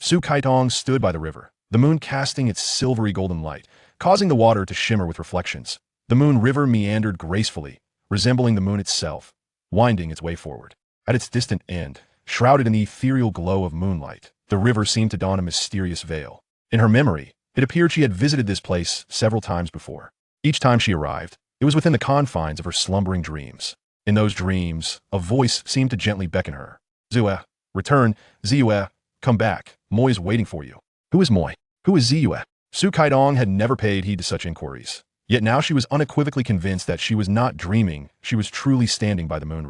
Su Kaitong stood by the river, the moon casting its silvery golden light, causing the water to shimmer with reflections. The moon river meandered gracefully, resembling the moon itself, winding its way forward. At its distant end, shrouded in the ethereal glow of moonlight, the river seemed to don a mysterious veil. In her memory, it appeared she had visited this place several times before. Each time she arrived, it was within the confines of her slumbering dreams. In those dreams, a voice seemed to gently beckon her. Ziyue, return, Ziyue, come back, Mo is waiting for you. Who is Mo? Who is Ziyue? Su Kaidong had never paid heed to such inquiries. Yet now she was unequivocally convinced that she was not dreaming, she was truly standing by the moon.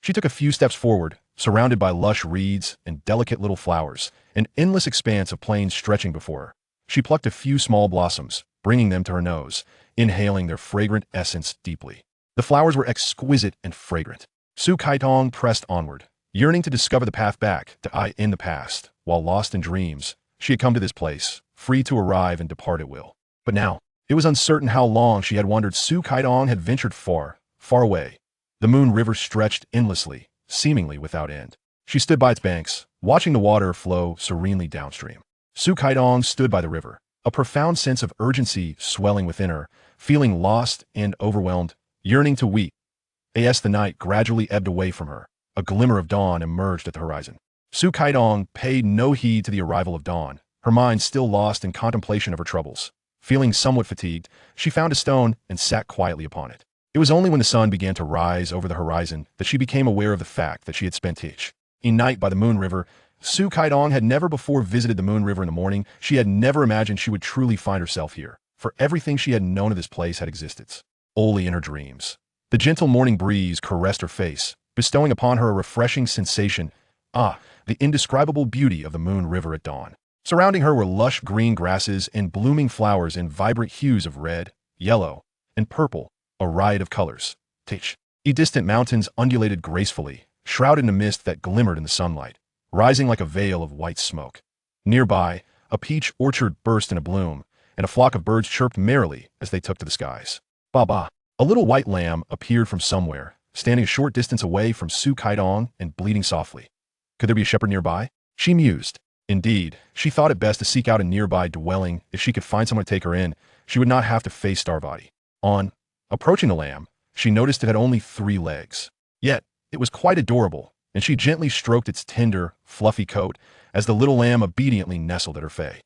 She took a few steps forward, surrounded by lush reeds and delicate little flowers, an endless expanse of plain stretching before her. She plucked a few small blossoms, bringing them to her nose, inhaling their fragrant essence deeply. The flowers were exquisite and fragrant. Su Kaitong pressed onward, yearning to discover the path back to I in the past. While lost in dreams, she had come to this place, free to arrive and depart at will. But now, it was uncertain how long she had wandered. Su Kaitong had ventured far, far away. The moon river stretched endlessly, seemingly without end. She stood by its banks, watching the water flow serenely downstream. Su Kaitong stood by the river, a profound sense of urgency swelling within her, feeling lost and overwhelmed, yearning to weep. As the night gradually ebbed away from her, a glimmer of dawn emerged at the horizon. Su Kaitong paid no heed to the arrival of dawn, her mind still lost in contemplation of her troubles. Feeling somewhat fatigued, she found a stone and sat quietly upon it. It was only when the sun began to rise over the horizon that she became aware of the fact that she had spent each night by the moon river. Su Kaitong had never before visited the moon river in the morning. She had never imagined she would truly find herself here, for everything she had known of this place had existed only in her dreams. The gentle morning breeze caressed her face, bestowing upon her a refreshing sensation. The indescribable beauty of the moon river at dawn. Surrounding her were lush green grasses and blooming flowers in vibrant hues of red, yellow, and purple, a riot of colors. Distant mountains undulated gracefully, shrouded in a mist that glimmered in the sunlight, rising like a veil of white smoke. Nearby, a peach orchard burst into bloom, and a flock of birds chirped merrily as they took to the skies. Ba. A little white lamb appeared from somewhere, standing a short distance away from Su Kaitong and bleating softly. Could there be a shepherd nearby? She mused. Indeed, she thought it best to seek out a nearby dwelling. If she could find someone to take her in, she would not have to face starvation. On approaching the lamb, she noticed it had only 3 legs. Yet, it was quite adorable, and she gently stroked its tender, fluffy coat as the little lamb obediently nestled at her face.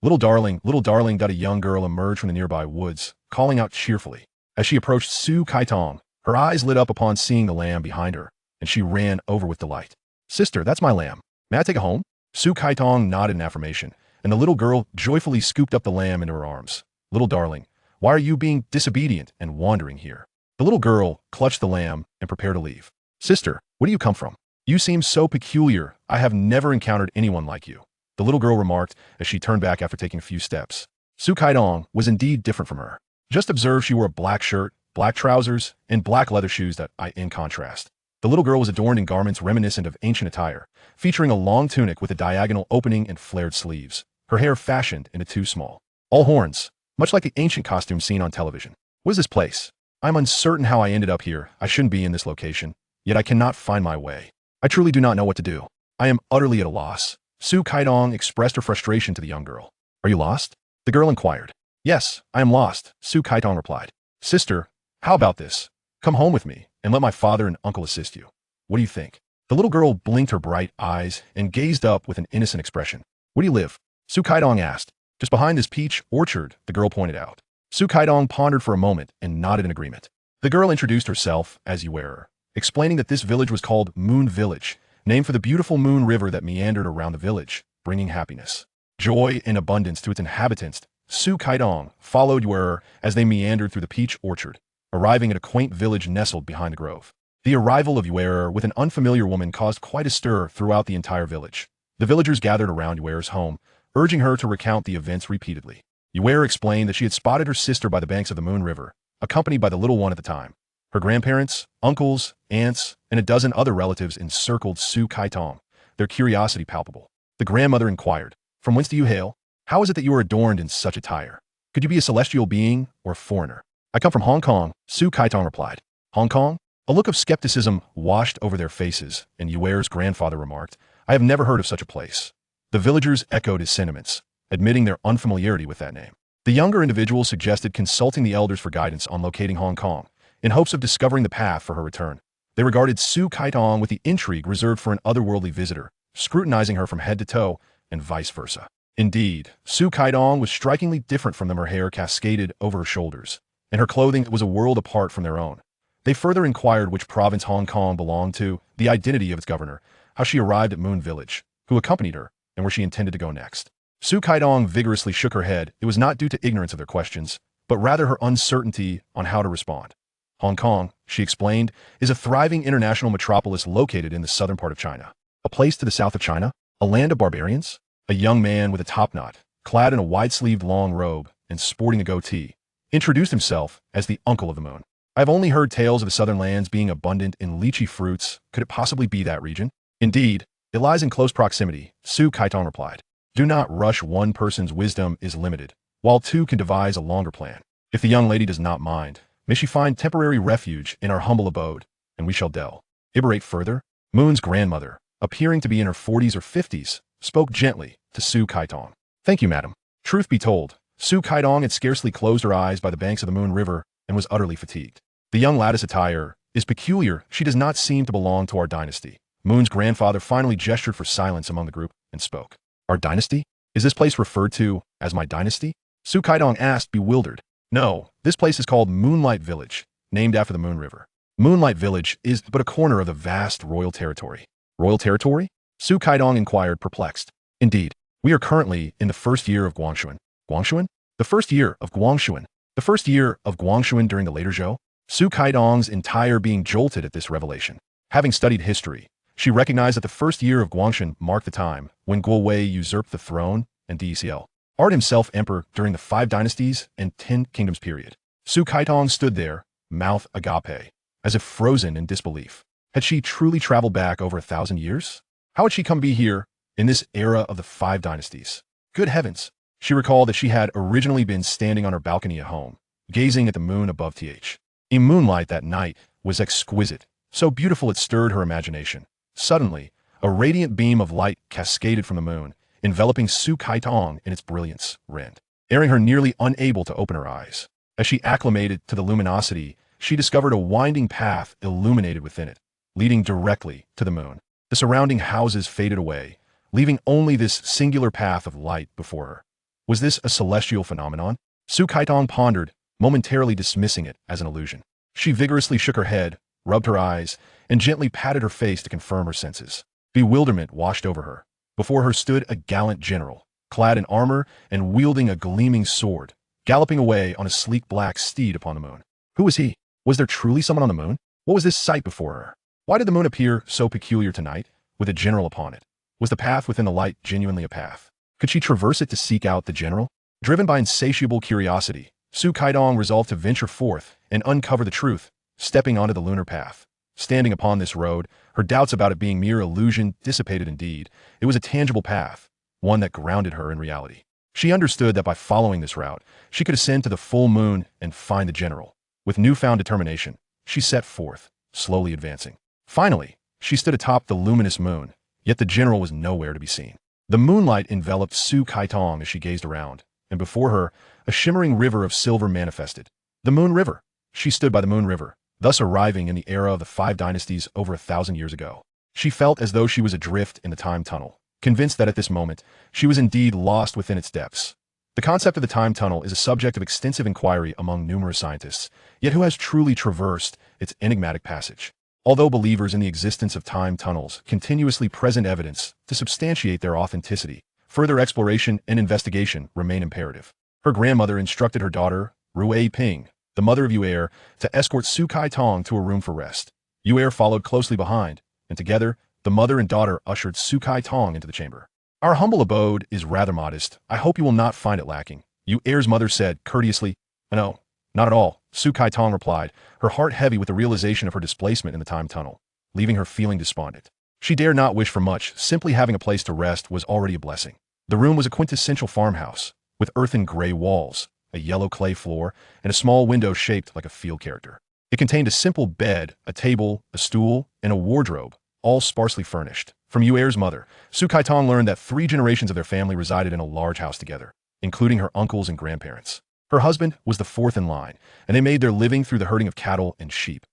Little darling, a young girl emerged from the nearby woods, calling out cheerfully. As she approached Su Kaitong, her eyes lit up upon seeing the lamb behind her, and she ran over with delight. Sister, that's my lamb. May I take it home? Su Kaitong nodded in affirmation, and the little girl joyfully scooped up the lamb into her arms. Little darling, why are you being disobedient and wandering here? The little girl clutched the lamb and prepared to leave. Sister, where do you come from? You seem so peculiar. I have never encountered anyone like you, the little girl remarked as she turned back after taking a few steps. Su Kaitong was indeed different from her. Just observe she wore a black shirt, black trousers, and black leather shoes in contrast. The little girl was adorned in garments reminiscent of ancient attire, featuring a long tunic with a diagonal opening and flared sleeves, her hair fashioned into 2 small all horns, much like the ancient costume seen on television. What is this place? I'm uncertain how I ended up here. I shouldn't be in this location, yet I cannot find my way. I truly do not know what to do. I am utterly at a loss. Su Kaitong expressed her frustration to the young girl. Are you lost? The girl inquired. Yes, I am lost, Su Kaitong replied. Sister, how about this? Come home with me, and let my father and uncle assist you. What do you think? The little girl blinked her bright eyes and gazed up with an innocent expression. Where do you live? Su Kaitong asked. Just behind this peach orchard, the girl pointed out. Su Kaitong pondered for a moment and nodded in agreement. The girl introduced herself as Ziyue, explaining that this village was called Moon Village, named for the beautiful moon river that meandered around the village, bringing happiness, joy, and abundance to its inhabitants. Su Kaitong followed Ziyue as they meandered through the peach orchard, arriving at a quaint village nestled behind a grove. The arrival of Ziyue with an unfamiliar woman caused quite a stir throughout the entire village. The villagers gathered around Ziyue's home, urging her to recount the events repeatedly. Ziyue explained that she had spotted her sister by the banks of the Moon River, accompanied by the little one at the time. Her grandparents, uncles, aunts, and a dozen other relatives encircled Su Kaitong, their curiosity palpable. The grandmother inquired, "From whence do you hail? How is it that you are adorned in such attire? Could you be a celestial being or a foreigner?" "I come from Hong Kong," Su Kaitong replied. "Hong Kong?" A look of skepticism washed over their faces, and Ziyue's grandfather remarked, "I have never heard of such a place. The villagers echoed his sentiments, admitting their unfamiliarity with that name. The younger individual suggested consulting the elders for guidance on locating Hong Kong, in hopes of discovering the path for her return. They regarded Su Kaitong with the intrigue reserved for an otherworldly visitor, scrutinizing her from head to toe, and vice versa. Indeed, Su Kaitong was strikingly different from them. Her hair cascaded over her shoulders, and her clothing was a world apart from their own. They further inquired which province Hong Kong belonged to, the identity of its governor, how she arrived at Moon Village, who accompanied her, and where she intended to go next. Su Kaitong vigorously shook her head. It was not due to ignorance of their questions, but rather her uncertainty on how to respond. Hong Kong, she explained, is a thriving international metropolis located in the southern part of China. A place to the south of China? A land of barbarians? A young man with a topknot, clad in a wide-sleeved long robe and sporting a goatee, introduced himself as the uncle of the moon. I've only heard tales of the southern lands being abundant in lychee fruits. Could it possibly be that region? Indeed, it lies in close proximity, Su Kaitong replied. Do not rush. One person's wisdom is limited, while two can devise a longer plan. If the young lady does not mind, may she find temporary refuge in our humble abode, and we shall deliberate further. Moon's grandmother, appearing to be in her 40s or 50s, spoke gently to Su Kaitong. Thank you, madam. Truth be told, Su Kaitong had scarcely closed her eyes by the banks of the Moon River and was utterly fatigued. The young lady's attire is peculiar. She does not seem to belong to our dynasty. Moon's grandfather finally gestured for silence among the group and spoke. Our dynasty? Is this place referred to as my dynasty? Su Kaitong asked, bewildered. No, this place is called Moonlight Village, named after the Moon River. Moonlight Village is but a corner of the vast royal territory. Royal territory? Su Kaitong inquired, perplexed. Indeed, we are currently in the first year of Guangshuan. Guangshuan? The first year of Guangshuan. The first year of Guangshuan during the later Zhou? Su Kaitong's entire being jolted at this revelation. Having studied history, she recognized that the first year of Guangshuan marked the time when Guo Wei usurped the throne and decl. Art himself emperor during the 5 dynasties and 10 kingdoms period. Su Kaitong stood there, mouth agape, as if frozen in disbelief. Had she truly traveled back over 1,000 years? How had she come to be here in this era of the 5 dynasties? Good heavens! She recalled that she had originally been standing on her balcony at home, gazing at the moon above th. In moonlight that night was exquisite, so beautiful it stirred her imagination. Suddenly, a radiant beam of light cascaded from the moon, enveloping Su Kaitong in its brilliance, rendering her nearly unable to open her eyes. As she acclimated to the luminosity, she discovered a winding path illuminated within it, leading directly to the moon. The surrounding houses faded away, leaving only this singular path of light before her. Was this a celestial phenomenon? Su Kaitong pondered, momentarily dismissing it as an illusion. She vigorously shook her head, rubbed her eyes, and gently patted her face to confirm her senses. Bewilderment washed over her. Before her stood a gallant general, clad in armor and wielding a gleaming sword, galloping away on a sleek black steed upon the moon. Who was he? Was there truly someone on the moon? What was this sight before her? Why did the moon appear so peculiar tonight, with a general upon it? Was the path within the light genuinely a path? Could she traverse it to seek out the general? Driven by insatiable curiosity, Su Kaitong resolved to venture forth and uncover the truth, stepping onto the lunar path. Standing upon this road, her doubts about it being mere illusion dissipated indeed. It was a tangible path, one that grounded her in reality. She understood that by following this route, she could ascend to the full moon and find the general. With newfound determination, she set forth, slowly advancing. Finally, she stood atop the luminous moon, yet the general was nowhere to be seen. The moonlight enveloped Su Kaitong as she gazed around, and before her, a shimmering river of silver manifested. The Moon River. She stood by the Moon River, thus arriving in the era of the 5 dynasties over 1,000 years ago. She felt as though she was adrift in the time tunnel, convinced that at this moment, she was indeed lost within its depths. The concept of the time tunnel is a subject of extensive inquiry among numerous scientists, yet who has truly traversed its enigmatic passage? Although believers in the existence of time tunnels continuously present evidence to substantiate their authenticity, further exploration and investigation remain imperative. Her grandmother instructed her daughter, Rui Ping, the mother of Yue, to escort Su Kaitong to a room for rest. Yue followed closely behind, and together, the mother and daughter ushered Su Kaitong into the chamber. Our humble abode is rather modest. I hope you will not find it lacking, Yue's mother said courteously. No, not at all, Su Kaitong replied, her heart heavy with the realization of her displacement in the time tunnel, leaving her feeling despondent. She dared not wish for much. Simply having a place to rest was already a blessing. The room was a quintessential farmhouse, with earthen gray walls, a yellow clay floor, and a small window shaped like a field character. It contained a simple bed, a table, a stool, and a wardrobe, all sparsely furnished. From Yuer's mother, Su Kaitong learned that 3 generations of their family resided in a large house together, including her uncles and grandparents. Her husband was the 4th in line, and they made their living through the herding of cattle and sheep.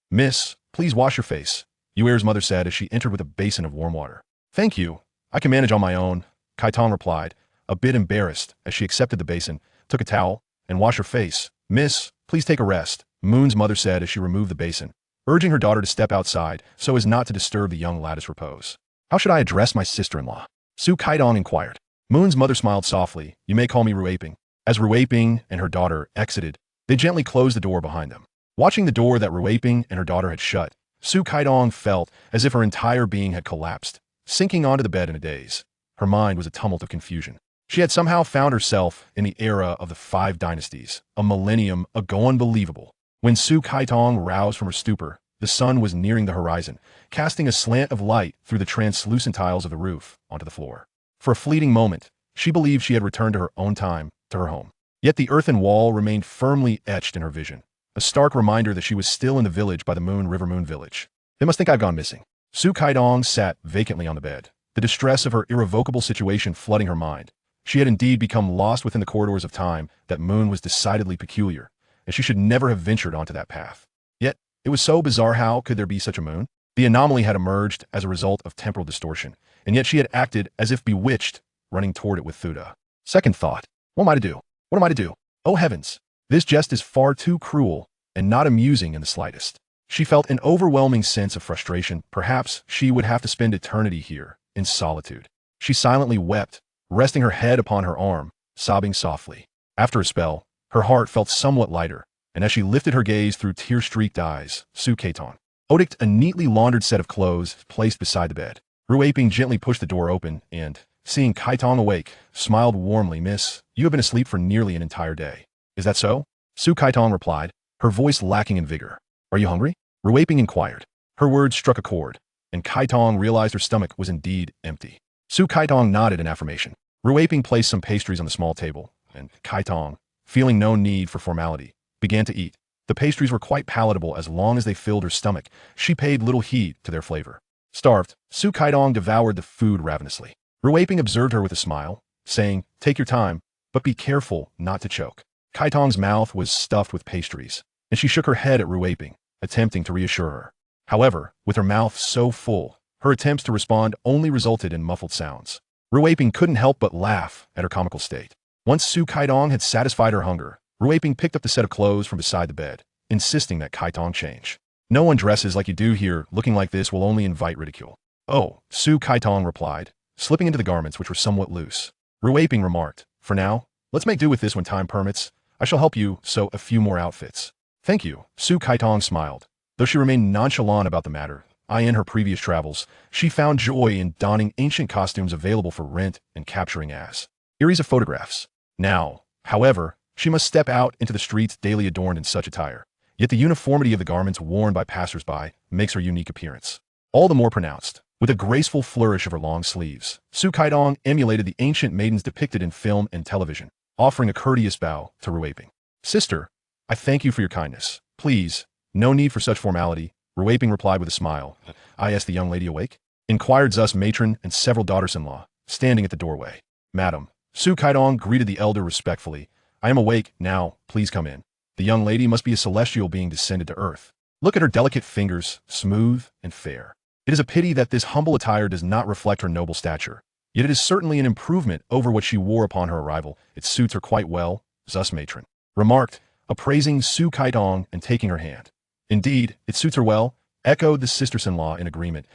"Miss, please wash your face," Yuer's mother said as she entered with a basin of warm water. "Thank you. I can manage on my own," Kaitong replied, a bit embarrassed as she accepted the basin, took a towel, and washed her face. "Miss, please take a rest," Moon's mother said as she removed the basin, urging her daughter to step outside so as not to disturb the young lad's repose. "How should I address my sister-in-law?" Su Kaitong inquired. Moon's mother smiled softly. "You may call me Ruaping." As Ruaping and her daughter exited, they gently closed the door behind them. Watching the door that Ruaping and her daughter had shut, Su Kaitong felt as if her entire being had collapsed, sinking onto the bed in a daze. Her mind was a tumult of confusion. She had somehow found herself in the era of the 5 dynasties, a millennium ago. Unbelievable. When Su Kaitong roused from her stupor, the sun was nearing the horizon, casting a slant of light through the translucent tiles of the roof onto the floor. For a fleeting moment, she believed she had returned to her own time, to her home. Yet the earthen wall remained firmly etched in her vision, a stark reminder that she was still in the village by the River Moon village. "They must think I've gone missing." Su Kaitong sat vacantly on the bed, the distress of her irrevocable situation flooding her mind. She had indeed become lost within the corridors of time. That moon was decidedly peculiar, and she should never have ventured onto that path. Yet, it was so bizarre. How could there be such a moon? The anomaly had emerged as a result of temporal distortion, and yet she had acted as if bewitched, running toward it with thwart. Second thought, what am I to do? What am I to do? Oh heavens! This jest is far too cruel, and not amusing in the slightest. She felt an overwhelming sense of frustration. Perhaps she would have to spend eternity here, in solitude. She silently wept, resting her head upon her arm, sobbing softly. After a spell, her heart felt somewhat lighter, and as she lifted her gaze through tear-streaked eyes, Su Kaitong odicked a neatly laundered set of clothes placed beside the bed. Ruaping gently pushed the door open and, seeing Kaitong awake, smiled warmly. "Miss, you have been asleep for nearly an entire day. Is that so?" Su Kaitong replied, her voice lacking in vigor. "Are you hungry?" Ruaping inquired. Her words struck a chord, and Kaitong realized her stomach was indeed empty. Su Kaitong nodded in affirmation. Ruaping placed some pastries on the small table, and Kaitong, feeling no need for formality, began to eat. The pastries were quite palatable as long as they filled her stomach. She paid little heed to their flavor. Starved, Su Kaitong devoured the food ravenously. Ruaping observed her with a smile, saying, "Take your time, but be careful not to choke." Kaitong's mouth was stuffed with pastries, and she shook her head at Ruaping, attempting to reassure her. However, with her mouth so full, her attempts to respond only resulted in muffled sounds. Ruaping couldn't help but laugh at her comical state. Once Su Kaitong had satisfied her hunger, Ruaping picked up the set of clothes from beside the bed, insisting that Kaitong change. "No one dresses like you do here. Looking like this will only invite ridicule." "Oh," Su Kaitong replied, slipping into the garments which were somewhat loose. Ruaping remarked, "For now, let's make do with this when time permits. I shall help you sew a few more outfits." "Thank you," Su Kaitong smiled. Though she remained nonchalant about the matter, in her previous travels, she found joy in donning ancient costumes available for rent and capturing as series of photographs. Now, however, she must step out into the streets daily adorned in such attire. Yet the uniformity of the garments worn by passers-by makes her unique appearance all the more pronounced. With a graceful flourish of her long sleeves, Su Kaitong emulated the ancient maidens depicted in film and television, offering a courteous bow to Ruaping. "Sister, I thank you for your kindness. Please, no need for such formality," Ruaping replied with a smile. "Is the young lady awake?" inquired Ziyue matron and several daughters-in-law, standing at the doorway. "Madam," Su Kaitong greeted the elder respectfully, "I am awake now, please come in." The young lady must be a celestial being descended to earth. Look at her delicate fingers, smooth and fair. It is a pity that this humble attire does not reflect her noble stature. Yet it is certainly an improvement over what she wore upon her arrival. It suits her quite well, Ziyue matron remarked, appraising Su Kaitong and taking her hand. "Indeed, it suits her well," echoed the sisters-in-law in agreement.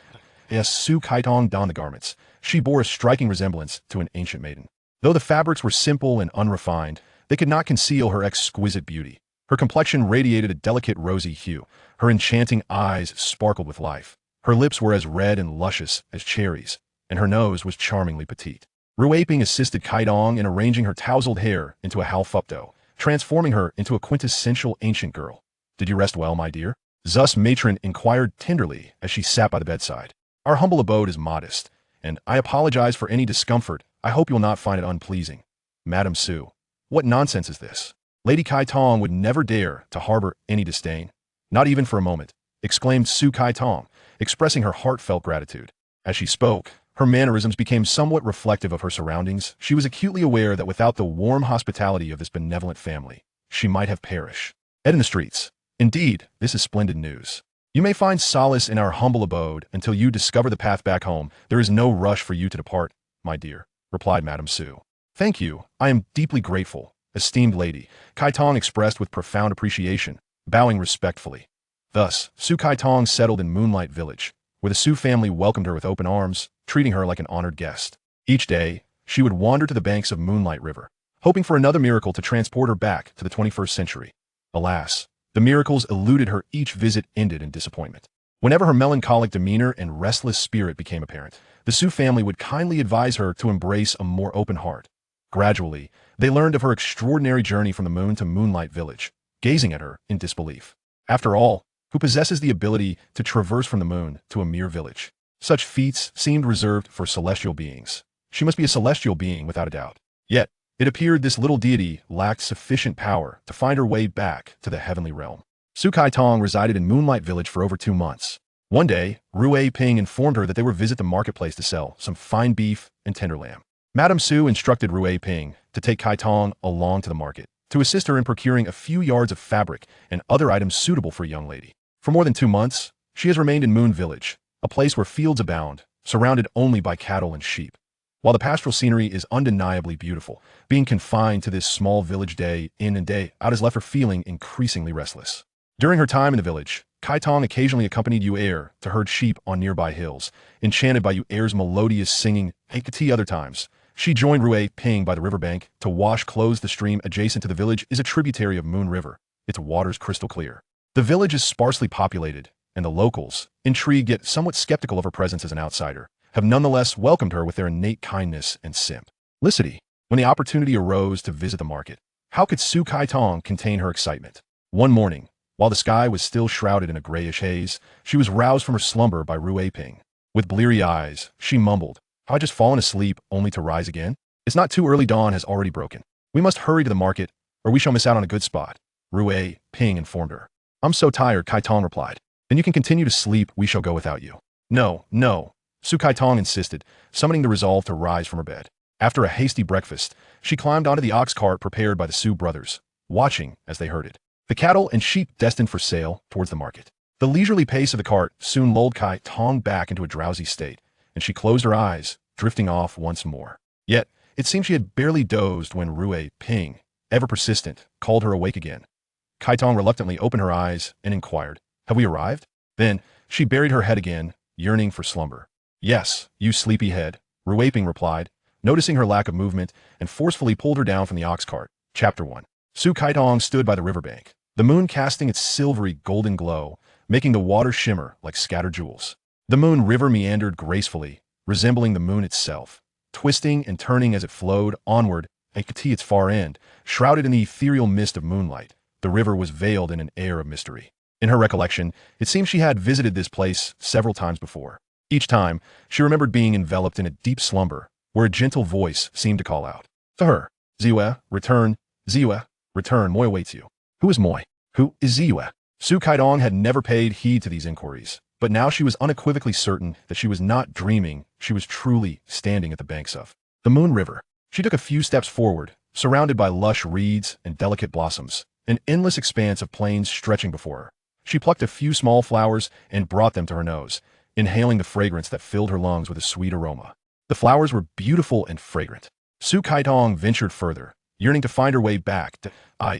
As Su Kaitong donned the garments, she bore a striking resemblance to an ancient maiden. Though the fabrics were simple and unrefined, they could not conceal her exquisite beauty. Her complexion radiated a delicate rosy hue. Her enchanting eyes sparkled with life. Her lips were as red and luscious as cherries, and her nose was charmingly petite. Ruaping assisted Kaitong in arranging her tousled hair into a halfupto, transforming her into a quintessential ancient girl. "Did you rest well, my dear?" Ziyue matron inquired tenderly as she sat by the bedside. "Our humble abode is modest, and I apologize for any discomfort. I hope you'll not find it unpleasing." "Madam Su, what nonsense is this? Lady Kaitong would never dare to harbor any disdain. Not even for a moment," exclaimed Su Kaitong, expressing her heartfelt gratitude. As she spoke, her mannerisms became somewhat reflective of her surroundings. She was acutely aware that without the warm hospitality of this benevolent family, she might have perished. Dead in the streets. Indeed, this is splendid news. You may find solace in our humble abode until you discover the path back home. There is no rush for you to depart, my dear, replied Madame Xu. Thank you. I am deeply grateful, esteemed lady, Kai Tong expressed with profound appreciation, bowing respectfully. Thus, Su Kai Tong settled in Moonlight Village, where the Su family welcomed her with open arms, treating her like an honored guest. Each day, she would wander to the banks of Moonlight River, hoping for another miracle to transport her back to the 21st century. Alas, the miracles eluded her. Each visit ended in disappointment. Whenever her melancholic demeanor and restless spirit became apparent, the Su family would kindly advise her to embrace a more open heart. Gradually, they learned of her extraordinary journey from the moon to Moonlight Village, gazing at her in disbelief. After all, who possesses the ability to traverse from the moon to a mere village? Such feats seemed reserved for celestial beings. She must be a celestial being without a doubt. Yet, it appeared this little deity lacked sufficient power to find her way back to the heavenly realm. Su Kai Tong resided in Moonlight Village for over 2 months. One day, Rui Ping informed her that they would visit the marketplace to sell some fine beef and tender lamb. Madame Xu instructed Rui Ping to take Kai Tong along to the market, to assist her in procuring a few yards of fabric and other items suitable for a young lady. For more than 2 months, she has remained in Moon Village, a place where fields abound, surrounded only by cattle and sheep. While the pastoral scenery is undeniably beautiful, being confined to this small village day in and day out has left her feeling increasingly restless. During her time in the village, Kai Tong occasionally accompanied Yue to herd sheep on nearby hills, enchanted by Yue's melodious singing. Other times, she joined Rui Ping by the riverbank to wash clothes. The stream adjacent to the village is a tributary of Moon River, its waters crystal clear. The village is sparsely populated, and the locals, intrigued yet somewhat skeptical of her presence as an outsider, have nonetheless welcomed her with their innate kindness and simplicity. When the opportunity arose to visit the market, how could Su Kai Tong contain her excitement? One morning, while the sky was still shrouded in a grayish haze, she was roused from her slumber by Rui Ping. With bleary eyes, she mumbled, "Have I just fallen asleep only to rise again? It's not too early. Dawn has already broken. We must hurry to the market, or we shall miss out on a good spot," Rui Ping informed her. "I'm so tired," Kai Tong replied. "Then you can continue to sleep. We shall go without you." No, Su Kai Tong insisted, summoning the resolve to rise from her bed. After a hasty breakfast, she climbed onto the ox cart prepared by the Su brothers, watching as they herded the cattle and sheep destined for sale towards the market. The leisurely pace of the cart soon lulled Kai Tong back into a drowsy state, and she closed her eyes, drifting off once more. Yet, it seemed she had barely dozed when Rui Ping, ever persistent, called her awake again. Kai Tong reluctantly opened her eyes and inquired, "Have we arrived?" Then, she buried her head again, yearning for slumber. "Yes, you sleepy head," Rui Ping replied, noticing her lack of movement, and forcefully pulled her down from the ox cart. Chapter 1. Su Kai Tong stood by the riverbank, the moon casting its silvery golden glow, making the water shimmer like scattered jewels. The Moon River meandered gracefully, resembling the moon itself, twisting and turning as it flowed onward to its far end. Shrouded in the ethereal mist of moonlight, the river was veiled in an air of mystery. In her recollection, it seemed she had visited this place several times before. Each time, she remembered being enveloped in a deep slumber, where a gentle voice seemed to call out to her, "Ziyue, return, Ziyue, return, Mo awaits you." Who is Mo? Who is Ziyue? Su Kai Tong had never paid heed to these inquiries, but now she was unequivocally certain that she was not dreaming. She was truly standing at the banks of the Moon River. She took a few steps forward, surrounded by lush reeds and delicate blossoms, an endless expanse of plains stretching before her. She plucked a few small flowers and brought them to her nose, inhaling the fragrance that filled her lungs with a sweet aroma. The flowers were beautiful and fragrant. Su Kai Tong ventured further, yearning to find her way back to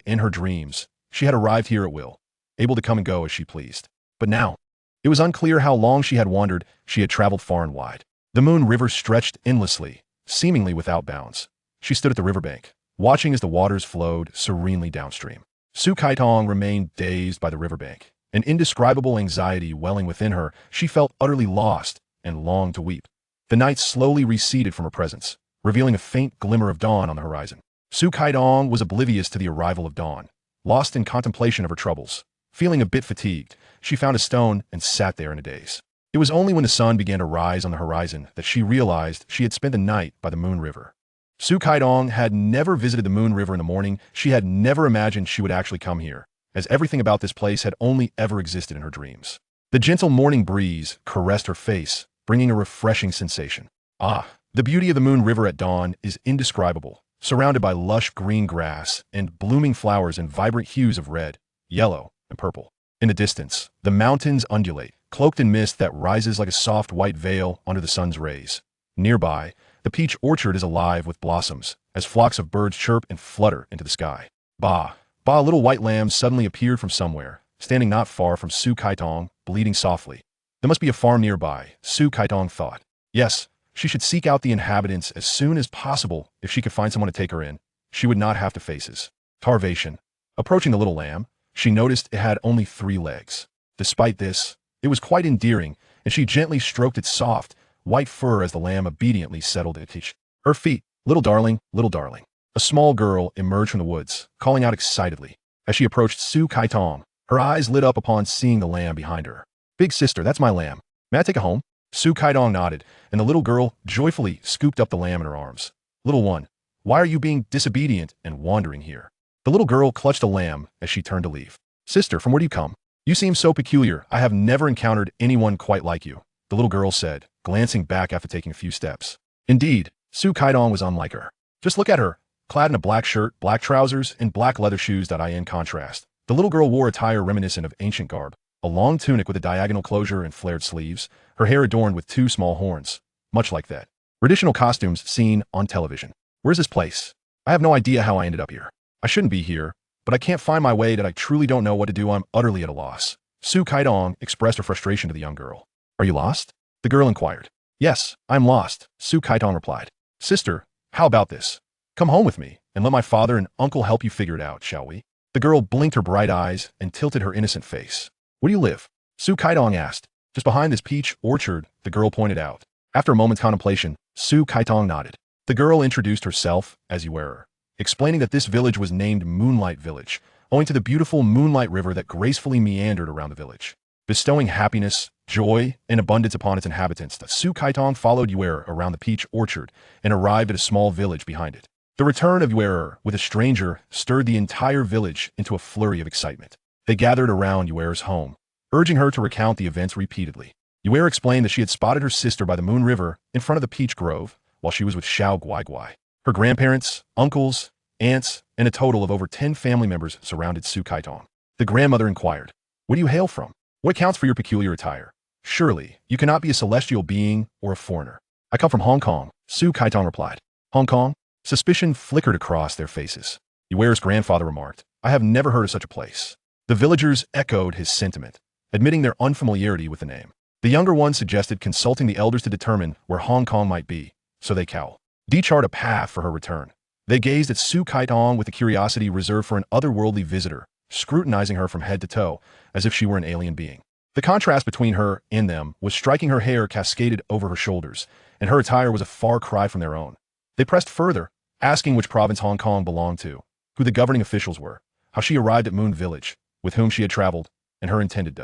in her dreams. She had arrived here at will, able to come and go as she pleased. But now, it was unclear how long she had wandered. She had traveled far and wide. The Moon River stretched endlessly, seemingly without bounds. She stood at the riverbank, watching as the waters flowed serenely downstream. Su Kai Tong remained dazed by the riverbank, an indescribable anxiety welling within her. She felt utterly lost and longed to weep. The night slowly receded from her presence, revealing a faint glimmer of dawn on the horizon. Su Kai Tong was oblivious to the arrival of dawn, lost in contemplation of her troubles. Feeling a bit fatigued, she found a stone and sat there in a daze. It was only when the sun began to rise on the horizon that she realized she had spent the night by the Moon River. Su Kai Tong had never visited the Moon River in the morning. She had never imagined she would actually come here, as everything about this place had only ever existed in her dreams. The gentle morning breeze caressed her face, bringing a refreshing sensation. Ah, the beauty of the Moon River at dawn is indescribable, surrounded by lush green grass and blooming flowers in vibrant hues of red, yellow, and purple. In the distance, the mountains undulate, cloaked in mist that rises like a soft white veil under the sun's rays. Nearby, the peach orchard is alive with blossoms, as flocks of birds chirp and flutter into the sky. Bah! Bah! A little white lamb suddenly appeared from somewhere, standing not far from Su Kaitong, bleating softly. There must be a farm nearby, Su Kaitong thought. Yes, she should seek out the inhabitants as soon as possible if she could find someone to take her in. She would not have to face his starvation. Approaching the little lamb, she noticed it had only 3 legs. Despite this, it was quite endearing, and she gently stroked its soft, white fur as the lamb obediently settled at her feet. Little darling, little darling. A small girl emerged from the woods, calling out excitedly. As she approached Su Kaitong, her eyes lit up upon seeing the lamb behind her. Big sister, that's my lamb. May I take it home? Su Kaitong nodded, and the little girl joyfully scooped up the lamb in her arms. Little one, why are you being disobedient and wandering here? The little girl clutched the lamb as she turned to leave. Sister, from where do you come? You seem so peculiar. I have never encountered anyone quite like you, the little girl said, glancing back after taking a few steps. Indeed, Su Kaitong was unlike her. Just look at her, clad in a black shirt, black trousers, and black leather shoes that in contrast. The little girl wore attire reminiscent of ancient garb, a long tunic with a diagonal closure and flared sleeves, her hair adorned with 2 small horns, much like that traditional costumes seen on television. Where's this place? I have no idea how I ended up here. I shouldn't be here, but I can't find my way that I truly don't know what to do. I'm utterly at a loss. Su Kaitong expressed her frustration to the young girl. Are you lost? The girl inquired. Yes, I'm lost, Su Kaitong replied. Sister, how about this? Come home with me, and let my father and uncle help you figure it out, shall we? The girl blinked her bright eyes and tilted her innocent face. Where do you live? Su Kaitong asked. Just behind this peach orchard, the girl pointed out. After a moment's contemplation, Su Kaitong nodded. The girl introduced herself as Ziyue, explaining that this village was named Moonlight Village, owing to the beautiful moonlight river that gracefully meandered around the village, bestowing happiness, joy, and abundance upon its inhabitants. Su Kaitong followed Ziyue around the peach orchard and arrived at a small village behind it. The return of Ziyue with a stranger stirred the entire village into a flurry of excitement. They gathered around Ziyue's home, urging her to recount the events repeatedly. Ziyue explained that she had spotted her sister by the Moon River in front of the peach grove while she was with Xiao Guaiguai. Her grandparents, uncles, aunts, and a total of over 10 family members surrounded Su Kaitong. The grandmother inquired, where do you hail from? What accounts for your peculiar attire? Surely, you cannot be a celestial being or a foreigner. I come from Hong Kong, Su Kaitong replied. Hong Kong? Suspicion flickered across their faces. Ziyue's grandfather remarked, I have never heard of such a place. The villagers echoed his sentiment, admitting their unfamiliarity with the name. The younger one suggested consulting the elders to determine where Hong Kong might be, so they chart a path for her return. They gazed at Su Kaitong with the curiosity reserved for an otherworldly visitor, scrutinizing her from head to toe, as if she were an alien being. The contrast between her and them was striking. Her hair cascaded over her shoulders, and her attire was a far cry from their own. They pressed further, asking which province Hong Kong belonged to, who the governing officials were, how she arrived at Moon Village, with whom she had traveled, and her intended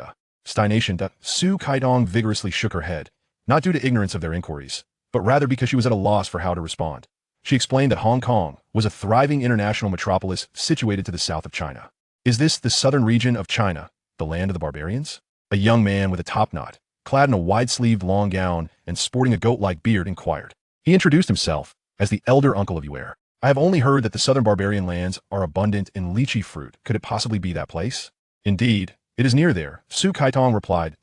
destination. Su Kaitong vigorously shook her head, not due to ignorance of their inquiries, but rather because she was at a loss for how to respond. She explained that Hong Kong was a thriving international metropolis situated to the south of China. Is this the southern region of China, the land of the barbarians? A young man with a topknot, clad in a wide-sleeved long gown and sporting a goat-like beard, inquired. He introduced himself as the elder uncle of Ziyue. I have only heard that the southern barbarian lands are abundant in lychee fruit. Could it possibly be that place? Indeed, it is near there, Su Kaitong replied.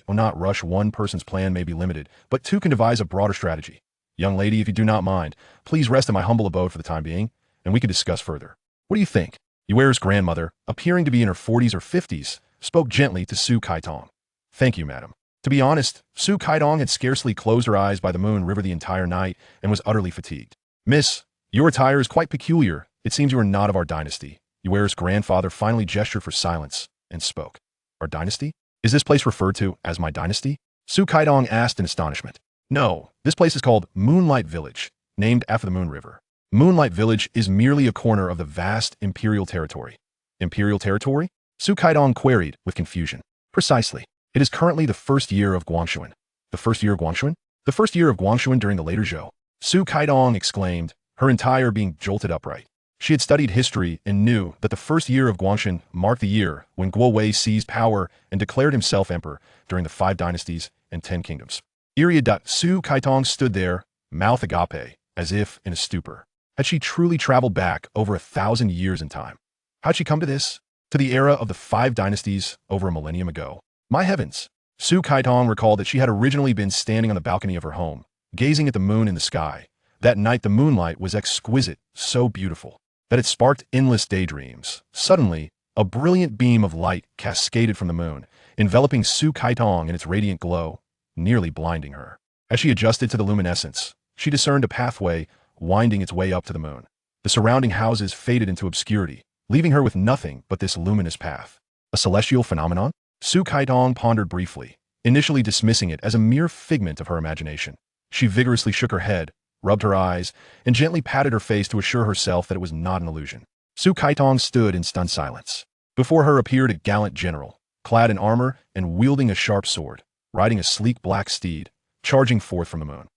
Not rush. One person's plan may be limited, but 2 can devise a broader strategy. Young lady, if you do not mind, please rest in my humble abode for the time being, and we can discuss further. What do you think? Ziyue's grandmother, appearing to be in her 40s or 50s, spoke gently to Su Kaitong. Thank you, madam. To be honest, Su Kaitong had scarcely closed her eyes by the Moon River the entire night and was utterly fatigued. Miss, your attire is quite peculiar. It seems you are not of our dynasty. Ziyue's grandfather finally gestured for silence and spoke. Our dynasty? Is this place referred to as my dynasty? Su Kaitong asked in astonishment. No, this place is called Moonlight Village, named after the Moon River. Moonlight Village is merely a corner of the vast imperial territory. Imperial territory? Su Kaitong queried with confusion. Precisely. It is currently the first year of Guangshuan. The first year of Guangshuan? The first year of Guangshuan during the later Zhou. Su Kaitong exclaimed, her entire being jolted upright. She had studied history and knew that the first year of Guangshan marked the year when Guo Wei seized power and declared himself emperor during the 5 dynasties and 10 kingdoms. Su Kaitong stood there, mouth agape, as if in a stupor. Had she truly traveled back over 1,000 years in time? How'd she come to this? To the era of the 5 dynasties over a millennium ago. My heavens! Su Kaitong recalled that she had originally been standing on the balcony of her home, gazing at the moon in the sky. That night the moonlight was exquisite, so beautiful, that it sparked endless daydreams. Suddenly, a brilliant beam of light cascaded from the moon, enveloping Su Kaitong in its radiant glow, nearly blinding her. As she adjusted to the luminescence, she discerned a pathway winding its way up to the moon. The surrounding houses faded into obscurity, leaving her with nothing but this luminous path. A celestial phenomenon? Su Kaitong pondered briefly, initially dismissing it as a mere figment of her imagination. She vigorously shook her head, rubbed her eyes, and gently patted her face to assure herself that it was not an illusion. Su Kaitong stood in stunned silence. Before her appeared a gallant general, clad in armor and wielding a sharp sword, riding a sleek black steed, charging forth from the moon.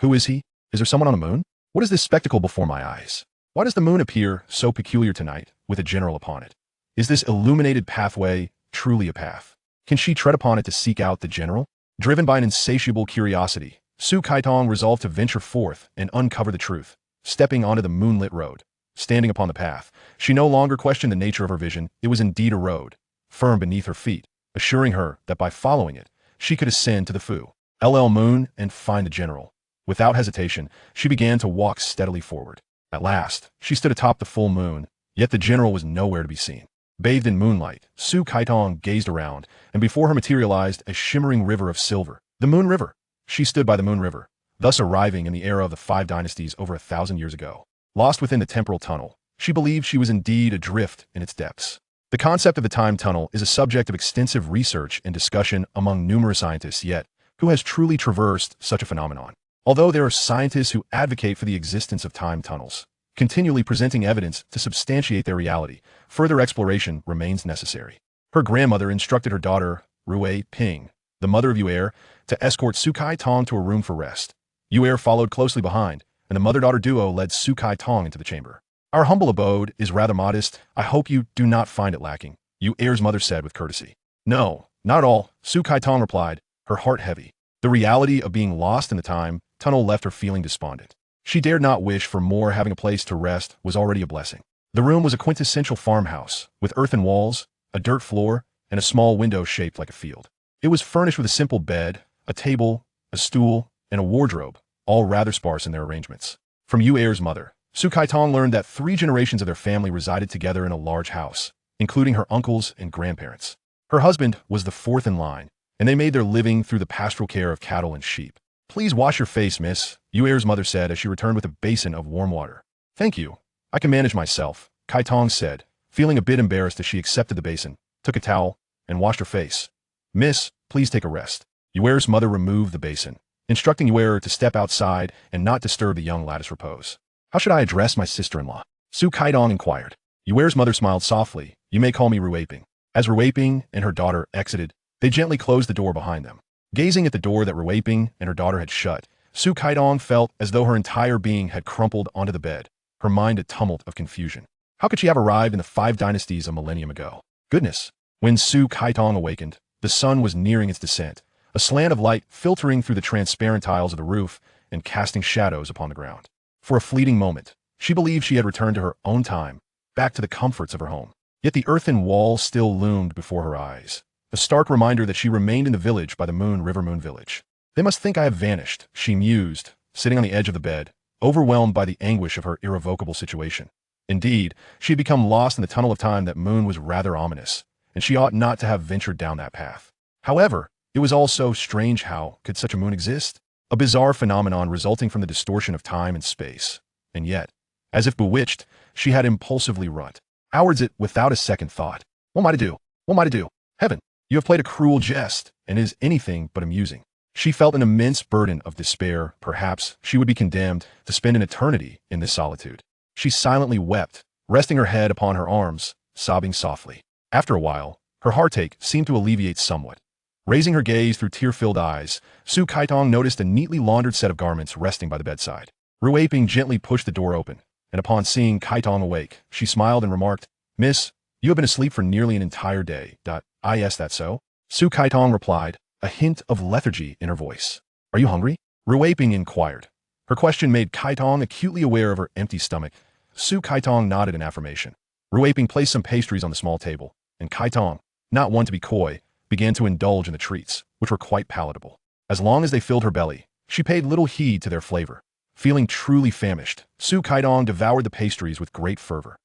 Who is he? Is there someone on the moon? What is this spectacle before my eyes? Why does the moon appear so peculiar tonight, with a general upon it? Is this illuminated pathway truly a path? Can she tread upon it to seek out the general? Driven by an insatiable curiosity, Su Kaitong resolved to venture forth and uncover the truth. Stepping onto the moonlit road, standing upon the path, she no longer questioned the nature of her vision. It was indeed a road, firm beneath her feet, assuring her that by following it, she could ascend to the Fu Ll moon and find the general. Without hesitation, she began to walk steadily forward. At last, she stood atop the full moon, yet the general was nowhere to be seen. Bathed in moonlight, Su Kaitong gazed around, and before her materialized a shimmering river of silver. The Moon River. She stood by the Moon River, thus arriving in the era of the 5 dynasties over 1,000 years ago. Lost within the temporal tunnel, she believed she was indeed adrift in its depths. The concept of the time tunnel is a subject of extensive research and discussion among numerous scientists, yet who has truly traversed such a phenomenon? Although there are scientists who advocate for the existence of time tunnels, continually presenting evidence to substantiate their reality, further exploration remains necessary. Her grandmother instructed her daughter, Rui Ping, the mother of Yue, to escort Su Kaitong to a room for rest. Yue followed closely behind, and the mother-daughter duo led Su Kaitong into the chamber. Our humble abode is rather modest. I hope you do not find it lacking, Yue's mother said with courtesy. No, not at all, Su Kaitong replied, her heart heavy. The reality of being lost in the time tunnel left her feeling despondent. She dared not wish for more. Having a place to rest was already a blessing. The room was a quintessential farmhouse, with earthen walls, a dirt floor, and a small window shaped like a field. It was furnished with a simple bed, a table, a stool, and a wardrobe, all rather sparse in their arrangements. From Yue's mother, Su Kaitong learned that 3 generations of their family resided together in a large house, including her uncles and grandparents. Her husband was the 4th in line, and they made their living through the pastoral care of cattle and sheep. Please wash your face, miss, Yue's mother said as she returned with a basin of warm water. Thank you. I can manage myself, Kaitong said, feeling a bit embarrassed as she accepted the basin, took a towel, and washed her face. Miss, please take a rest. Yue's mother removed the basin, instructing Yue to step outside and not disturb the young lattice repose. How should I address my sister-in-law? Su Kaitong inquired. Yue's mother smiled softly. You may call me Ruiping. As Ruiping and her daughter exited, they gently closed the door behind them. Gazing at the door that Ruiping and her daughter had shut, Su Kaitong felt as though her entire being had crumpled onto the bed, her mind a tumult of confusion. How could she have arrived in the 5 dynasties a millennium ago? Goodness! When Su Kaitong awakened, the sun was nearing its descent, a slant of light filtering through the transparent tiles of the roof and casting shadows upon the ground. For a fleeting moment, she believed she had returned to her own time, back to the comforts of her home. Yet the earthen wall still loomed before her eyes, a stark reminder that she remained in the village by the Moon River Moon Village. They must think I have vanished, she mused, sitting on the edge of the bed, overwhelmed by the anguish of her irrevocable situation. Indeed, she had become lost in the tunnel of time. That moon was rather ominous, and she ought not to have ventured down that path. However, it was all so strange. How could such a moon exist? A bizarre phenomenon resulting from the distortion of time and space. And yet, as if bewitched, she had impulsively run towards it without a second thought. What am I to do? What am I to do? Heaven, you have played a cruel jest, and it is anything but amusing. She felt an immense burden of despair. Perhaps she would be condemned to spend an eternity in this solitude. She silently wept, resting her head upon her arms, sobbing softly. After a while, her heartache seemed to alleviate somewhat. Raising her gaze through tear-filled eyes, Su Kaitong noticed a neatly laundered set of garments resting by the bedside. Ruiping gently pushed the door open, and upon seeing Kaitong awake, she smiled and remarked, "Miss, you have been asleep for nearly an entire day. Yes, that's so?" Su Kaitong replied, a hint of lethargy in her voice. "Are you hungry?" Ruei Ping inquired. Her question made Kaitong acutely aware of her empty stomach. Su Kaitong nodded in affirmation. Ruei Ping placed some pastries on the small table, and Kaitong, not one to be coy, began to indulge in the treats, which were quite palatable. As long as they filled her belly, she paid little heed to their flavor. Feeling truly famished, Su Kaitong devoured the pastries with great fervor.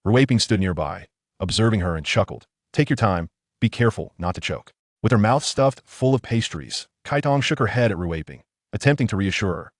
Ruei Ping stood nearby, observing her and chuckled. "Take your time, be careful not to choke." With her mouth stuffed full of pastries, Kaitong shook her head at Ruei Ping, attempting to reassure her.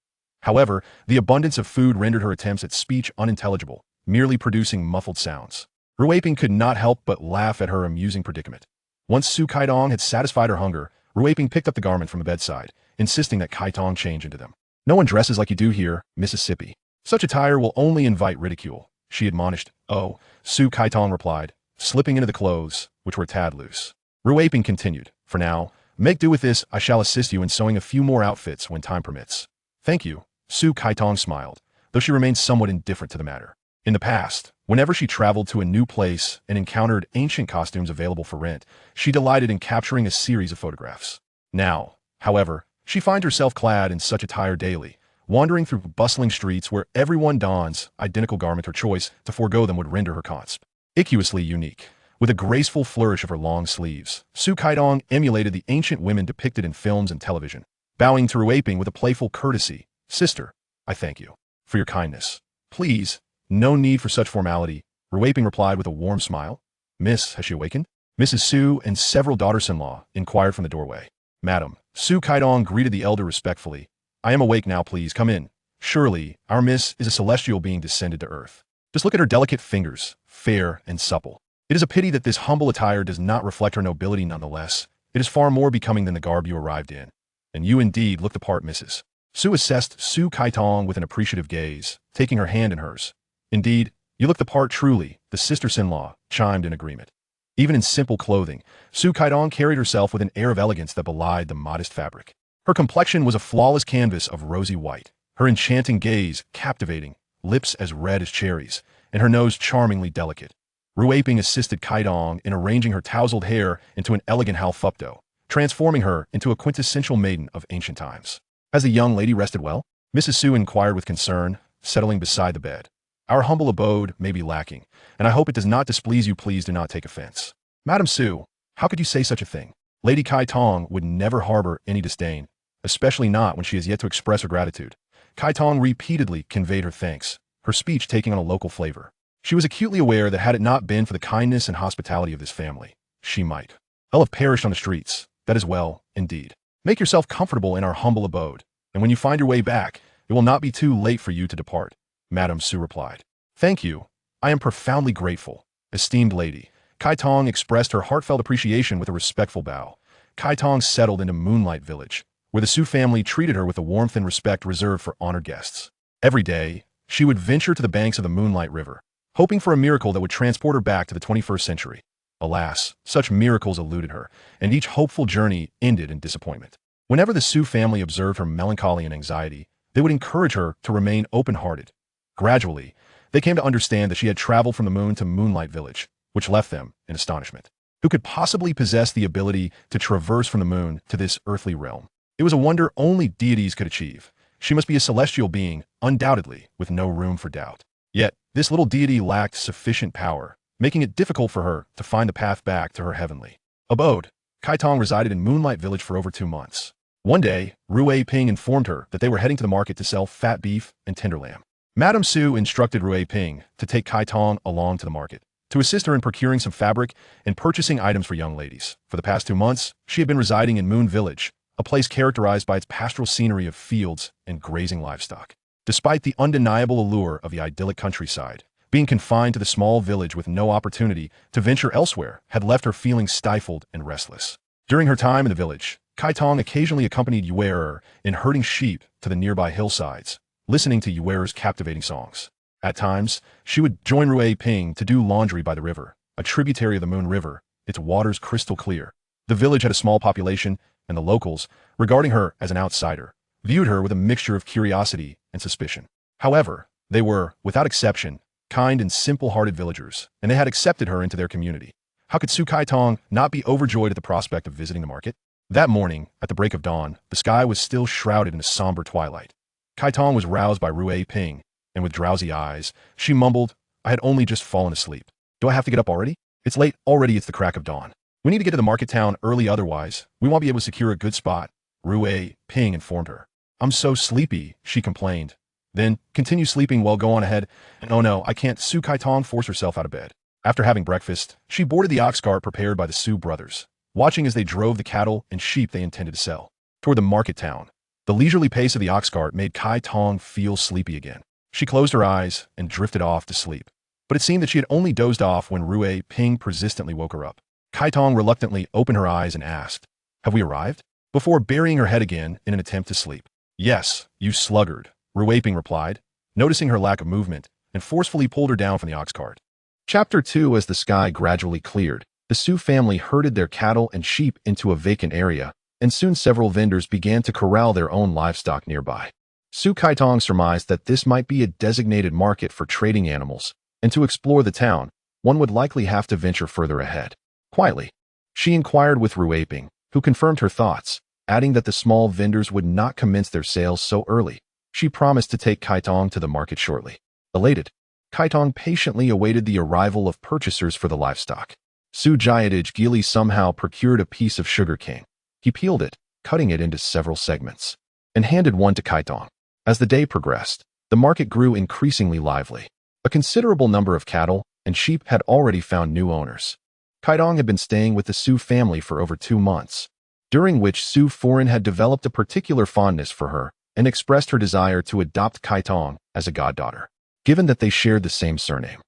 However, the abundance of food rendered her attempts at speech unintelligible, merely producing muffled sounds. Ruei Ping could not help but laugh at her amusing predicament. Once Su Kaitong had satisfied her hunger, Ruei Ping picked up the garment from the bedside, insisting that Kaitong change into them. "No one dresses like you do here, Mississippi. Such attire will only invite ridicule," she admonished. "Oh," Su Kaitong replied, slipping into the clothes, which were a tad loose. Ruei Ping continued, "For now, make do with this. I shall assist you in sewing a few more outfits when time permits." "Thank you," Su Kaitong smiled, though she remained somewhat indifferent to the matter. In the past, whenever she traveled to a new place and encountered ancient costumes available for rent, she delighted in capturing a series of photographs. Now, however, she finds herself clad in such attire daily, wandering through bustling streets where everyone dons identical garment her choice to forego them would render her conspicuously unique. With a graceful flourish of her long sleeves, Su Kaitong emulated the ancient women depicted in films and television, bowing to Ruei Ping with a playful courtesy. "Sister, I thank you for your kindness. Please, no need for such formality," Ruei Ping replied with a warm smile. "Miss, has she awakened?" Mrs. Su and several daughters-in-law inquired from the doorway. "Madam," Su Kaitong greeted the elder respectfully, "I am awake now, please come in. Surely, our miss is a celestial being descended to earth. Just look at her delicate fingers, fair and supple. It is a pity that this humble attire does not reflect her nobility nonetheless. It is far more becoming than the garb you arrived in. And you indeed look the part, Mrs." Su assessed Su Kaitong with an appreciative gaze, taking her hand in hers. "Indeed, you look the part truly," the sisters-in-law chimed in agreement. Even in simple clothing, Su Kaitong carried herself with an air of elegance that belied the modest fabric. Her complexion was a flawless canvas of rosy white, her enchanting gaze captivating, lips as red as cherries, and her nose charmingly delicate. Ruei Ping assisted Kaitong in arranging her tousled hair into an elegant halfupto, transforming her into a quintessential maiden of ancient times. "Has the young lady rested well?" Mrs. Su inquired with concern, settling beside the bed. "Our humble abode may be lacking, and I hope it does not displease you. Please do not take offense." "Madam Su, how could you say such a thing? Lady Kaitong would never harbor any disdain, especially not when she has yet to express her gratitude." Kaitong repeatedly conveyed her thanks, her speech taking on a local flavor. She was acutely aware that had it not been for the kindness and hospitality of this family, she might have perished on the streets. "That is well, indeed. Make yourself comfortable in our humble abode, and when you find your way back, it will not be too late for you to depart," Madame Su replied. "Thank you. I am profoundly grateful, esteemed lady." Kaitong expressed her heartfelt appreciation with a respectful bow. Kaitong settled into Moonlight Village, where the Su family treated her with the warmth and respect reserved for honored guests. Every day, she would venture to the banks of the Moonlight River, hoping for a miracle that would transport her back to the 21st century. Alas, such miracles eluded her, and each hopeful journey ended in disappointment. Whenever the Su family observed her melancholy and anxiety, they would encourage her to remain open-hearted. Gradually, they came to understand that she had traveled from the moon to Moonlight Village, which left them in astonishment. Who could possibly possess the ability to traverse from the moon to this earthly realm? It was a wonder only deities could achieve. She must be a celestial being, undoubtedly, with no room for doubt. Yet, this little deity lacked sufficient power, making it difficult for her to find the path back to her heavenly abode. Kaitong resided in Moonlight Village for over 2 months. One day, Ruei Ping informed her that they were heading to the market to sell fat beef and tender lamb. Madame Su instructed Ruei Ping to take Kaitong along to the market, to assist her in procuring some fabric and purchasing items for young ladies. For the past 2 months, she had been residing in Moon Village, a place characterized by its pastoral scenery of fields and grazing livestock. Despite the undeniable allure of the idyllic countryside, being confined to the small village with no opportunity to venture elsewhere had left her feeling stifled and restless. During her time in the village, Kaitong occasionally accompanied Yue in herding sheep to the nearby hillsides, listening to Yue's captivating songs. At times, she would join Ruei Ping to do laundry by the river, a tributary of the Moon River, its waters crystal clear. The village had a small population, and the locals, regarding her as an outsider, viewed her with a mixture of curiosity and suspicion. However, They were, without exception, kind and simple-hearted villagers, and they had accepted her into their community. How could Su Kaitong not be overjoyed at the prospect of visiting the market? That morning, at the break of dawn, the sky was still shrouded in a somber twilight. Kaitong was roused by Rui Ping, and with drowsy eyes, she mumbled, "I had only just fallen asleep. Do I have to get up already? It's late already, it's the crack of dawn. We need to get to the market town early, otherwise we won't be able to secure a good spot," Rui Ping informed her. "I'm so sleepy," she complained. "Then continue sleeping, well, go on ahead." "And oh no, I can't." Su Kaitong forced herself out of bed. After having breakfast, she boarded the ox cart prepared by the Su brothers, watching as they drove the cattle and sheep they intended to sell toward the market town. The leisurely pace of the ox cart made Kaitong feel sleepy again. She closed her eyes and drifted off to sleep. But it seemed that she had only dozed off when Rui Ping persistently woke her up. Kaitong reluctantly opened her eyes and asked, "Have we arrived?" before burying her head again in an attempt to sleep. "Yes, you sluggard," Rui Ping replied, noticing her lack of movement, and forcefully pulled her down from the ox cart. Chapter 2. As the sky gradually cleared, the Su family herded their cattle and sheep into a vacant area, and soon several vendors began to corral their own livestock nearby. Su Kaitong surmised that this might be a designated market for trading animals, and to explore the town, one would likely have to venture further ahead. Quietly, she inquired with Rui Ping, who confirmed her thoughts, adding that the small vendors would not commence their sales so early. She promised to take Kaitong to the market shortly. Elated, Kaitong patiently awaited the arrival of purchasers for the livestock. Su Gili somehow procured a piece of sugar cane. He peeled it, cutting it into several segments, and handed one to Kaitong. As the day progressed, the market grew increasingly lively. A considerable number of cattle and sheep had already found new owners. Kaitong had been staying with the Su family for over 2 months, during which Su Foreign had developed a particular fondness for her and expressed her desire to adopt Kaitong as a goddaughter. Given that they shared the same surname,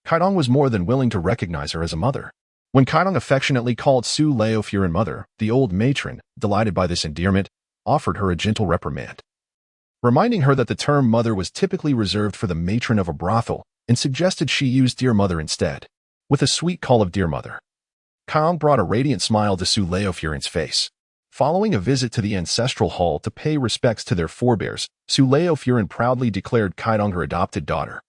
Kaitong was more than willing to recognize her as a mother. When Kaitong affectionately called Su Furin mother, the old matron, delighted by this endearment, offered her a gentle reprimand, reminding her that the term mother was typically reserved for the matron of a brothel, and suggested she use dear mother instead. With a sweet call of dear mother, Kaitong brought a radiant smile to Su Furin's face. Following a visit to the ancestral hall to pay respects to their forebears, Su Furin proudly declared Kaitong her adopted daughter.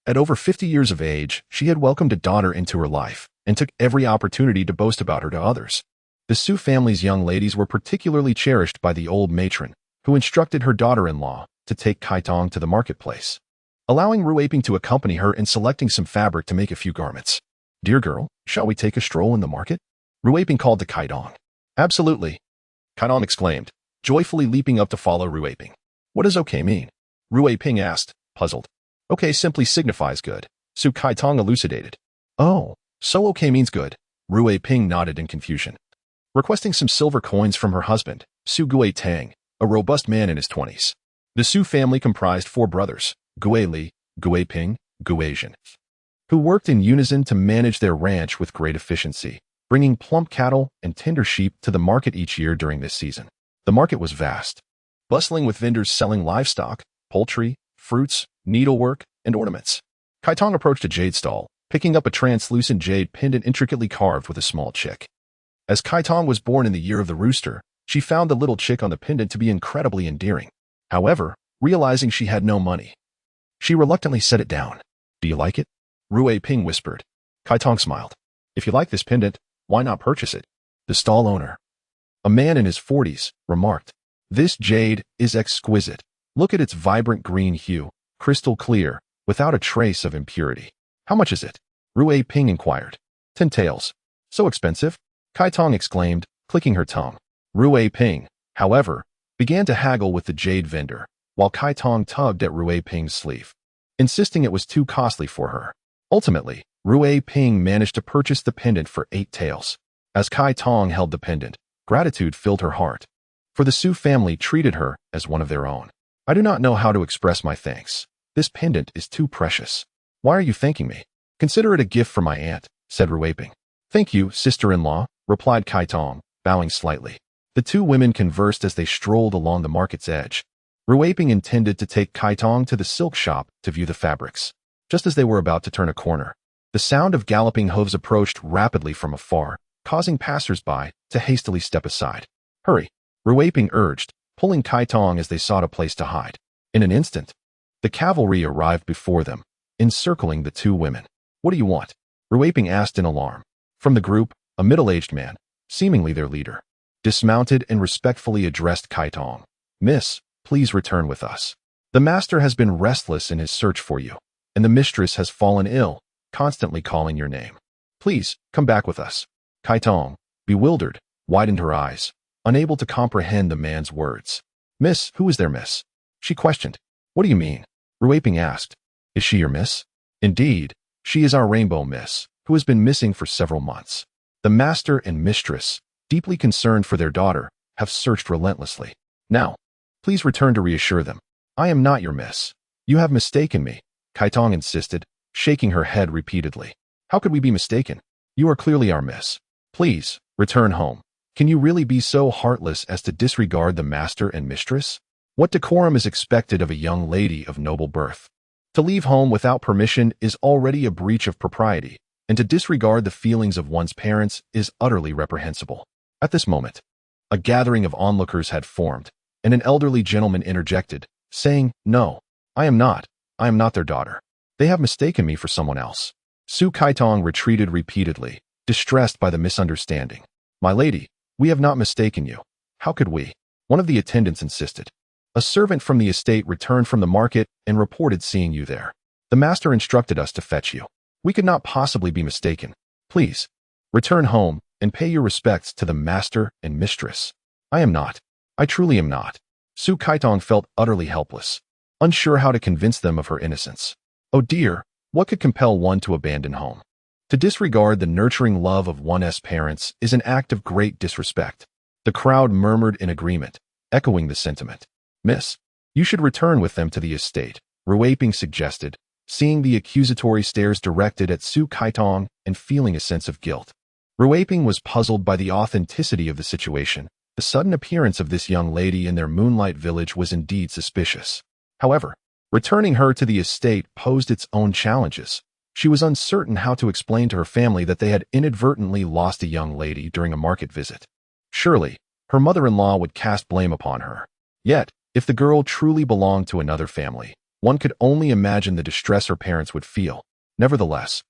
At over 50 years of age, she had welcomed a daughter into her life, and took every opportunity to boast about her to others. The Su family's young ladies were particularly cherished by the old matron, who instructed her daughter-in-law to take Kaitong to the marketplace, allowing Rui Ping to accompany her in selecting some fabric to make a few garments. "Dear girl, shall we take a stroll in the market?" Rui Ping called to Kaitong. "Absolutely," Kaitong exclaimed, joyfully leaping up to follow Rui Ping. "What does okay mean?" Rui Ping asked, puzzled. "Okay simply signifies good," Su Kaitong elucidated. "Oh, so okay means good," Rui Ping nodded in confusion. Requesting some silver coins from her husband, Su Gui Tang, a robust man in his 20s. The Su family comprised 4 brothers, Gui Li, Gui Ping, Gui Zhen, who worked in unison to manage their ranch with great efficiency, bringing plump cattle and tender sheep to the market each year during this season. The market was vast, bustling with vendors selling livestock, poultry, fruits, needlework, and ornaments. Kaitong approached a jade stall, picking up a translucent jade pendant intricately carved with a small chick. As Kaitong was born in the year of the rooster, she found the little chick on the pendant to be incredibly endearing. However, realizing she had no money, she reluctantly set it down. "Do you like it?" Rui Ping whispered. Kaitong smiled. "If you like this pendant, why not purchase it?" The stall owner, a man in his 40s, remarked, "This jade is exquisite. Look at its vibrant green hue, crystal clear, without a trace of impurity." "How much is it?" Rui Ping inquired. 10 taels. "So expensive?" Kaitong exclaimed, clicking her tongue. Rui Ping, however, began to haggle with the jade vendor, while Kaitong tugged at Rui Ping's sleeve, insisting it was too costly for her. Ultimately, Rui Ping managed to purchase the pendant for 8 taels. As Kaitong held the pendant, gratitude filled her heart, for the Su family treated her as one of their own. "I do not know how to express my thanks. This pendant is too precious." "Why are you thanking me?" "Consider it a gift from my aunt," said Rui Ping. "Thank you, sister-in-law," replied Kaitong, bowing slightly. The 2 women conversed as they strolled along the market's edge. Rui Ping intended to take Kaitong to the silk shop to view the fabrics. Just as they were about to turn a corner, the sound of galloping hooves approached rapidly from afar, causing passers-by to hastily step aside. "Hurry," Rui Ping urged, pulling Kaitong as they sought a place to hide. In an instant, The cavalry arrived before them, encircling the two women. "What do you want?" Ruaping asked in alarm. From the group, a middle-aged man, seemingly their leader, dismounted and respectfully addressed Kaitong. "Miss, please return with us. The master has been restless in his search for you, and the mistress has fallen ill, constantly calling your name. Please, come back with us." Kaitong, bewildered, widened her eyes, unable to comprehend the man's words. "Miss, who is there, miss?" she questioned. "What do you mean?" Ruaping asked. "Is she your miss?" "Indeed, she is our rainbow miss, who has been missing for several months. The master and mistress, deeply concerned for their daughter, have searched relentlessly. Now, please return to reassure them. I am not your miss. You have mistaken me," Kaitong insisted, shaking her head repeatedly. "How could we be mistaken? You are clearly our miss. Please, return home. Can you really be so heartless as to disregard the master and mistress? What decorum is expected of a young lady of noble birth? To leave home without permission is already a breach of propriety, and to disregard the feelings of one's parents is utterly reprehensible." At this moment, a gathering of onlookers had formed, and an elderly gentleman interjected, saying, "No, I am not their daughter. They have mistaken me for someone else." Su Kaitong retreated repeatedly, distressed by the misunderstanding. "My lady, we have not mistaken you. How could we?" one of the attendants insisted. "A servant from the estate returned from the market and reported seeing you there. The master instructed us to fetch you. We could not possibly be mistaken. Please, return home and pay your respects to the master and mistress." "I am not. I truly am not." Su Kaitong felt utterly helpless, unsure how to convince them of her innocence. Oh dear, what could compel one to abandon home? To disregard the nurturing love of one's parents is an act of great disrespect. The crowd murmured in agreement, echoing the sentiment. "Miss, you should return with them to the estate," Ruaping suggested, seeing the accusatory stares directed at Su Kaitong and feeling a sense of guilt. Ruaping was puzzled by the authenticity of the situation. The sudden appearance of this young lady in their moonlight village was indeed suspicious. However, returning her to the estate posed its own challenges. She was uncertain how to explain to her family that they had inadvertently lost a young lady during a market visit. Surely, her mother-in-law would cast blame upon her. Yet, if the girl truly belonged to another family, one could only imagine the distress her parents would feel. Nevertheless,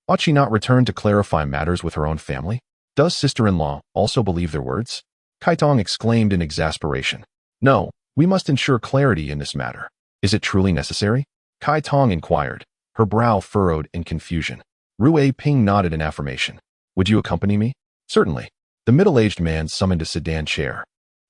ought she not return to clarify matters with her own family? Does sister-in-law also believe their words? Kaitong exclaimed in exasperation. "No, we must ensure clarity in this matter. Is it truly necessary?" Kaitong inquired, her brow furrowed in confusion. Ruaping nodded in affirmation. "Would you accompany me?" "Certainly." The middle-aged man summoned a sedan chair,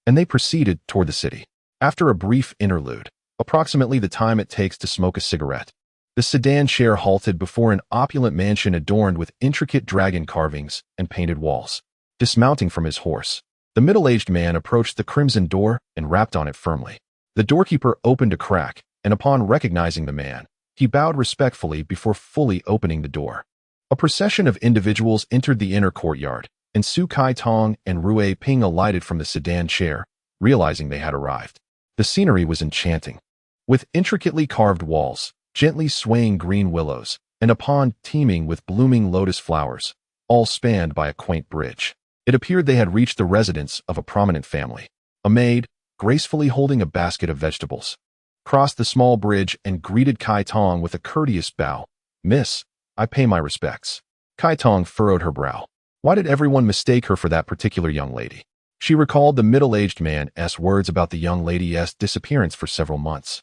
and they proceeded toward the city. After a brief interlude, approximately the time it takes to smoke a cigarette, the sedan chair halted before an opulent mansion adorned with intricate dragon carvings and painted walls. Dismounting from his horse, the middle-aged man approached the crimson door and rapped on it firmly. The doorkeeper opened a crack, and upon recognizing the man, he bowed respectfully before fully opening the door. A procession of individuals entered the inner courtyard, and Su Kaitong and Ruaping alighted from the sedan chair, realizing they had arrived. The scenery was enchanting, with intricately carved walls, gently swaying green willows, and a pond teeming with blooming lotus flowers, all spanned by a quaint bridge. It appeared they had reached the residence of a prominent family. A maid, gracefully holding a basket of vegetables, crossed the small bridge and greeted Kaitong with a courteous bow. "Miss, I pay my respects." Kaitong furrowed her brow. Why did everyone mistake her for that particular young lady? She recalled the middle-aged man's words about the young lady's disappearance for several months,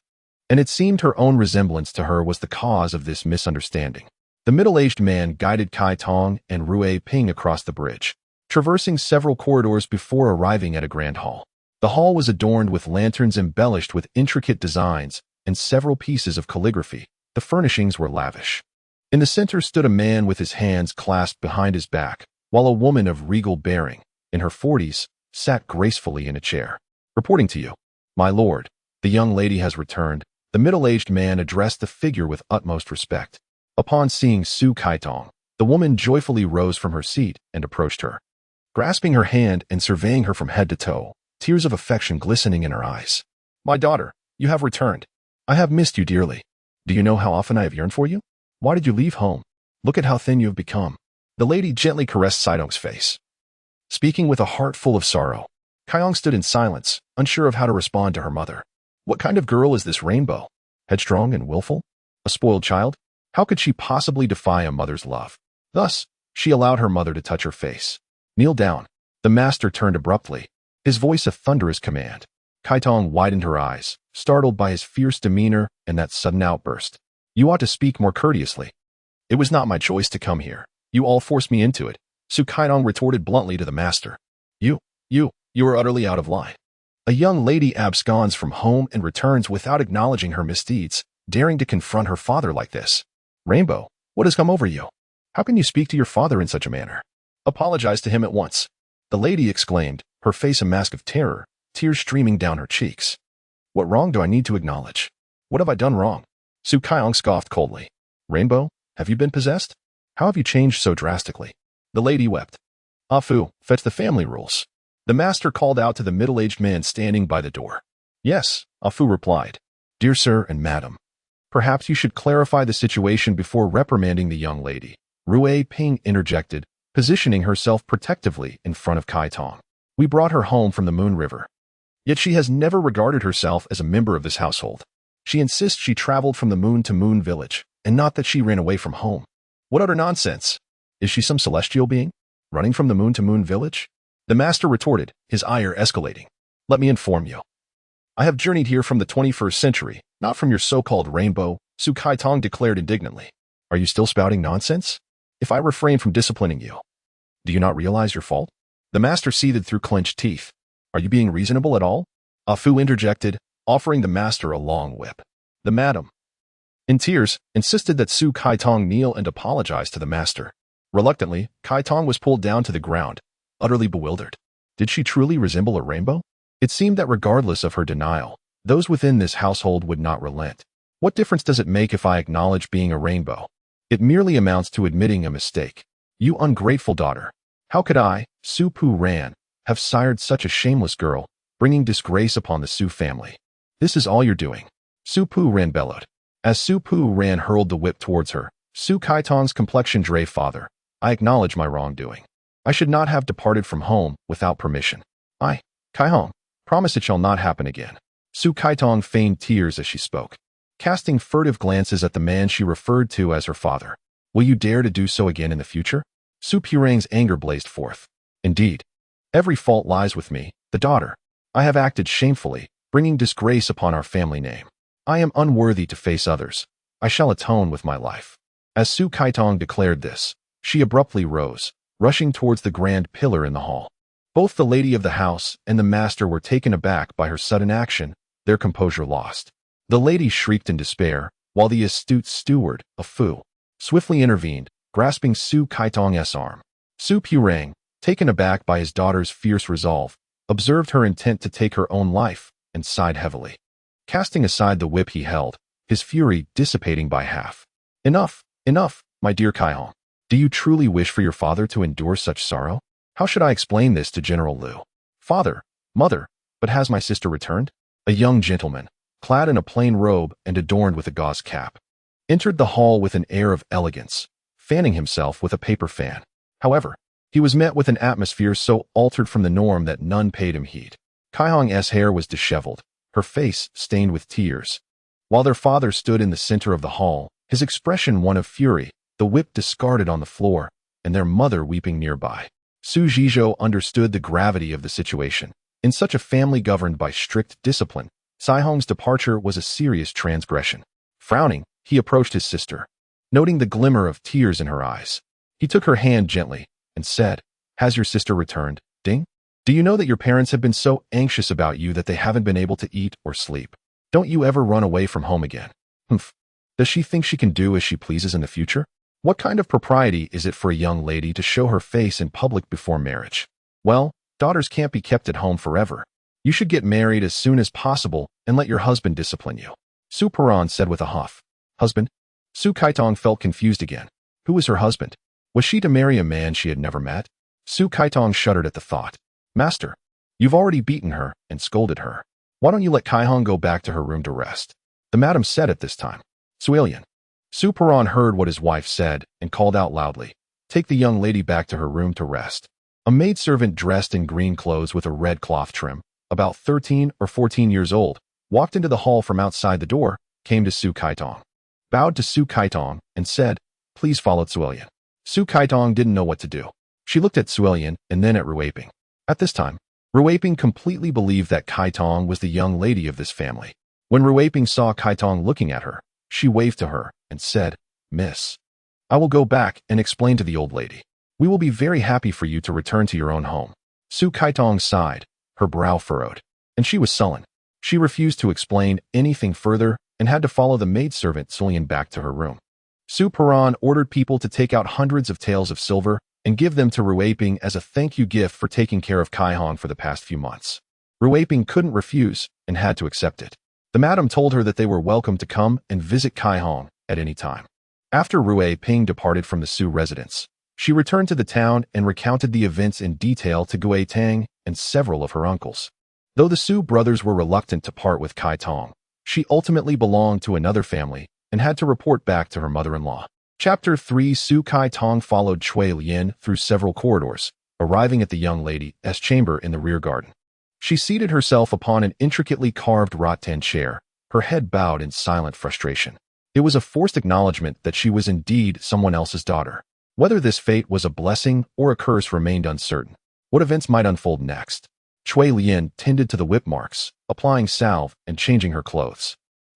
and it seemed her own resemblance to her was the cause of this misunderstanding. The middle-aged man guided Kaitong and Ruaping across the bridge, traversing several corridors before arriving at a grand hall. The hall was adorned with lanterns embellished with intricate designs and several pieces of calligraphy. The furnishings were lavish. In the center stood a man with his hands clasped behind his back, while a woman of regal bearing, in her 40s, sat gracefully in a chair. "Reporting to you, my lord, the young lady has returned." The middle-aged man addressed the figure with utmost respect. Upon seeing Su Kaitong, the woman joyfully rose from her seat and approached her. Grasping her hand and surveying her from head to toe, tears of affection glistening in her eyes. "My daughter, you have returned. I have missed you dearly. Do you know how often I have yearned for you? Why did you leave home? Look at how thin you have become." The lady gently caressed Kaitong's face. Speaking with a heart full of sorrow, Kaitong stood in silence, unsure of how to respond to her mother. What kind of girl is this rainbow? Headstrong and willful? A spoiled child? How could she possibly defy a mother's love? Thus, she allowed her mother to touch her face. Kneel down. The master turned abruptly, his voice a thunderous command. Kaitong widened her eyes, startled by his fierce demeanor and that sudden outburst. You ought to speak more courteously. It was not my choice to come here. You all forced me into it, Su Kaitong retorted bluntly to the master. You are utterly out of line. A young lady absconds from home and returns without acknowledging her misdeeds, daring to confront her father like this. Rainbow, what has come over you? How can you speak to your father in such a manner? Apologize to him at once. The lady exclaimed, her face a mask of terror, tears streaming down her cheeks. What wrong do I need to acknowledge? What have I done wrong? Su Kaitong scoffed coldly. Rainbow, have you been possessed? How have you changed so drastically? The lady wept. Ah Fu, fetch the family rules. The master called out to the middle-aged man standing by the door. Yes, Ah Fu replied. Dear sir and madam, perhaps you should clarify the situation before reprimanding the young lady. Rui Ping interjected, positioning herself protectively in front of Kaitong. We brought her home from the Moon River. Yet she has never regarded herself as a member of this household. She insists she traveled from the moon to Moon Village, and not that she ran away from home. What utter nonsense! Is she some celestial being? Running from the moon to Moon Village? The master retorted, his ire escalating. Let me inform you. I have journeyed here from the 21st century, not from your so-called rainbow, Su Kaitong declared indignantly. Are you still spouting nonsense? If I refrain from disciplining you, do you not realize your fault? The master seethed through clenched teeth. Are you being reasonable at all? Ah Fu interjected, offering the master a long whip. The madam, in tears, insisted that Su Kaitong kneel and apologize to the master. Reluctantly, Kaitong was pulled down to the ground, utterly bewildered. Did she truly resemble a rainbow? It seemed that regardless of her denial, those within this household would not relent. What difference does it make if I acknowledge being a rainbow? It merely amounts to admitting a mistake. You ungrateful daughter. How could I, Su Pu Ran, have sired such a shameless girl, bringing disgrace upon the Su family? This is all you're doing. Su Pu Ran bellowed. As Su Pu Ran hurled the whip towards her, Su Kaitong's complexion dray father, I acknowledge my wrongdoing. I should not have departed from home without permission. I, Kaihong, promise it shall not happen again. Su Kaitong feigned tears as she spoke, casting furtive glances at the man she referred to as her father. Will you dare to do so again in the future? Su Purang's anger blazed forth. Indeed, every fault lies with me, the daughter. I have acted shamefully, bringing disgrace upon our family name. I am unworthy to face others. I shall atone with my life. As Su Kaitong declared this, she abruptly rose, rushing towards the grand pillar in the hall. Both the lady of the house and the master were taken aback by her sudden action, their composure lost. The lady shrieked in despair, while the astute steward, Ah Fu, swiftly intervened, grasping Su Kaitong's arm. Su Purang, taken aback by his daughter's fierce resolve, observed her intent to take her own life, and sighed heavily. Casting aside the whip he held, his fury dissipating by half. Enough, my dear Kaihong. Do you truly wish for your father to endure such sorrow? How should I explain this to General Liu? Father, mother, but has my sister returned? A young gentleman, clad in a plain robe and adorned with a gauze cap, entered the hall with an air of elegance, fanning himself with a paper fan. However, he was met with an atmosphere so altered from the norm that none paid him heed. Kaihong's hair was disheveled, her face stained with tears. While their father stood in the center of the hall, his expression one of fury, the whip discarded on the floor, and their mother weeping nearby. Su Ziyue understood the gravity of the situation. In such a family governed by strict discipline, Kaihong's departure was a serious transgression. Frowning, he approached his sister. Noting the glimmer of tears in her eyes, he took her hand gently and said, Has your sister returned, Ding? Do you know that your parents have been so anxious about you that they haven't been able to eat or sleep? Don't you ever run away from home again? Humph. Does she think she can do as she pleases in the future? What kind of propriety is it for a young lady to show her face in public before marriage? Well, daughters can't be kept at home forever. You should get married as soon as possible and let your husband discipline you. Su Peron said with a huff. Husband? Su Kaitong felt confused again. Who was her husband? Was she to marry a man she had never met? Su Kaitong shuddered at the thought. Master, you've already beaten her and scolded her. Why don't you let Kaihong go back to her room to rest? The madam said at this time. Suilian. Su Peron heard what his wife said and called out loudly. Take the young lady back to her room to rest. A maidservant dressed in green clothes with a red cloth trim, about 13 or 14 years old, walked into the hall from outside the door, came to Su Kaitong, bowed to Su Kaitong, and said, "Please follow Tsuelian." Su Kaitong didn't know what to do. She looked at Tsuelian and then at Ruaping. At this time, Ruaping completely believed that Kaitong was the young lady of this family. When Ruaping saw Kaitong looking at her, she waved to her and said, "Miss, I will go back and explain to the old lady. We will be very happy for you to return to your own home." Su Kaitong sighed, her brow furrowed, and she was sullen. She refused to explain anything further and had to follow the maidservant Tsuelian back to her room. Su Paran ordered people to take out hundreds of taels of silver and give them to Ruaping as a thank you gift for taking care of Kaihong for the past few months. Ruaping couldn't refuse and had to accept it. The madam told her that they were welcome to come and visit Kaihong at any time. After Ruaping departed from the Su residence, she returned to the town and recounted the events in detail to Gui Tang and several of her uncles. Though the Su brothers were reluctant to part with Kaitong, she ultimately belonged to another family and had to report back to her mother-in-law. Chapter 3. Su Kaitong followed Chui Lian through several corridors, arriving at the young lady's chamber in the rear garden. She seated herself upon an intricately carved rattan chair, her head bowed in silent frustration. It was a forced acknowledgement that she was indeed someone else's daughter. Whether this fate was a blessing or a curse remained uncertain. What events might unfold next? Chui Lian tended to the whip marks, applying salve and changing her clothes.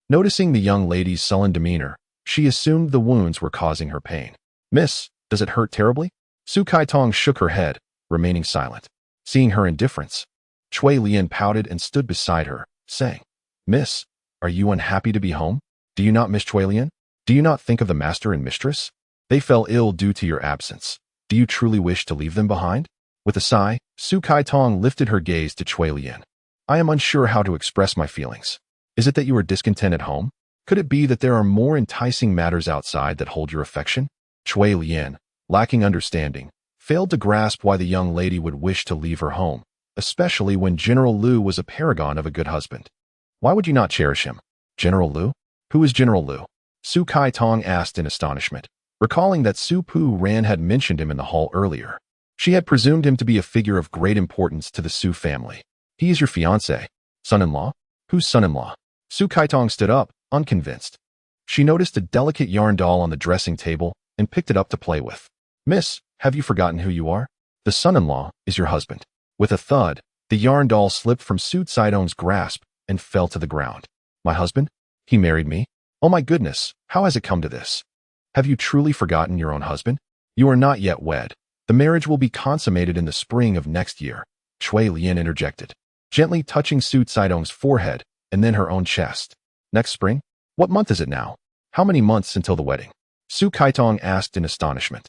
Noticing the young lady's sullen demeanor, she assumed the wounds were causing her pain. "Miss, does it hurt terribly?" Su Kaitong shook her head, remaining silent. Seeing her indifference, Chui Lian pouted and stood beside her, saying, "Miss, are you unhappy to be home? Do you not miss Chui Lian? Do you not think of the master and mistress? They fell ill due to your absence. Do you truly wish to leave them behind?" With a sigh, Su Kaitong lifted her gaze to Chui Lian. "I am unsure how to express my feelings. Is it that you are discontent at home? Could it be that there are more enticing matters outside that hold your affection?" Chui Lian, lacking understanding, failed to grasp why the young lady would wish to leave her home, especially when General Liu was a paragon of a good husband. "Why would you not cherish him?" "General Liu? Who is General Liu?" Su Kaitong asked in astonishment, recalling that Su Pu Ran had mentioned him in the hall earlier. She had presumed him to be a figure of great importance to the Su family. "He is your fiancé. Son-in-law? Whose son-in-law?" Su Kaitong stood up, unconvinced. She noticed a delicate yarn doll on the dressing table and picked it up to play with. "Miss, have you forgotten who you are? The son-in-law is your husband." With a thud, the yarn doll slipped from Su Caidong's grasp and fell to the ground. "My husband? He married me? Oh my goodness, how has it come to this? Have you truly forgotten your own husband? You are not yet wed. The marriage will be consummated in the spring of next year," Chui Lian interjected, gently touching Su Caidong's forehead and then her own chest. "Next spring? What month is it now? How many months until the wedding?" Su Kaitong asked in astonishment.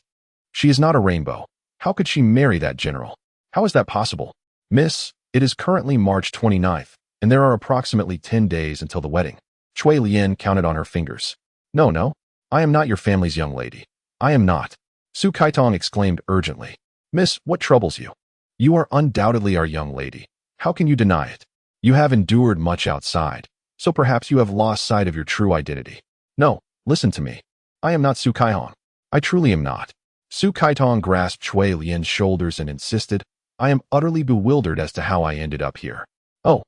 "She is not a rainbow. How could she marry that general? How is that possible?" "Miss, it is currently March 29th, and there are approximately 10 days until the wedding." Chui Lian counted on her fingers. No, I am not your family's young lady. I am not." Su Kaitong exclaimed urgently. "Miss, what troubles you? You are undoubtedly our young lady. How can you deny it? You have endured much outside, so perhaps you have lost sight of your true identity." "No, listen to me. I am not Su Kaihong. I truly am not." Su Kaitong grasped Chui Lian's shoulders and insisted, "I am utterly bewildered as to how I ended up here." "Oh."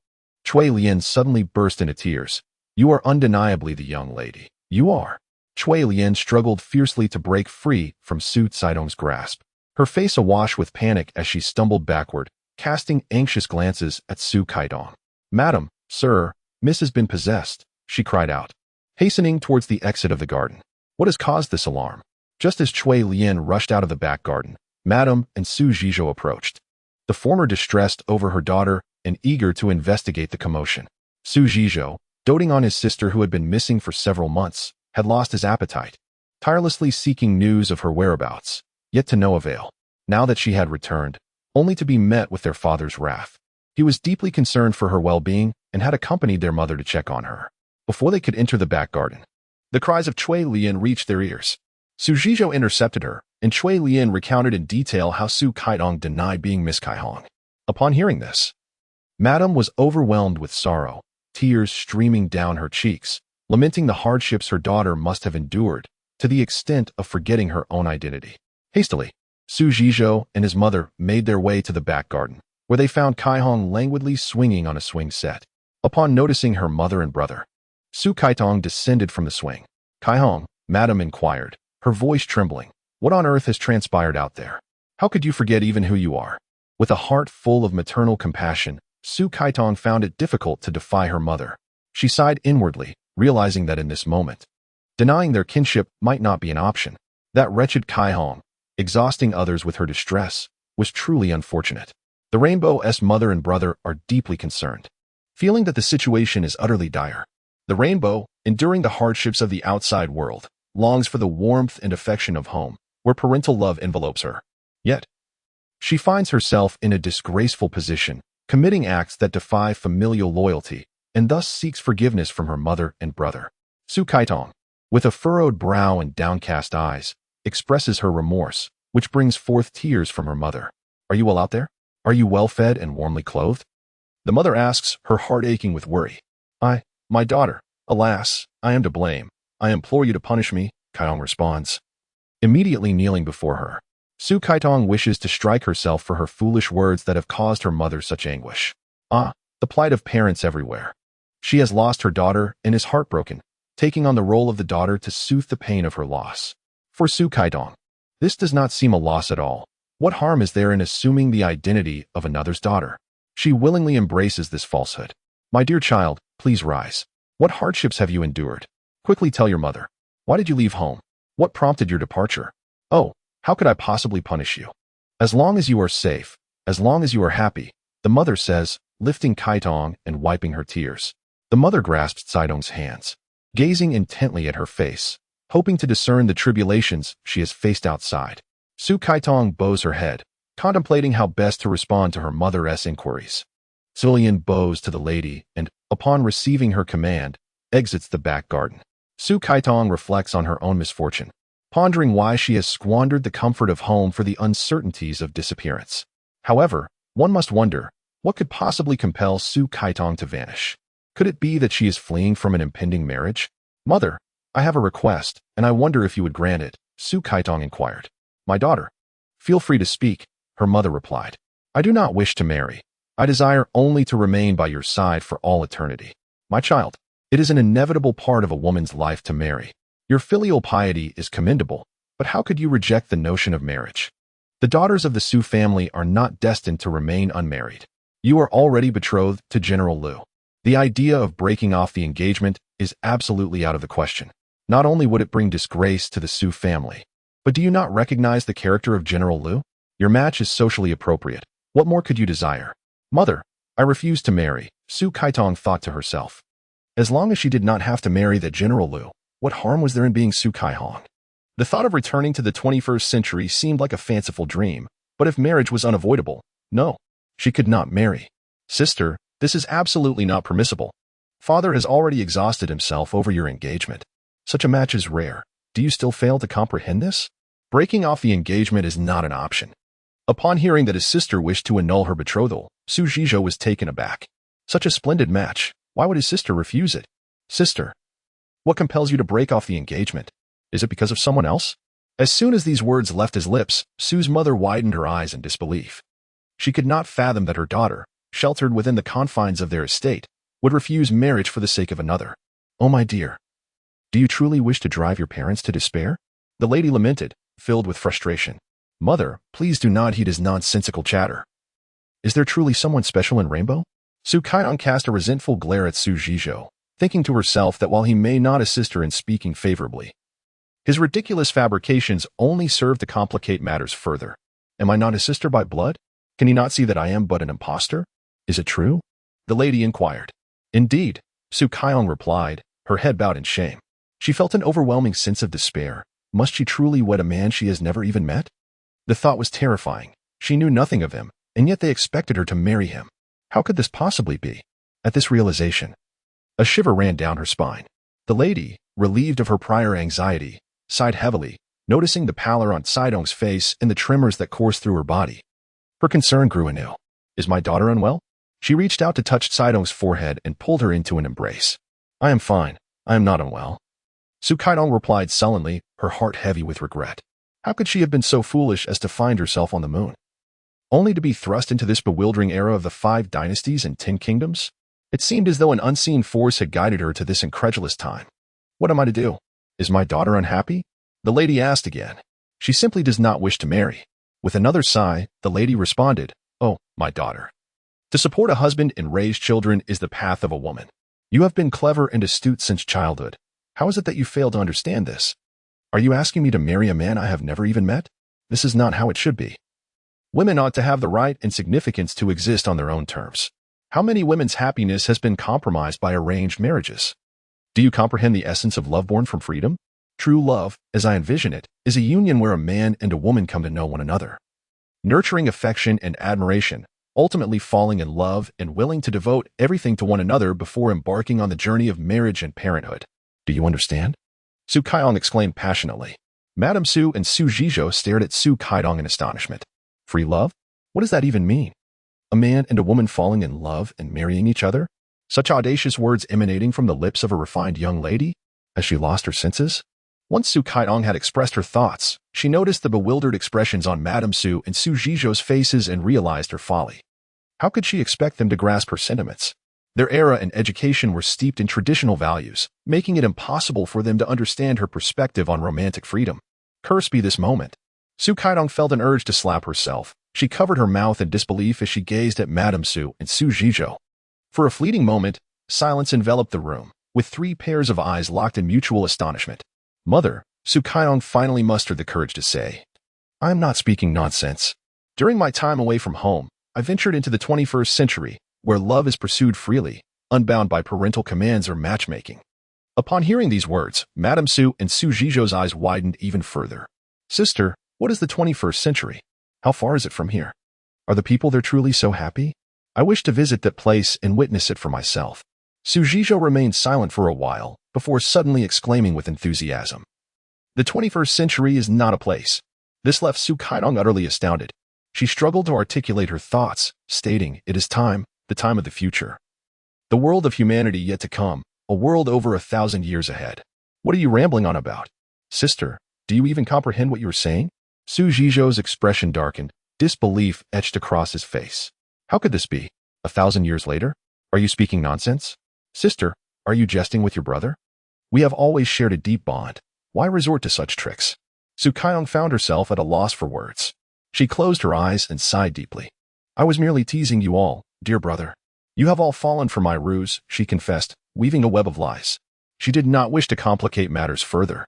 Chui Lian suddenly burst into tears. "You are undeniably the young lady. You are." Chui Lian struggled fiercely to break free from Su Caidong's grasp, her face awash with panic as she stumbled backward, casting anxious glances at Su Kaitong. "Madam, sir, Miss has been possessed," she cried out, hastening towards the exit of the garden. "What has caused this alarm?" Just as Chui Lian rushed out of the back garden, Madame and Su Ziyue approached, the former distressed over her daughter and eager to investigate the commotion. Su Ziyue, doting on his sister who had been missing for several months, had lost his appetite, tirelessly seeking news of her whereabouts, yet to no avail. Now that she had returned, only to be met with their father's wrath. He was deeply concerned for her well-being and had accompanied their mother to check on her. Before they could enter the back garden, the cries of Chui Lian reached their ears. Su Ziyue intercepted her, and Chui Lian recounted in detail how Su Kaitong denied being Miss Kaihong. Upon hearing this, Madame was overwhelmed with sorrow, tears streaming down her cheeks, lamenting the hardships her daughter must have endured, to the extent of forgetting her own identity. Hastily, Su Ziyue and his mother made their way to the back garden, where they found Kaihong languidly swinging on a swing set. Upon noticing her mother and brother, Su Kaitong descended from the swing. Kaihong, madam inquired, her voice trembling. What on earth has transpired out there? How could you forget even who you are? With a heart full of maternal compassion, Su Kaitong found it difficult to defy her mother. She sighed inwardly, realizing that in this moment, denying their kinship might not be an option. That wretched Kaihong, exhausting others with her distress, was truly unfortunate. The Rainbow's mother and brother are deeply concerned, feeling that the situation is utterly dire. The Rainbow, enduring the hardships of the outside world, longs for the warmth and affection of home, where parental love envelopes her. Yet, she finds herself in a disgraceful position, committing acts that defy familial loyalty, and thus seeks forgiveness from her mother and brother. Su Kaitong, with a furrowed brow and downcast eyes, expresses her remorse, which brings forth tears from her mother. Are you well out there? Are you well fed and warmly clothed? The mother asks, her heart aching with worry. My daughter, alas, I am to blame. I implore you to punish me, Kaitong responds. Immediately kneeling before her, Su Kaitong wishes to strike herself for her foolish words that have caused her mother such anguish. The plight of parents everywhere. She has lost her daughter and is heartbroken, taking on the role of the daughter to soothe the pain of her loss. For Su Kaitong, this does not seem a loss at all. What harm is there in assuming the identity of another's daughter? She willingly embraces this falsehood. My dear child, please rise. What hardships have you endured? Quickly tell your mother. Why did you leave home? What prompted your departure? Oh, how could I possibly punish you? As long as you are safe, as long as you are happy, the mother says, lifting Kaitong and wiping her tears. The mother grasps Caidong's hands, gazing intently at her face, hoping to discern the tribulations she has faced outside. Su Kaitong bows her head, contemplating how best to respond to her mother's inquiries. Ziyue bows to the lady and, upon receiving her command, exits the back garden. Su Kaitong reflects on her own misfortune, pondering why she has squandered the comfort of home for the uncertainties of disappearance. However, one must wonder, what could possibly compel Su Kaitong to vanish? Could it be that she is fleeing from an impending marriage? Mother, I have a request, and I wonder if you would grant it, Su Kaitong inquired. My daughter. Feel free to speak, her mother replied. I do not wish to marry. I desire only to remain by your side for all eternity. My child, it is an inevitable part of a woman's life to marry. Your filial piety is commendable, but how could you reject the notion of marriage? The daughters of the Su family are not destined to remain unmarried. You are already betrothed to General Liu. The idea of breaking off the engagement is absolutely out of the question. Not only would it bring disgrace to the Su family, but do you not recognize the character of General Liu? Your match is socially appropriate. What more could you desire? Mother, I refuse to marry, Su Kaitong thought to herself. As long as she did not have to marry the General Liu, what harm was there in being Su Kaihong? The thought of returning to the 21st century seemed like a fanciful dream, but if marriage was unavoidable, no, she could not marry. Sister, this is absolutely not permissible. Father has already exhausted himself over your engagement. Such a match is rare. Do you still fail to comprehend this? Breaking off the engagement is not an option. Upon hearing that his sister wished to annul her betrothal, Su Ziyue was taken aback. Such a splendid match. Why would his sister refuse it? Sister, what compels you to break off the engagement? Is it because of someone else? As soon as these words left his lips, Su's mother widened her eyes in disbelief. She could not fathom that her daughter, sheltered within the confines of their estate, would refuse marriage for the sake of another. Oh, my dear, do you truly wish to drive your parents to despair? The lady lamented, filled with frustration. Mother, please do not heed his nonsensical chatter. Is there truly someone special in Rainbow? Su Kaitong cast a resentful glare at Su Ziyue, thinking to herself that while he may not assist her in speaking favorably, his ridiculous fabrications only serve to complicate matters further. Am I not his sister by blood? Can he not see that I am but an impostor? Is it true? The lady inquired. Indeed, Su Kaitong replied, her head bowed in shame. She felt an overwhelming sense of despair. Must she truly wed a man she has never even met? The thought was terrifying. She knew nothing of him, and yet they expected her to marry him. How could this possibly be? At this realization, a shiver ran down her spine. The lady, relieved of her prior anxiety, sighed heavily, noticing the pallor on Caidong's face and the tremors that coursed through her body. Her concern grew anew. Is my daughter unwell? She reached out to touch Caidong's forehead and pulled her into an embrace. I am fine. I am not unwell. Su Kaitong replied sullenly, her heart heavy with regret. How could she have been so foolish as to find herself on the moon? Only to be thrust into this bewildering era of the 5 dynasties and 10 kingdoms? It seemed as though an unseen force had guided her to this incredulous time. What am I to do? Is my daughter unhappy? The lady asked again. She simply does not wish to marry. With another sigh, the lady responded, Oh, my daughter. To support a husband and raise children is the path of a woman. You have been clever and astute since childhood. How is it that you fail to understand this? Are you asking me to marry a man I have never even met? This is not how it should be. Women ought to have the right and significance to exist on their own terms. How many women's happiness has been compromised by arranged marriages? Do you comprehend the essence of love born from freedom? True love, as I envision it, is a union where a man and a woman come to know one another. Nurturing affection and admiration, ultimately falling in love and willing to devote everything to one another before embarking on the journey of marriage and parenthood. Do you understand? Su Kaidong exclaimed passionately. Madame Su and Su Ziyue stared at Su Kaidong in astonishment. Free love? What does that even mean? A man and a woman falling in love and marrying each other? Such audacious words emanating from the lips of a refined young lady? Has she lost her senses? Once Su Kaidong had expressed her thoughts, she noticed the bewildered expressions on Madame Su and Su Ziyue's faces and realized her folly. How could she expect them to grasp her sentiments? Their era and education were steeped in traditional values, making it impossible for them to understand her perspective on romantic freedom. Cursed be this moment. Su Kaidong felt an urge to slap herself. She covered her mouth in disbelief as she gazed at Madame Su and Su Ziyue. For a fleeting moment, silence enveloped the room, with three pairs of eyes locked in mutual astonishment. Mother, Su Kaidong finally mustered the courage to say, I am not speaking nonsense. During my time away from home, I ventured into the 21st century, where love is pursued freely, unbound by parental commands or matchmaking. Upon hearing these words, Madame Su and Su Ziyue's eyes widened even further. Sister, what is the 21st century? How far is it from here? Are the people there truly so happy? I wish to visit that place and witness it for myself. Su Ziyue remained silent for a while, before suddenly exclaiming with enthusiasm. The 21st century is not a place. This left Su Kaidong utterly astounded. She struggled to articulate her thoughts, stating, It is time, the time of the future. The world of humanity yet to come, a world over 1,000 years ahead. What are you rambling on about? Sister, do you even comprehend what you are saying? Su Ziyue's expression darkened, disbelief etched across his face. How could this be? 1,000 years later? Are you speaking nonsense? Sister, are you jesting with your brother? We have always shared a deep bond. Why resort to such tricks? Su Kaidong found herself at a loss for words. She closed her eyes and sighed deeply. I was merely teasing you all, dear brother. You have all fallen for my ruse, she confessed, weaving a web of lies. She did not wish to complicate matters further.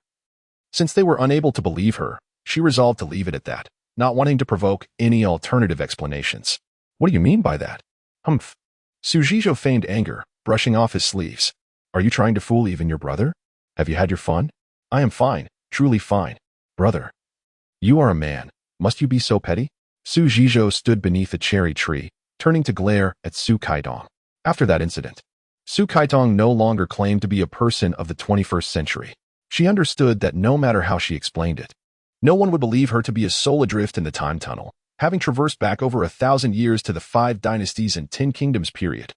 Since they were unable to believe her, she resolved to leave it at that, not wanting to provoke any alternative explanations. What do you mean by that? Humph. Su Ziyue feigned anger, brushing off his sleeves. Are you trying to fool even your brother? Have you had your fun? I am fine, truly fine. Brother. You are a man. Must you be so petty? Su Ziyue stood beneath a cherry tree, turning to glare at Su Kaidong. After that incident, Su Kaidong no longer claimed to be a person of the 21st century. She understood that no matter how she explained it, no one would believe her to be a soul adrift in the time tunnel, having traversed back over 1,000 years to the 5 dynasties and 10 kingdoms period.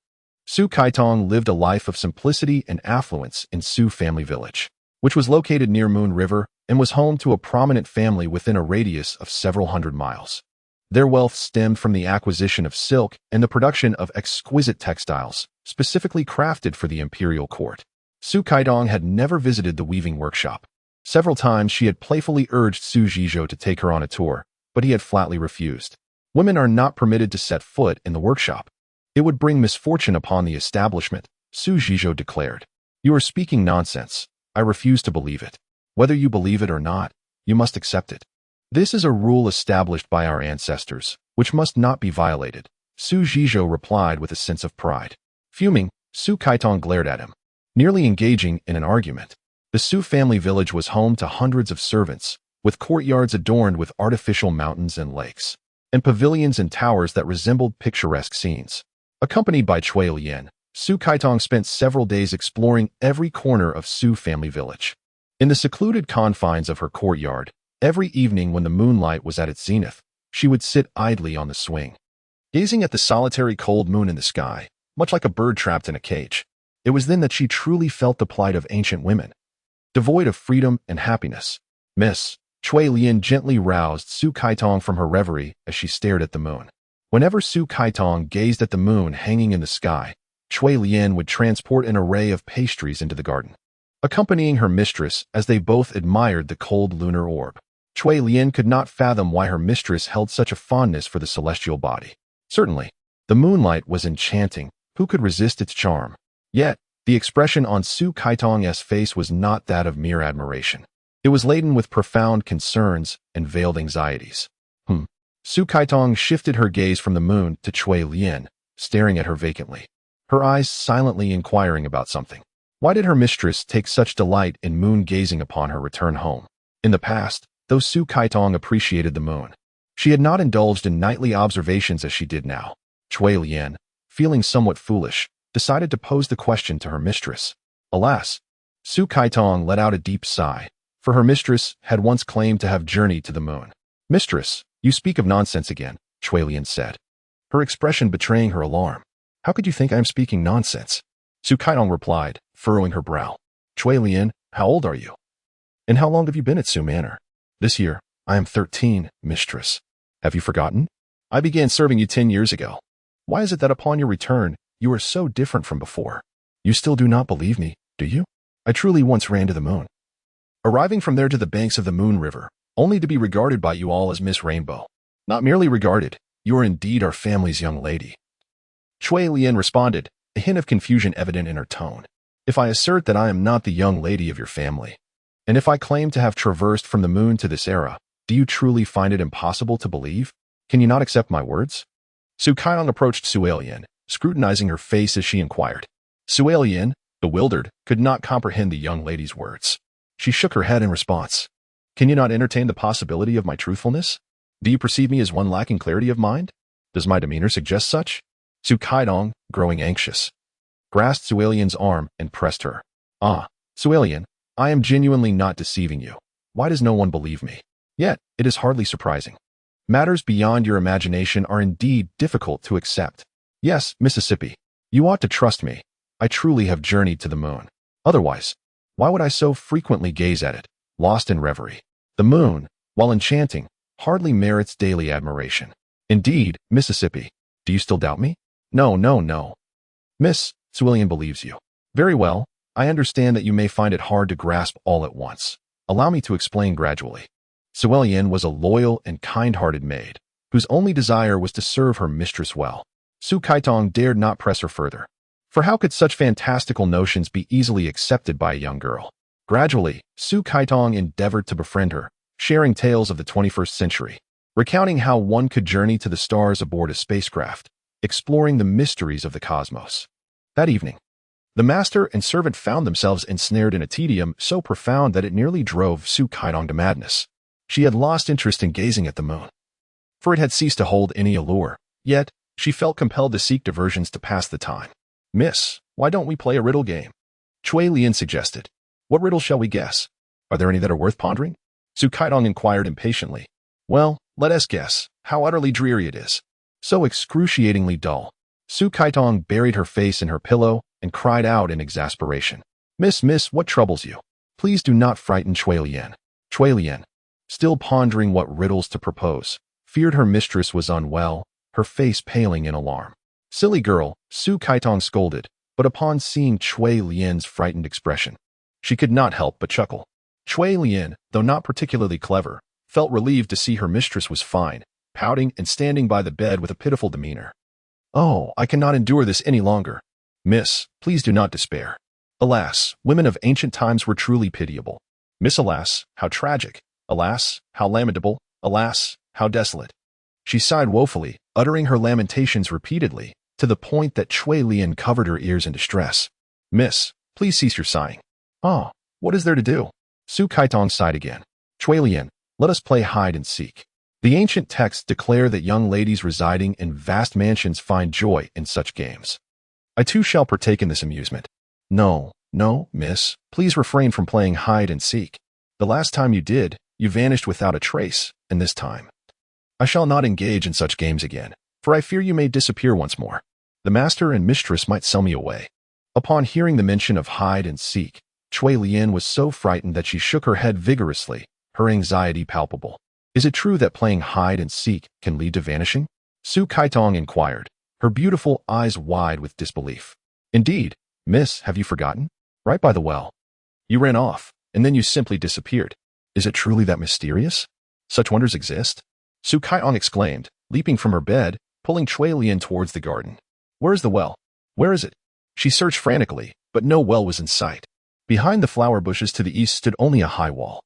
Su Kaidong lived a life of simplicity and affluence in Su family village, which was located near Moon River and was home to a prominent family within a radius of several hundred miles. Their wealth stemmed from the acquisition of silk and the production of exquisite textiles, specifically crafted for the imperial court. Su Kaidong had never visited the weaving workshop. Several times she had playfully urged Su Ziyue to take her on a tour, but he had flatly refused. Women are not permitted to set foot in the workshop. It would bring misfortune upon the establishment, Su Ziyue declared. You are speaking nonsense. I refuse to believe it. Whether you believe it or not, you must accept it. This is a rule established by our ancestors, which must not be violated, Su Ziyue replied with a sense of pride. Fuming, Su Kaidong glared at him, nearly engaging in an argument. The Su family village was home to hundreds of servants, with courtyards adorned with artificial mountains and lakes, and pavilions and towers that resembled picturesque scenes. Accompanied by Cui Lian, Su Kaidong spent several days exploring every corner of Su family village. In the secluded confines of her courtyard, every evening when the moonlight was at its zenith, she would sit idly on the swing, gazing at the solitary cold moon in the sky, much like a bird trapped in a cage. It was then that she truly felt the plight of ancient women, devoid of freedom and happiness. Miss Cui Lian gently roused Su Kaidong from her reverie as she stared at the moon. Whenever Su Kaidong gazed at the moon hanging in the sky, Chui Lian would transport an array of pastries into the garden, accompanying her mistress as they both admired the cold lunar orb. Chui Lian could not fathom why her mistress held such a fondness for the celestial body. Certainly, the moonlight was enchanting. Who could resist its charm? Yet, the expression on Su Kaitong's face was not that of mere admiration. It was laden with profound concerns and veiled anxieties. Su Kaitong shifted her gaze from the moon to Chui Lian, staring at her vacantly, her eyes silently inquiring about something. Why did her mistress take such delight in moon gazing upon her return home? In the past, though Su Kaitong appreciated the moon, she had not indulged in nightly observations as she did now. Chui Lian, feeling somewhat foolish, decided to pose the question to her mistress. Alas, Su Kaitong let out a deep sigh, for her mistress had once claimed to have journeyed to the moon. Mistress, you speak of nonsense again, Chui Lian said, her expression betraying her alarm. How could you think I am speaking nonsense? Su Kaitong replied, furrowing her brow. Chui Lian, how old are you? And how long have you been at Su Manor? This year, I am 13, mistress. Have you forgotten? I began serving you 10 years ago. Why is it that upon your return, you are so different from before? You still do not believe me, do you? I truly once ran to the moon, arriving from there to the banks of the Moon River, only to be regarded by you all as Miss Rainbow. Not merely regarded, you are indeed our family's young lady. Chui Lian responded, a hint of confusion evident in her tone. If I assert that I am not the young lady of your family, and if I claim to have traversed from the moon to this era, do you truly find it impossible to believe? Can you not accept my words? Su Kaitong approached Chui Lian, scrutinizing her face as she inquired. Chui Lian, bewildered, could not comprehend the young lady's words. She shook her head in response. Can you not entertain the possibility of my truthfulness? Do you perceive me as one lacking clarity of mind? Does my demeanor suggest such? Su Kaitong, growing anxious, grasped Chui Lian's arm and pressed her. Chui Lian, I am genuinely not deceiving you. Why does no one believe me? Yet, it is hardly surprising. Matters beyond your imagination are indeed difficult to accept. Yes, Mississippi, you ought to trust me. I truly have journeyed to the moon. Otherwise, why would I so frequently gaze at it, lost in reverie? The moon, while enchanting, hardly merits daily admiration. Indeed, Mississippi, do you still doubt me? No. Miss, Chui Lian believes you. Very well, I understand that you may find it hard to grasp all at once. Allow me to explain gradually. Chui Lian was a loyal and kind-hearted maid, whose only desire was to serve her mistress well. Su Kaitong dared not press her further, for how could such fantastical notions be easily accepted by a young girl? Gradually, Su Kaitong endeavored to befriend her, sharing tales of the 21st century, recounting how one could journey to the stars aboard a spacecraft, exploring the mysteries of the cosmos. That evening, the master and servant found themselves ensnared in a tedium so profound that it nearly drove Su Kaitong to madness. She had lost interest in gazing at the moon, for it had ceased to hold any allure. Yet, she felt compelled to seek diversions to pass the time. Miss, why don't we play a riddle game? Chui Lian suggested. What riddle shall we guess? Are there any that are worth pondering? Su Kaitong inquired impatiently. Well, let us guess. How utterly dreary it is. So excruciatingly dull. Su Kaitong buried her face in her pillow and cried out in exasperation. Miss, what troubles you? Please do not frighten Chui Lian. Chui Lian, still pondering what riddles to propose, feared her mistress was unwell, her face paling in alarm. Silly girl, Su Kaitong scolded, but upon seeing Chui Lian's frightened expression, she could not help but chuckle. Chui Lian, though not particularly clever, felt relieved to see her mistress was fine, pouting and standing by the bed with a pitiful demeanor. Oh, I cannot endure this any longer. Miss, please do not despair. Alas, women of ancient times were truly pitiable. Miss, alas, how tragic. Alas, how lamentable. Alas, how desolate. She sighed woefully, uttering her lamentations repeatedly, to the point that Chui Lian covered her ears in distress. Miss, please cease your sighing. What is there to do? Su Kaitong sighed again. Chui Lian, let us play hide and seek. The ancient texts declare that young ladies residing in vast mansions find joy in such games. I too shall partake in this amusement. No, miss, please refrain from playing hide and seek. The last time you did, you vanished without a trace, and this time I shall not engage in such games again, for I fear you may disappear once more. The master and mistress might sell me away. Upon hearing the mention of hide and seek, Chui Lian was so frightened that she shook her head vigorously, her anxiety palpable. Is it true that playing hide and seek can lead to vanishing? Su Kaitong inquired, her beautiful eyes wide with disbelief. Indeed, miss, have you forgotten? Right by the well. You ran off, and then you simply disappeared. Is it truly that mysterious? Such wonders exist? Su Kaiong exclaimed, leaping from her bed, pulling Chui Lian towards the garden. Where is the well? Where is it? She searched frantically, but no well was in sight. Behind the flower bushes to the east stood only a high wall,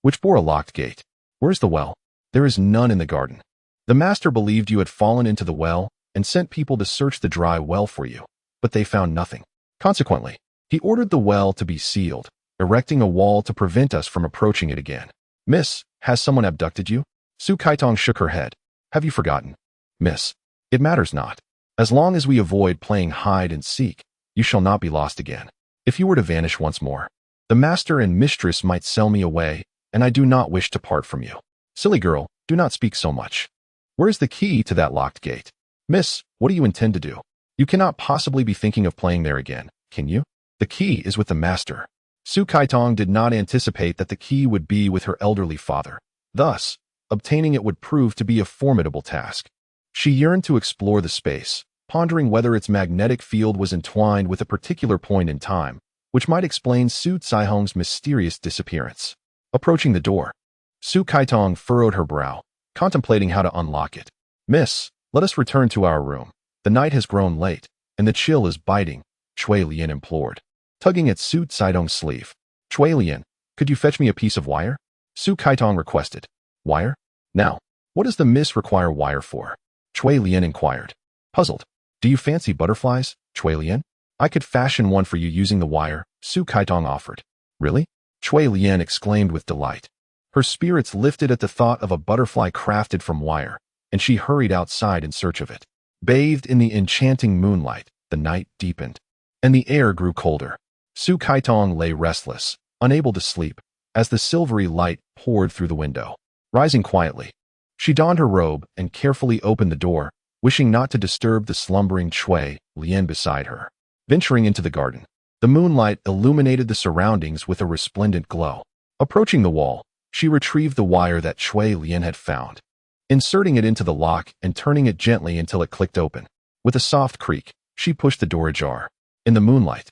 which bore a locked gate. Where's the well? There is none in the garden. The master believed you had fallen into the well and sent people to search the dry well for you, but they found nothing. Consequently, he ordered the well to be sealed, erecting a wall to prevent us from approaching it again. Miss, has someone abducted you? Su Kaitong shook her head. Have you forgotten? Miss, it matters not. As long as we avoid playing hide and seek, you shall not be lost again. If you were to vanish once more, the master and mistress might sell me away, and I do not wish to part from you. Silly girl, do not speak so much. Where is the key to that locked gate? Miss, what do you intend to do? You cannot possibly be thinking of playing there again, can you? The key is with the master. Su Kaitong did not anticipate that the key would be with her elderly father. Thus, obtaining it would prove to be a formidable task. She yearned to explore the space, pondering whether its magnetic field was entwined with a particular point in time, which might explain Su Caihong's mysterious disappearance. Approaching the door, Su Kaitong furrowed her brow, contemplating how to unlock it. Miss, let us return to our room. The night has grown late, and the chill is biting, Chui Lian implored, tugging at Su Caitong's sleeve. Chui Lian, could you fetch me a piece of wire? Su Kaitong requested. Wire? Now, what does the miss require wire for? Chui Lian inquired, puzzled. Do you fancy butterflies, Chui Lian? I could fashion one for you using the wire, Su Kaitong offered. Really? Chui Lian exclaimed with delight. Her spirits lifted at the thought of a butterfly crafted from wire, and she hurried outside in search of it. Bathed in the enchanting moonlight, the night deepened, and the air grew colder. Su Kaitong lay restless, unable to sleep, as the silvery light poured through the window. Rising quietly, she donned her robe and carefully opened the door, wishing not to disturb the slumbering Chui Lian beside her. Venturing into the garden, the moonlight illuminated the surroundings with a resplendent glow. Approaching the wall, she retrieved the wire that Chui Lian had found, inserting it into the lock and turning it gently until it clicked open. With a soft creak, she pushed the door ajar. In the moonlight,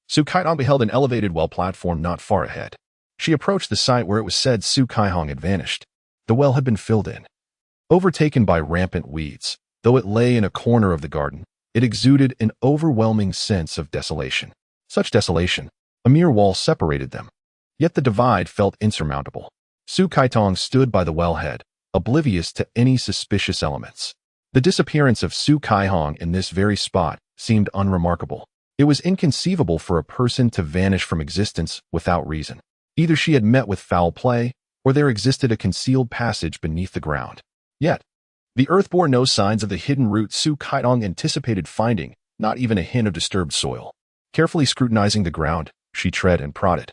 Su Kaitong beheld an elevated well platform not far ahead. She approached the site where it was said Su Kaihong had vanished. The well had been filled in. Overtaken by rampant weeds, though it lay in a corner of the garden, it exuded an overwhelming sense of desolation. Such desolation, a mere wall separated them. Yet the divide felt insurmountable. Su Kaitong stood by the wellhead, oblivious to any suspicious elements. The disappearance of Su Kaihong in this very spot seemed unremarkable. It was inconceivable for a person to vanish from existence without reason. Either she had met with foul play, or there existed a concealed passage beneath the ground. Yet, the earth bore no signs of the hidden route Su Kaitong anticipated finding, not even a hint of disturbed soil. Carefully scrutinizing the ground, she tread and prodded,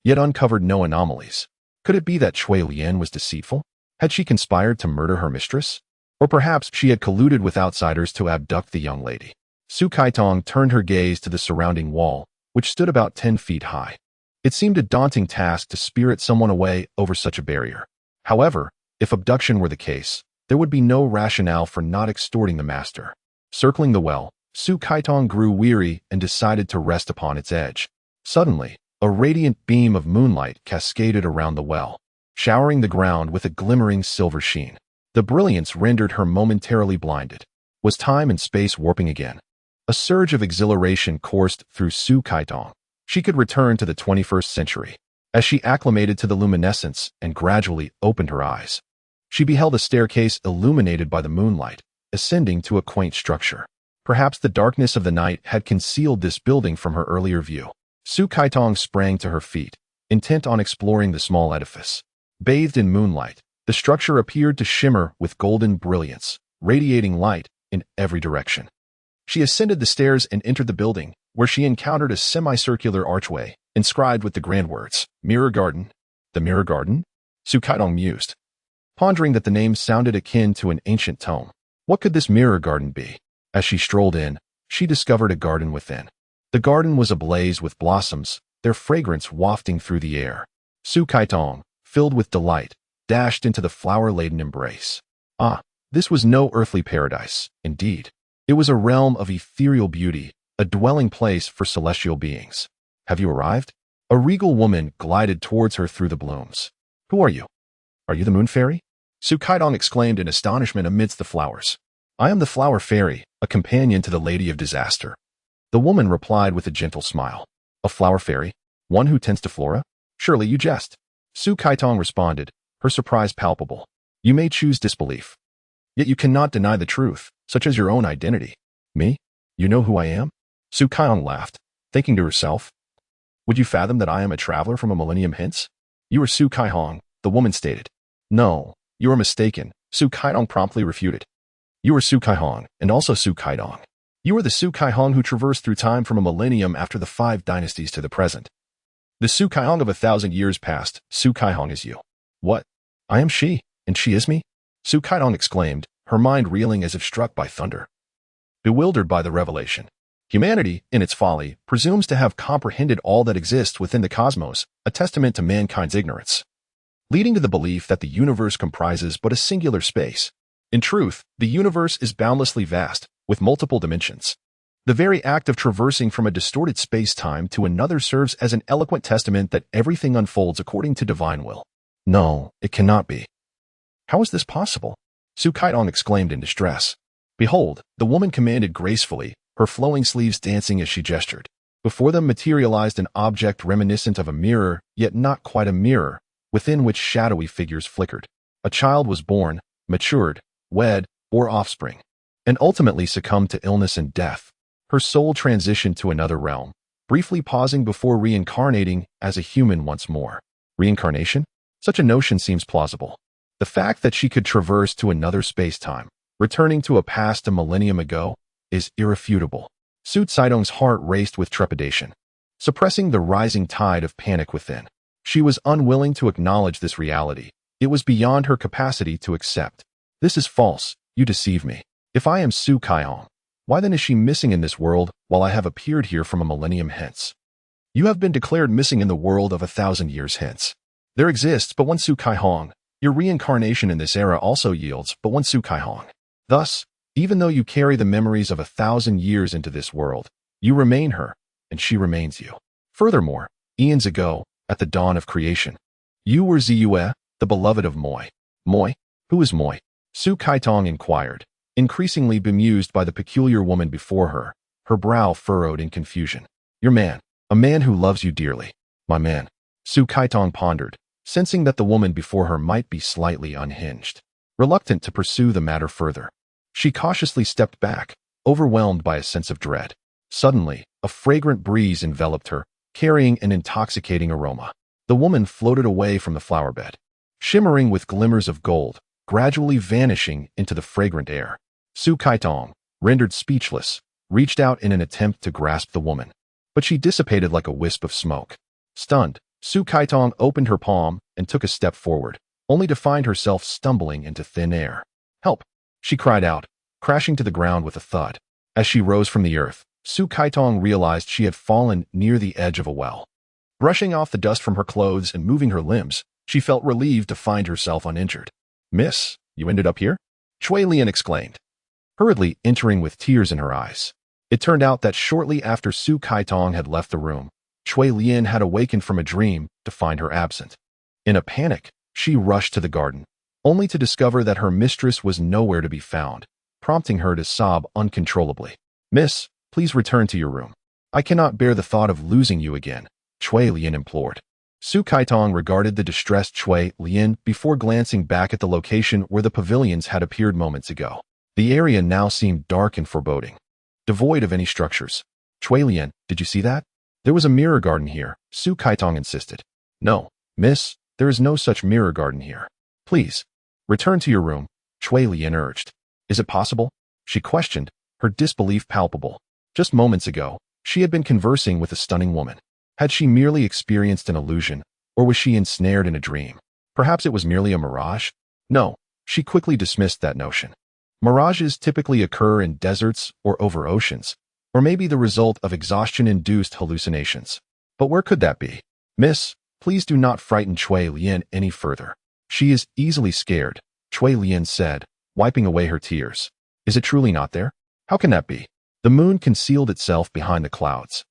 yet uncovered no anomalies. Could it be that Chui Lian was deceitful? Had she conspired to murder her mistress? Or perhaps she had colluded with outsiders to abduct the young lady. Su Kaitong turned her gaze to the surrounding wall, which stood about 10 feet high. It seemed a daunting task to spirit someone away over such a barrier. However, if abduction were the case, there would be no rationale for not extorting the master. Circling the well, Su Kaitong grew weary and decided to rest upon its edge. Suddenly, a radiant beam of moonlight cascaded around the well, showering the ground with a glimmering silver sheen. The brilliance rendered her momentarily blinded. Was time and space warping again? A surge of exhilaration coursed through Su Kaitong. She could return to the 21st century. As she acclimated to the luminescence and gradually opened her eyes, she beheld a staircase illuminated by the moonlight, ascending to a quaint structure. Perhaps the darkness of the night had concealed this building from her earlier view. Su Kaitong sprang to her feet, intent on exploring the small edifice. Bathed in moonlight, the structure appeared to shimmer with golden brilliance, radiating light in every direction. She ascended the stairs and entered the building, where she encountered a semicircular archway, inscribed with the grand words, Mirror Garden. The Mirror Garden? Su Kaitong mused, pondering that the name sounded akin to an ancient tome. What could this Mirror Garden be? As she strolled in, she discovered a garden within. The garden was ablaze with blossoms, their fragrance wafting through the air. Su Kaitong, filled with delight, dashed into the flower-laden embrace. Ah, this was no earthly paradise, indeed. It was a realm of ethereal beauty, a dwelling place for celestial beings. Have you arrived? A regal woman glided towards her through the blooms. Who are you? Are you the moon fairy? Su Kaidong exclaimed in astonishment amidst the flowers. I am the flower fairy, a companion to the Lady of Disaster. The woman replied with a gentle smile. A flower fairy? One who tends to flora? Surely you jest. Su Kaitong responded, her surprise palpable. You may choose disbelief. Yet you cannot deny the truth, such as your own identity. Me? You know who I am? Su Kaitong laughed, thinking to herself. Would you fathom that I am a traveler from a millennium hence? You are Su Kaihong, the woman stated. No, you are mistaken, Su Kaitong promptly refuted. You are Su Kaihong, and also Su Kaidong. You are the Su Kaihong who traversed through time from a millennium after the 5 dynasties to the present. The Su Kaihong of 1,000 years past, Su Kaihong is you. What? I am she, and she is me? Su Kaidong exclaimed, her mind reeling as if struck by thunder. Bewildered by the revelation. Humanity, in its folly, presumes to have comprehended all that exists within the cosmos, a testament to mankind's ignorance, leading to the belief that the universe comprises but a singular space. In truth, the universe is boundlessly vast, with multiple dimensions. The very act of traversing from a distorted space-time to another serves as an eloquent testament that everything unfolds according to divine will. No, it cannot be. How is this possible? Su Kaitong exclaimed in distress. Behold, the woman commanded gracefully, her flowing sleeves dancing as she gestured. Before them materialized an object reminiscent of a mirror, yet not quite a mirror, within which shadowy figures flickered. A child was born, matured, wed, or offspring, and ultimately succumbed to illness and death. Her soul transitioned to another realm, briefly pausing before reincarnating as a human once more. Reincarnation? Such a notion seems plausible. The fact that she could traverse to another space-time, returning to a past a millennium ago, is irrefutable. Su Caidong's heart raced with trepidation, suppressing the rising tide of panic within. She was unwilling to acknowledge this reality. It was beyond her capacity to accept. This is false. You deceive me. If I am Su Kaihong, why then is she missing in this world while I have appeared here from a millennium hence? You have been declared missing in the world of 1,000 years hence. There exists but one Su Kaihong. Your reincarnation in this era also yields but one Su Kaihong. Thus, even though you carry the memories of 1,000 years into this world, you remain her, and she remains you. Furthermore, eons ago, at the dawn of creation, you were Ziyue, the beloved of Mo. Mo? Who is Mo? Su Kaitong inquired, increasingly bemused by the peculiar woman before her, her brow furrowed in confusion. Your man, a man who loves you dearly. My man. Su Kaitong pondered, sensing that the woman before her might be slightly unhinged. Reluctant to pursue the matter further, she cautiously stepped back, overwhelmed by a sense of dread. Suddenly, a fragrant breeze enveloped her, carrying an intoxicating aroma. The woman floated away from the flower bed, shimmering with glimmers of gold, gradually vanishing into the fragrant air. Su Kaitong, rendered speechless, reached out in an attempt to grasp the woman, but she dissipated like a wisp of smoke. Stunned, Su Kaitong opened her palm and took a step forward, only to find herself stumbling into thin air. Help! She cried out, crashing to the ground with a thud. As she rose from the earth, Su Kaitong realized she had fallen near the edge of a well. Brushing off the dust from her clothes and moving her limbs, she felt relieved to find herself uninjured. Miss, you ended up here? Chui Lian exclaimed, hurriedly entering with tears in her eyes. It turned out that shortly after Su Kaitong had left the room, Chui Lian had awakened from a dream to find her absent. In a panic, she rushed to the garden, only to discover that her mistress was nowhere to be found, prompting her to sob uncontrollably. Miss, please return to your room. I cannot bear the thought of losing you again, Chui Lian implored. Su Kaitong regarded the distressed Chui Lian before glancing back at the location where the pavilions had appeared moments ago. The area now seemed dark and foreboding, devoid of any structures. Chui Lian, did you see that? There was a mirror garden here, Su Kaitong insisted. No, miss, there is no such mirror garden here. Please, return to your room, Chui Lian urged. Is it possible? She questioned, her disbelief palpable. Just moments ago, she had been conversing with a stunning woman. Had she merely experienced an illusion, or was she ensnared in a dream? Perhaps it was merely a mirage? No, she quickly dismissed that notion. Mirages typically occur in deserts or over oceans, or may be the result of exhaustion-induced hallucinations. But where could that be? Miss, please do not frighten Chui Lian any further. She is easily scared, Chui Lian said, wiping away her tears. Is it truly not there? How can that be? The moon concealed itself behind the clouds,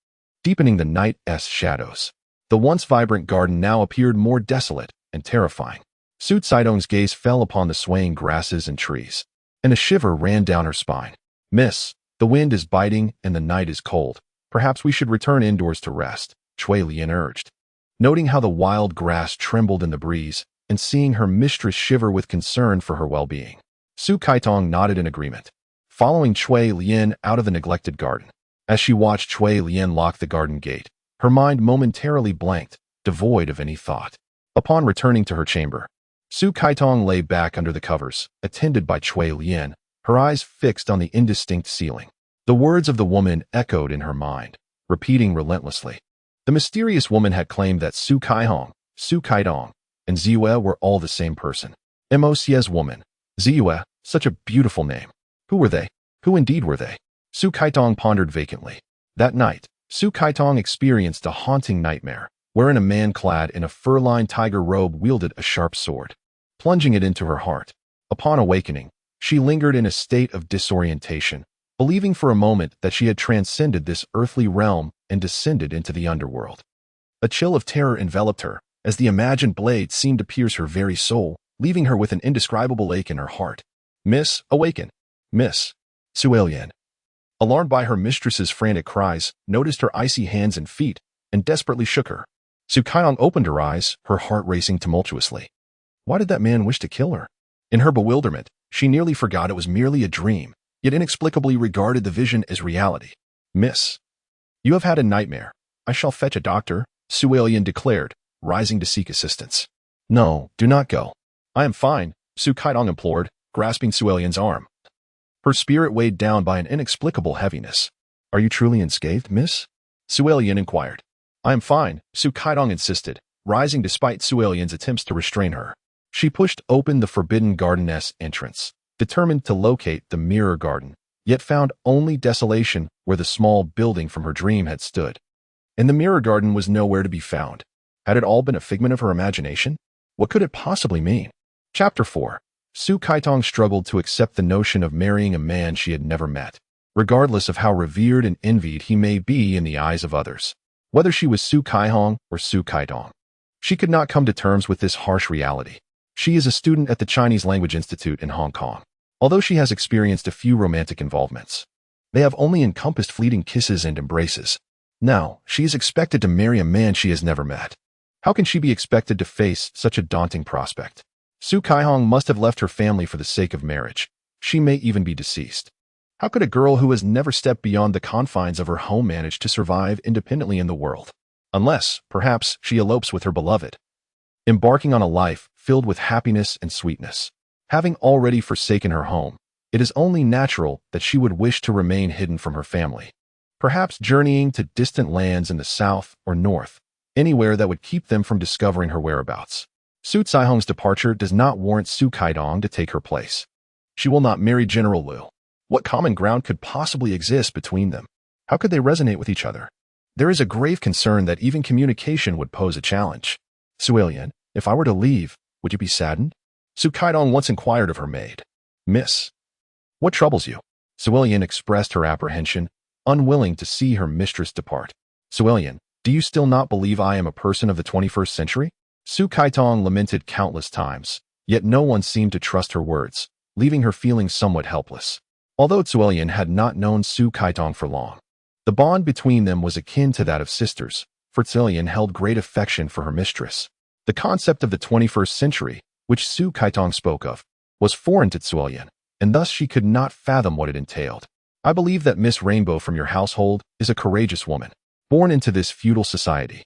deepening the night's shadows. The once vibrant garden now appeared more desolate and terrifying. Su Caitong's gaze fell upon the swaying grasses and trees, and a shiver ran down her spine. "Miss, the wind is biting and the night is cold. Perhaps we should return indoors to rest," Cui Lian urged. Noting how the wild grass trembled in the breeze and seeing her mistress shiver with concern for her well-being, Su Caitong nodded in agreement, following Cui Lian out of the neglected garden. As she watched Cui Lian lock the garden gate, her mind momentarily blanked, devoid of any thought. Upon returning to her chamber, Su Caitong lay back under the covers, attended by Cui Lian, her eyes fixed on the indistinct ceiling. The words of the woman echoed in her mind, repeating relentlessly. The mysterious woman had claimed that Su Caitong, and Ziyue were all the same person. Mo Xie's woman, Ziyue, such a beautiful name. Who were they? Who indeed were they? Su Caitong pondered vacantly. That night, Su Caitong experienced a haunting nightmare, wherein a man clad in a fur-lined tiger robe wielded a sharp sword, plunging it into her heart. Upon awakening, she lingered in a state of disorientation, believing for a moment that she had transcended this earthly realm and descended into the underworld. A chill of terror enveloped her, as the imagined blade seemed to pierce her very soul, leaving her with an indescribable ache in her heart. "Miss, awaken! Miss!" Cui Lian, alarmed by her mistress's frantic cries, noticed her icy hands and feet, and desperately shook her. Su Caitong opened her eyes, her heart racing tumultuously. Why did that man wish to kill her? In her bewilderment, she nearly forgot it was merely a dream, yet inexplicably regarded the vision as reality. "Miss, you have had a nightmare. I shall fetch a doctor," Cui Lian declared, rising to seek assistance. "No, do not go. I am fine," Su Caitong implored, grasping Cui Lian's arm. Her spirit weighed down by an inexplicable heaviness. "Are you truly unscathed, miss?" Cui Lian inquired. "I am fine," Su Caitong insisted, rising despite Cui Lian's attempts to restrain her. She pushed open the forbidden garden's entrance, determined to locate the mirror garden, yet found only desolation where the small building from her dream had stood. And the mirror garden was nowhere to be found. Had it all been a figment of her imagination? What could it possibly mean? Chapter 4. Su Caitong struggled to accept the notion of marrying a man she had never met, regardless of how revered and envied he may be in the eyes of others. Whether she was Su Caihong or Su Caitong, she could not come to terms with this harsh reality. She is a student at the Chinese Language Institute in Hong Kong. Although she has experienced a few romantic involvements, they have only encompassed fleeting kisses and embraces. Now, she is expected to marry a man she has never met. How can she be expected to face such a daunting prospect? Su Caihong must have left her family for the sake of marriage. She may even be deceased. How could a girl who has never stepped beyond the confines of her home manage to survive independently in the world? Unless, perhaps, she elopes with her beloved, embarking on a life filled with happiness and sweetness. Having already forsaken her home, it is only natural that she would wish to remain hidden from her family, perhaps journeying to distant lands in the south or north, anywhere that would keep them from discovering her whereabouts. Su Caihong's departure does not warrant Su Caitong to take her place. She will not marry General Liu. What common ground could possibly exist between them? How could they resonate with each other? There is a grave concern that even communication would pose a challenge. Cui Lian, if I were to leave, would you be saddened? Su Caitong once inquired of her maid. "Miss, what troubles you?" Cui Lian expressed her apprehension, unwilling to see her mistress depart. "Cui Lian, do you still not believe I am a person of the 21st century?" Su Caitong lamented countless times, yet no one seemed to trust her words, leaving her feeling somewhat helpless. Although Cui Lian had not known Su Caitong for long, the bond between them was akin to that of sisters, for Cui Lian held great affection for her mistress. The concept of the 21st century, which Su Caitong spoke of, was foreign to Cui Lian, and thus she could not fathom what it entailed. "I believe that Miss Rainbow from your household is a courageous woman, born into this feudal society.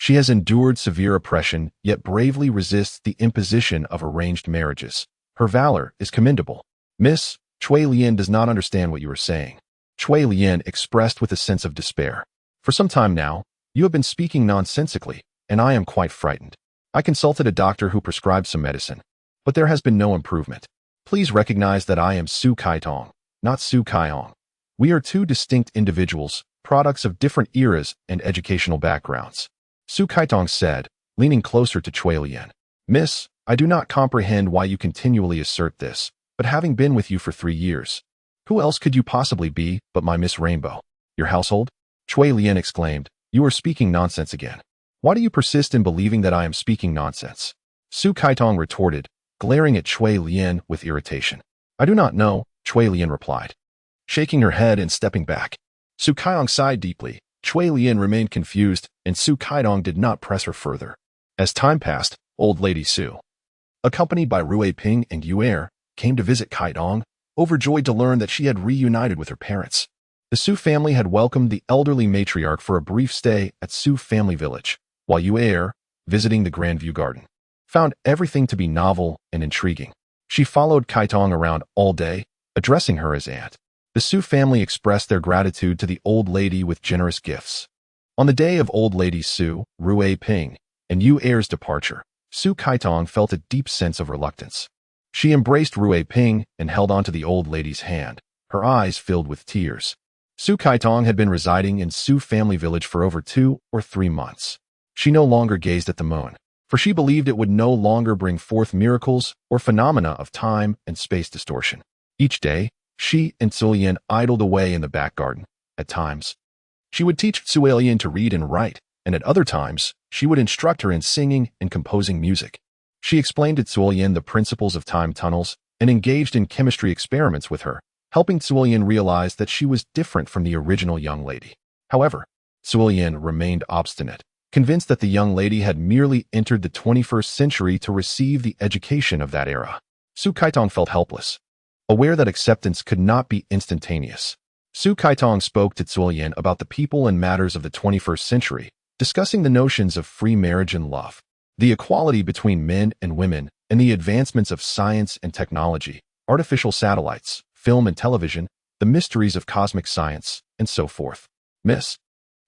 She has endured severe oppression, yet bravely resists the imposition of arranged marriages. Her valor is commendable." "Miss, Cui Lian does not understand what you are saying," Cui Lian expressed with a sense of despair. "For some time now, you have been speaking nonsensically, and I am quite frightened. I consulted a doctor who prescribed some medicine, but there has been no improvement. Please recognize that I am Su Caitong, not Su Caihong. We are two distinct individuals, products of different eras and educational backgrounds." Su Caitong said, leaning closer to Cui Lian. "Miss, I do not comprehend why you continually assert this, but having been with you for 3 years, Who else could you possibly be but my Miss Rainbow? Your household? Cui Lian exclaimed. You are speaking nonsense again. Why do you persist in believing that I am speaking nonsense? Su Kaitong retorted, glaring at Cui Lian with irritation. I do not know, Cui Lian replied, shaking her head and stepping back. Su Kaitong sighed deeply. Cui Lian remained confused, and Su Kaitong did not press her further. As time passed, old lady Su, accompanied by Rui Ping and Yue, came to visit Kaitong, overjoyed to learn that she had reunited with her parents. The Su family had welcomed the elderly matriarch for a brief stay at Su family village, while Yue, visiting the Grandview Garden, found everything to be novel and intriguing. She followed Kaitong around all day, addressing her as aunt. The Su family expressed their gratitude to the old lady with generous gifts. On the day of old lady Su, Rui Ping, and Yue's departure, Su Kaitong felt a deep sense of reluctance. She embraced Rui Ping and held onto the old lady's hand, her eyes filled with tears. Su Kaitong had been residing in Su family village for over 2 or 3 months. She no longer gazed at the moon, for she believed it would no longer bring forth miracles or phenomena of time and space distortion. Each day, she and Zulian idled away in the back garden. At times, she would teach Zulian to read and write, and at other times, she would instruct her in singing and composing music. She explained to Zulian the principles of time tunnels and engaged in chemistry experiments with her, helping Zulian realize that she was different from the original young lady. However, Zulian remained obstinate, convinced that the young lady had merely entered the 21st century to receive the education of that era. Su Kaitong felt helpless, aware that acceptance could not be instantaneous. Su Kaitong spoke to Zulian about the people and matters of the 21st century, discussing the notions of free marriage and love, the equality between men and women, and the advancements of science and technology, artificial satellites, film and television, the mysteries of cosmic science, and so forth. Miss,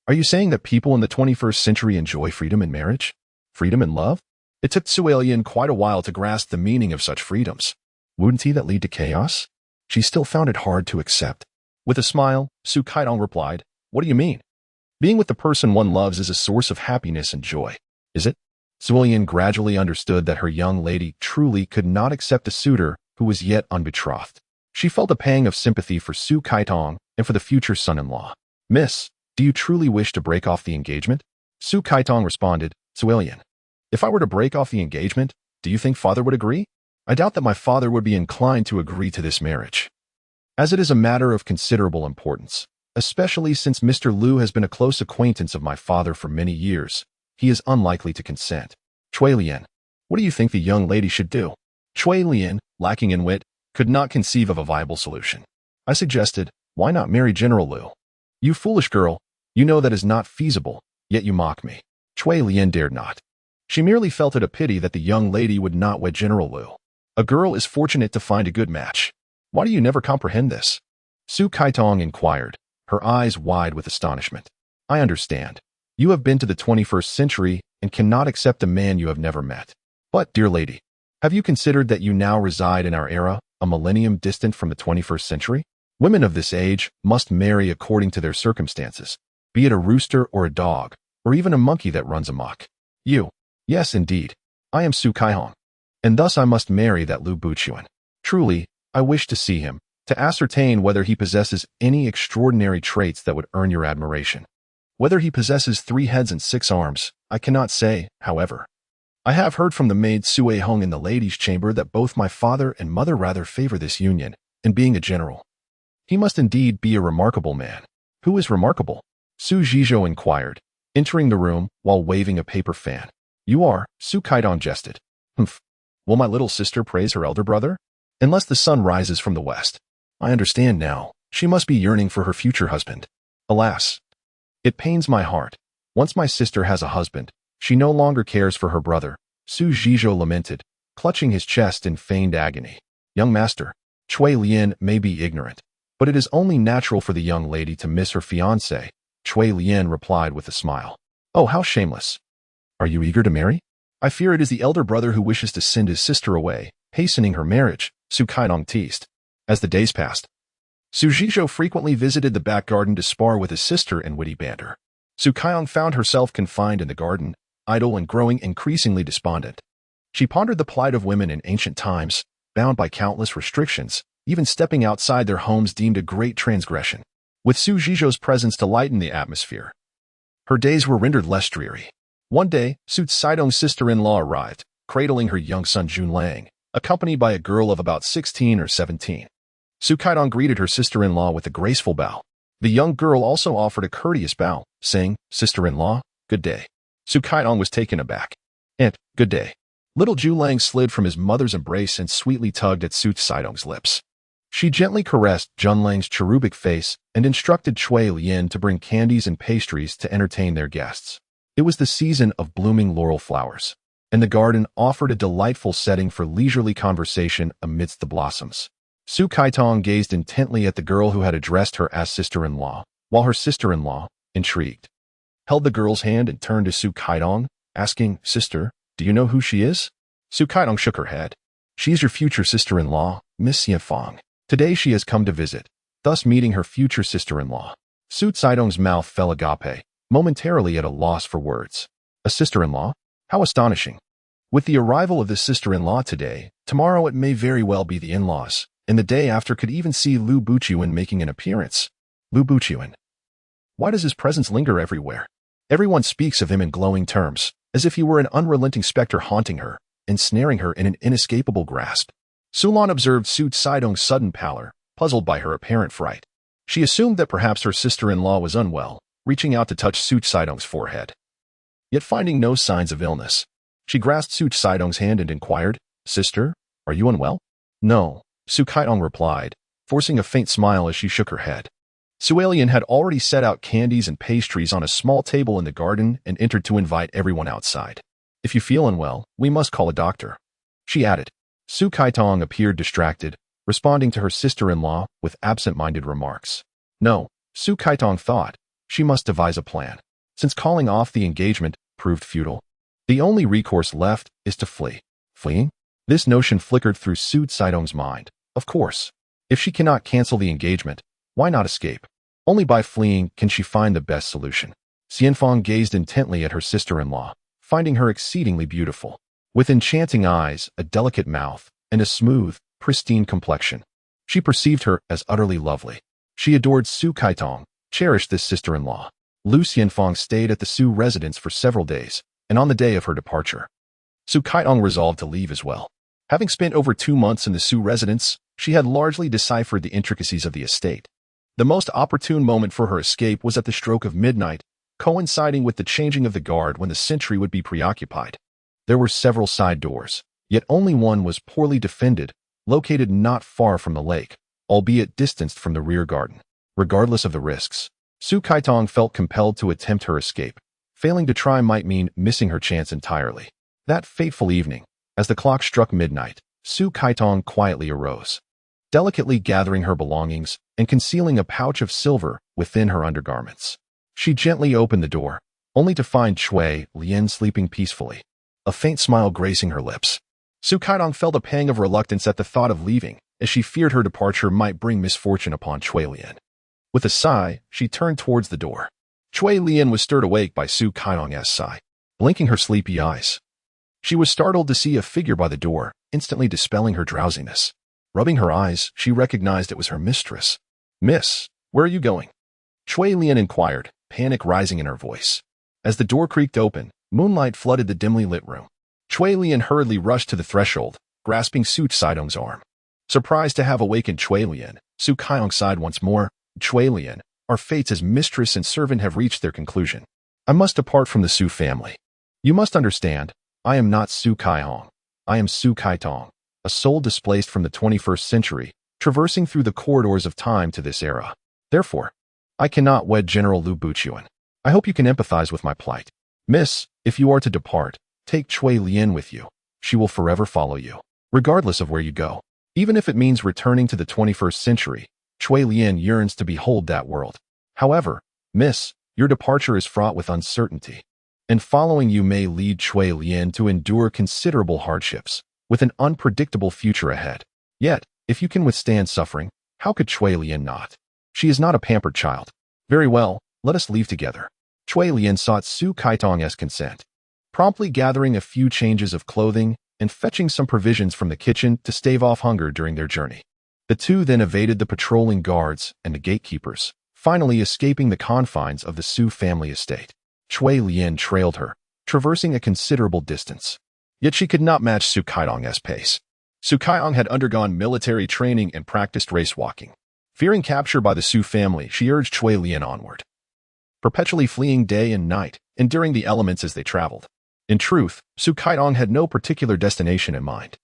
are you saying that people in the 21st century enjoy freedom in marriage? Freedom in love? It took Zuelian quite a while to grasp the meaning of such freedoms. Wouldn't he that lead to chaos? She still found it hard to accept. With a smile, Su Kaitong replied, What do you mean? Being with the person one loves is a source of happiness and joy, is it? Zuelian gradually understood that her young lady truly could not accept a suitor who was yet unbetrothed. She felt a pang of sympathy for Su Kaitong and for the future son-in-law. Miss, do you truly wish to break off the engagement? Su Kaitong responded, Zuelian, if I were to break off the engagement, do you think father would agree? I doubt that my father would be inclined to agree to this marriage, as it is a matter of considerable importance, especially since Mr. Liu has been a close acquaintance of my father for many years. He is unlikely to consent. Cui Lian, what do you think the young lady should do? Cui Lian, lacking in wit, could not conceive of a viable solution. I suggested, why not marry General Liu? You foolish girl, you know that is not feasible, yet you mock me. Cui Lian dared not. She merely felt it a pity that the young lady would not wed General Liu. A girl is fortunate to find a good match. Why do you never comprehend this? Su Kaitong inquired, her eyes wide with astonishment. I understand. You have been to the 21st century and cannot accept a man you have never met. But, dear lady, have you considered that you now reside in our era, a millennium distant from the 21st century? Women of this age must marry according to their circumstances, be it a rooster or a dog, or even a monkey that runs amok. You. Yes, indeed. I am Su Kaihong, and thus I must marry that Lu Buchuan. Truly, I wish to see him, to ascertain whether he possesses any extraordinary traits that would earn your admiration. Whether he possesses 3 heads and 6 arms, I cannot say, however. I have heard from the maid Sue Hong in the ladies' chamber that both my father and mother rather favor this union, and being a general. He must indeed be a remarkable man. Who is remarkable? Su Ziyue inquired, entering the room while waving a paper fan. You are, Su Kaidong jested. Humph. Will my little sister praise her elder brother? Unless the sun rises from the west. I understand now. She must be yearning for her future husband. Alas. It pains my heart. Once my sister has a husband, she no longer cares for her brother. Su Ziyue lamented, clutching his chest in feigned agony. Young master, Cui Lian may be ignorant, but it is only natural for the young lady to miss her fiancé, Cui Lian replied with a smile. Oh, how shameless. Are you eager to marry? I fear it is the elder brother who wishes to send his sister away, hastening her marriage, Su Kaidong teased. As the days passed, Su Ziyue frequently visited the back garden to spar with his sister and witty banter. Su Kaidong found herself confined in the garden, idle and growing increasingly despondent. She pondered the plight of women in ancient times, bound by countless restrictions, Even stepping outside their homes deemed a great transgression. With Su Zhizhou's presence to lighten the atmosphere, her days were rendered less dreary. One day, Su Caidong's sister-in-law arrived, cradling her young son Junlang, accompanied by a girl of about 16 or 17. Su Caidong greeted her sister-in-law with a graceful bow. The young girl also offered a courteous bow, saying, "Sister-in-law, good day." Su Caidong was taken aback. "And, good day." Little Junlang slid from his mother's embrace and sweetly tugged at Su Caidong's lips. She gently caressed Junlang's cherubic face and instructed Cui Lian to bring candies and pastries to entertain their guests. It was the season of blooming laurel flowers, and the garden offered a delightful setting for leisurely conversation amidst the blossoms. Su Caidong gazed intently at the girl who had addressed her as sister-in-law, while her sister-in-law, intrigued, held the girl's hand and turned to Su Caidong, asking, "Sister, do you know who she is?" Su Caidong shook her head. "She is your future sister-in-law, Miss Xianfang. Today she has come to visit, thus meeting her future sister-in-law." Su Caidong's mouth fell agape, momentarily at a loss for words. A sister-in-law? How astonishing. With the arrival of this sister-in-law today, tomorrow it may very well be the in-laws, and the day after could even see Lu Buqiuan making an appearance. Lu Buqiuan. Why does his presence linger everywhere? Everyone speaks of him in glowing terms, as if he were an unrelenting specter haunting her, ensnaring her in an inescapable grasp. Sulan observed Su Caidong's sudden pallor, puzzled by her apparent fright. She assumed that perhaps her sister-in-law was unwell, reaching out to touch Su Caidong's forehead. Yet finding no signs of illness, she grasped Su Caidong's hand and inquired, "Sister, are you unwell?" "No," Su Caidong replied, forcing a faint smile as she shook her head. Su Lian had already set out candies and pastries on a small table in the garden and entered to invite everyone outside. "If you feel unwell, we must call a doctor," she added. Su Caidong appeared distracted, responding to her sister-in-law with absent-minded remarks. No, Su Caidong thought, she must devise a plan. Since calling off the engagement proved futile, the only recourse left is to flee. Fleeing? This notion flickered through Su Caidong's mind. Of course, if she cannot cancel the engagement, why not escape? Only by fleeing can she find the best solution. Xianfang gazed intently at her sister-in-law, finding her exceedingly beautiful. With enchanting eyes, a delicate mouth, and a smooth, pristine complexion, she perceived her as utterly lovely. She adored Su Caidong, cherished this sister-in-law. Lu Xianfang stayed at the Su residence for several days, and on the day of her departure, Su Caidong resolved to leave as well. Having spent over 2 months in the Su residence, she had largely deciphered the intricacies of the estate. The most opportune moment for her escape was at the stroke of midnight, coinciding with the changing of the guard when the sentry would be preoccupied. There were several side doors, yet only one was poorly defended, located not far from the lake, albeit distanced from the rear garden. Regardless of the risks, Su Caidong felt compelled to attempt her escape. Failing to try might mean missing her chance entirely. That fateful evening, as the clock struck midnight, Su Caidong quietly arose, delicately gathering her belongings and concealing a pouch of silver within her undergarments. She gently opened the door, only to find Cui Lian sleeping peacefully, a faint smile gracing her lips. Su Caidong felt a pang of reluctance at the thought of leaving, as she feared her departure might bring misfortune upon Cui Lian. With a sigh, she turned towards the door. Cui Lian was stirred awake by Su Caidong's sigh, blinking her sleepy eyes. She was startled to see a figure by the door, instantly dispelling her drowsiness. Rubbing her eyes, she recognized it was her mistress. "Miss, where are you going?" Cui Lian inquired, panic rising in her voice. As the door creaked open, moonlight flooded the dimly lit room. Cui Lian hurriedly rushed to the threshold, grasping Su Caidong's arm. Surprised to have awakened Cui Lian, Su Caidong sighed once more. "Cui Lian, our fates as mistress and servant have reached their conclusion. I must depart from the Su family. You must understand, I am not Su Caidong. I am Su Caidong, a soul displaced from the 21st century, traversing through the corridors of time to this era. Therefore, I cannot wed General Lu Buqiuan. I hope you can empathize with my plight. Miss, if you are to depart, take Cui Lian with you. She will forever follow you, regardless of where you go. Even if it means returning to the 21st century, Cui Lian yearns to behold that world. However, Miss, your departure is fraught with uncertainty, and following you may lead Cui Lian to endure considerable hardships, with an unpredictable future ahead. Yet, if you can withstand suffering, how could Cui Lian not? She is not a pampered child. Very well, let us leave together." Cui Lian sought Su Caidong's consent, promptly gathering a few changes of clothing and fetching some provisions from the kitchen to stave off hunger during their journey. The two then evaded the patrolling guards and the gatekeepers, finally escaping the confines of the Su family estate. Cui Lian trailed her, traversing a considerable distance. Yet she could not match Su Kaitong's pace. Su Kaitong had undergone military training and practiced race walking. Fearing capture by the Su family, she urged Cui Lian onward, perpetually fleeing day and night, enduring the elements as they traveled. In truth, Su Kaitong had no particular destination in mind.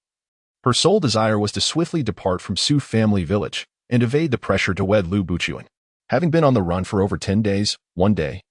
Her sole desire was to swiftly depart from Su family village and evade the pressure to wed Lu Buchuan. Having been on the run for over 10 days, one day,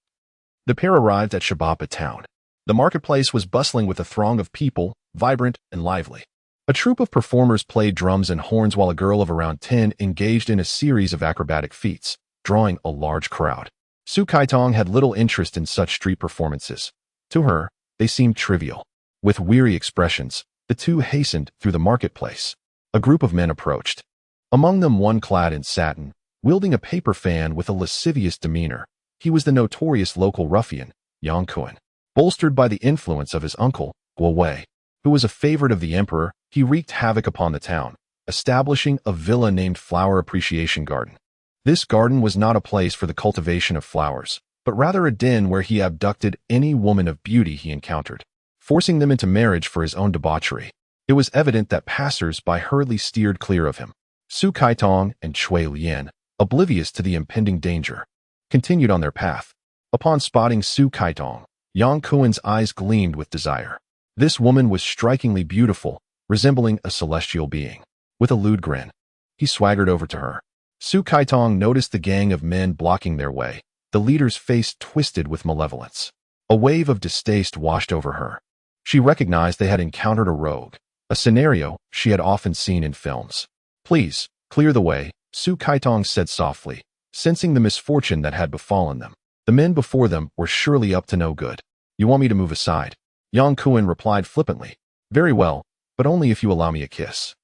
the pair arrived at Shabapa town. The marketplace was bustling with a throng of people, vibrant and lively. A troupe of performers played drums and horns while a girl of around 10 engaged in a series of acrobatic feats, drawing a large crowd. Su Kaitong had little interest in such street performances. To her, they seemed trivial. With weary expressions, the two hastened through the marketplace. A group of men approached. Among them one clad in satin, wielding a paper fan with a lascivious demeanor. He was the notorious local ruffian, Yang Kuan. Bolstered by the influence of his uncle, Guo Wei, who was a favorite of the emperor, he wreaked havoc upon the town, establishing a villa named Flower Appreciation Garden. This garden was not a place for the cultivation of flowers, but rather a den where he abducted any woman of beauty he encountered, forcing them into marriage for his own debauchery. It was evident that passers-by hurriedly steered clear of him. Su Kaitong and Cui Lian, oblivious to the impending danger, continued on their path. Upon spotting Su Kaitong, Yang Kuan's eyes gleamed with desire. This woman was strikingly beautiful, resembling a celestial being. With a lewd grin, he swaggered over to her. Su Kaitong noticed the gang of men blocking their way, the leader's face twisted with malevolence. A wave of distaste washed over her. She recognized they had encountered a rogue, a scenario she had often seen in films. "Please, clear the way," Su Kaitong said softly, sensing the misfortune that had befallen them. The men before them were surely up to no good. "You want me to move aside?" Yang Kuan replied flippantly. "Very well, but only if you allow me a kiss."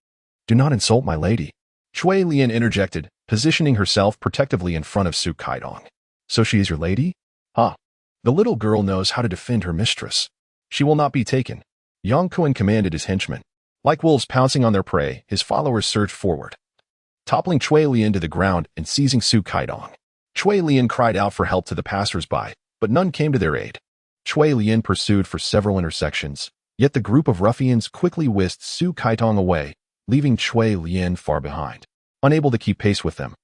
"Do not insult my lady," Cui Lian interjected, positioning herself protectively in front of Su Kaitong. "So she is your lady? Ah, the little girl knows how to defend her mistress. She will not be taken," Yang Kuan commanded his henchmen. Like wolves pouncing on their prey, his followers surged forward, toppling Cui Lian to the ground and seizing Su Kaitong. Cui Lian cried out for help to the passers-by, but none came to their aid. Cui Lian pursued for several intersections, yet the group of ruffians quickly whisked Su Kaitong away, leaving Cui Lian far behind. Unable to keep pace with them,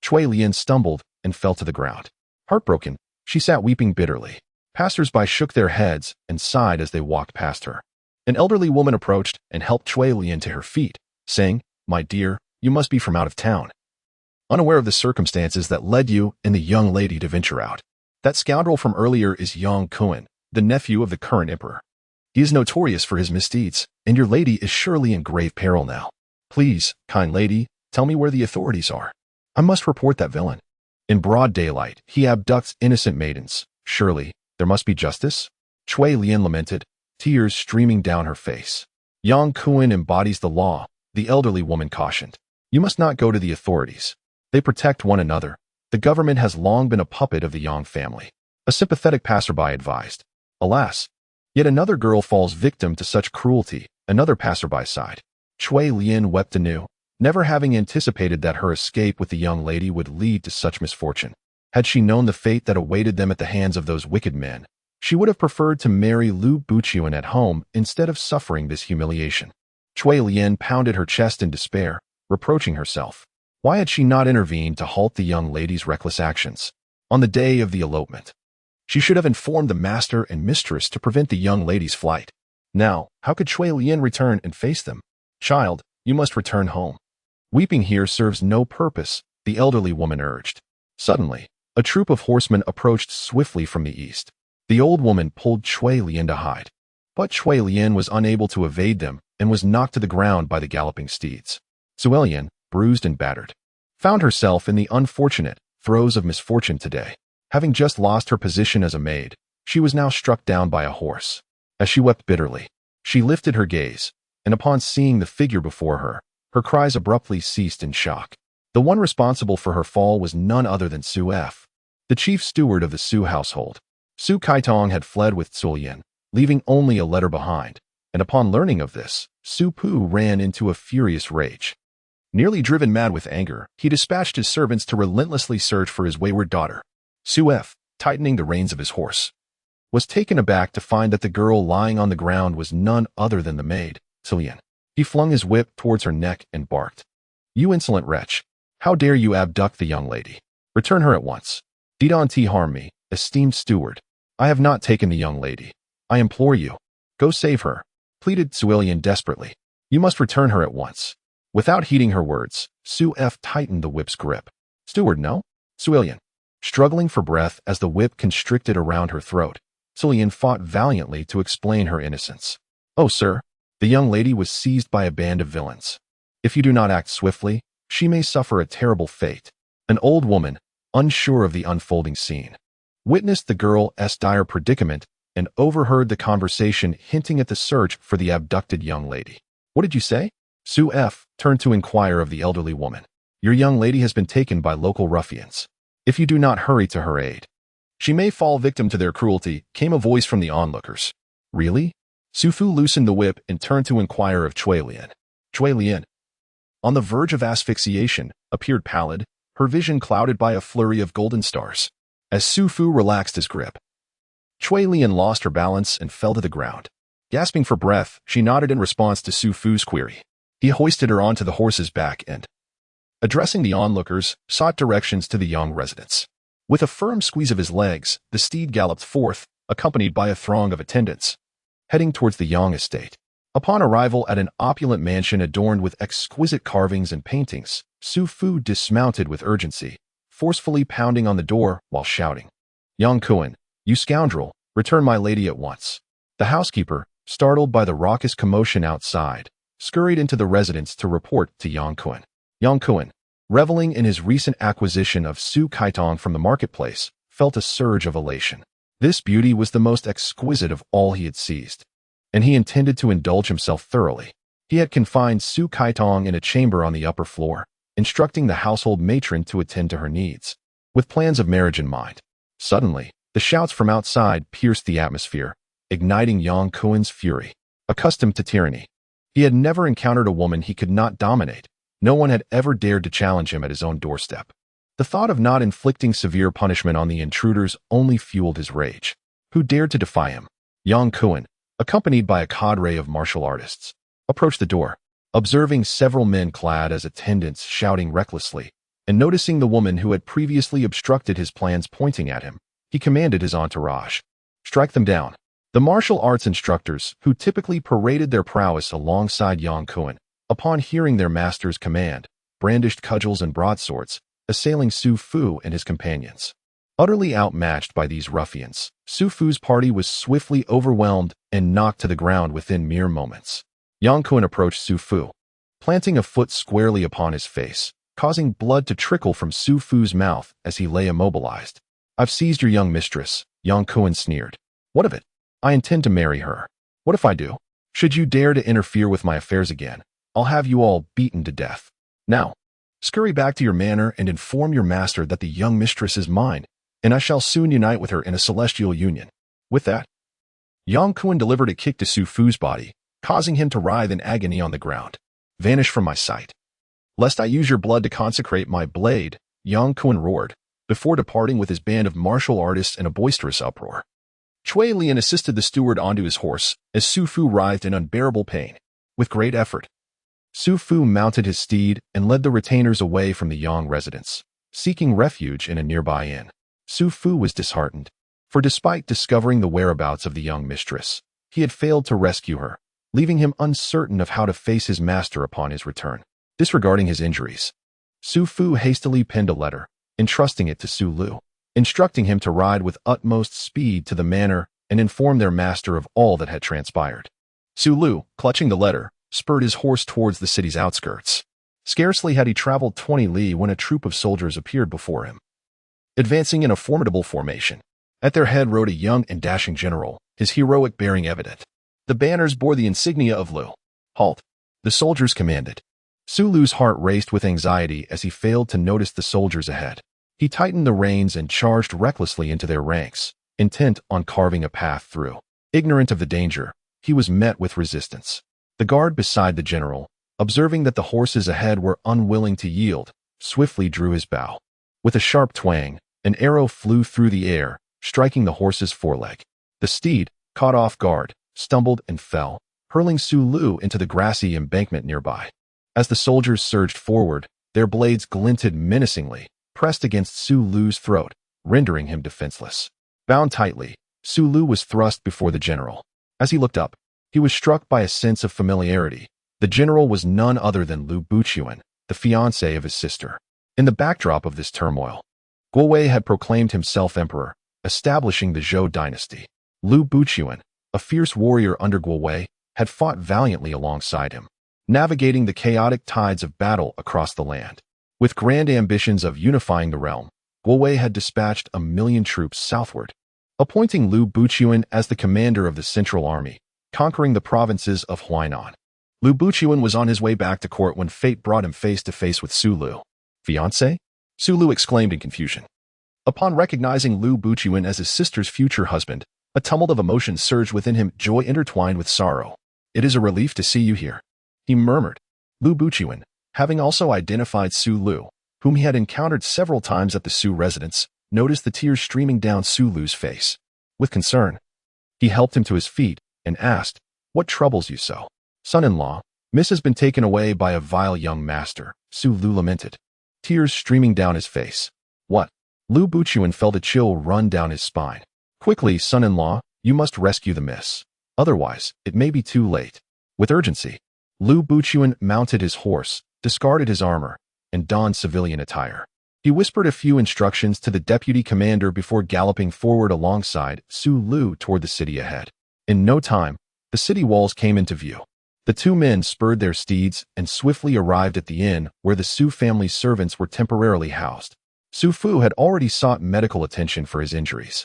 Cui Lian stumbled and fell to the ground. Heartbroken, she sat weeping bitterly. Passers-by shook their heads and sighed as they walked past her. An elderly woman approached and helped Cui Lian to her feet, saying, "My dear, you must be from out of town. Unaware of the circumstances that led you and the young lady to venture out. That scoundrel from earlier is Yang Kuan, the nephew of the current emperor. He is notorious for his misdeeds, and your lady is surely in grave peril now. Please, kind lady, tell me where the authorities are. I must report that villain. In broad daylight, he abducts innocent maidens. Surely, there must be justice?" Cui Lian lamented, tears streaming down her face. "Yang Kuan embodies the law," the elderly woman cautioned. "You must not go to the authorities. They protect one another. The government has long been a puppet of the Yang family." A sympathetic passerby advised. "Alas, yet another girl falls victim to such cruelty," another passerby sighed. Cui Lian wept anew, never having anticipated that her escape with the young lady would lead to such misfortune. Had she known the fate that awaited them at the hands of those wicked men, she would have preferred to marry Lu Buchuan at home instead of suffering this humiliation. Cui Lian pounded her chest in despair, reproaching herself. Why had she not intervened to halt the young lady's reckless actions? On the day of the elopement, she should have informed the master and mistress to prevent the young lady's flight. Now, how could Cui Lian return and face them? "Child, you must return home. Weeping here serves no purpose," the elderly woman urged. Suddenly, a troop of horsemen approached swiftly from the east. The old woman pulled Cui Lian to hide, but Cui Lian was unable to evade them and was knocked to the ground by the galloping steeds. Ziyue Lian, bruised and battered, found herself in the unfortunate throes of misfortune today. Having just lost her position as a maid, she was now struck down by a horse. As she wept bitterly, she lifted her gaze, and upon seeing the figure before her, her cries abruptly ceased in shock. The one responsible for her fall was none other than Su F, the chief steward of the Su household. Su Kaitong had fled with Ziyue Lian, leaving only a letter behind, and upon learning of this, Su Pu ran into a furious rage. Nearly driven mad with anger, he dispatched his servants to relentlessly search for his wayward daughter. Ziyue, tightening the reins of his horse, was taken aback to find that the girl lying on the ground was none other than the maid, Ziyue. He flung his whip towards her neck and barked, "You insolent wretch! How dare you abduct the young lady? Return her at once. Don't harm me, esteemed steward. I have not taken the young lady. I implore you. Go save her," pleaded Ziyue desperately. "You must return her at once." Without heeding her words, Ziyue tightened the whip's grip. "Steward, no?" Ziyue, struggling for breath as the whip constricted around her throat, Ziyue fought valiantly to explain her innocence. "Oh, sir, the young lady was seized by a band of villains. If you do not act swiftly, she may suffer a terrible fate." An old woman, unsure of the unfolding scene, witnessed the girl's dire predicament and overheard the conversation hinting at the search for the abducted young lady. "What did you say?" Ziyue turned to inquire of the elderly woman. "Your young lady has been taken by local ruffians. If you do not hurry to her aid, she may fall victim to their cruelty," came a voice from the onlookers. "Really?" Ziyue loosened the whip and turned to inquire of Cui Lian. Cui Lian, on the verge of asphyxiation, appeared pallid, her vision clouded by a flurry of golden stars. As Ziyue relaxed his grip, Cui Lian lost her balance and fell to the ground. Gasping for breath, she nodded in response to Ziyue's query. He hoisted her onto the horse's back and, addressing the onlookers, sought directions to the young residence. With a firm squeeze of his legs, the steed galloped forth, accompanied by a throng of attendants, heading towards the Yang estate. Upon arrival at an opulent mansion adorned with exquisite carvings and paintings, Ziyue dismounted with urgency, forcefully pounding on the door while shouting, "Yang Kun, you scoundrel, return my lady at once." The housekeeper, startled by the raucous commotion outside, scurried into the residence to report to Yang Kun. Yang Kun, reveling in his recent acquisition of Su Kaitong from the marketplace, felt a surge of elation. This beauty was the most exquisite of all he had seized, and he intended to indulge himself thoroughly. He had confined Su Kaitong in a chamber on the upper floor, instructing the household matron to attend to her needs, with plans of marriage in mind. Suddenly, the shouts from outside pierced the atmosphere, igniting Yang Kun's fury. Accustomed to tyranny, he had never encountered a woman he could not dominate. No one had ever dared to challenge him at his own doorstep. The thought of not inflicting severe punishment on the intruders only fueled his rage. Who dared to defy him? Yang Kun, accompanied by a cadre of martial artists, approached the door. Observing several men clad as attendants shouting recklessly, and noticing the woman who had previously obstructed his plans pointing at him, he commanded his entourage, "Strike them down." The martial arts instructors, who typically paraded their prowess alongside Yang Kun, upon hearing their master's command, brandished cudgels and broadswords, assailing Ziyue and his companions. Utterly outmatched by these ruffians, Ziyue's party was swiftly overwhelmed and knocked to the ground within mere moments. Yang Kun approached Ziyue, planting a foot squarely upon his face, causing blood to trickle from Ziyue's mouth as he lay immobilized. "I've seized your young mistress," Yang Kun sneered. "What of it? I intend to marry her. What if I do? Should you dare to interfere with my affairs again, I'll have you all beaten to death. Now, scurry back to your manor and inform your master that the young mistress is mine, and I shall soon unite with her in a celestial union." With that, Yang Kun delivered a kick to Ziyue's body, causing him to writhe in agony on the ground. "Vanish from my sight, lest I use your blood to consecrate my blade," Yang Kun roared, before departing with his band of martial artists in a boisterous uproar. Cui Lian assisted the steward onto his horse as Ziyue writhed in unbearable pain. With great effort, Ziyue mounted his steed and led the retainers away from the Yang residence, seeking refuge in a nearby inn. Ziyue was disheartened, for despite discovering the whereabouts of the young mistress, he had failed to rescue her, leaving him uncertain of how to face his master upon his return. Disregarding his injuries, Ziyue hastily penned a letter, entrusting it to Ziyue, instructing him to ride with utmost speed to the manor and inform their master of all that had transpired. Ziyue, clutching the letter, spurred his horse towards the city's outskirts. Scarcely had he traveled 20 li when a troop of soldiers appeared before him, advancing in a formidable formation. At their head rode a young and dashing general, his heroic bearing evident. The banners bore the insignia of Lu. "Halt," the soldiers commanded. Ziyue's heart raced with anxiety as he failed to notice the soldiers ahead. He tightened the reins and charged recklessly into their ranks, intent on carving a path through. Ignorant of the danger, he was met with resistance. The guard beside the general, Observing that the horses ahead were unwilling to yield, swiftly drew his bow. With a sharp twang, an arrow flew through the air, striking the horse's foreleg. The steed, caught off guard, stumbled and fell, hurling Su Lu into the grassy embankment nearby. As the soldiers surged forward, their blades glinted menacingly, pressed against Su Lu's throat, rendering him defenseless. Bound tightly, Su Lu was thrust before the general. As he looked up, he was struck by a sense of familiarity. The general was none other than Lu Buqian, the fiancé of his sister. In the backdrop of this turmoil, Guowei had proclaimed himself emperor, establishing the Zhou dynasty. Lu Buqian, a fierce warrior under Guowei, had fought valiantly alongside him, navigating the chaotic tides of battle across the land. With grand ambitions of unifying the realm, Guowei had dispatched 1,000,000 troops southward, appointing Lu Buqian as the commander of the Central Army, conquering the provinces of Huainan. Lu Buqian was on his way back to court when fate brought him face to face with Su Lu. Fiancé? Su Lu exclaimed in confusion. Upon recognizing Lu Buqian as his sister's future husband, a tumult of emotions surged within him, joy intertwined with sorrow. It is a relief to see you here, he murmured. Lu Buqian, having also identified Su Lu, whom he had encountered several times at the Su residence, noticed the tears streaming down Su Lu's face. With concern, he helped him to his feet and asked, "What troubles you so?" "Son-in-law, Miss has been taken away by a vile young master," Su Lu lamented, tears streaming down his face. "What?" Lu Buqian felt a chill run down his spine. "Quickly, son-in-law, you must rescue the miss. Otherwise, it may be too late." With urgency, Lu Buqian mounted his horse, discarded his armor, and donned civilian attire. He whispered a few instructions to the deputy commander before galloping forward alongside Su Lu toward the city ahead. In no time, the city walls came into view. The two men spurred their steeds and swiftly arrived at the inn where the Su family's servants were temporarily housed. Su Fu had already sought medical attention for his injuries.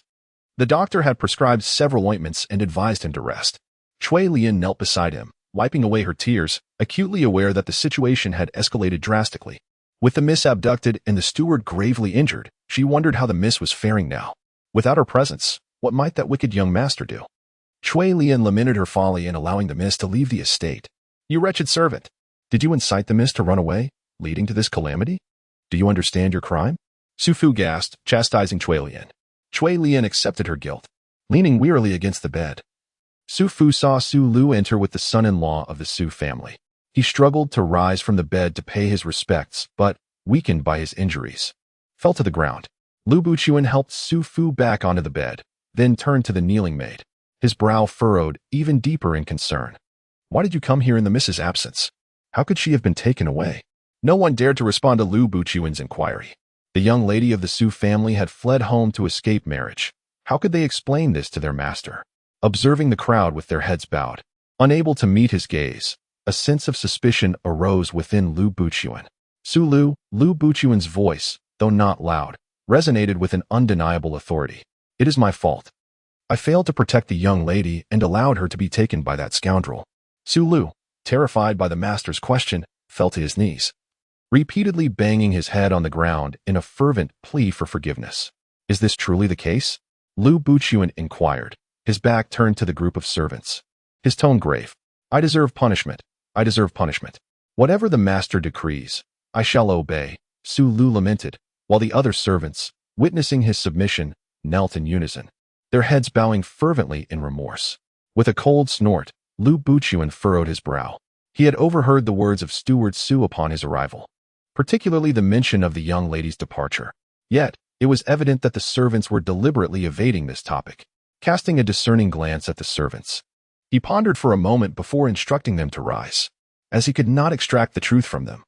The doctor had prescribed several ointments and advised him to rest. Cui Lian knelt beside him, wiping away her tears, acutely aware that the situation had escalated drastically. With the miss abducted and the steward gravely injured, she wondered how the miss was faring now. Without her presence, what might that wicked young master do? Cui Lian lamented her folly in allowing the miss to leave the estate. "You wretched servant! Did you incite the miss to run away, leading to this calamity? Do you understand your crime?" Su Fu gasped, chastising Cui Lian. Cui Lian accepted her guilt, leaning wearily against the bed. Su Fu saw Su Lu enter with the son-in-law of the Su family. He struggled to rise from the bed to pay his respects, but, weakened by his injuries, fell to the ground. Lu Buqian helped Su Fu back onto the bed, then turned to the kneeling maid, his brow furrowed even deeper in concern. "Why did you come here in the miss's absence? How could she have been taken away?" No one dared to respond to Lu Buqian's inquiry. The young lady of the Su family had fled home to escape marriage. How could they explain this to their master? Observing the crowd with their heads bowed, unable to meet his gaze, a sense of suspicion arose within Lu Buqian. Lu Buqian's voice, though not loud, resonated with an undeniable authority. "It is my fault. I failed to protect the young lady and allowed her to be taken by that scoundrel." Su Lu, terrified by the master's question, fell to his knees, repeatedly banging his head on the ground in a fervent plea for forgiveness. "Is this truly the case?" Lu Buqian inquired, his back turned to the group of servants. His tone grave. "I deserve punishment. I deserve punishment. Whatever the master decrees, I shall obey," Su Lu lamented, while the other servants, witnessing his submission, knelt in unison, their heads bowing fervently in remorse. With a cold snort, Lu Buqian furrowed his brow. He had overheard the words of Steward Su upon his arrival, particularly the mention of the young lady's departure. Yet, it was evident that the servants were deliberately evading this topic. Casting a discerning glance at the servants, he pondered for a moment before instructing them to rise, as he could not extract the truth from them.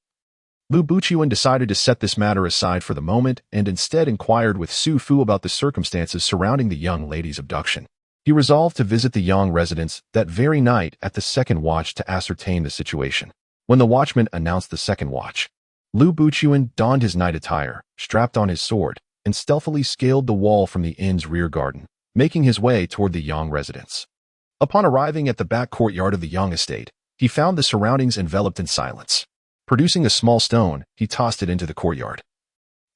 Lu Buqian decided to set this matter aside for the moment and instead inquired with Su Fu about the circumstances surrounding the young lady's abduction. He resolved to visit the Yang residence that very night at the second watch to ascertain the situation. When the watchman announced the second watch, Lu Buqian donned his night attire, strapped on his sword, and stealthily scaled the wall from the inn's rear garden, making his way toward the Yang residence. Upon arriving at the back courtyard of the Yang estate, he found the surroundings enveloped in silence. Producing a small stone, he tossed it into the courtyard,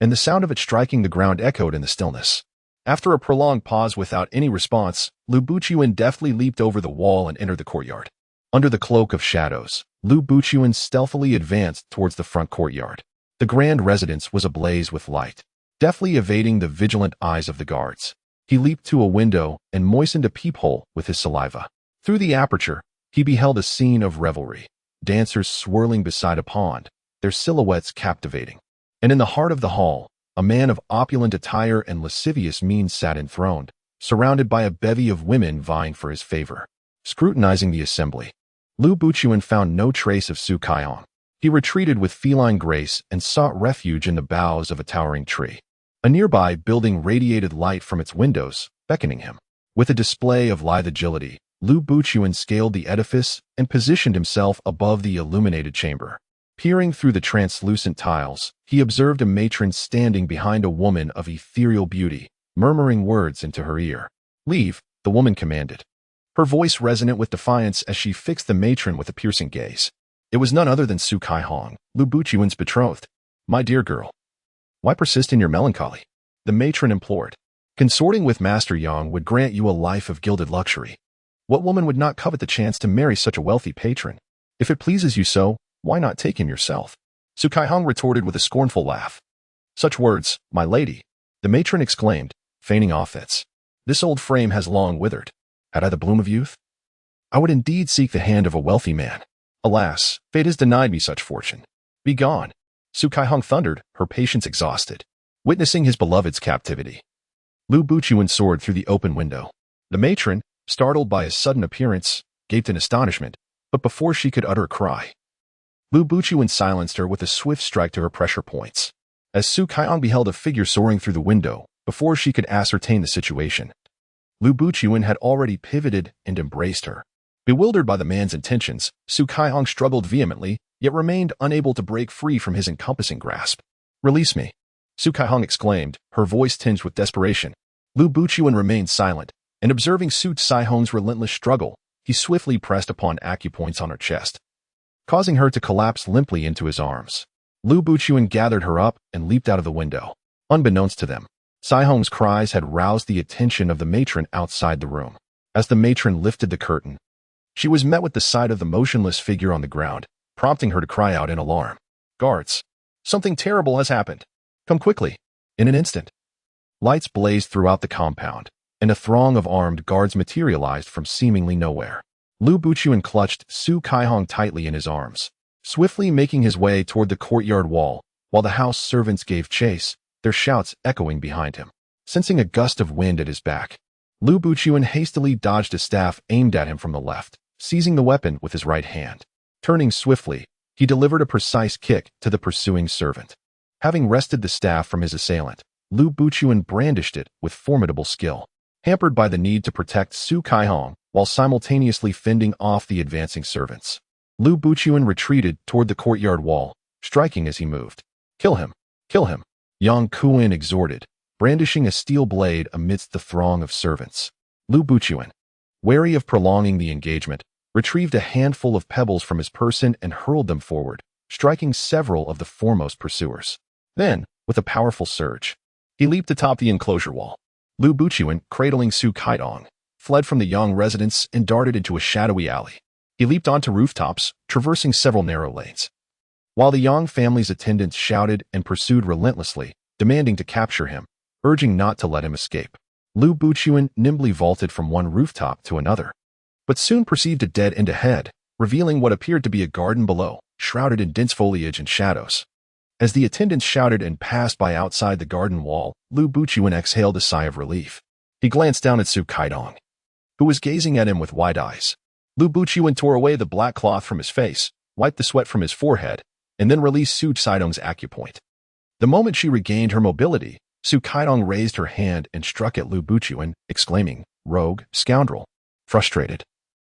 and the sound of it striking the ground echoed in the stillness. After a prolonged pause without any response, Lu Buqian deftly leaped over the wall and entered the courtyard. Under the cloak of shadows, Lu Buchuan stealthily advanced towards the front courtyard. The grand residence was ablaze with light, deftly evading the vigilant eyes of the guards. He leaped to a window and moistened a peephole with his saliva. Through the aperture, he beheld a scene of revelry, dancers swirling beside a pond, their silhouettes captivating. And in the heart of the hall, a man of opulent attire and lascivious mien sat enthroned, surrounded by a bevy of women vying for his favor. Scrutinizing the assembly, Lu Buchuan found no trace of Su Kaihong. He retreated with feline grace and sought refuge in the boughs of a towering tree. A nearby building radiated light from its windows, beckoning him. With a display of lithe agility, Lu Buchuan scaled the edifice and positioned himself above the illuminated chamber. Peering through the translucent tiles, he observed a matron standing behind a woman of ethereal beauty, murmuring words into her ear. "Leave," the woman commanded, her voice resonant with defiance as she fixed the matron with a piercing gaze. It was none other than Su Kaihong, Lu Buchuan's betrothed. "My dear girl, why persist in your melancholy?" the matron implored. "Consorting with Master Yang would grant you a life of gilded luxury. What woman would not covet the chance to marry such a wealthy patron? If it pleases you so, why not take him yourself?" Su Kaihong retorted with a scornful laugh. "Such words, my lady," the matron exclaimed, feigning offense. "This old frame has long withered. Had I the bloom of youth, I would indeed seek the hand of a wealthy man. Alas, fate has denied me such fortune. Begone!" Su Kaihong thundered, her patience exhausted, witnessing his beloved's captivity. Lu Buchuan soared through the open window. The matron, startled by his sudden appearance, gaped in astonishment, but before she could utter a cry, Lu Buchuan silenced her with a swift strike to her pressure points. As Su Kaihong beheld a figure soaring through the window, before she could ascertain the situation, Lu Buchuan had already pivoted and embraced her. Bewildered by the man's intentions, Su Kaihong struggled vehemently, yet remained unable to break free from his encompassing grasp. "Release me," Su Kaihong exclaimed, her voice tinged with desperation. Lu Buchuan remained silent, and observing Su Kaihong's relentless struggle, he swiftly pressed upon acupoints on her chest, causing her to collapse limply into his arms. Lu Buchuan gathered her up and leaped out of the window. Unbeknownst to them, Kaihong's cries had roused the attention of the matron outside the room. As the matron lifted the curtain, she was met with the sight of the motionless figure on the ground, prompting her to cry out in alarm. "Guards, something terrible has happened. Come quickly." In an instant, lights blazed throughout the compound, and a throng of armed guards materialized from seemingly nowhere. Lu Buchuan clutched Su Kaihong tightly in his arms, swiftly making his way toward the courtyard wall, while the house servants gave chase, their shouts echoing behind him. Sensing a gust of wind at his back, Lu Buchuan hastily dodged a staff aimed at him from the left, seizing the weapon with his right hand. Turning swiftly, he delivered a precise kick to the pursuing servant. Having wrested the staff from his assailant, Lu Buchuan brandished it with formidable skill. Hampered by the need to protect Su Kaihong while simultaneously fending off the advancing servants, Lu Buchuan retreated toward the courtyard wall, striking as he moved. "Kill him! Kill him!" Yang Kuin exhorted, brandishing a steel blade amidst the throng of servants. Lu Buchuan, wary of prolonging the engagement, retrieved a handful of pebbles from his person and hurled them forward, striking several of the foremost pursuers. Then, with a powerful surge, he leaped atop the enclosure wall. Lu Buchuan, cradling Su Kaihong, fled from the Yang residence and darted into a shadowy alley. He leaped onto rooftops, traversing several narrow lanes. While the Yang family's attendants shouted and pursued relentlessly, demanding to capture him, urging not to let him escape, Lu Buchuan nimbly vaulted from one rooftop to another, but soon perceived a dead end ahead, revealing what appeared to be a garden below, shrouded in dense foliage and shadows. As the attendants shouted and passed by outside the garden wall, Lu Buchuan exhaled a sigh of relief. He glanced down at Su Kaihong, who was gazing at him with wide eyes. Lu Buchuan tore away the black cloth from his face, wiped the sweat from his forehead, and then released Su Kaihong's acupoint. The moment she regained her mobility, Su Kaihong raised her hand and struck at Lu Buchuan, exclaiming, "Rogue, scoundrel!" Frustrated,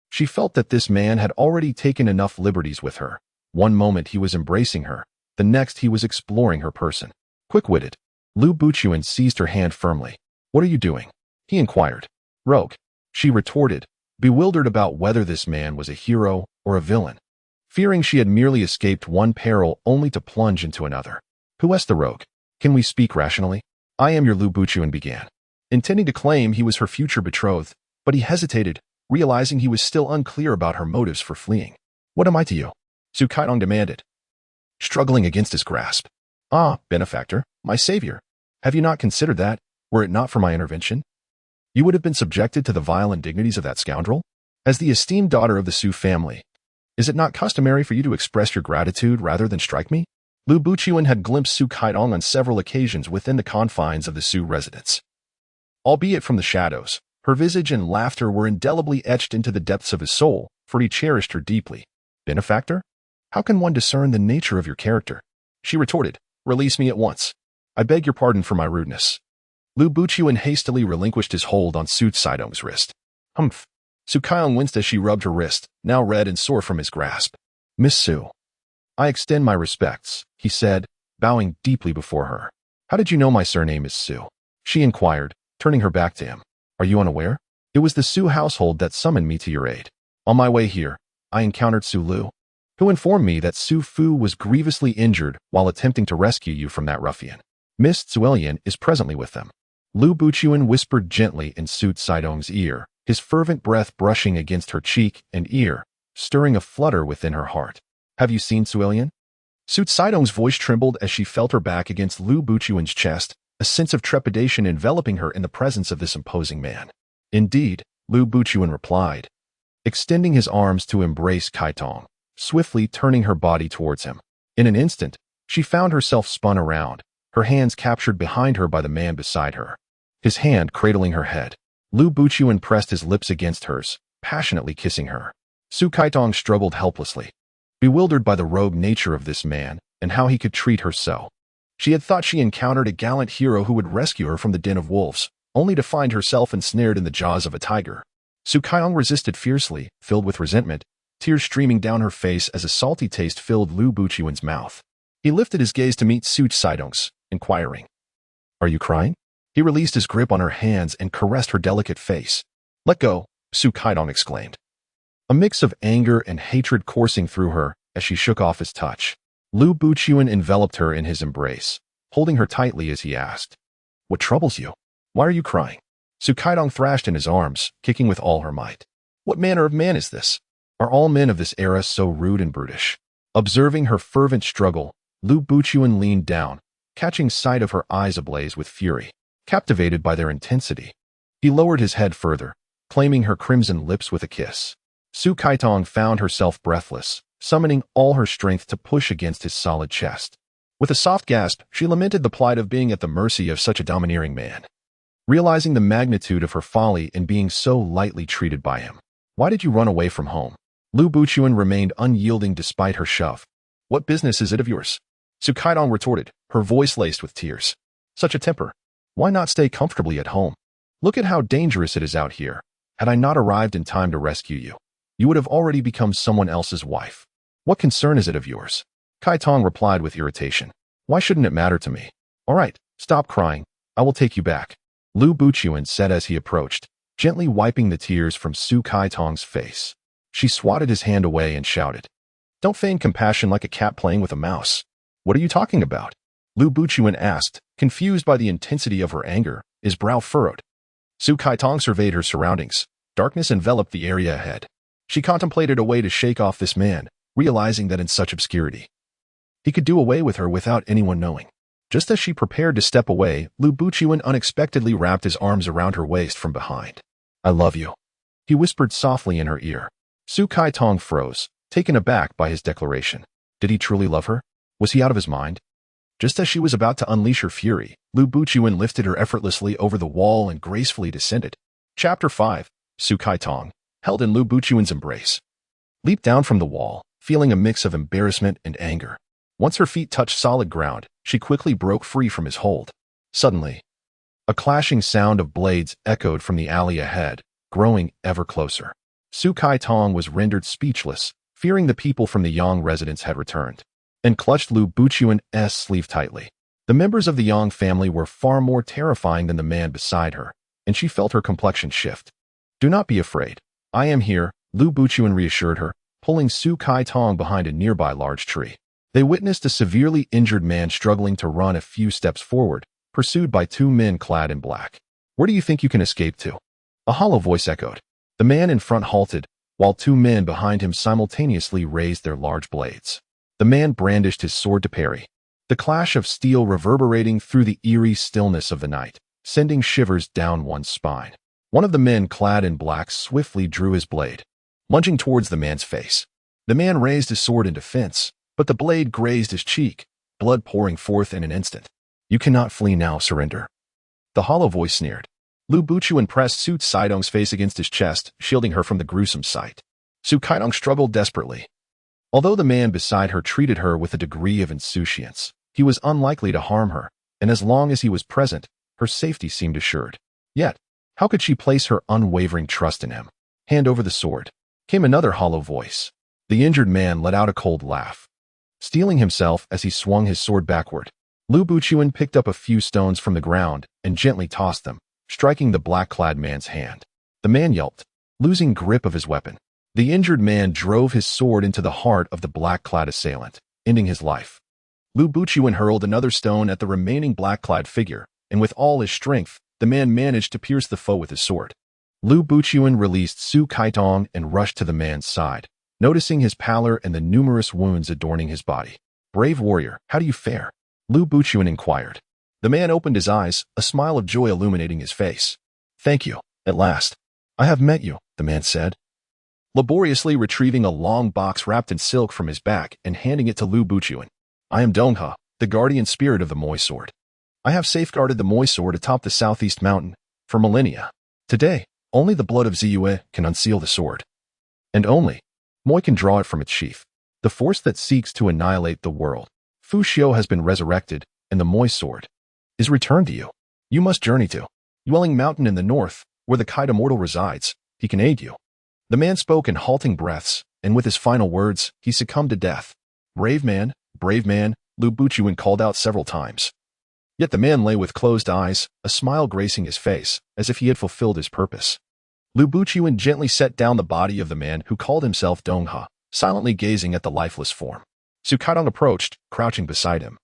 she felt that this man had already taken enough liberties with her. One moment he was embracing her, the next he was exploring her person. Quick-witted, Lu Buchuan seized her hand firmly. "What are you doing?" he inquired. "Rogue," she retorted, bewildered about whether this man was a hero or a villain, fearing she had merely escaped one peril only to plunge into another. "Who is the rogue? Can we speak rationally?" "I am your," Lu Buchuan began, intending to claim he was her future betrothed, but he hesitated, realizing he was still unclear about her motives for fleeing. "What am I to you?" Su Kaitong demanded, struggling against his grasp. Ah, benefactor, my savior, have you not considered that, were it not for my intervention, you would have been subjected to the vile indignities of that scoundrel? As the esteemed daughter of the Su family, is it not customary for you to express your gratitude rather than strike me? Lu Buqian had glimpsed Su Kaitong on several occasions within the confines of the Su residence. Albeit from the shadows, her visage and laughter were indelibly etched into the depths of his soul, for he cherished her deeply. Benefactor? How can one discern the nature of your character? She retorted, release me at once. I beg your pardon for my rudeness. Lu Buqian hastily relinquished his hold on Su Caitong's wrist. Humph. Su Kaitong winced as she rubbed her wrist, now red and sore from his grasp. Miss Su. I extend my respects, he said, bowing deeply before her. How did you know my surname is Su? She inquired, turning her back to him. Are you unaware? It was the Su household that summoned me to your aid. On my way here, I encountered Su Lu, who informed me that Su Fu was grievously injured while attempting to rescue you from that ruffian. Miss Zuelian is presently with them. Lu Buqian whispered gently in Su Caitong's ear, his fervent breath brushing against her cheek and ear, stirring a flutter within her heart. Have you seen Zuelian? Su Caitong's voice trembled as she felt her back against Lu Buqian's chest, a sense of trepidation enveloping her in the presence of this imposing man. Indeed, Lu Buqian replied, extending his arms to embrace Kaitong, swiftly turning her body towards him. In an instant, she found herself spun around, her hands captured behind her by the man beside her, his hand cradling her head. Lu Buqian pressed his lips against hers, passionately kissing her. Su Kaitong struggled helplessly, bewildered by the rogue nature of this man and how he could treat her so. She had thought she encountered a gallant hero who would rescue her from the den of wolves, only to find herself ensnared in the jaws of a tiger. Su Kaitong resisted fiercely, filled with resentment, tears streaming down her face as a salty taste filled Lu Buqian's mouth. He lifted his gaze to meet Su Caitong's, inquiring, Are you crying? He released his grip on her hands and caressed her delicate face. Let go, Su Kaitong exclaimed, a mix of anger and hatred coursing through her as she shook off his touch. Lu Buqian enveloped her in his embrace, holding her tightly as he asked, What troubles you? Why are you crying? Su Kaitong thrashed in his arms, kicking with all her might. What manner of man is this? Are all men of this era so rude and brutish? Observing her fervent struggle, Lu Buqian leaned down, catching sight of her eyes ablaze with fury. Captivated by their intensity, he lowered his head further, claiming her crimson lips with a kiss. Su Kaitong found herself breathless, summoning all her strength to push against his solid chest. With a soft gasp, she lamented the plight of being at the mercy of such a domineering man. Realizing the magnitude of her folly in being so lightly treated by him. Why did you run away from home? Lu Buqian remained unyielding despite her shove. What business is it of yours? Su Kaitong retorted, her voice laced with tears. Such a temper. Why not stay comfortably at home? Look at how dangerous it is out here. Had I not arrived in time to rescue you, you would have already become someone else's wife. What concern is it of yours? Kaitong replied with irritation. Why shouldn't it matter to me? All right, stop crying. I will take you back. Lu Buqian said as he approached, gently wiping the tears from Su Kaitong's face. She swatted his hand away and shouted, Don't feign compassion like a cat playing with a mouse. What are you talking about? Lu Buqian asked, confused by the intensity of her anger, his brow furrowed. Su Kaitong surveyed her surroundings. Darkness enveloped the area ahead. She contemplated a way to shake off this man, realizing that in such obscurity, he could do away with her without anyone knowing. Just as she prepared to step away, Lu Buqian unexpectedly wrapped his arms around her waist from behind. I love you, he whispered softly in her ear. Su Kaitong froze, taken aback by his declaration. Did he truly love her? Was he out of his mind? Just as she was about to unleash her fury, Lu Buqian lifted her effortlessly over the wall and gracefully descended. Chapter 5. Su Kaitong, held in Lu Buqian's embrace, leaped down from the wall, feeling a mix of embarrassment and anger. Once her feet touched solid ground, she quickly broke free from his hold. Suddenly, a clashing sound of blades echoed from the alley ahead, growing ever closer. Su Kaitong was rendered speechless, fearing the people from the Yang residence had returned, and clutched Lu Buqian's sleeve tightly. The members of the Yang family were far more terrifying than the man beside her, and she felt her complexion shift. Do not be afraid. I am here, Lu Buqian reassured her, pulling Su Kaitong behind a nearby large tree. They witnessed a severely injured man struggling to run a few steps forward, pursued by two men clad in black. Where do you think you can escape to? A hollow voice echoed. The man in front halted, while two men behind him simultaneously raised their large blades. The man brandished his sword to parry, the clash of steel reverberating through the eerie stillness of the night, sending shivers down one's spine. One of the men clad in black swiftly drew his blade, lunging towards the man's face. The man raised his sword in defense, but the blade grazed his cheek, blood pouring forth in an instant. "You cannot flee now, surrender." The hollow voice sneered. Lu Buchuan pressed Su Caitong's face against his chest, shielding her from the gruesome sight. Su Caitong struggled desperately. Although the man beside her treated her with a degree of insouciance, he was unlikely to harm her, and as long as he was present, her safety seemed assured. Yet, how could she place her unwavering trust in him? "Hand over the sword," came another hollow voice. The injured man let out a cold laugh. Steeling himself as he swung his sword backward, Lu Buchuan picked up a few stones from the ground and gently tossed them, striking the black-clad man's hand. The man yelped, losing grip of his weapon. The injured man drove his sword into the heart of the black-clad assailant, ending his life. Lu Buchuan hurled another stone at the remaining black-clad figure, and with all his strength, the man managed to pierce the foe with his sword. Lu Buchuan released Su Caitong and rushed to the man's side, noticing his pallor and the numerous wounds adorning his body. "Brave warrior, how do you fare?" Lu Buchuan inquired. The man opened his eyes, a smile of joy illuminating his face. "Thank you, at last. I have met you," the man said, laboriously retrieving a long box wrapped in silk from his back and handing it to Lu Buchuan. "I am Dongha, the guardian spirit of the Mo Sword. I have safeguarded the Mo Sword atop the southeast mountain for millennia. Today, only the blood of Ziyue can unseal the sword. And only Mo can draw it from its sheath. The force that seeks to annihilate the world. Fu Xiu has been resurrected, and the Mo Sword is returned to you. You must journey to Dwelling Mountain in the north, where the Kite Immortal resides. He can aid you." The man spoke in halting breaths, and with his final words, he succumbed to death. Brave man, Lu Buchuan called out several times. Yet the man lay with closed eyes, a smile gracing his face, as if he had fulfilled his purpose. Lu Buchuan gently set down the body of the man who called himself Dongha, silently gazing at the lifeless form. Su Caitong approached, crouching beside him,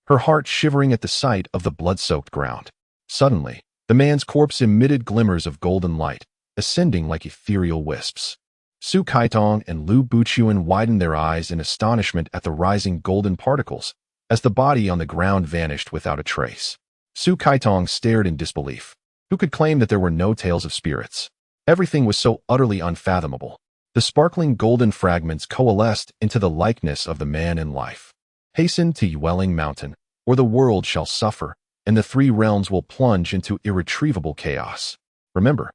her heart shivering at the sight of the blood-soaked ground. Suddenly, the man's corpse emitted glimmers of golden light, ascending like ethereal wisps. Su Caitong and Lu Buchuan widened their eyes in astonishment at the rising golden particles, as the body on the ground vanished without a trace. Su Caitong stared in disbelief. Who could claim that there were no tales of spirits? Everything was so utterly unfathomable. The sparkling golden fragments coalesced into the likeness of the man in life. "Hasten to Dwelling Mountain, or the world shall suffer, and the three realms will plunge into irretrievable chaos. Remember,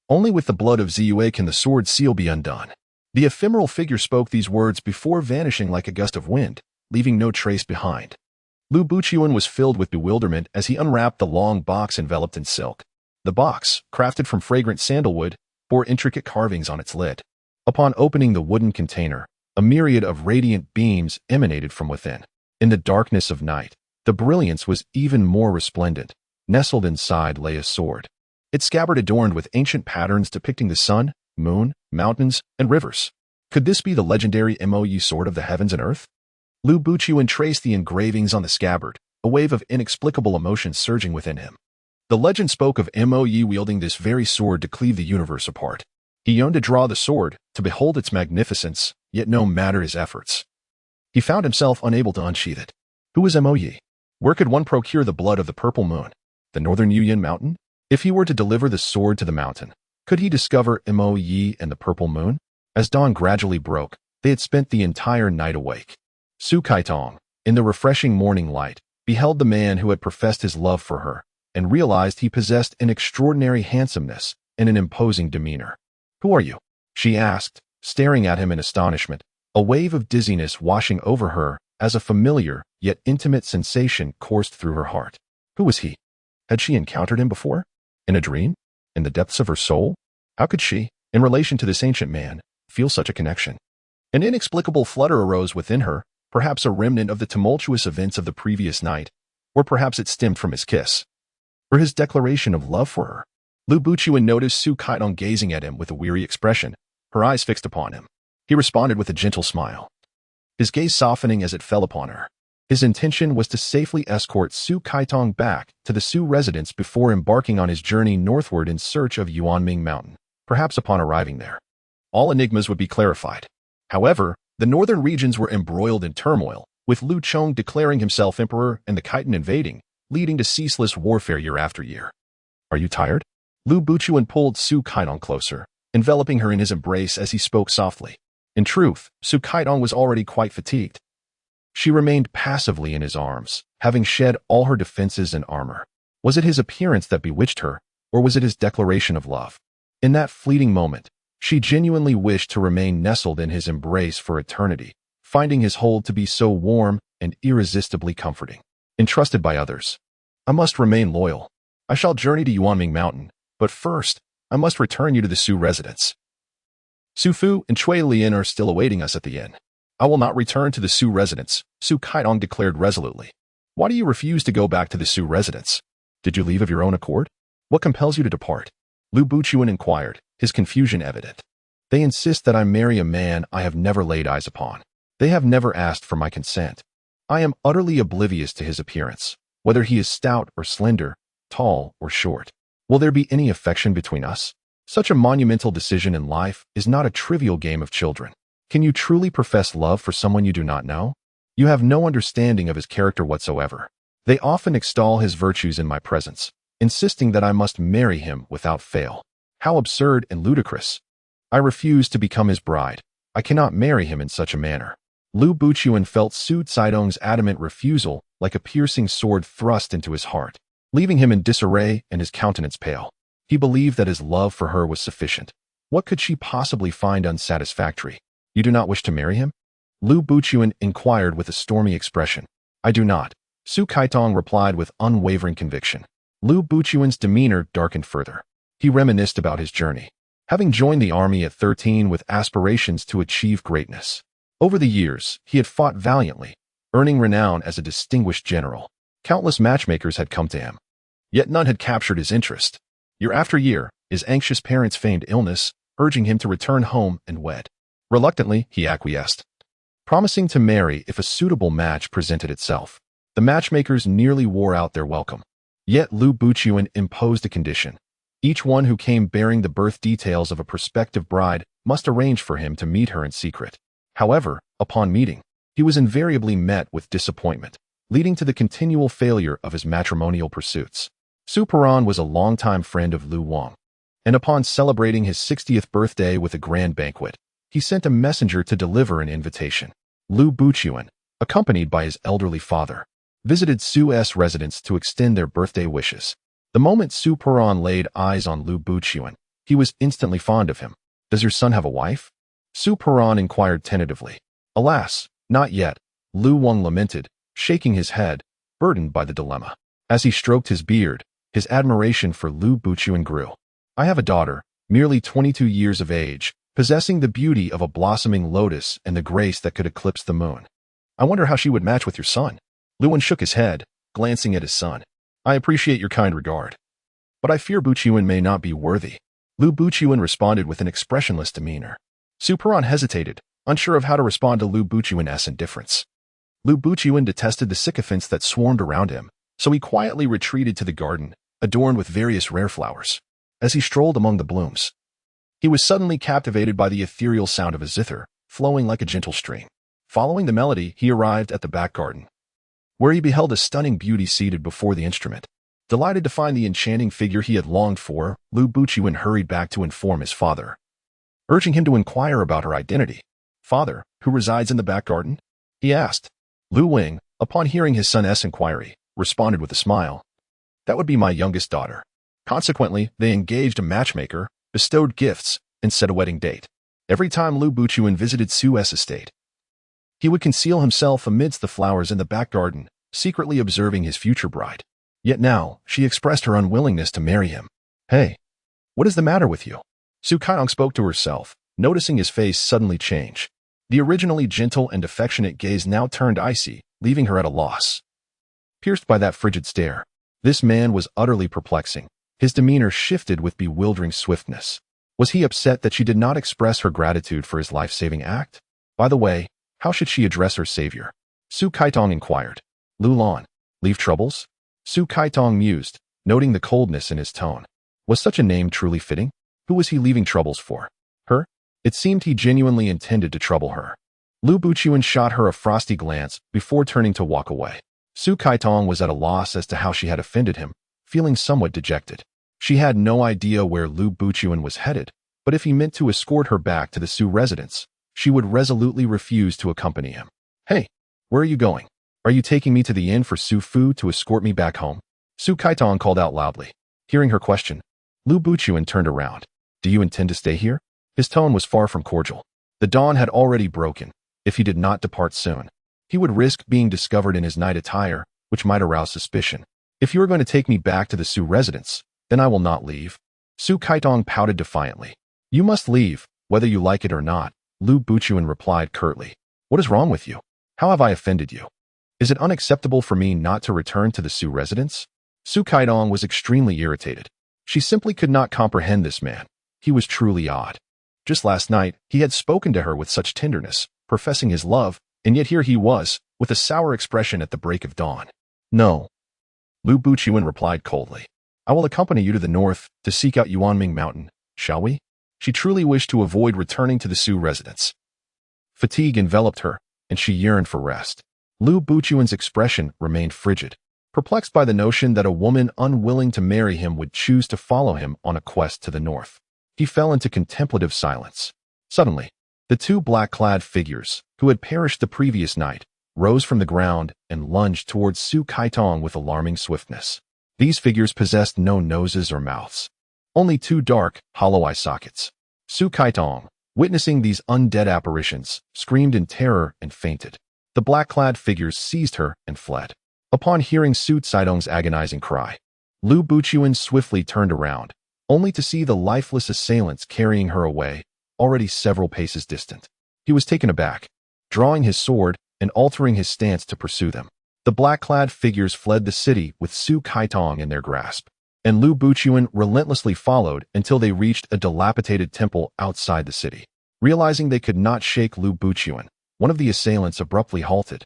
only with the blood of Ziyue can the sword seal be undone." The ephemeral figure spoke these words before vanishing like a gust of wind, leaving no trace behind. Lu Buchuan was filled with bewilderment as he unwrapped the long box enveloped in silk. The box, crafted from fragrant sandalwood, bore intricate carvings on its lid. Upon opening the wooden container, a myriad of radiant beams emanated from within. In the darkness of night, the brilliance was even more resplendent. Nestled inside lay a sword, its scabbard adorned with ancient patterns depicting the sun, moon, mountains, and rivers. Could this be the legendary Mo Xie sword of the heavens and earth? Lu Buchuan traced the engravings on the scabbard, a wave of inexplicable emotion surging within him. The legend spoke of Mo Xie wielding this very sword to cleave the universe apart. He yearned to draw the sword, to behold its magnificence, yet no matter his efforts, he found himself unable to unsheath it. Who was Mo Xie? Where could one procure the blood of the purple moon? The northern Yuyan mountain? If he were to deliver the sword to the mountain, could he discover Mo Xie and the purple moon? As dawn gradually broke, they had spent the entire night awake. Su Caitong, in the refreshing morning light, beheld the man who had professed his love for her, and realized he possessed an extraordinary handsomeness and an imposing demeanor. "Who are you?" she asked, staring at him in astonishment, a wave of dizziness washing over her as a familiar yet intimate sensation coursed through her heart. Who was he? Had she encountered him before? In a dream? In the depths of her soul? How could she, in relation to this ancient man, feel such a connection? An inexplicable flutter arose within her, perhaps a remnant of the tumultuous events of the previous night, or perhaps it stemmed from his kiss, or his declaration of love for her. Lu Buchuan noticed Su Caitong gazing at him with a weary expression, her eyes fixed upon him. He responded with a gentle smile, his gaze softening as it fell upon her. His intention was to safely escort Su Caitong back to the Su residence before embarking on his journey northward in search of Yuanming Mountain. Perhaps upon arriving there, all enigmas would be clarified. However, the northern regions were embroiled in turmoil, with Lu Chong declaring himself emperor and the Khitan invading, leading to ceaseless warfare year after year. Are you tired? Lu Buchuan pulled Su Kaitong closer, enveloping her in his embrace as he spoke softly. In truth, Su Kaitong was already quite fatigued. She remained passively in his arms, having shed all her defenses and armor. Was it his appearance that bewitched her, or was it his declaration of love? In that fleeting moment, she genuinely wished to remain nestled in his embrace for eternity, finding his hold to be so warm and irresistibly comforting. Entrusted by others, I must remain loyal. I shall journey to Yuanming Mountain, but first, I must return you to the Su residence. Su Fu and Chui Lian are still awaiting us at the inn. I will not return to the Su residence, Su Kaitong declared resolutely. Why do you refuse to go back to the Su residence? Did you leave of your own accord? What compels you to depart? Lu Buchuan inquired, his confusion evident. They insist that I marry a man I have never laid eyes upon. They have never asked for my consent. I am utterly oblivious to his appearance, whether he is stout or slender, tall or short. Will there be any affection between us? Such a monumental decision in life is not a trivial game of children. Can you truly profess love for someone you do not know? You have no understanding of his character whatsoever. They often extol his virtues in my presence, insisting that I must marry him without fail. How absurd and ludicrous. I refuse to become his bride. I cannot marry him in such a manner. Lu Buchuan felt Su Caitong's adamant refusal like a piercing sword thrust into his heart, leaving him in disarray and his countenance pale. He believed that his love for her was sufficient. What could she possibly find unsatisfactory? You do not wish to marry him? Lu Buchuan inquired with a stormy expression. I do not, Su Kaitong replied with unwavering conviction. Lu Buchuan's demeanor darkened further. He reminisced about his journey, having joined the army at 13 with aspirations to achieve greatness. Over the years, he had fought valiantly, earning renown as a distinguished general. Countless matchmakers had come to him, yet none had captured his interest. Year after year, his anxious parents feigned illness, urging him to return home and wed. Reluctantly, he acquiesced, promising to marry if a suitable match presented itself. The matchmakers nearly wore out their welcome. Yet Lu Buchuan imposed a condition. Each one who came bearing the birth details of a prospective bride must arrange for him to meet her in secret. However, upon meeting, he was invariably met with disappointment, leading to the continual failure of his matrimonial pursuits. Su Peron was a longtime friend of Lu Wang, and upon celebrating his 60th birthday with a grand banquet, he sent a messenger to deliver an invitation. Lu Buchuan, accompanied by his elderly father, visited Su's residence to extend their birthday wishes. The moment Su Peron laid eyes on Lu Buchuan, he was instantly fond of him. Does your son have a wife? Su Peron inquired tentatively. Alas, not yet, Lu Wang lamented, shaking his head, burdened by the dilemma. As he stroked his beard, his admiration for Lu Buchuan grew. I have a daughter, merely 22 years of age, possessing the beauty of a blossoming lotus and the grace that could eclipse the moon. I wonder how she would match with your son. Lu Wang shook his head, glancing at his son. I appreciate your kind regard, but I fear Buchuan may not be worthy. Lu Buchuan responded with an expressionless demeanor. Su Peron hesitated, unsure of how to respond to Lu Buchuan's indifference. Lu Buchuan detested the sycophants that swarmed around him, so he quietly retreated to the garden, adorned with various rare flowers. As he strolled among the blooms, he was suddenly captivated by the ethereal sound of a zither, flowing like a gentle stream. Following the melody, he arrived at the back garden, where he beheld a stunning beauty seated before the instrument. Delighted to find the enchanting figure he had longed for, Lu Buchuan hurried back to inform his father, urging him to inquire about her identity. Father, who resides in the back garden? He asked. Lu Wang, upon hearing his son's inquiry, responded with a smile. That would be my youngest daughter. Consequently, they engaged a matchmaker, bestowed gifts, and set a wedding date. Every time Lu Buchuan visited Su's estate, he would conceal himself amidst the flowers in the back garden, secretly observing his future bride. Yet now, she expressed her unwillingness to marry him. Hey, what is the matter with you? Su Kaitong spoke to herself, noticing his face suddenly change. The originally gentle and affectionate gaze now turned icy, leaving her at a loss. Pierced by that frigid stare, this man was utterly perplexing. His demeanor shifted with bewildering swiftness. Was he upset that she did not express her gratitude for his life-saving act? By the way, how should she address her savior? Su Kaitong inquired. Lu Lan, leave troubles? Su Kaitong mused, noting the coldness in his tone. Was such a name truly fitting? Who was he leaving troubles for? Her? It seemed he genuinely intended to trouble her. Lu Buchuan shot her a frosty glance before turning to walk away. Su Kaitong was at a loss as to how she had offended him, feeling somewhat dejected. She had no idea where Lu Buchuan was headed, but if he meant to escort her back to the Su residence, she would resolutely refuse to accompany him. Hey, where are you going? Are you taking me to the inn for Su Fu to escort me back home? Su Kaitong called out loudly. Hearing her question, Lu Buchuan turned around. Do you intend to stay here? His tone was far from cordial. The dawn had already broken. If he did not depart soon, he would risk being discovered in his night attire, which might arouse suspicion. If you are going to take me back to the Su residence, then I will not leave. Su Kaitong pouted defiantly. You must leave, whether you like it or not, Lu Buchuan replied curtly. What is wrong with you? How have I offended you? Is it unacceptable for me not to return to the Su residence? Su Kaitong was extremely irritated. She simply could not comprehend this man. He was truly odd. Just last night, he had spoken to her with such tenderness, professing his love, and yet here he was, with a sour expression at the break of dawn. No. Lu Buchuan replied coldly. I will accompany you to the north to seek out Yuanming Mountain, shall we? She truly wished to avoid returning to the Su residence. Fatigue enveloped her, and she yearned for rest. Lu Buchuan's expression remained frigid, perplexed by the notion that a woman unwilling to marry him would choose to follow him on a quest to the north. He fell into contemplative silence. Suddenly, the two black-clad figures, who had perished the previous night, rose from the ground and lunged towards Su Kaitong with alarming swiftness. These figures possessed no noses or mouths, only two dark, hollow eye sockets. Su Kaitong, witnessing these undead apparitions, screamed in terror and fainted. The black-clad figures seized her and fled. Upon hearing Su Caitong's agonizing cry, Lu Buchuan swiftly turned around, only to see the lifeless assailants carrying her away, already several paces distant. He was taken aback, drawing his sword and altering his stance to pursue them. The black-clad figures fled the city with Su Kaitong in their grasp, and Lu Buchuan relentlessly followed until they reached a dilapidated temple outside the city. Realizing they could not shake Lu Buchuan, one of the assailants abruptly halted,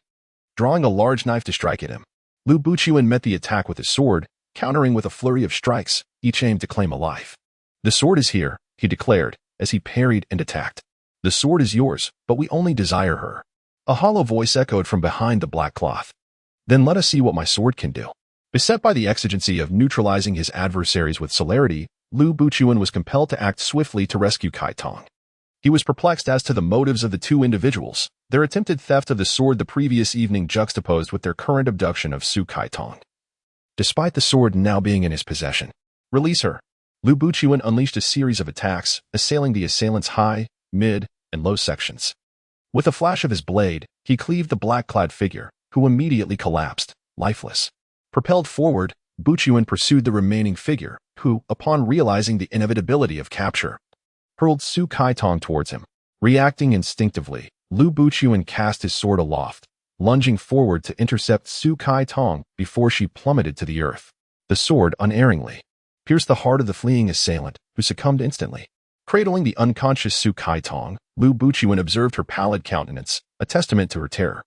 drawing a large knife to strike at him. Lu Buchuan met the attack with his sword, countering with a flurry of strikes, each aimed to claim a life. The sword is here, he declared, as he parried and attacked. The sword is yours, but we only desire her. A hollow voice echoed from behind the black cloth. Then let us see what my sword can do. Beset by the exigency of neutralizing his adversaries with celerity, Lu Buchuan was compelled to act swiftly to rescue Kaitong. He was perplexed as to the motives of the two individuals, their attempted theft of the sword the previous evening juxtaposed with their current abduction of Su Kaitong. Despite the sword now being in his possession, release her. Lu Buchuan unleashed a series of attacks, assailing the assailant's high, mid, and low sections. With a flash of his blade, he cleaved the black-clad figure, who immediately collapsed, lifeless. Propelled forward, Buchuan pursued the remaining figure, who, upon realizing the inevitability of capture, hurled Su Kaitong towards him. Reacting instinctively, Lu Buchuan cast his sword aloft, lunging forward to intercept Su Kaitong before she plummeted to the earth. The sword unerringly pierced the heart of the fleeing assailant, who succumbed instantly. Cradling the unconscious Su Kaitong, Lu Buchuan observed her pallid countenance, a testament to her terror.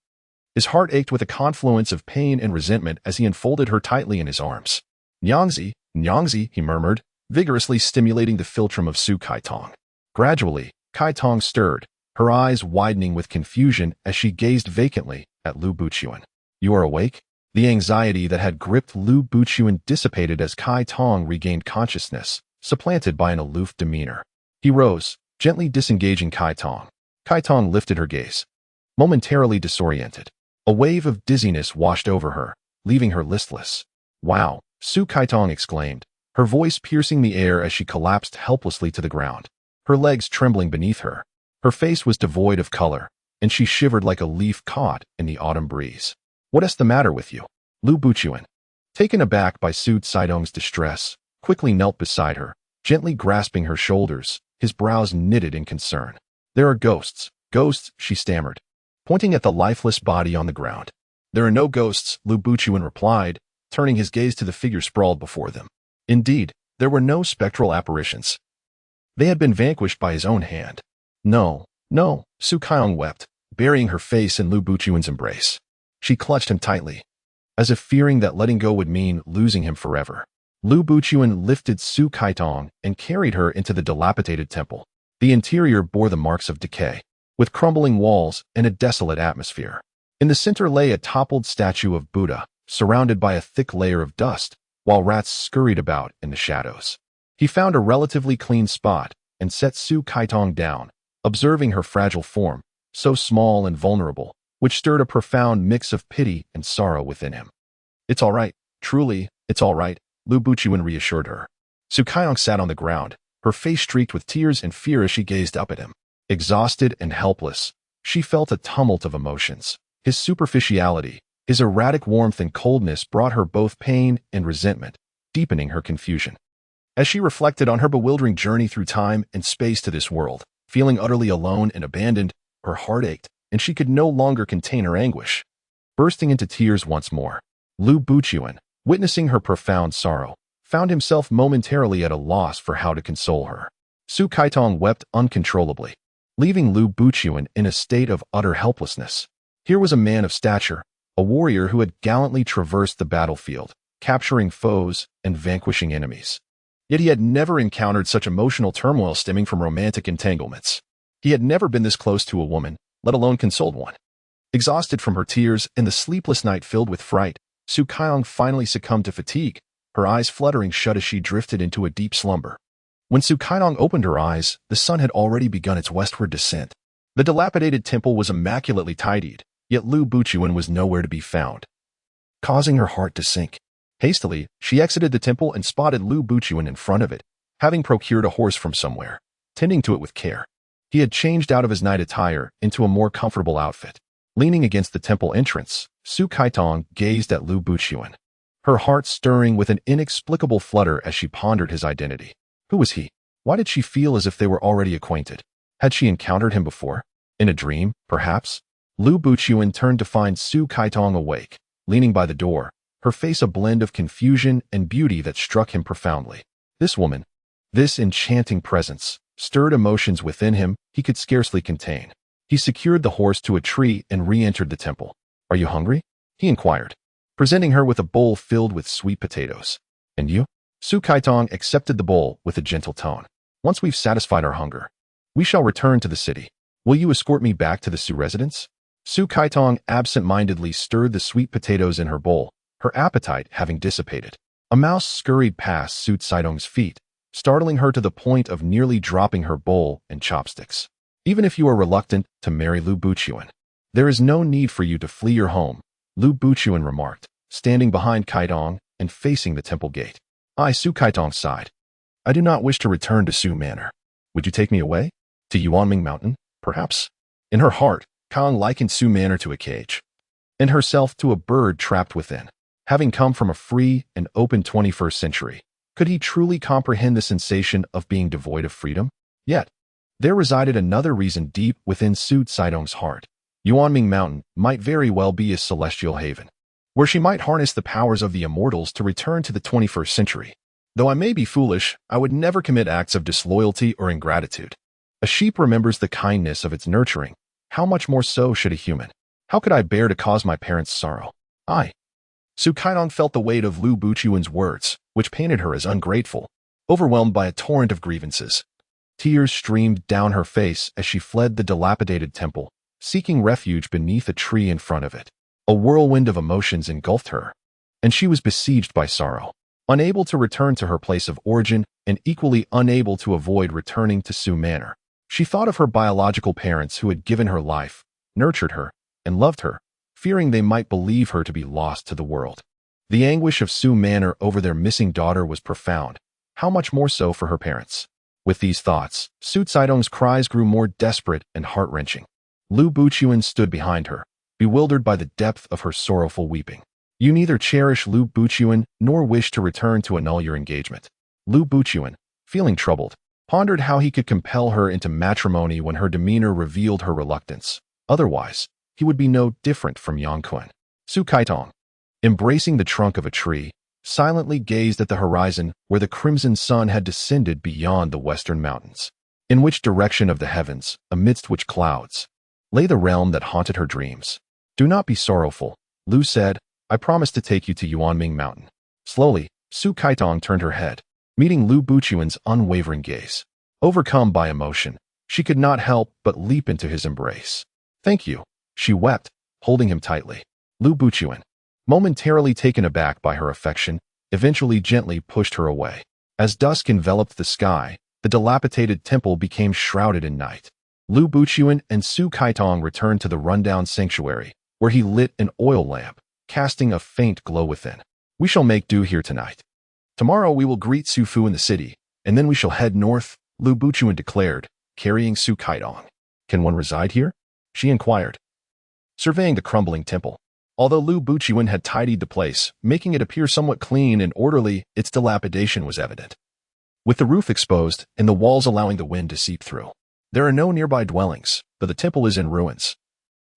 His heart ached with a confluence of pain and resentment as he enfolded her tightly in his arms. Nyangzi, Nyangzi, he murmured, vigorously stimulating the philtrum of Su Kaitong. Gradually, Kaitong stirred, her eyes widening with confusion as she gazed vacantly at Lu Buchuan. You are awake? The anxiety that had gripped Lu Buchuan dissipated as Kaitong regained consciousness, supplanted by an aloof demeanor. He rose, gently disengaging Kaitong. Kaitong lifted her gaze. Momentarily disoriented, a wave of dizziness washed over her, leaving her listless. Wow, Su Kaitong exclaimed, her voice piercing the air as she collapsed helplessly to the ground, her legs trembling beneath her. Her face was devoid of color, and she shivered like a leaf caught in the autumn breeze. What is the matter with you? Lu Buchuan, taken aback by Su Caitong's distress, quickly knelt beside her, gently grasping her shoulders, his brows knitted in concern. There are ghosts, she stammered, pointing at the lifeless body on the ground. There are no ghosts, Lu Buchuan replied, turning his gaze to the figure sprawled before them. Indeed, there were no spectral apparitions. They had been vanquished by his own hand. No, Su Kaitong wept, burying her face in Lu Buchuan's embrace. She clutched him tightly, as if fearing that letting go would mean losing him forever. Lu Buchuan lifted Su Kaitong and carried her into the dilapidated temple. The interior bore the marks of decay, with crumbling walls and a desolate atmosphere. In the center lay a toppled statue of Buddha, surrounded by a thick layer of dust, while rats scurried about in the shadows. He found a relatively clean spot and set Su Kaitong down, observing her fragile form, so small and vulnerable, which stirred a profound mix of pity and sorrow within him. "It's all right. Truly, it's all right," Lu Buqian reassured her. Su Kaitong sat on the ground, her face streaked with tears and fear as she gazed up at him. Exhausted and helpless, she felt a tumult of emotions. His superficiality, his erratic warmth and coldness brought her both pain and resentment, deepening her confusion. As she reflected on her bewildering journey through time and space to this world, feeling utterly alone and abandoned, her heart ached, and she could no longer contain her anguish. Bursting into tears once more, Lu Buqian, witnessing her profound sorrow, found himself momentarily at a loss for how to console her. Su Kaitong wept uncontrollably, leaving Lu Buqian in a state of utter helplessness. Here was a man of stature, a warrior who had gallantly traversed the battlefield, capturing foes and vanquishing enemies. Yet he had never encountered such emotional turmoil stemming from romantic entanglements. He had never been this close to a woman, let alone consoled one. Exhausted from her tears and the sleepless night filled with fright, Su Kaitong finally succumbed to fatigue, her eyes fluttering shut as she drifted into a deep slumber. When Su Kaitong opened her eyes, the sun had already begun its westward descent. The dilapidated temple was immaculately tidied, yet Lu Buqian was nowhere to be found, causing her heart to sink. Hastily, she exited the temple and spotted Lu Buqian in front of it, having procured a horse from somewhere, tending to it with care. He had changed out of his night attire into a more comfortable outfit. Leaning against the temple entrance, Su Kaitong gazed at Lu Buqian, her heart stirring with an inexplicable flutter as she pondered his identity. Who was he? Why did she feel as if they were already acquainted? Had she encountered him before? In a dream, perhaps? Lu Buqian turned to find Su Kaitong awake, leaning by the door, her face a blend of confusion and beauty that struck him profoundly. This woman, this enchanting presence, stirred emotions within him he could scarcely contain. He secured the horse to a tree and re-entered the temple. "Are you hungry?" he inquired, presenting her with a bowl filled with sweet potatoes. "And you?" Su Kaitong accepted the bowl with a gentle tone. "Once we've satisfied our hunger, we shall return to the city. Will you escort me back to the Su residence?" Su Kaitong absent-mindedly stirred the sweet potatoes in her bowl, her appetite having dissipated. A mouse scurried past Su Kaitong's feet, startling her to the point of nearly dropping her bowl and chopsticks. "Even if you are reluctant to marry Lu Buqian, there is no need for you to flee your home," Lu Buqian remarked, standing behind Kaitong and facing the temple gate. Su Kaitong sighed. "I do not wish to return to Su Manor. Would you take me away? To Yuanming Mountain, perhaps?" In her heart, Kaitong likened Su Manor to a cage, and herself to a bird trapped within. Having come from a free and open 21st century, could he truly comprehend the sensation of being devoid of freedom? Yet, there resided another reason deep within Su Kaitong's heart. Yuanming Mountain might very well be a celestial haven, where she might harness the powers of the immortals to return to the 21st century. Though I may be foolish, I would never commit acts of disloyalty or ingratitude. A sheep remembers the kindness of its nurturing. How much more so should a human? How could I bear to cause my parents sorrow? Su Kaitong felt the weight of Lu Buqian's words, which painted her as ungrateful, overwhelmed by a torrent of grievances. Tears streamed down her face as she fled the dilapidated temple, seeking refuge beneath a tree in front of it. A whirlwind of emotions engulfed her, and she was besieged by sorrow. Unable to return to her place of origin and equally unable to avoid returning to Su Manor, she thought of her biological parents who had given her life, nurtured her, and loved her, fearing they might believe her to be lost to the world. The anguish of Su Manor over their missing daughter was profound, how much more so for her parents. With these thoughts, Su Kaitong's cries grew more desperate and heart-wrenching. Lu Buqian stood behind her, bewildered by the depth of her sorrowful weeping. "You neither cherish Lu Buqian nor wish to return to annul your engagement." Lu Buqian, feeling troubled, pondered how he could compel her into matrimony when her demeanor revealed her reluctance. Otherwise, he would be no different from Yangquan. Su Kaitong, embracing the trunk of a tree, silently gazed at the horizon where the crimson sun had descended beyond the western mountains. In which direction of the heavens, amidst which clouds, lay the realm that haunted her dreams? "Do not be sorrowful," Lu said. "I promise to take you to Yuanming Mountain." Slowly, Su Kaitong turned her head, meeting Lu Buqian's unwavering gaze. Overcome by emotion, She could not help but leap into his embrace. "Thank you," she wept, holding him tightly. Lu Buchuan, momentarily taken aback by her affection, eventually gently pushed her away. As dusk enveloped the sky, the dilapidated temple became shrouded in night. Lu Buchuan and Su Kaitong returned to the rundown sanctuary, where he lit an oil lamp, casting a faint glow within. "We shall make do here tonight. Tomorrow we will greet Su Fu in the city, and then we shall head north," Lu Buchuan declared, carrying Su Kaitong. "Can one reside here?" she inquired, surveying the crumbling temple. Although Lu Buchuan had tidied the place, making it appear somewhat clean and orderly, its dilapidation was evident. With the roof exposed and the walls allowing the wind to seep through, there are no nearby dwellings, but the temple is in ruins.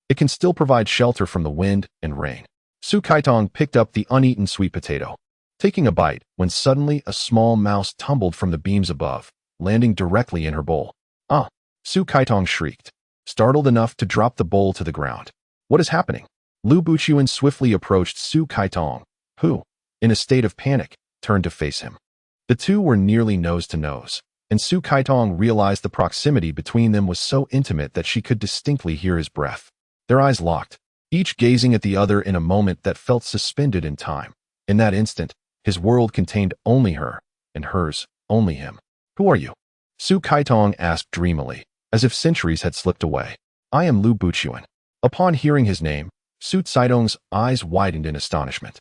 It can still provide shelter from the wind and rain. Su Kaitong picked up the uneaten sweet potato, taking a bite when suddenly a small mouse tumbled from the beams above, landing directly in her bowl. "Ah!" Su Kaitong shrieked, startled enough to drop the bowl to the ground. "What is happening?" Lu Buchuan swiftly approached Su Kaitong, who, in a state of panic, turned to face him. The two were nearly nose to nose, and Su Kaitong realized the proximity between them was so intimate that she could distinctly hear his breath. Their eyes locked, each gazing at the other in a moment that felt suspended in time. In that instant, his world contained only her, and hers only him. "Who are you?" Su Kaitong asked dreamily, as if centuries had slipped away. "I am Lu Buchuan." Upon hearing his name, Su Kaitong's eyes widened in astonishment.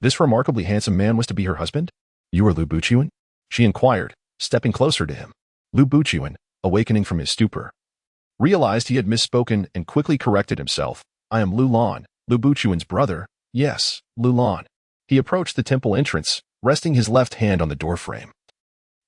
This remarkably handsome man was to be her husband? "You are Lu Buchuan?" she inquired, stepping closer to him. Lu Buchuan, awakening from his stupor, realized he had misspoken and quickly corrected himself. "I am Lu Lan, Lu Buchuan's brother. Yes, Lu Lan." He approached the temple entrance, resting his left hand on the doorframe,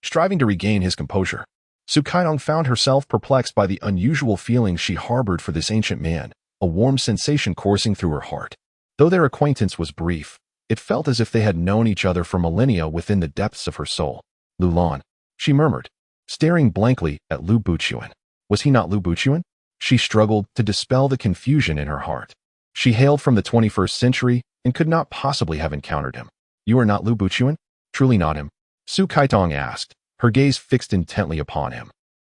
striving to regain his composure. Su Kaitong found herself perplexed by the unusual feelings she harbored for this ancient man, a warm sensation coursing through her heart. Though their acquaintance was brief, it felt as if they had known each other for millennia within the depths of her soul. "Lu Lan," she murmured, staring blankly at Lu Buchuan. Was he not Lu Buchuan? She struggled to dispel the confusion in her heart. She hailed from the 21st century and could not possibly have encountered him. "You are not Lu Buchuan? Truly not him?" Su Kaitong asked, her gaze fixed intently upon him.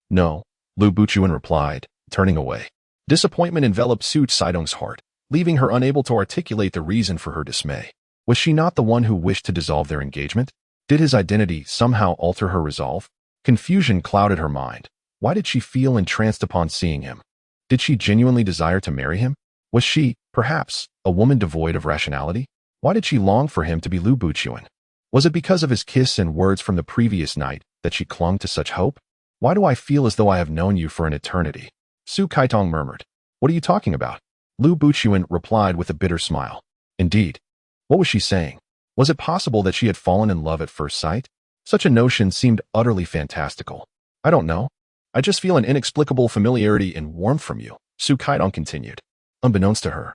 "No," Lu Buchuan replied, turning away. Disappointment enveloped Su Kaitong's heart, leaving her unable to articulate the reason for her dismay. Was she not the one who wished to dissolve their engagement? Did his identity somehow alter her resolve? Confusion clouded her mind. Why did she feel entranced upon seeing him? Did she genuinely desire to marry him? Was she, perhaps, a woman devoid of rationality? Why did she long for him to be Lu Buchuan? Was it because of his kiss and words from the previous night that she clung to such hope? "Why do I feel as though I have known you for an eternity?" Su Kaitong murmured. "What are you talking about?" Lu Buchuan replied with a bitter smile. Indeed. What was she saying? Was it possible that she had fallen in love at first sight? Such a notion seemed utterly fantastical. "I don't know. I just feel an inexplicable familiarity and warmth from you," Su Kaitong continued. Unbeknownst to her,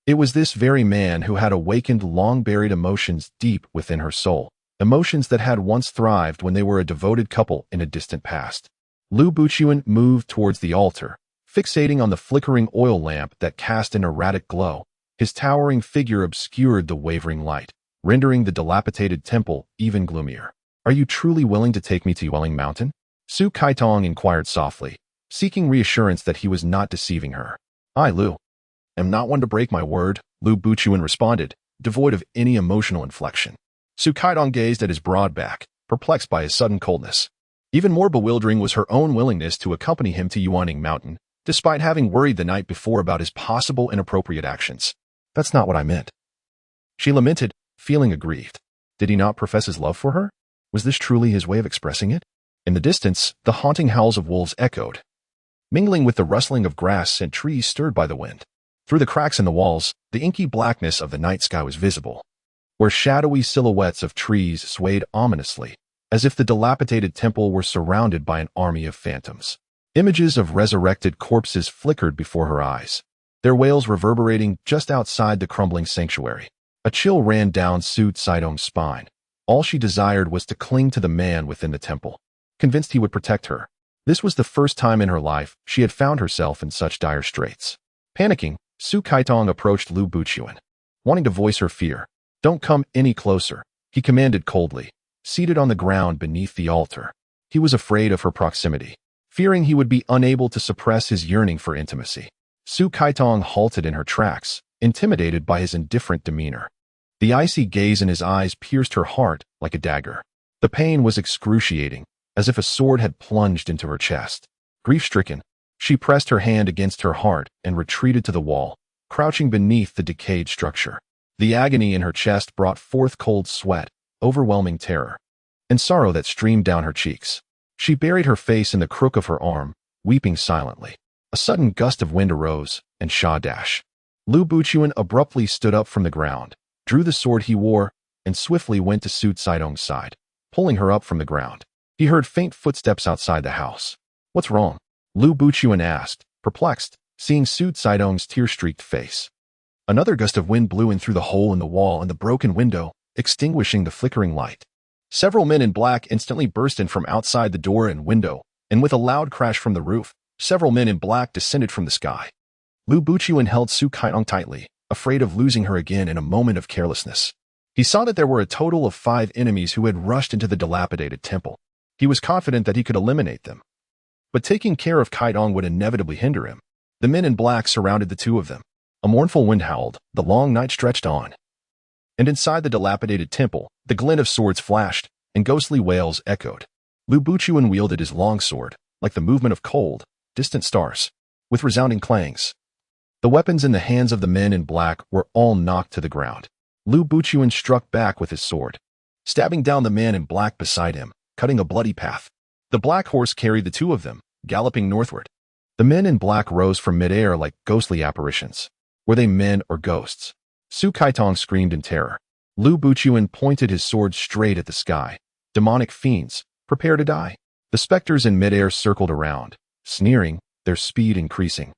it was this very man who had awakened long-buried emotions deep within her soul, emotions that had once thrived when they were a devoted couple in a distant past. Lu Buchuan moved towards the altar, fixating on the flickering oil lamp that cast an erratic glow. His towering figure obscured the wavering light, rendering the dilapidated temple even gloomier. "Are you truly willing to take me to Yueling Mountain?" Su Kaitong inquired softly, seeking reassurance that he was not deceiving her. "I, Lu, am not one to break my word," Lu Buchuan responded, devoid of any emotional inflection. Su Kaitong gazed at his broad back, perplexed by his sudden coldness. Even more bewildering was her own willingness to accompany him to Yueling Mountain, despite having worried the night before about his possible inappropriate actions. "That's not what I meant," she lamented, feeling aggrieved. Did he not profess his love for her? Was this truly his way of expressing it? In the distance, the haunting howls of wolves echoed, mingling with the rustling of grass and trees stirred by the wind. Through the cracks in the walls, the inky blackness of the night sky was visible, where shadowy silhouettes of trees swayed ominously, as if the dilapidated temple were surrounded by an army of phantoms. Images of resurrected corpses flickered before her eyes, their wails reverberating just outside the crumbling sanctuary. A chill ran down Su Kaitong's spine. All she desired was to cling to the man within the temple, convinced he would protect her. This was the first time in her life she had found herself in such dire straits. Panicking, Su Kaitong approached Lu Buchuan, wanting to voice her fear. "Don't come any closer," he commanded coldly, seated on the ground beneath the altar. He was afraid of her proximity, fearing he would be unable to suppress his yearning for intimacy. Su Kaitong halted in her tracks, intimidated by his indifferent demeanor. The icy gaze in his eyes pierced her heart like a dagger. The pain was excruciating, as if a sword had plunged into her chest. Grief-stricken, she pressed her hand against her heart and retreated to the wall, crouching beneath the decayed structure. The agony in her chest brought forth cold sweat, overwhelming terror, and sorrow that streamed down her cheeks. She buried her face in the crook of her arm, weeping silently. A sudden gust of wind arose, and Sha dash. Lu Buchuan abruptly stood up from the ground, drew the sword he wore, and swiftly went to Su Caitong's side, pulling her up from the ground. He heard faint footsteps outside the house. "What's wrong?" Lu Buchuan asked, perplexed, seeing Su Caitong's tear-streaked face. Another gust of wind blew in through the hole in the wall and the broken window, extinguishing the flickering light. Several men in black instantly burst in from outside the door and window, and with a loud crash from the roof, several men in black descended from the sky. Lu Buchuan held Su Kaitong tightly, afraid of losing her again in a moment of carelessness. He saw that there were a total of 5 enemies who had rushed into the dilapidated temple. He was confident that he could eliminate them. But taking care of Kaitong would inevitably hinder him. The men in black surrounded the two of them. A mournful wind howled, the long night stretched on. And inside the dilapidated temple, the glint of swords flashed, and ghostly wails echoed. Lu Buchuan wielded his long sword, like the movement of cold, distant stars, with resounding clangs. The weapons in the hands of the men in black were all knocked to the ground. Lu Buchuan struck back with his sword, stabbing down the man in black beside him, cutting a bloody path. The black horse carried the two of them, galloping northward. The men in black rose from midair like ghostly apparitions. Were they men or ghosts? Su Kaitong screamed in terror. Lu Buchuan pointed his sword straight at the sky. Demonic fiends, prepare to die. The specters in midair circled around, sneering, their speed increasing.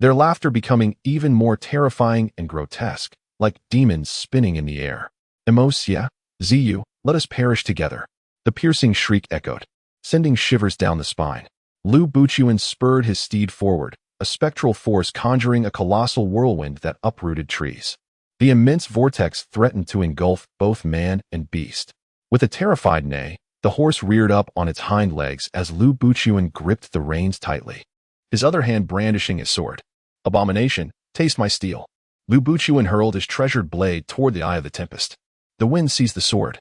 Their laughter becoming even more terrifying and grotesque, like demons spinning in the air. Mo Xie, Ziyue, let us perish together. The piercing shriek echoed, sending shivers down the spine. Lu Buchuan spurred his steed forward, a spectral force conjuring a colossal whirlwind that uprooted trees. The immense vortex threatened to engulf both man and beast. With a terrified neigh, the horse reared up on its hind legs as Lu Buchuan gripped the reins tightly, his other hand brandishing his sword. "Abomination, taste my steel." Lu Buchuan hurled his treasured blade toward the eye of the tempest. The wind seized the sword,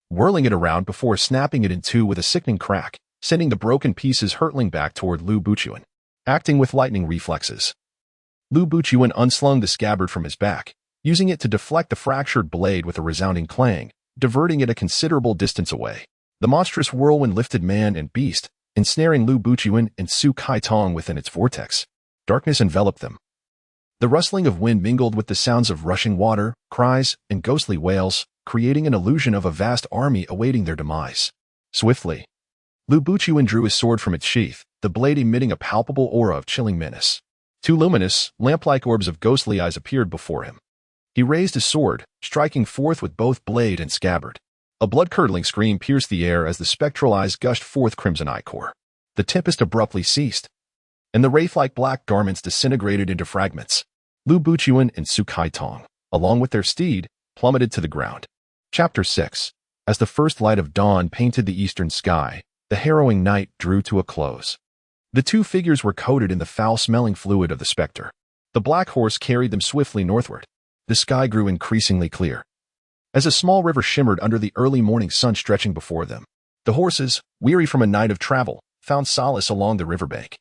whirling it around before snapping it in two with a sickening crack, sending the broken pieces hurtling back toward Lu Buchuan. Acting with lightning reflexes, Lu Buchuan unslung the scabbard from his back, using it to deflect the fractured blade with a resounding clang, diverting it a considerable distance away. The monstrous whirlwind lifted man and beast, ensnaring Lu Buchuan and Su Kaitong within its vortex. Darkness enveloped them. The rustling of wind mingled with the sounds of rushing water, cries, and ghostly wails, creating an illusion of a vast army awaiting their demise. Swiftly, Lu Buchuan drew his sword from its sheath, the blade emitting a palpable aura of chilling menace. 2 luminous, lamp-like orbs of ghostly eyes appeared before him. He raised his sword, striking forth with both blade and scabbard. A blood-curdling scream pierced the air as the spectral eyes gushed forth crimson ichor. The tempest abruptly ceased, and the wraith-like black garments disintegrated into fragments. Lu Buchuan and Su Kaitong, along with their steed, plummeted to the ground. Chapter 6. As the first light of dawn painted the eastern sky, the harrowing night drew to a close. The two figures were coated in the foul-smelling fluid of the specter. The black horse carried them swiftly northward. The sky grew increasingly clear, as a small river shimmered under the early morning sun stretching before them. The horses, weary from a night of travel, found solace along the riverbank.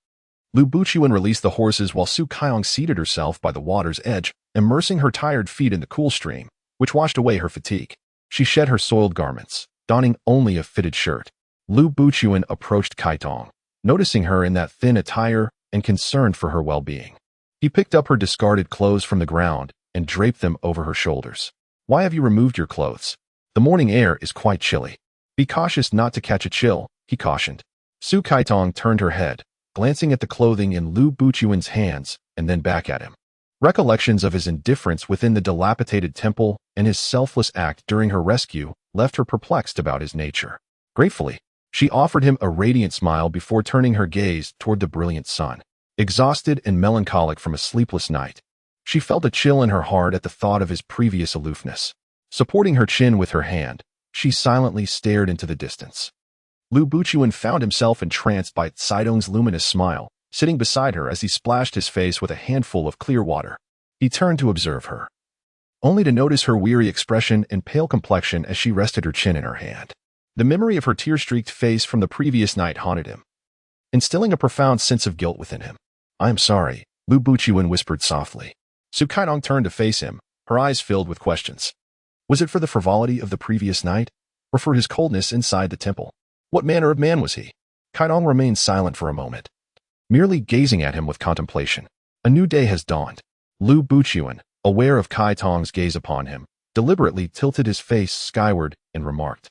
Lu Buchuan released the horses while Su Kaitong seated herself by the water's edge, immersing her tired feet in the cool stream, which washed away her fatigue. She shed her soiled garments, donning only a fitted shirt. Lu Buchuan approached Kaitong, noticing her in that thin attire and concerned for her well-being. He picked up her discarded clothes from the ground and draped them over her shoulders. "Why have you removed your clothes? The morning air is quite chilly. Be cautious not to catch a chill," he cautioned. Su Kaitong turned her head, glancing at the clothing in Lu Buchuan's hands and then back at him. Recollections of his indifference within the dilapidated temple and his selfless act during her rescue left her perplexed about his nature. Gratefully, she offered him a radiant smile before turning her gaze toward the brilliant sun. Exhausted and melancholic from a sleepless night, she felt a chill in her heart at the thought of his previous aloofness. Supporting her chin with her hand, she silently stared into the distance. Lu Buchuan found himself entranced by Caidong's luminous smile, sitting beside her as he splashed his face with a handful of clear water. He turned to observe her, only to notice her weary expression and pale complexion as she rested her chin in her hand. The memory of her tear-streaked face from the previous night haunted him, instilling a profound sense of guilt within him. "I am sorry," Lu Buchuan whispered softly. Su Kaidong turned to face him, her eyes filled with questions. Was it for the frivolity of the previous night, or for his coldness inside the temple? What manner of man was he? Kaidong remained silent for a moment, merely gazing at him with contemplation. A new day has dawned. Lu Buchuan, aware of Kai Tong's gaze upon him, deliberately tilted his face skyward and remarked,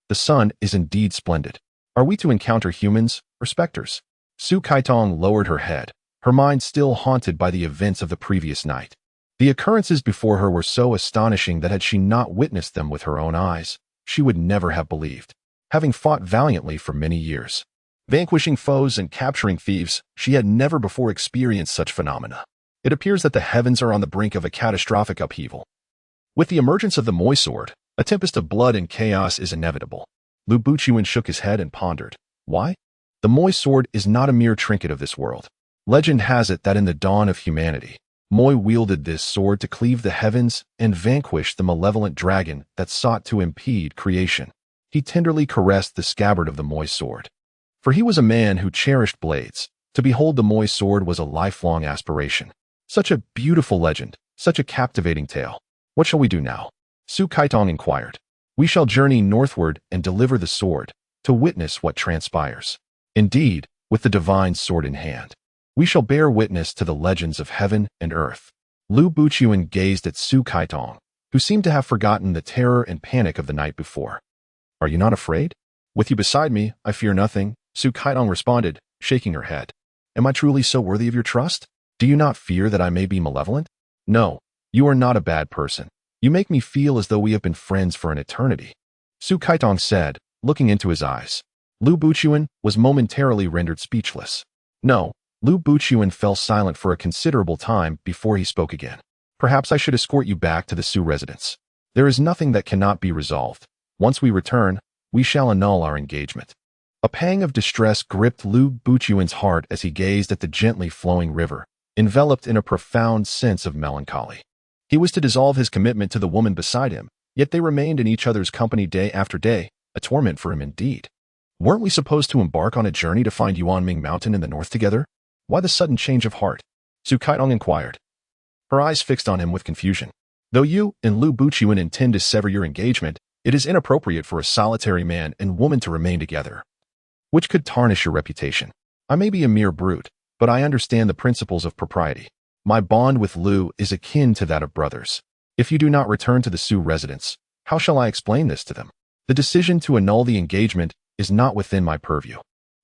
"The sun is indeed splendid. Are we to encounter humans or specters?" Su Kaitong lowered her head, her mind still haunted by the events of the previous night. The occurrences before her were so astonishing that had she not witnessed them with her own eyes, she would never have believed. Having fought valiantly for many years, vanquishing foes and capturing thieves, she had never before experienced such phenomena. It appears that the heavens are on the brink of a catastrophic upheaval. With the emergence of the Mo Xie sword, a tempest of blood and chaos is inevitable. Lu Buchuan shook his head and pondered. Why? The Mo Xie sword is not a mere trinket of this world. Legend has it that in the dawn of humanity, Mo Xie wielded this sword to cleave the heavens and vanquish the malevolent dragon that sought to impede creation. He tenderly caressed the scabbard of the Mo Xie sword, for he was a man who cherished blades. To behold the Mo Xie sword was a lifelong aspiration. Such a beautiful legend, such a captivating tale. What shall we do now? Su Kaitong inquired. We shall journey northward and deliver the sword, to witness what transpires. Indeed, with the divine sword in hand, we shall bear witness to the legends of heaven and earth. Lu Buchuan gazed at Su Kaitong, who seemed to have forgotten the terror and panic of the night before. Are you not afraid? With you beside me, I fear nothing, Su Kaitong responded, shaking her head. Am I truly so worthy of your trust? Do you not fear that I may be malevolent? No, you are not a bad person. You make me feel as though we have been friends for an eternity, Su Kaitong said, looking into his eyes. Lu Buchuan was momentarily rendered speechless. No, Lu Buchuan fell silent for a considerable time before he spoke again. Perhaps I should escort you back to the Su residence. There is nothing that cannot be resolved. Once we return, we shall annul our engagement. A pang of distress gripped Lu Buchuan's heart as he gazed at the gently flowing river, enveloped in a profound sense of melancholy. He was to dissolve his commitment to the woman beside him, yet they remained in each other's company day after day, a torment for him indeed. Weren't we supposed to embark on a journey to find Yuanming Mountain in the north together? Why the sudden change of heart? Su Kaitong inquired, her eyes fixed on him with confusion. Though you and Lu Buchuan intend to sever your engagement, it is inappropriate for a solitary man and woman to remain together, which could tarnish your reputation. I may be a mere brute, but I understand the principles of propriety. My bond with Lu is akin to that of brothers. If you do not return to the Su residence, how shall I explain this to them? The decision to annul the engagement is not within my purview.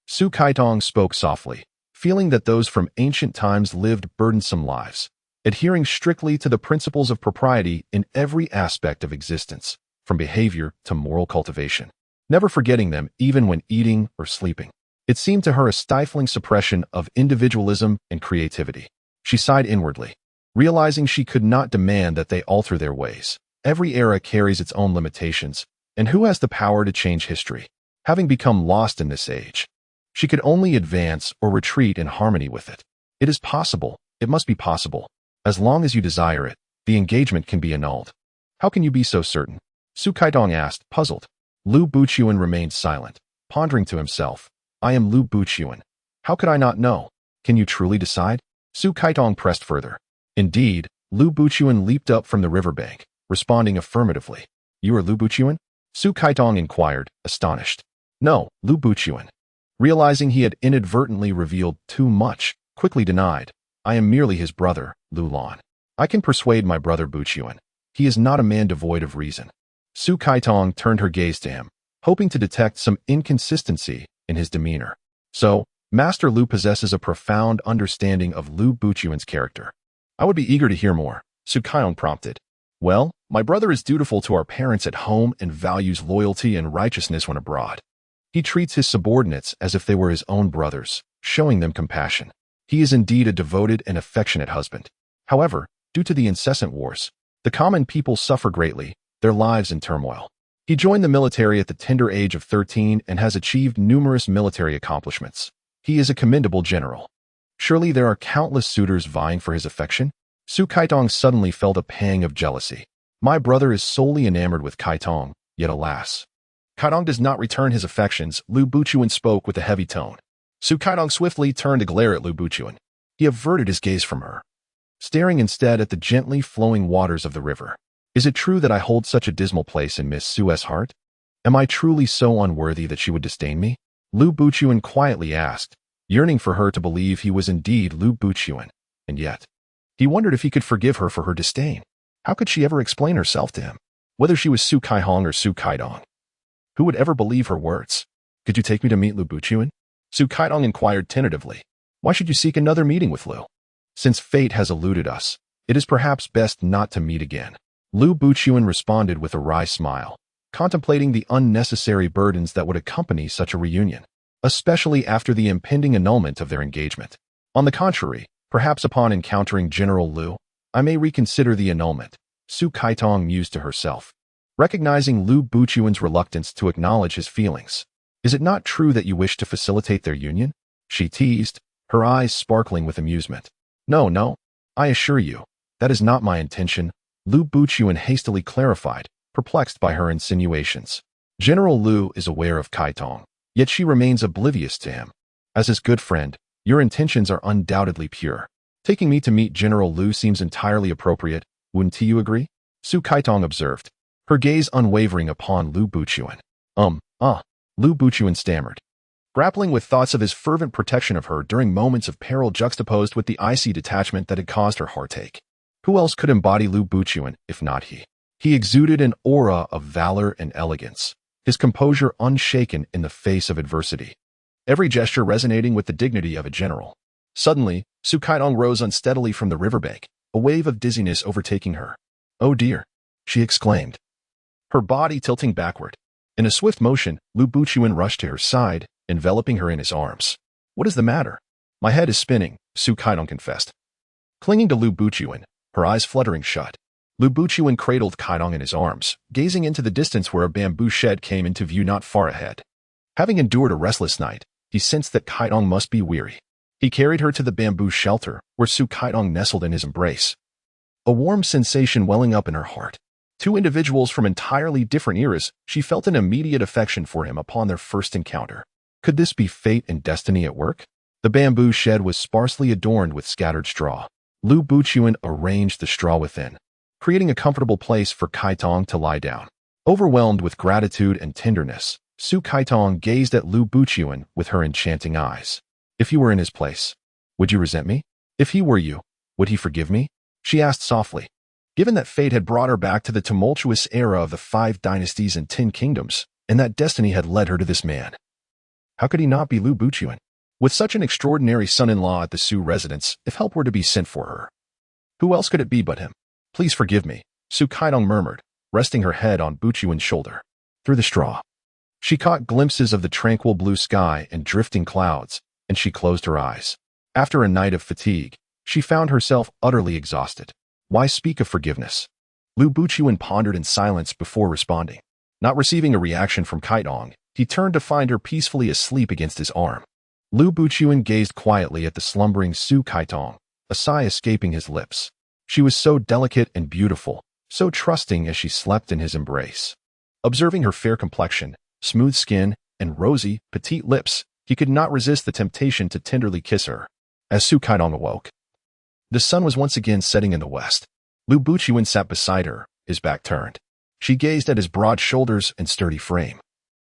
Su Kaitong spoke softly, feeling that those from ancient times lived burdensome lives, adhering strictly to the principles of propriety in every aspect of existence, from behavior to moral cultivation, never forgetting them even when eating or sleeping. It seemed to her a stifling suppression of individualism and creativity. She sighed inwardly, realizing she could not demand that they alter their ways. Every era carries its own limitations, and who has the power to change history? Having become lost in this age, she could only advance or retreat in harmony with it. It is possible, it must be possible. As long as you desire it, the engagement can be annulled. How can you be so certain? Su Kaitong asked, puzzled. Lu Buchuan remained silent, pondering to himself. I am Lu Buchuan. How could I not know? Can you truly decide? Su Kaitong pressed further. Indeed, Lu Buchuan leaped up from the riverbank, responding affirmatively. You are Lu Buchuan? Su Kaitong inquired, astonished. No, Lu Buchuan. Realizing he had inadvertently revealed too much, quickly denied. I am merely his brother, Lu Lan. I can persuade my brother Buchuan. He is not a man devoid of reason. Su Kaitong turned her gaze to him, hoping to detect some inconsistency in his demeanor. So, Master Lu possesses a profound understanding of Lu Buchuan's character. I would be eager to hear more, Su Kaitong prompted. Well, my brother is dutiful to our parents at home and values loyalty and righteousness when abroad. He treats his subordinates as if they were his own brothers, showing them compassion. He is indeed a devoted and affectionate husband. However, due to the incessant wars, the common people suffer greatly, their lives in turmoil. He joined the military at the tender age of 13 and has achieved numerous military accomplishments. He is a commendable general. Surely there are countless suitors vying for his affection? Su Kaitong suddenly felt a pang of jealousy. My brother is solely enamored with Kaitong, yet alas. Kaitong does not return his affections, Lu Buchuan spoke with a heavy tone. Su Kaitong swiftly turned to glare at Lu Buchuan. He averted his gaze from her, staring instead at the gently flowing waters of the river. Is it true that I hold such a dismal place in Miss Sue's heart? Am I truly so unworthy that she would disdain me? Lu Buchuan quietly asked, yearning for her to believe he was indeed Lu Buchuan, and yet, he wondered if he could forgive her for her disdain. How could she ever explain herself to him? Whether she was Su Kaihong or Su Kaidong. Who would ever believe her words? Could you take me to meet Lu Buchuan? Su Kaidong inquired tentatively. Why should you seek another meeting with Lu? Since fate has eluded us, it is perhaps best not to meet again. Lu Buchuan responded with a wry smile, contemplating the unnecessary burdens that would accompany such a reunion, especially after the impending annulment of their engagement. On the contrary, perhaps upon encountering General Lu, I may reconsider the annulment, Su Kaitong mused to herself, recognizing Lu Buchuan's reluctance to acknowledge his feelings. Is it not true that you wish to facilitate their union? She teased, her eyes sparkling with amusement. No, I assure you, that is not my intention, Lu Buchuan hastily clarified, perplexed by her insinuations. General Lu is aware of Kaitong, yet she remains oblivious to him. As his good friend, your intentions are undoubtedly pure. Taking me to meet General Lu seems entirely appropriate, wouldn't you agree? Su Kaitong observed, her gaze unwavering upon Lu Buchuan. Lu Buchuan stammered, grappling with thoughts of his fervent protection of her during moments of peril juxtaposed with the icy detachment that had caused her heartache. Who else could embody Lu Buchuan, if not he? He exuded an aura of valor and elegance, his composure unshaken in the face of adversity, every gesture resonating with the dignity of a general. Suddenly, Su Kaitong rose unsteadily from the riverbank, a wave of dizziness overtaking her. Oh dear, she exclaimed, her body tilting backward. In a swift motion, Lu Buchuan rushed to her side, enveloping her in his arms. What is the matter? My head is spinning, Su Kaitong confessed. Clinging to Lu Buchuan, her eyes fluttering shut, Lu Buchuan cradled Kaitong in his arms, gazing into the distance where a bamboo shed came into view not far ahead. Having endured a restless night, he sensed that Kaitong must be weary. He carried her to the bamboo shelter, where Su Kaitong nestled in his embrace. A warm sensation welling up in her heart. Two individuals from entirely different eras, she felt an immediate affection for him upon their first encounter. Could this be fate and destiny at work? The bamboo shed was sparsely adorned with scattered straw. Lu Buchuan arranged the straw within, creating a comfortable place for Kaitong to lie down. Overwhelmed with gratitude and tenderness, Su Kaitong gazed at Lu Buchuan with her enchanting eyes. If you were in his place, would you resent me? If he were you, would he forgive me? She asked softly. Given that fate had brought her back to the tumultuous era of the 5 dynasties and 10 kingdoms, and that destiny had led her to this man, how could he not be Lu Buchuan? With such an extraordinary son-in-law at the Su residence, if help were to be sent for her, who else could it be but him? Please forgive me, Su Kaitong murmured, resting her head on Buchuan's shoulder. Through the straw, she caught glimpses of the tranquil blue sky and drifting clouds, and she closed her eyes. After a night of fatigue, she found herself utterly exhausted. Why speak of forgiveness? Lu Buchuan pondered in silence before responding. Not receiving a reaction from Kaitong, he turned to find her peacefully asleep against his arm. Lu Buchuan gazed quietly at the slumbering Su Kaitong, a sigh escaping his lips. She was so delicate and beautiful, so trusting as she slept in his embrace. Observing her fair complexion, smooth skin, and rosy, petite lips, he could not resist the temptation to tenderly kiss her. As Su Kaitong awoke, the sun was once again setting in the west. Lu Buchuan sat beside her, his back turned. She gazed at his broad shoulders and sturdy frame.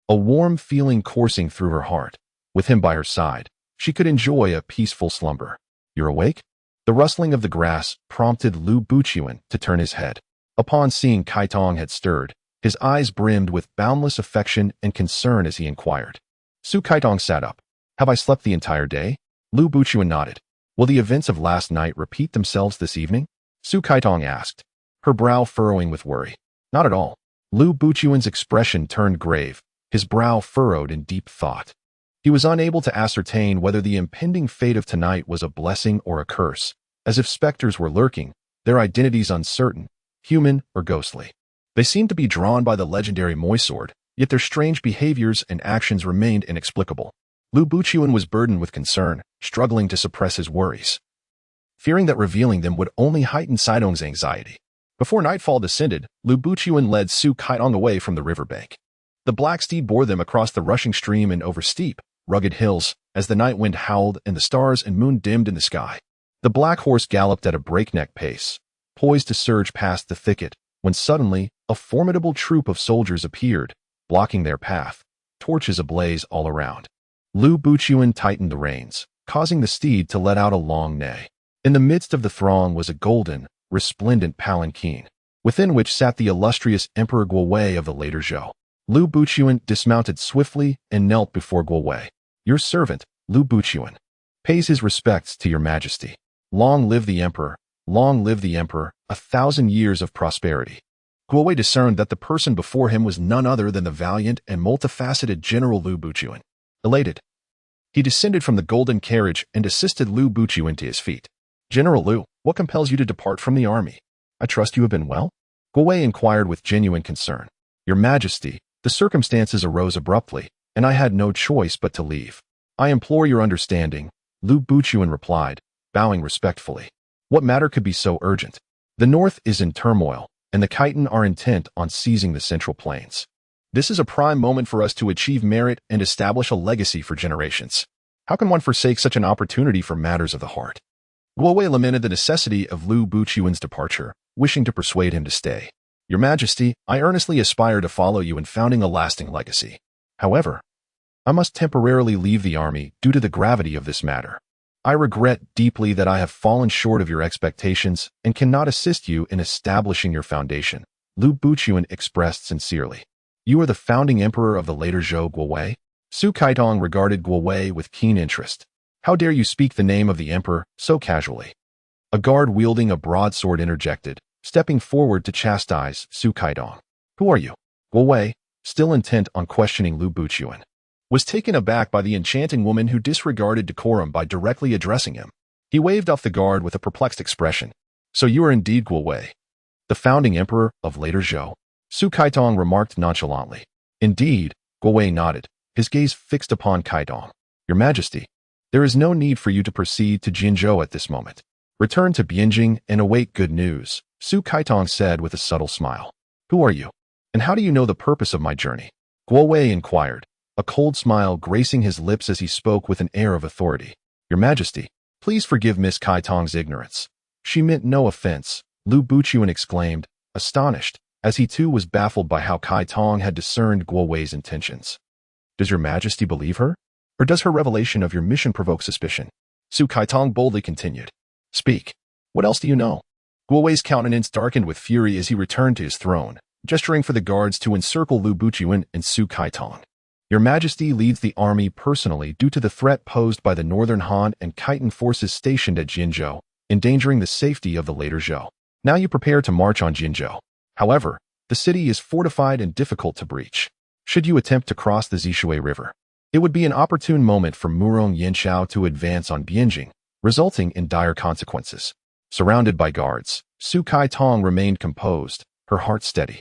A warm feeling coursing through her heart. With him by her side, she could enjoy a peaceful slumber. You're awake? The rustling of the grass prompted Lu Buchuan to turn his head. Upon seeing Kaitong had stirred, his eyes brimmed with boundless affection and concern as he inquired. Su Kaitong sat up. Have I slept the entire day? Lu Buchuan nodded. Will the events of last night repeat themselves this evening? Su Kaitong asked, her brow furrowing with worry. Not at all. Lu Buchuan's expression turned grave, his brow furrowed in deep thought. He was unable to ascertain whether the impending fate of tonight was a blessing or a curse, as if specters were lurking, their identities uncertain, human or ghostly. They seemed to be drawn by the legendary Mo Xie, yet their strange behaviors and actions remained inexplicable. Lu Buqian was burdened with concern, struggling to suppress his worries, fearing that revealing them would only heighten Caitong's anxiety. Before nightfall descended, Lu Buqian led Su Caitong away from the riverbank. The black steed bore them across the rushing stream and over steep, rugged hills, as the night wind howled and the stars and moon dimmed in the sky. The black horse galloped at a breakneck pace, poised to surge past the thicket, when suddenly, a formidable troop of soldiers appeared, blocking their path, torches ablaze all around. Lu Buqian tightened the reins, causing the steed to let out a long neigh. In the midst of the throng was a golden, resplendent palanquin, within which sat the illustrious Emperor Guowei of the later Zhou. Lu Buqian dismounted swiftly and knelt before Guowei. "Your servant, Lu Buqian, pays his respects to your majesty. Long live the emperor, long live the emperor, 1,000 years of prosperity." Guowei discerned that the person before him was none other than the valiant and multifaceted General Lu Buqian. Elated, he descended from the golden carriage and assisted Lu Buqian to his feet. "General Lu, what compels you to depart from the army? I trust you have been well?" Guowei inquired with genuine concern. "Your Majesty, the circumstances arose abruptly, and I had no choice but to leave. I implore your understanding," Lu Buqian replied, bowing respectfully. What matter could be so urgent? The north is in turmoil, and the Khitan are intent on seizing the central plains. This is a prime moment for us to achieve merit and establish a legacy for generations. How can one forsake such an opportunity for matters of the heart? Guowei lamented the necessity of Lu Buqian's departure, wishing to persuade him to stay. "Your Majesty, I earnestly aspire to follow you in founding a lasting legacy. However, I must temporarily leave the army due to the gravity of this matter. I regret deeply that I have fallen short of your expectations and cannot assist you in establishing your foundation," Lu Buqian expressed sincerely. "You are the founding emperor of the later Zhou, Guowei?" Su Caitong regarded Guowei with keen interest. "How dare you speak the name of the emperor so casually?" A guard wielding a broadsword interjected, stepping forward to chastise Su Caitong. "Who are you?" Guowei, still intent on questioning Lu Buqian, was taken aback by the enchanting woman who disregarded decorum by directly addressing him. He waved off the guard with a perplexed expression. "So you are indeed Guowei, the founding emperor of later Zhou?" Su Caitong remarked nonchalantly. "Indeed," Guowei nodded, his gaze fixed upon Caitong. "Your Majesty, there is no need for you to proceed to Jinzhou at this moment. Return to Bianjing and await good news," Su Caitong said with a subtle smile. "Who are you? And how do you know the purpose of my journey?" Guowei inquired, a cold smile gracing his lips as he spoke with an air of authority. "Your Majesty, please forgive Miss Caitong's ignorance. She meant no offense," Lu Buqian exclaimed, astonished, as he too was baffled by how Caitong had discerned Guowei's intentions. "Does your Majesty believe her? Or does her revelation of your mission provoke suspicion?" Su Caitong boldly continued. "Speak. What else do you know?" Guowei's countenance darkened with fury as he returned to his throne, gesturing for the guards to encircle Lu Buqian and Su Caitong. "Your Majesty leads the army personally due to the threat posed by the Northern Han and Khitan forces stationed at Jinzhou, endangering the safety of the later Zhou. Now you prepare to march on Jinzhou. However, the city is fortified and difficult to breach. Should you attempt to cross the Ziyue River, it would be an opportune moment for Murong Yanxiao to advance on Bianjing, resulting in dire consequences." Surrounded by guards, Su Caitong remained composed, her heart steady.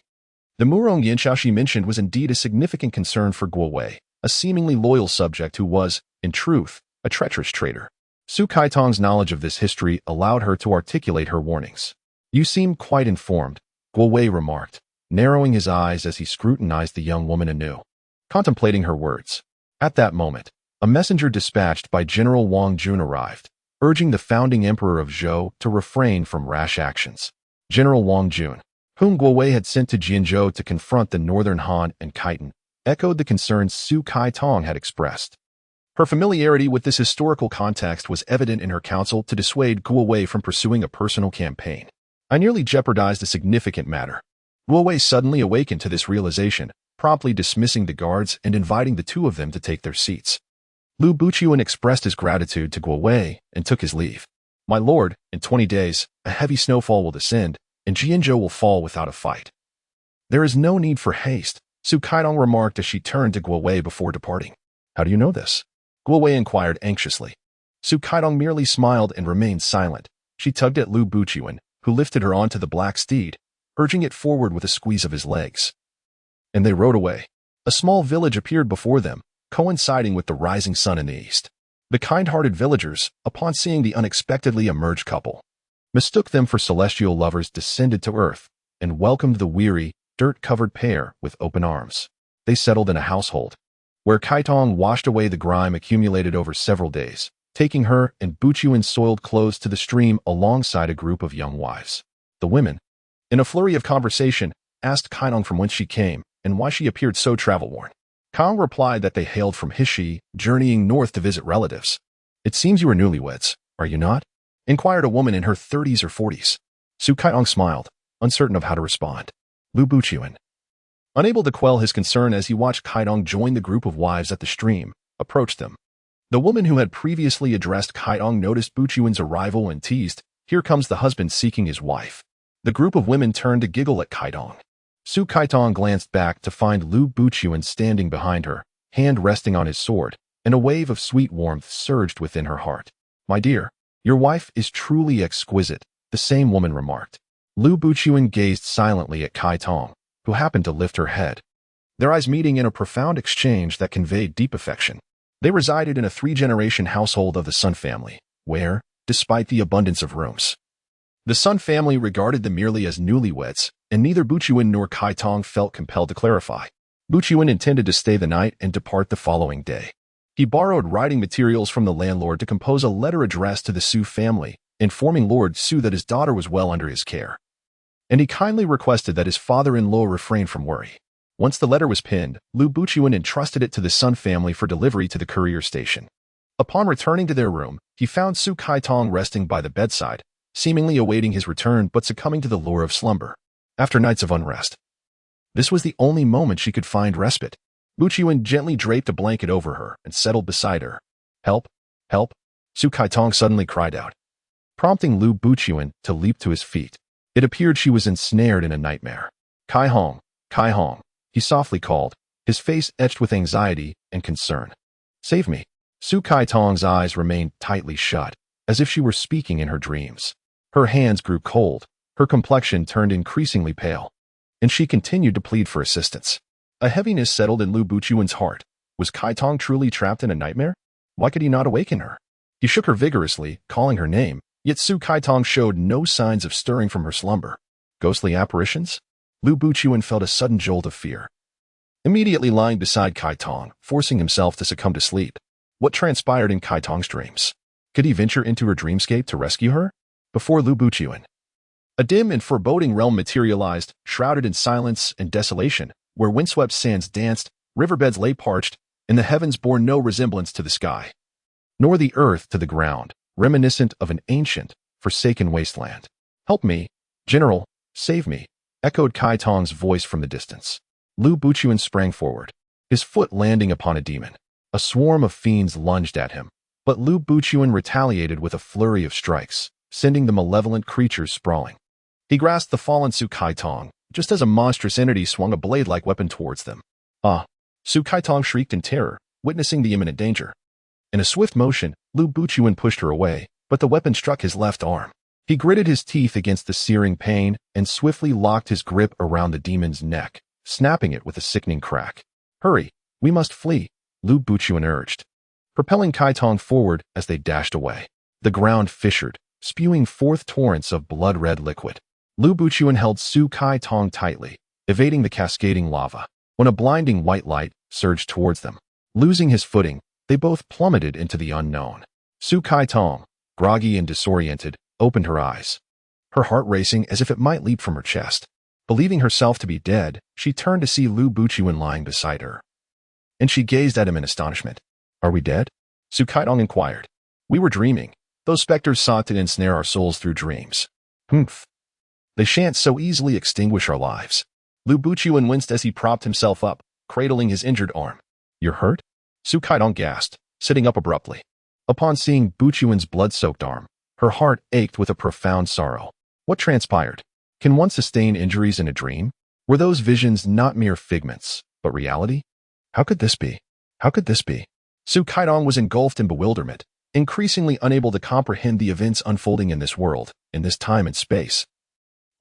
The Murong Yanxiao she mentioned was indeed a significant concern for Guowei, a seemingly loyal subject who was, in truth, a treacherous traitor. Su Caitong's knowledge of this history allowed her to articulate her warnings. "You seem quite informed," Guowei remarked, narrowing his eyes as he scrutinized the young woman anew, contemplating her words. At that moment, a messenger dispatched by General Wang Jun arrived, urging the founding emperor of Zhou to refrain from rash actions. General Wang Jun, whom Guowei had sent to Jinzhou to confront the Northern Han and Khitan, echoed the concerns Su Caitong had expressed. Her familiarity with this historical context was evident in her counsel to dissuade Guowei from pursuing a personal campaign. "I nearly jeopardized a significant matter." Guowei suddenly awakened to this realization, promptly dismissing the guards and inviting the two of them to take their seats. Lu Buqian expressed his gratitude to Guowei and took his leave. "My lord, in 20 days, a heavy snowfall will descend, and Jinzhou will fall without a fight. There is no need for haste," Su Caitong remarked as she turned to Guowei before departing. "How do you know this?" Guowei inquired anxiously. Su Caitong merely smiled and remained silent. She tugged at Lu Buqian, who lifted her onto the black steed, urging it forward with a squeeze of his legs. And they rode away. A small village appeared before them, coinciding with the rising sun in the east. The kind-hearted villagers, upon seeing the unexpectedly emerged couple, mistook them for celestial lovers descended to earth and welcomed the weary, dirt-covered pair with open arms. They settled in a household, where Kaitong washed away the grime accumulated over several days, taking her and Buchuan's soiled clothes to the stream alongside a group of young wives. The women, in a flurry of conversation, asked Kaitong from whence she came and why she appeared so travel-worn. Kaitong replied that they hailed from Hishi, journeying north to visit relatives. "It seems you are newlyweds, are you not?" inquired a woman in her 30s or 40s. Su Kaitong smiled, uncertain of how to respond. Lu Buchuan, unable to quell his concern as he watched Kaitong join the group of wives at the stream, approached them. The woman who had previously addressed Kaitong noticed Buchuan's arrival and teased, "Here comes the husband seeking his wife." The group of women turned to giggle at Kaitong. Su Kaitong glanced back to find Lu Buchuan standing behind her, hand resting on his sword, and a wave of sweet warmth surged within her heart. "My dear, your wife is truly exquisite," the same woman remarked. Lu Buchuan gazed silently at Kaitong, who happened to lift her head, their eyes meeting in a profound exchange that conveyed deep affection. They resided in a 3-generation household of the Sun family, where, despite the abundance of rooms, the Sun family regarded them merely as newlyweds, and neither Buchuan nor Kaitong felt compelled to clarify. Buchuan intended to stay the night and depart the following day. He borrowed writing materials from the landlord to compose a letter addressed to the Su family, informing Lord Su that his daughter was well under his care. And he kindly requested that his father-in-law refrain from worry. Once the letter was pinned, Lu Buchuan entrusted it to the Sun family for delivery to the courier station. Upon returning to their room, he found Su Kaitong resting by the bedside, seemingly awaiting his return but succumbing to the lure of slumber. After nights of unrest, this was the only moment she could find respite. Buchuan gently draped a blanket over her and settled beside her. "Help! Help!" Su Kaitong suddenly cried out, prompting Lu Buchuan to leap to his feet. It appeared she was ensnared in a nightmare. "Kai Hong, Kai Hong," he softly called, his face etched with anxiety and concern. "Save me." Su Kaitong's eyes remained tightly shut, as if she were speaking in her dreams. Her hands grew cold, her complexion turned increasingly pale, and she continued to plead for assistance. A heaviness settled in Lu Buchuan's heart. Was Kaitong truly trapped in a nightmare? Why could he not awaken her? He shook her vigorously, calling her name, yet Su Kaitong showed no signs of stirring from her slumber. Ghostly apparitions? Lu Buchuan felt a sudden jolt of fear, immediately lying beside Kaitong, forcing himself to succumb to sleep. What transpired in Kaitong's dreams? Could he venture into her dreamscape to rescue her? Before Lu Buchuan, a dim and foreboding realm materialized, shrouded in silence and desolation, where windswept sands danced, riverbeds lay parched, and the heavens bore no resemblance to the sky, nor the earth to the ground, reminiscent of an ancient, forsaken wasteland. "Help me, General, save me," echoed Kaitong's voice from the distance. Lu Buchuan sprang forward, his foot landing upon a demon. A swarm of fiends lunged at him, but Lu Buchuan retaliated with a flurry of strikes, sending the malevolent creatures sprawling. He grasped the fallen Su Kaitong, just as a monstrous entity swung a blade-like weapon towards them. "Ah!" Su Kaitong shrieked in terror, witnessing the imminent danger. In a swift motion, Lu Buchuan pushed her away, but the weapon struck his left arm. He gritted his teeth against the searing pain and swiftly locked his grip around the demon's neck, snapping it with a sickening crack. "Hurry, we must flee," Lu Buchuan urged, propelling Kaitong forward as they dashed away. The ground fissured, spewing forth torrents of blood-red liquid. Lu Buchuan held Su Kaitong tightly, evading the cascading lava, when a blinding white light surged towards them. Losing his footing, they both plummeted into the unknown. Su Kaitong, groggy and disoriented, opened her eyes, her heart racing as if it might leap from her chest. Believing herself to be dead, she turned to see Lu Buchuan lying beside her, and she gazed at him in astonishment. "Are we dead?" Su Kaitong inquired. "We were dreaming. Those specters sought to ensnare our souls through dreams. Humph. They shan't so easily extinguish our lives." Lu Buchuan winced as he propped himself up, cradling his injured arm. "You're hurt?" Su Kaitong gasped, sitting up abruptly. Upon seeing Buchuan's blood-soaked arm, her heart ached with a profound sorrow. What transpired? Can one sustain injuries in a dream? Were those visions not mere figments, but reality? How could this be? How could this be? Su Kaitong was engulfed in bewilderment, increasingly unable to comprehend the events unfolding in this world, in this time and space.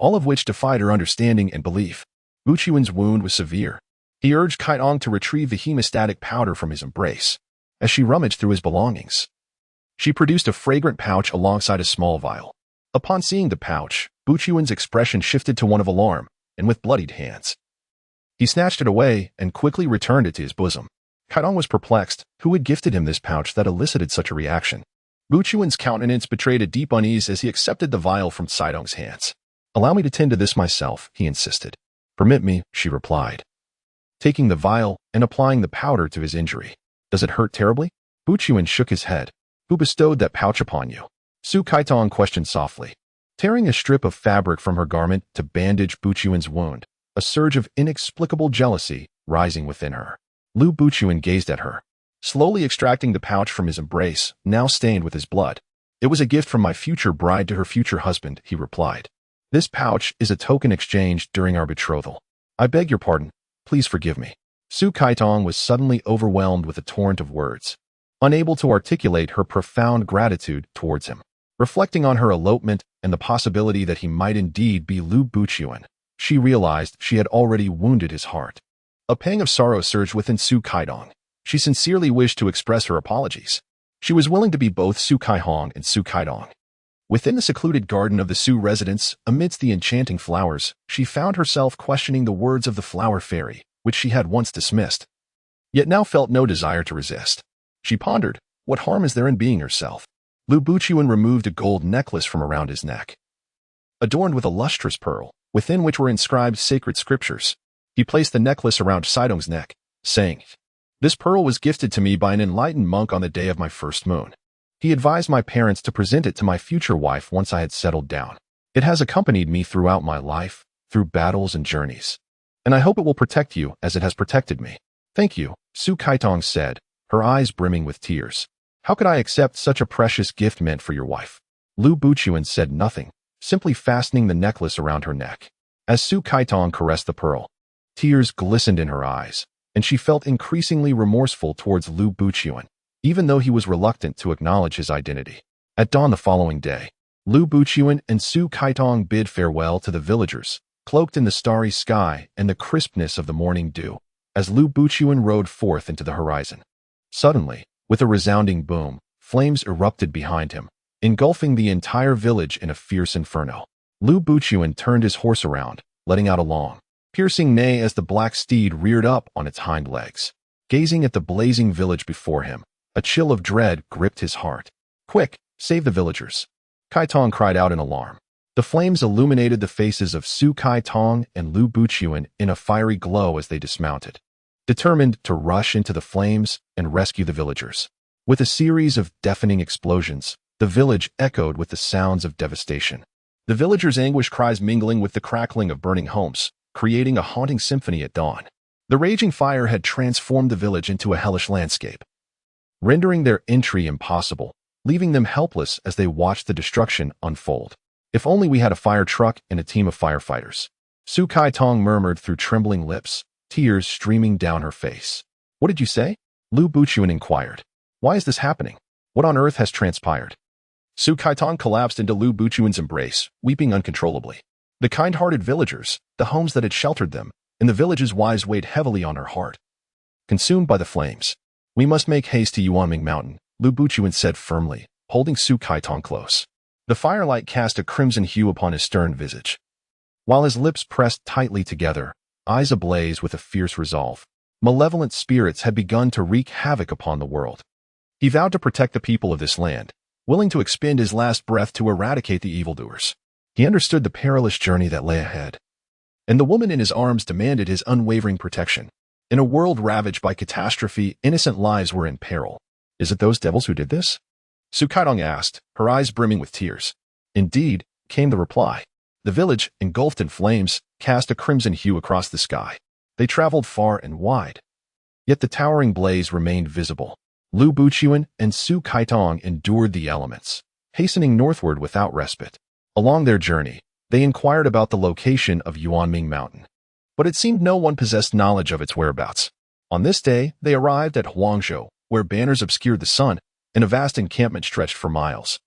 all of which defied her understanding and belief. Bu Qiuan's wound was severe. He urged Kaitong to retrieve the hemostatic powder from his embrace. As she rummaged through his belongings, she produced a fragrant pouch alongside a small vial. Upon seeing the pouch, Bu Qiuan's expression shifted to one of alarm, and with bloodied hands, he snatched it away and quickly returned it to his bosom. Kaitong was perplexed. Who had gifted him this pouch that elicited such a reaction? Bu Qiuan's countenance betrayed a deep unease as he accepted the vial from Caitong's hands. "Allow me to tend to this myself," he insisted. "Permit me," she replied, taking the vial and applying the powder to his injury. "Does it hurt terribly?" Bu Qiuan shook his head. "Who bestowed that pouch upon you?" Su Kaitong questioned softly. Tearing a strip of fabric from her garment to bandage Bu Qiuan's wound, a surge of inexplicable jealousy rising within her. Bu Qiuan gazed at her, slowly extracting the pouch from his embrace, now stained with his blood. "It was a gift from my future bride to her future husband," he replied. "This pouch is a token exchanged during our betrothal. I beg your pardon. Please forgive me." Su Kaitong was suddenly overwhelmed with a torrent of words, unable to articulate her profound gratitude towards him. Reflecting on her elopement and the possibility that he might indeed be Bu Qiuan, she realized she had already wounded his heart. A pang of sorrow surged within Su Kaitong. She sincerely wished to express her apologies. She was willing to be both Su Kaihong and Su Kaitong. Within the secluded garden of the Su residence, amidst the enchanting flowers, she found herself questioning the words of the flower fairy, which she had once dismissed, yet now felt no desire to resist. She pondered, what harm is there in being herself? Bu Qiuan removed a gold necklace from around his neck, adorned with a lustrous pearl, within which were inscribed sacred scriptures. He placed the necklace around Caitong's neck, saying, "This pearl was gifted to me by an enlightened monk on the day of my first moon. He advised my parents to present it to my future wife once I had settled down. It has accompanied me throughout my life, through battles and journeys, and I hope it will protect you as it has protected me." "Thank you," Su Kaitong said, her eyes brimming with tears. "How could I accept such a precious gift meant for your wife?" Bu Qiuan said nothing, simply fastening the necklace around her neck. As Su Kaitong caressed the pearl, tears glistened in her eyes, and she felt increasingly remorseful towards Bu Qiuan, even though he was reluctant to acknowledge his identity. At dawn the following day, Bu Qiuan and Su Kaitong bid farewell to the villagers, cloaked in the starry sky and the crispness of the morning dew, as Bu Qiuan rode forth into the horizon. Suddenly, with a resounding boom, flames erupted behind him, engulfing the entire village in a fierce inferno. Bu Qiuan turned his horse around, letting out a long, piercing neigh as the black steed reared up on its hind legs. Gazing at the blazing village before him, a chill of dread gripped his heart. "Quick, save the villagers!" Kaitong cried out in alarm. The flames illuminated the faces of Su Kaitong and Bu Qiuan in a fiery glow as they dismounted, determined to rush into the flames and rescue the villagers. With a series of deafening explosions, the village echoed with the sounds of devastation. The villagers' anguish cries mingling with the crackling of burning homes, creating a haunting symphony at dawn. The raging fire had transformed the village into a hellish landscape, rendering their entry impossible, leaving them helpless as they watched the destruction unfold. "If only we had a fire truck and a team of firefighters," Su Kaitong murmured through trembling lips, tears streaming down her face. "What did you say?" Bu Qiuan inquired. "Why is this happening? What on earth has transpired?" Su Kaitong collapsed into Bu Qiuan's embrace, weeping uncontrollably. The kind-hearted villagers, the homes that had sheltered them, and the village's wives weighed heavily on her heart, consumed by the flames. "We must make haste to Yuanming Mountain," Bu Qiuan said firmly, holding Su Kaitong close. The firelight cast a crimson hue upon his stern visage, while his lips pressed tightly together, eyes ablaze with a fierce resolve. Malevolent spirits had begun to wreak havoc upon the world. He vowed to protect the people of this land, willing to expend his last breath to eradicate the evildoers. He understood the perilous journey that lay ahead, and the woman in his arms demanded his unwavering protection. In a world ravaged by catastrophe, innocent lives were in peril. "Is it those devils who did this?" Su Kaitong asked, her eyes brimming with tears. "Indeed," came the reply. The village, engulfed in flames, cast a crimson hue across the sky. They traveled far and wide, yet the towering blaze remained visible. Bu Qiuan and Su Kaitong endured the elements, hastening northward without respite. Along their journey, they inquired about the location of Yuanming Mountain, but it seemed no one possessed knowledge of its whereabouts. On this day, they arrived at Huangzhou, where banners obscured the sun, and a vast encampment stretched for miles.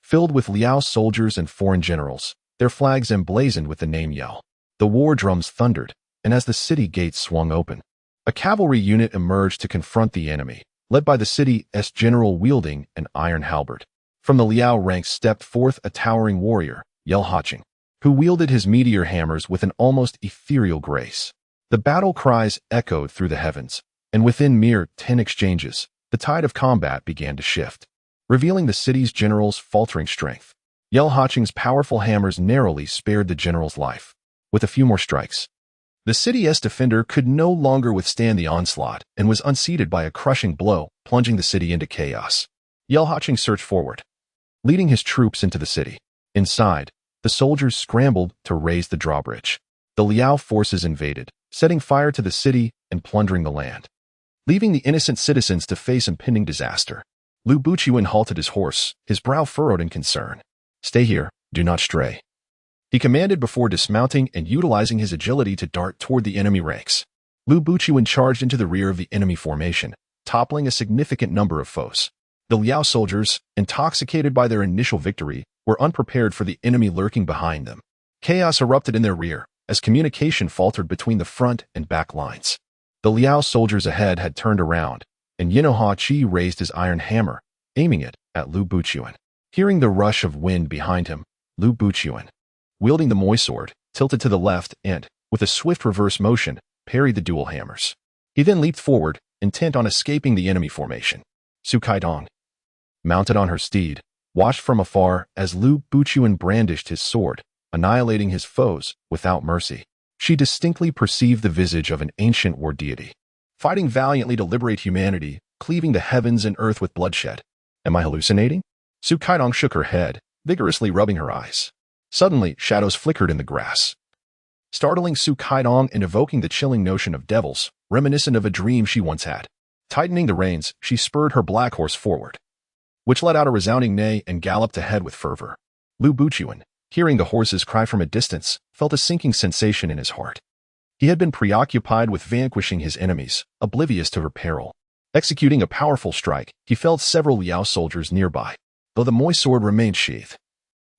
Filled with Liao's soldiers and foreign generals, their flags emblazoned with the name Yell. The war drums thundered, and as the city gates swung open, a cavalry unit emerged to confront the enemy, led by the city's general wielding an iron halberd. From the Liao ranks stepped forth a towering warrior, Hahaha, who wielded his meteor hammers with an almost ethereal grace. The battle cries echoed through the heavens, and within mere 10 exchanges, the tide of combat began to shift, revealing the city's general's faltering strength. Hahaha's powerful hammers narrowly spared the general's life. With a few more strikes, the city's defender could no longer withstand the onslaught and was unseated by a crushing blow, plunging the city into chaos. Hahaha surged forward, leading his troops into the city. Inside, the soldiers scrambled to raise the drawbridge. The Liao forces invaded, setting fire to the city and plundering the land, leaving the innocent citizens to face impending disaster. Lu Buqian halted his horse, his brow furrowed in concern. "Stay here, do not stray," he commanded before dismounting and utilizing his agility to dart toward the enemy ranks. Lu Buqian charged into the rear of the enemy formation, toppling a significant number of foes. The Liao soldiers, intoxicated by their initial victory, were unprepared for the enemy lurking behind them. Chaos erupted in their rear, as communication faltered between the front and back lines. The Liao soldiers ahead had turned around, and Hahaha raised his iron hammer, aiming it at Lu Buqian. Hearing the rush of wind behind him, Lu Buqian, wielding the Mo Xie sword, tilted to the left and, with a swift reverse motion, parried the dual hammers. He then leaped forward, intent on escaping the enemy formation. Suffocating, mounted on her steed, watched from afar as Lu Buqian brandished his sword, annihilating his foes without mercy. She distinctly perceived the visage of an ancient war deity, fighting valiantly to liberate humanity, cleaving the heavens and earth with bloodshed. Am I hallucinating? Suffocating shook her head, vigorously rubbing her eyes. Suddenly, shadows flickered in the grass, startling Suffocating and evoking the chilling notion of devils, reminiscent of a dream she once had. Tightening the reins, she spurred her black horse forward, which let out a resounding neigh and galloped ahead with fervor. Lu Buqian, hearing the horse's cry from a distance, felt a sinking sensation in his heart. He had been preoccupied with vanquishing his enemies, oblivious to her peril. Executing a powerful strike, he felled several Liao soldiers nearby, though the Mo Xie sword remained sheathed.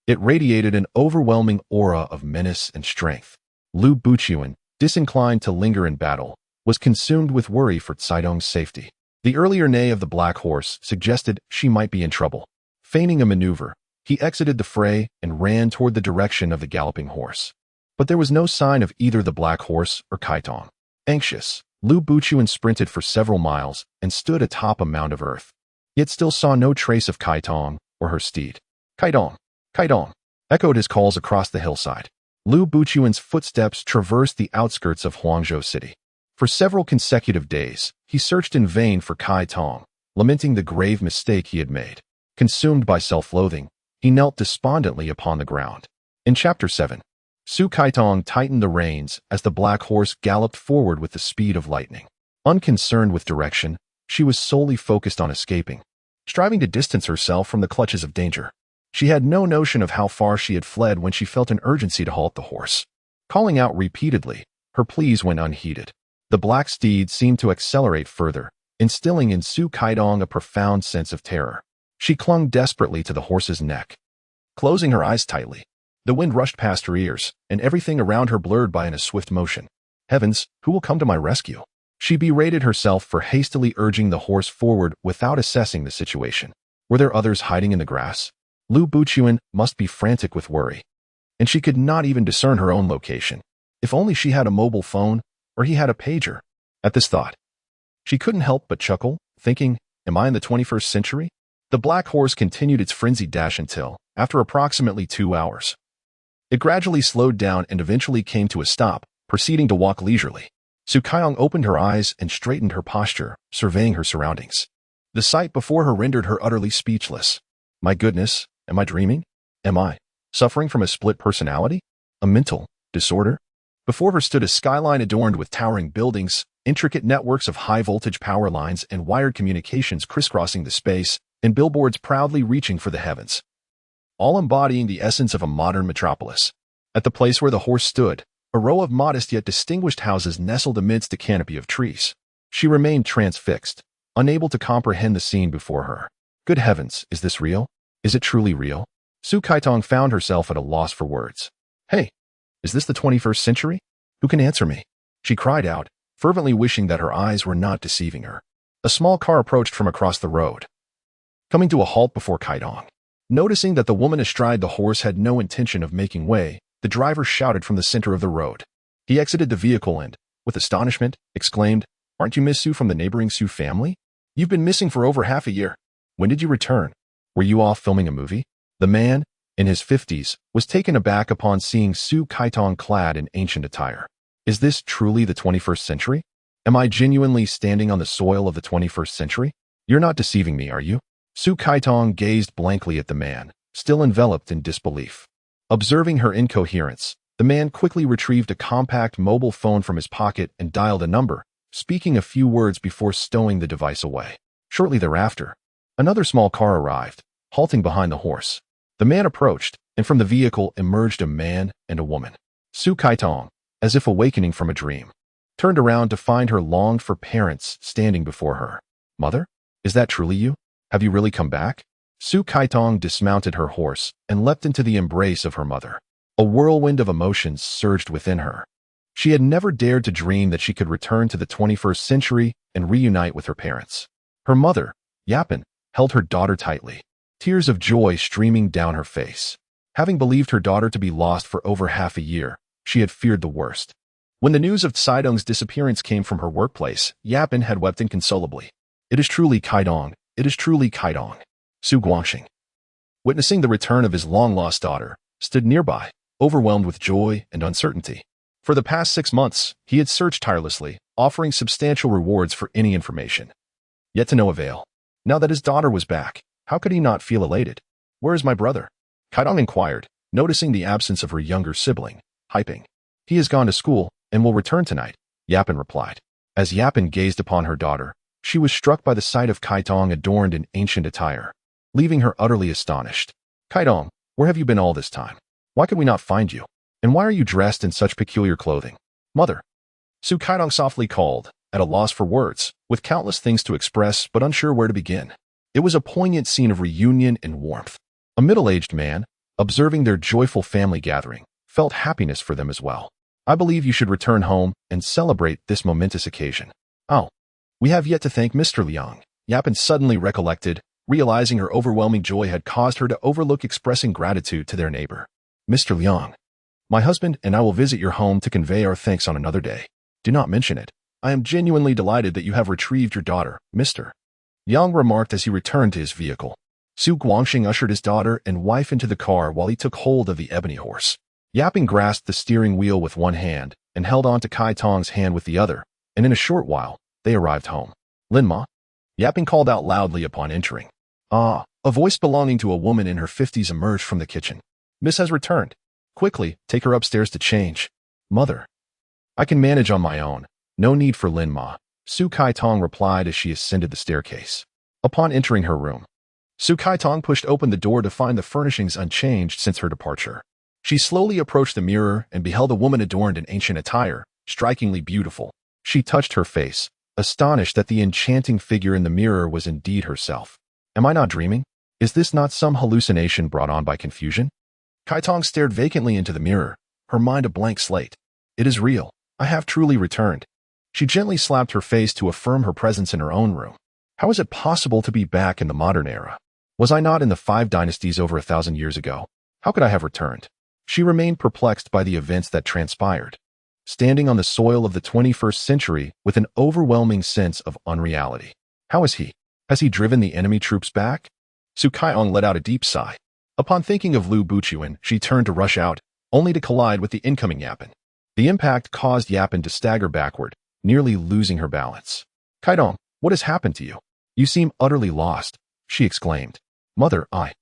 It radiated an overwhelming aura of menace and strength. Lu Buqian, disinclined to linger in battle, was consumed with worry for Caidong's safety. The earlier neigh of the black horse suggested she might be in trouble. Feigning a maneuver, he exited the fray and ran toward the direction of the galloping horse. But there was no sign of either the black horse or Caidong. Anxious, Lu Buqian sprinted for several miles and stood atop a mound of earth, yet still saw no trace of Caidong or her steed. "Caidong! Caidong!" echoed his calls across the hillside. Lu Buqian's footsteps traversed the outskirts of Huangzhou City. For several consecutive days, he searched in vain for Caidong, lamenting the grave mistake he had made. Consumed by self-loathing, he knelt despondently upon the ground. In Chapter 7, Suffocating tightened the reins as the black horse galloped forward with the speed of lightning. Unconcerned with direction, she was solely focused on escaping, striving to distance herself from the clutches of danger. She had no notion of how far she had fled when she felt an urgency to halt the horse. Calling out repeatedly, her pleas went unheeded. The black steed seemed to accelerate further, instilling in Suffocating a profound sense of terror. She clung desperately to the horse's neck, closing her eyes tightly. The wind rushed past her ears, and everything around her blurred by in a swift motion. Heavens, who will come to my rescue? She berated herself for hastily urging the horse forward without assessing the situation. Were there others hiding in the grass? Lu Buqian must be frantic with worry, and she could not even discern her own location. If only she had a mobile phone, or he had a pager. At this thought, she couldn't help but chuckle, thinking, am I in the 21st century? The black horse continued its frenzied dash until, after approximately 2 hours, it gradually slowed down and eventually came to a stop, proceeding to walk leisurely. Suffocating opened her eyes and straightened her posture, surveying her surroundings. The sight before her rendered her utterly speechless. My goodness, am I dreaming? Am I suffering from a split personality? A mental disorder? Before her stood a skyline adorned with towering buildings, intricate networks of high-voltage power lines and wired communications crisscrossing the space, and billboards proudly reaching for the heavens, all embodying the essence of a modern metropolis. At the place where the horse stood, a row of modest yet distinguished houses nestled amidst a canopy of trees. She remained transfixed, unable to comprehend the scene before her. Good heavens, is this real? Is it truly real? Su Kaitong found herself at a loss for words. Hey, is this the 21st century? Who can answer me? She cried out, fervently wishing that her eyes were not deceiving her. A small car approached from across the road, coming to a halt before Kaitong. Noticing that the woman astride the horse had no intention of making way, the driver shouted from the center of the road. He exited the vehicle and, with astonishment, exclaimed, "Aren't you Miss Su from the neighboring Su family? You've been missing for over half a year. When did you return? Were you off filming a movie?" The man, in his 50s, was taken aback upon seeing Su Kaitong clad in ancient attire. Is this truly the 21st century? Am I genuinely standing on the soil of the 21st century? You're not deceiving me, are you? Su Kaitong gazed blankly at the man, still enveloped in disbelief. Observing her incoherence, the man quickly retrieved a compact mobile phone from his pocket and dialed a number, speaking a few words before stowing the device away. Shortly thereafter, another small car arrived, halting behind the horse. The man approached, and from the vehicle emerged a man and a woman. Su Kaitong, as if awakening from a dream, turned around to find her longed-for parents standing before her. "Mother? Is that truly you? Have you really come back?" Su Kaitong dismounted her horse and leapt into the embrace of her mother. A whirlwind of emotions surged within her. She had never dared to dream that she could return to the 21st century and reunite with her parents. Her mother, Yapin, held her daughter tightly, tears of joy streaming down her face. Having believed her daughter to be lost for over half a year, she had feared the worst. When the news of Caidong's disappearance came from her workplace, Yapin had wept inconsolably. "It is truly Kaidong. It is truly Kaidong." Su Guangxing, witnessing the return of his long-lost daughter, stood nearby, overwhelmed with joy and uncertainty. For the past 6 months, he had searched tirelessly, offering substantial rewards for any information. Yet to no avail. Now that his daughter was back, how could he not feel elated? "Where is my brother?" Kaidong inquired, noticing the absence of her younger sibling, Hyping. "He has gone to school and will return tonight," Yapin replied. As Yapin gazed upon her daughter, she was struck by the sight of Kaitong adorned in ancient attire, leaving her utterly astonished. "Kaitong, where have you been all this time? Why could we not find you? And why are you dressed in such peculiar clothing?" "Mother," Su Kaitong softly called, at a loss for words, with countless things to express but unsure where to begin. It was a poignant scene of reunion and warmth. A middle-aged man, observing their joyful family gathering, felt happiness for them as well. "I believe you should return home and celebrate this momentous occasion." "Oh, we have yet to thank Mr. Liang," Yapin suddenly recollected, realizing her overwhelming joy had caused her to overlook expressing gratitude to their neighbor. "Mr. Liang, my husband and I will visit your home to convey our thanks on another day. Do not mention it. I am genuinely delighted that you have retrieved your daughter, Mr. Yang remarked as he returned to his vehicle. Su Guangxing ushered his daughter and wife into the car while he took hold of the ebony horse. Yaping grasped the steering wheel with one hand and held on to Kaitong's hand with the other, and in a short while, they arrived home. "Lin Ma?" Yaping called out loudly upon entering. "Ah," a voice belonging to a woman in her 50s emerged from the kitchen. "Miss has returned. Quickly, take her upstairs to change." "Mother, I can manage on my own. No need for Lin Ma," Su Kaitong replied as she ascended the staircase. Upon entering her room, Su Kaitong pushed open the door to find the furnishings unchanged since her departure. She slowly approached the mirror and beheld a woman adorned in ancient attire, strikingly beautiful. She touched her face, astonished that the enchanting figure in the mirror was indeed herself. "Am I not dreaming? Is this not some hallucination brought on by confusion?" Kaitong stared vacantly into the mirror, her mind a blank slate. "It is real. I have truly returned." She gently slapped her face to affirm her presence in her own room. How is it possible to be back in the modern era? Was I not in the 5 dynasties over 1,000 years ago? How could I have returned? She remained perplexed by the events that transpired, standing on the soil of the 21st century with an overwhelming sense of unreality. How is he? Has he driven the enemy troops back? Su Kaitong let out a deep sigh. Upon thinking of Lu Buchuan, she turned to rush out, only to collide with the incoming Yapin. The impact caused Yapin to stagger backward, nearly losing her balance. "Kaitong, what has happened to you? You seem utterly lost," she exclaimed. "Mother, I.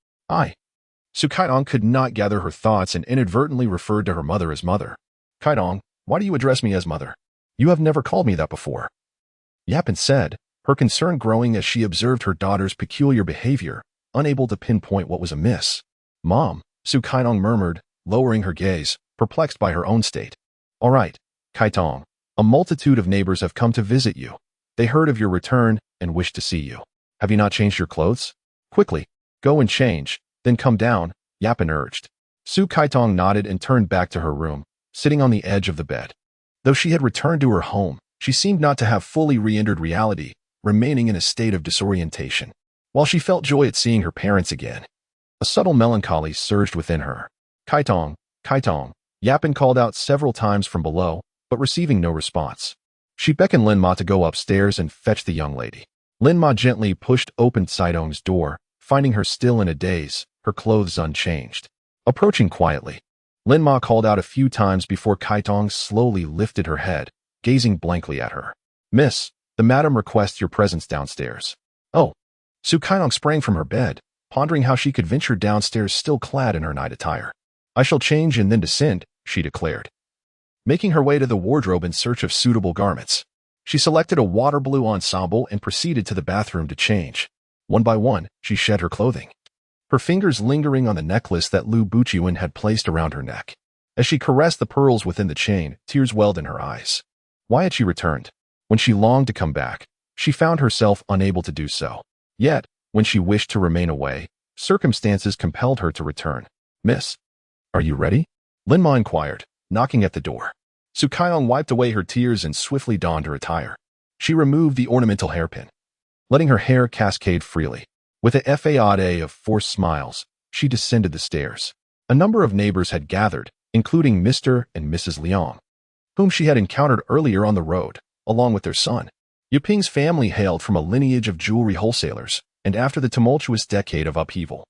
Su Kaitong could not gather her thoughts and inadvertently referred to her mother as mother. "Kaitong, why do you address me as mother? You have never called me that before," Yapin said, her concern growing as she observed her daughter's peculiar behavior, unable to pinpoint what was amiss. "Mom," Su Kaitong murmured, lowering her gaze, perplexed by her own state. "All right, Kaitong, a multitude of neighbors have come to visit you. They heard of your return and wish to see you. Have you not changed your clothes? Quickly, go and change, then come down, Yapin urged. Su Kaitong nodded and turned back to her room, sitting on the edge of the bed. Though she had returned to her home, she seemed not to have fully re-entered reality, remaining in a state of disorientation. While she felt joy at seeing her parents again, a subtle melancholy surged within her. Kaitong, Kaitong, Yapin called out several times from below, but receiving no response. She beckoned Lin Ma to go upstairs and fetch the young lady. Lin Ma gently pushed open Caitong's door, finding her still in a daze, her clothes unchanged. Approaching quietly, Lin Ma called out a few times before Kaitong slowly lifted her head, gazing blankly at her. Miss, the madam requests your presence downstairs. Oh. Su Kaitong sprang from her bed, pondering how she could venture downstairs still clad in her night attire. I shall change and then descend, she declared. Making her way to the wardrobe in search of suitable garments, she selected a water blue ensemble and proceeded to the bathroom to change. One by one, she shed her clothing, her fingers lingering on the necklace that Lu Buqiwen had placed around her neck. As she caressed the pearls within the chain, tears welled in her eyes. Why had she returned? When she longed to come back, she found herself unable to do so. Yet, when she wished to remain away, circumstances compelled her to return. Miss, are you ready? Lin Ma inquired, knocking at the door. Su Kaitong wiped away her tears and swiftly donned her attire. She removed the ornamental hairpin, letting her hair cascade freely. With a fade of forced smiles, she descended the stairs. A number of neighbors had gathered, including Mr. and Mrs. Liang, whom she had encountered earlier on the road, along with their son. Yuping's family hailed from a lineage of jewelry wholesalers, and after the tumultuous decade of upheaval,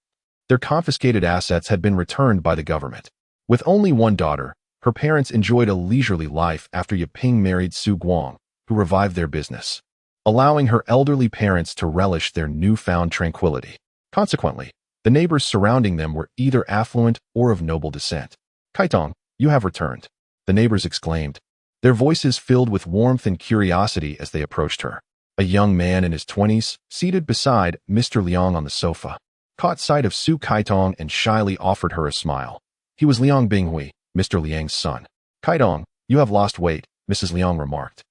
their confiscated assets had been returned by the government. With only one daughter, her parents enjoyed a leisurely life after Yuping married Su Guang, who revived their business, allowing her elderly parents to relish their newfound tranquility. Consequently, the neighbors surrounding them were either affluent or of noble descent. Kaitong, you have returned, the neighbors exclaimed, their voices filled with warmth and curiosity as they approached her. A young man in his 20s, seated beside Mr. Liang on the sofa, caught sight of Su Kaitong and shyly offered her a smile. He was Liang Binghui, Mr. Liang's son. Kaitong, you have lost weight, Mrs. Liang remarked,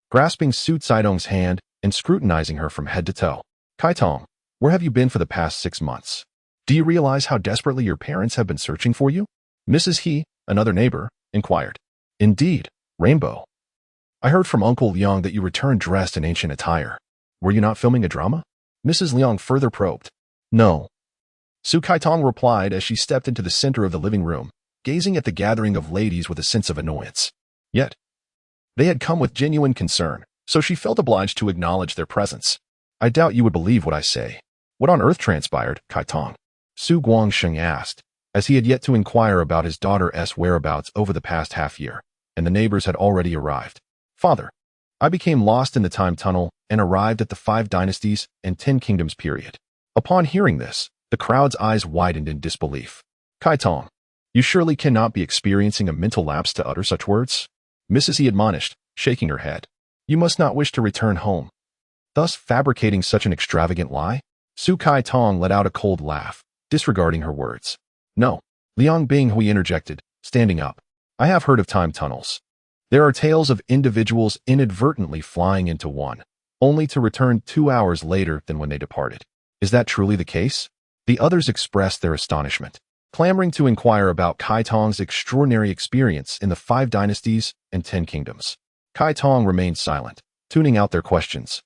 grasping Su Caitong's hand and scrutinizing her from head to toe. Kaitong, where have you been for the past 6 months? Do you realize how desperately your parents have been searching for you? Mrs. He, another neighbor, inquired. Indeed, Rainbow. I heard from Uncle Liang that you returned dressed in ancient attire. Were you not filming a drama? Mrs. Liang further probed. No. Su Kaitong replied as she stepped into the center of the living room, gazing at the gathering of ladies with a sense of annoyance. Yet, they had come with genuine concern, so she felt obliged to acknowledge their presence. I doubt you would believe what I say. What on earth transpired, Kaitong? Su Guangsheng asked, as he had yet to inquire about his daughter's whereabouts over the past half-year, and the neighbors had already arrived. Father, I became lost in the time tunnel and arrived at the 5 dynasties and 10 kingdoms period. Upon hearing this, the crowd's eyes widened in disbelief. Kaitong, you surely cannot be experiencing a mental lapse to utter such words? Mrs. He admonished, shaking her head. You must not wish to return home, thus fabricating such an extravagant lie? Su Kaitong let out a cold laugh, disregarding her words. No, Liang Binghui interjected, standing up. I have heard of time tunnels. There are tales of individuals inadvertently flying into one, only to return 2 hours later than when they departed. Is that truly the case? The others expressed their astonishment, clamoring to inquire about Kaitong's extraordinary experience in the 5 dynasties and 10 kingdoms. Kaitong remained silent, tuning out their questions,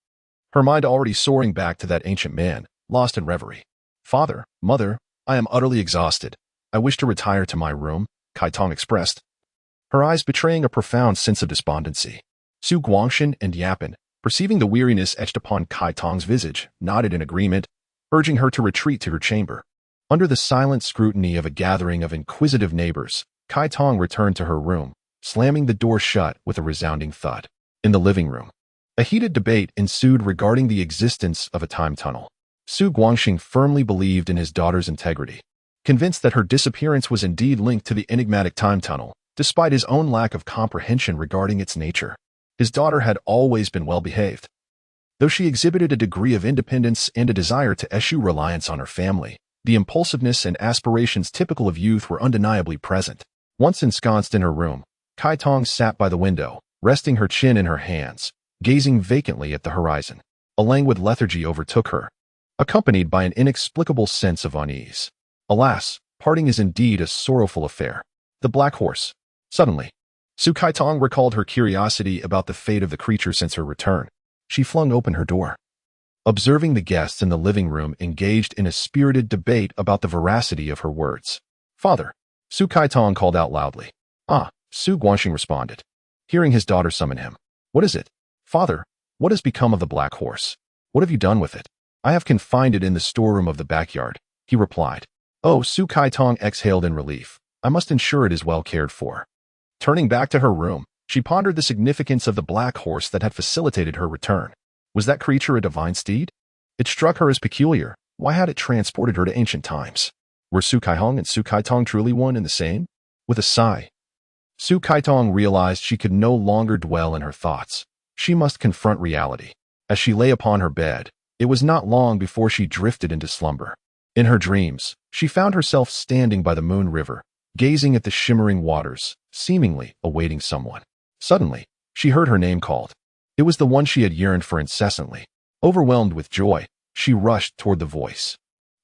her mind already soaring back to that ancient man, lost in reverie. Father, mother, I am utterly exhausted. I wish to retire to my room, Kaitong expressed, her eyes betraying a profound sense of despondency. Su Guangshan and Yapin, perceiving the weariness etched upon Kaitong's visage, nodded in agreement, urging her to retreat to her chamber. Under the silent scrutiny of a gathering of inquisitive neighbors, Kaitong returned to her room, slamming the door shut with a resounding thud. In the living room, a heated debate ensued regarding the existence of a time tunnel. Su Guangxing firmly believed in his daughter's integrity, convinced that her disappearance was indeed linked to the enigmatic time tunnel, despite his own lack of comprehension regarding its nature. His daughter had always been well-behaved, though she exhibited a degree of independence and a desire to eschew reliance on her family. The impulsiveness and aspirations typical of youth were undeniably present. Once ensconced in her room, Kaitong sat by the window, resting her chin in her hands, gazing vacantly at the horizon. A languid lethargy overtook her, accompanied by an inexplicable sense of unease. Alas, Parting is indeed a sorrowful affair. The Black Horse. Suddenly, Su Kaitong recalled her curiosity about the fate of the creature since her return. She flung open her door. Observing the guests in the living room engaged in a spirited debate about the veracity of her words. Father, Su Kaitong called out loudly. Ah, Su Guangxing responded, hearing his daughter summon him. What is it? Father, what has become of the Black Horse? What have you done with it? I have confined it in the storeroom of the backyard, he replied. Oh, Su Kaitong exhaled in relief. I must ensure it is well cared for. Turning back to her room, she pondered the significance of the Black Horse that had facilitated her return. Was that creature a divine steed? It struck her as peculiar. Why had it transported her to ancient times? Were Su Kaihong and Su Kaitong truly one and the same? With a sigh, Su Kaitong realized she could no longer dwell in her thoughts. She must confront reality. As she lay upon her bed, it was not long before she drifted into slumber. In her dreams, she found herself standing by the Moon River, gazing at the shimmering waters, seemingly awaiting someone. Suddenly, she heard her name called. It was the one she had yearned for incessantly. Overwhelmed with joy, she rushed toward the voice.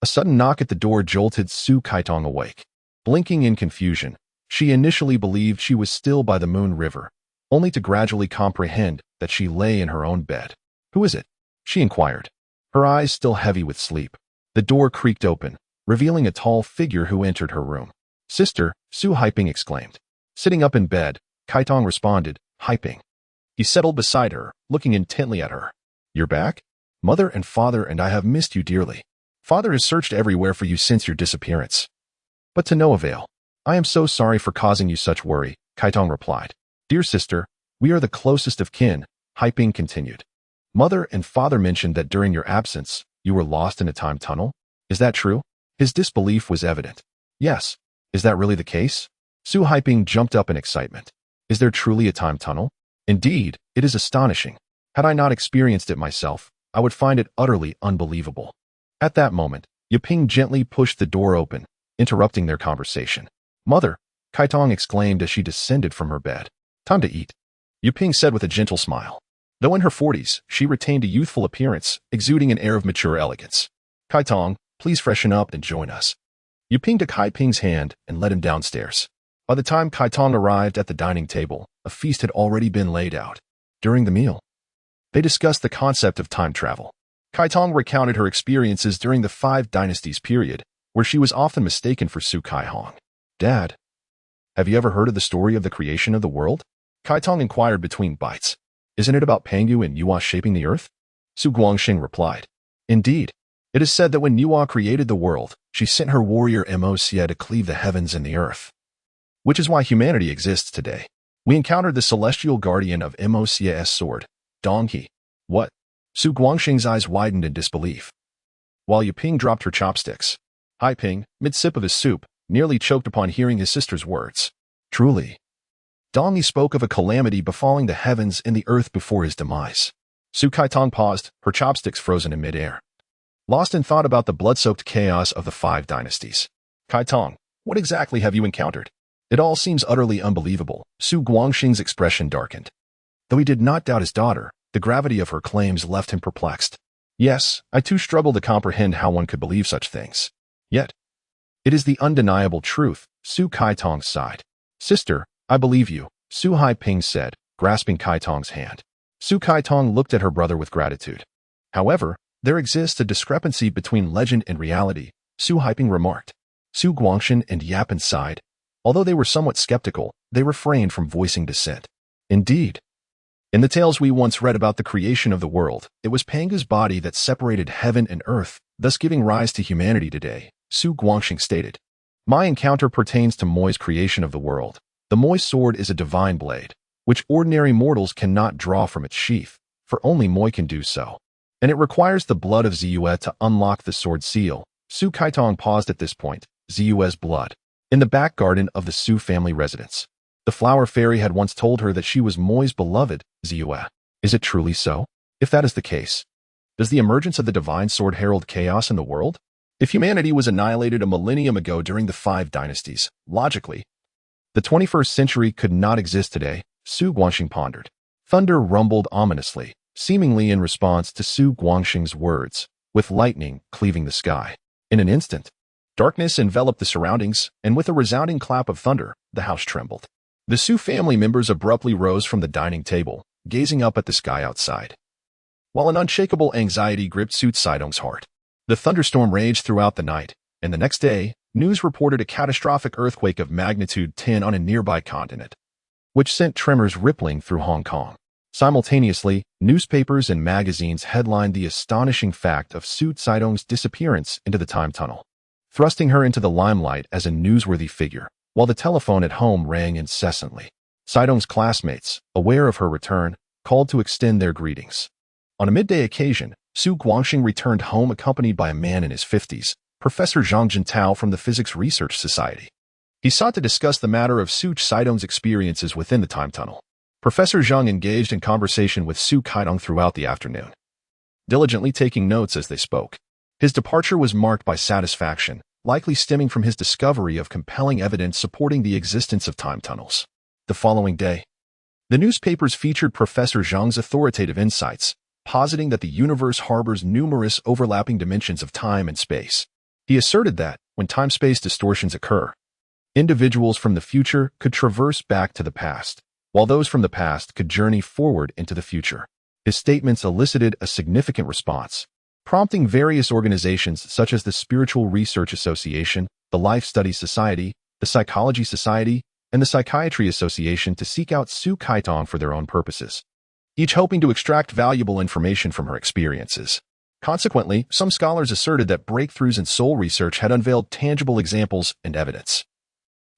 A sudden knock at the door jolted Su Kaitong awake. Blinking in confusion, she initially believed she was still by the Moon River, only to gradually comprehend that she lay in her own bed. Who is it? She inquired, her eyes still heavy with sleep. The door creaked open, revealing a tall figure who entered her room. Sister, Su Haiping exclaimed. Sitting up in bed, Kaitong responded, Haiping. He settled beside her, looking intently at her. You're back? Mother and father and I have missed you dearly. Father has searched everywhere for you since your disappearance. But to no avail. I am so sorry for causing you such worry, Kaitong replied. Dear sister, we are the closest of kin, Haiping continued. Mother and father mentioned that during your absence, you were lost in a time tunnel. Is that true? His disbelief was evident. Yes. Is that really the case? Su Haiping jumped up in excitement. Is there truly a time tunnel? Indeed, it is astonishing. Had I not experienced it myself, I would find it utterly unbelievable. At that moment, Yiping gently pushed the door open, interrupting their conversation. Mother, Kaitong exclaimed as she descended from her bed. Time to eat, Yiping said with a gentle smile. Though in her 40s, she retained a youthful appearance, exuding an air of mature elegance. Kaitong, please freshen up and join us. Yiping took Haiping's hand and led him downstairs. By the time Kaitong arrived at the dining table, a feast had already been laid out. During the meal, they discussed the concept of time travel. Kaitong recounted her experiences during the 5 Dynasties period, where she was often mistaken for Su Kaihong. Dad, have you ever heard of the story of the creation of the world? Kaitong inquired between bites. Isn't it about Pangu and Nuwa shaping the earth? Su Guangxing replied. Indeed. It is said that when Nuwa created the world, she sent her warrior Mo Xie to cleave the heavens and the earth. Which is why humanity exists today. We encountered the celestial guardian of Mo Xie's sword, Donghe. What? Su Guangxing's eyes widened in disbelief. While Yiping dropped her chopsticks, Haiping, mid-sip of his soup, nearly choked upon hearing his sister's words. Truly. Donghe spoke of a calamity befalling the heavens and the earth before his demise. Su Kaitong paused, her chopsticks frozen in midair. Lost in thought about the blood-soaked chaos of the 5 Dynasties. Kaitong, what exactly have you encountered? It all seems utterly unbelievable. Su Guangxing's expression darkened. Though he did not doubt his daughter, the gravity of her claims left him perplexed. Yes, I too struggle to comprehend how one could believe such things. Yet, it is the undeniable truth, Su Kaitong sighed. Sister, I believe you, Su Haiping said, grasping Kaitong's hand. Su Kaitong looked at her brother with gratitude. However, there exists a discrepancy between legend and reality, Su Haiping remarked. Su Guangxing and Yapin sighed. Although they were somewhat skeptical, they refrained from voicing dissent. Indeed. In the tales we once read about the creation of the world, it was Pangu's body that separated heaven and earth, thus giving rise to humanity today, Su Guangxing stated. My encounter pertains to Moi's creation of the world. The Moi sword is a divine blade, which ordinary mortals cannot draw from its sheath, for only Moi can do so. And it requires the blood of Ziyue to unlock the sword seal. Su Kaitong paused at this point. Ziyue's blood. In the back garden of the Su family residence. The flower fairy had once told her that she was Moi's beloved, Ziyue. Is it truly so? If that is the case, does the emergence of the divine sword herald chaos in the world? If humanity was annihilated a millennium ago during the 5 Dynasties, logically, the 21st century could not exist today, Su Guangxing pondered. Thunder rumbled ominously, seemingly in response to Su Guangxing's words, with lightning cleaving the sky. In an instant, Darkness enveloped the surroundings, and with a resounding clap of thunder, the house trembled. The Su family members abruptly rose from the dining table, gazing up at the sky outside, while an unshakable anxiety gripped Su Caitong's heart. The thunderstorm raged throughout the night, and the next day, news reported a catastrophic earthquake of magnitude 10 on a nearby continent, which sent tremors rippling through Hong Kong. Simultaneously, newspapers and magazines headlined the astonishing fact of Su Caitong's disappearance into the time tunnel, thrusting her into the limelight as a newsworthy figure, while the telephone at home rang incessantly. Caitong's classmates, aware of her return, called to extend their greetings. On a midday occasion, Su Guangxing returned home accompanied by a man in his 50s, Professor Zhang Jintao from the Physics Research Society. He sought to discuss the matter of Su Caitong's experiences within the time tunnel. Professor Zhang engaged in conversation with Su Caitong throughout the afternoon, diligently taking notes as they spoke. His departure was marked by satisfaction, likely stemming from his discovery of compelling evidence supporting the existence of time tunnels. The following day, the newspapers featured Professor Zhang's authoritative insights, positing that the universe harbors numerous overlapping dimensions of time and space. He asserted that, when time-space distortions occur, individuals from the future could traverse back to the past, while those from the past could journey forward into the future. His statements elicited a significant response, prompting various organizations such as the Spiritual Research Association, the Life Studies Society, the Psychology Society, and the Psychiatry Association to seek out Su Caitong for their own purposes, each hoping to extract valuable information from her experiences. Consequently, some scholars asserted that breakthroughs in soul research had unveiled tangible examples and evidence.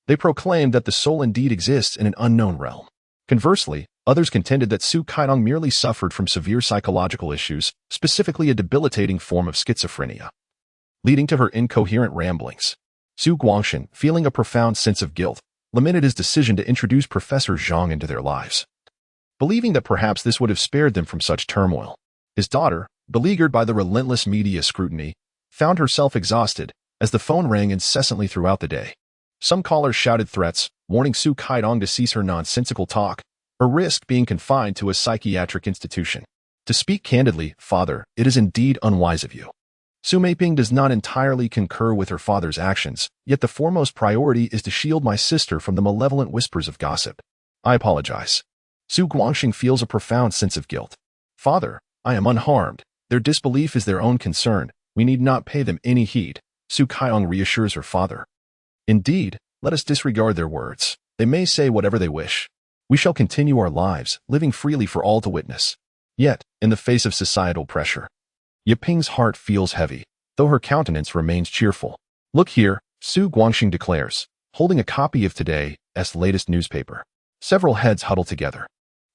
They proclaimed that the soul indeed exists in an unknown realm. Conversely, others contended that Su Caitong merely suffered from severe psychological issues, specifically a debilitating form of schizophrenia, leading to her incoherent ramblings. Su Guangxing, feeling a profound sense of guilt, lamented his decision to introduce Professor Zhang into their lives, believing that perhaps this would have spared them from such turmoil. His daughter, beleaguered by the relentless media scrutiny, found herself exhausted as the phone rang incessantly throughout the day. Some callers shouted threats, warning Su Caitong to cease her nonsensical talk, or risk being confined to a psychiatric institution. To speak candidly, father, it is indeed unwise of you. Su Meiping does not entirely concur with her father's actions, yet the foremost priority is to shield my sister from the malevolent whispers of gossip. I apologize. Su Guangxing feels a profound sense of guilt. Father, I am unharmed. Their disbelief is their own concern. We need not pay them any heed. Su Caitong reassures her father. Indeed, let us disregard their words. They may say whatever they wish. We shall continue our lives, living freely for all to witness. Yet, in the face of societal pressure, Yiping's heart feels heavy, though her countenance remains cheerful. Look here, Su Guangxing declares, holding a copy of today's latest newspaper. Several heads huddle together,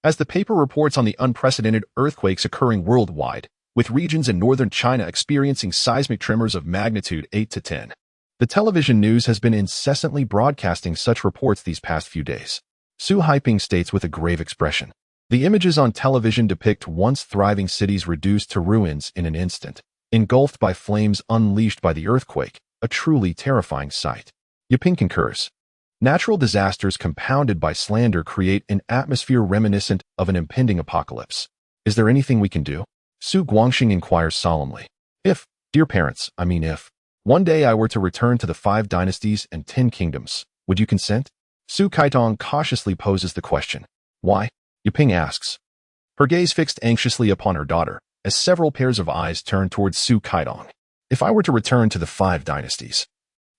as the paper reports on the unprecedented earthquakes occurring worldwide, with regions in northern China experiencing seismic tremors of magnitude 8 to 10. The television news has been incessantly broadcasting such reports these past few days. Su Haiping states with a grave expression, the images on television depict once thriving cities reduced to ruins in an instant, engulfed by flames unleashed by the earthquake, a truly terrifying sight. Yiping concurs. Natural disasters compounded by slander create an atmosphere reminiscent of an impending apocalypse. Is there anything we can do? Su Guangxing inquires solemnly. If, dear parents, if one day I were to return to the 5 dynasties and 10 kingdoms, would you consent? Su Caitong cautiously poses the question. Why? Yiping asks, her gaze fixed anxiously upon her daughter, as several pairs of eyes turned towards Su Caitong. If I were to return to the 5 dynasties,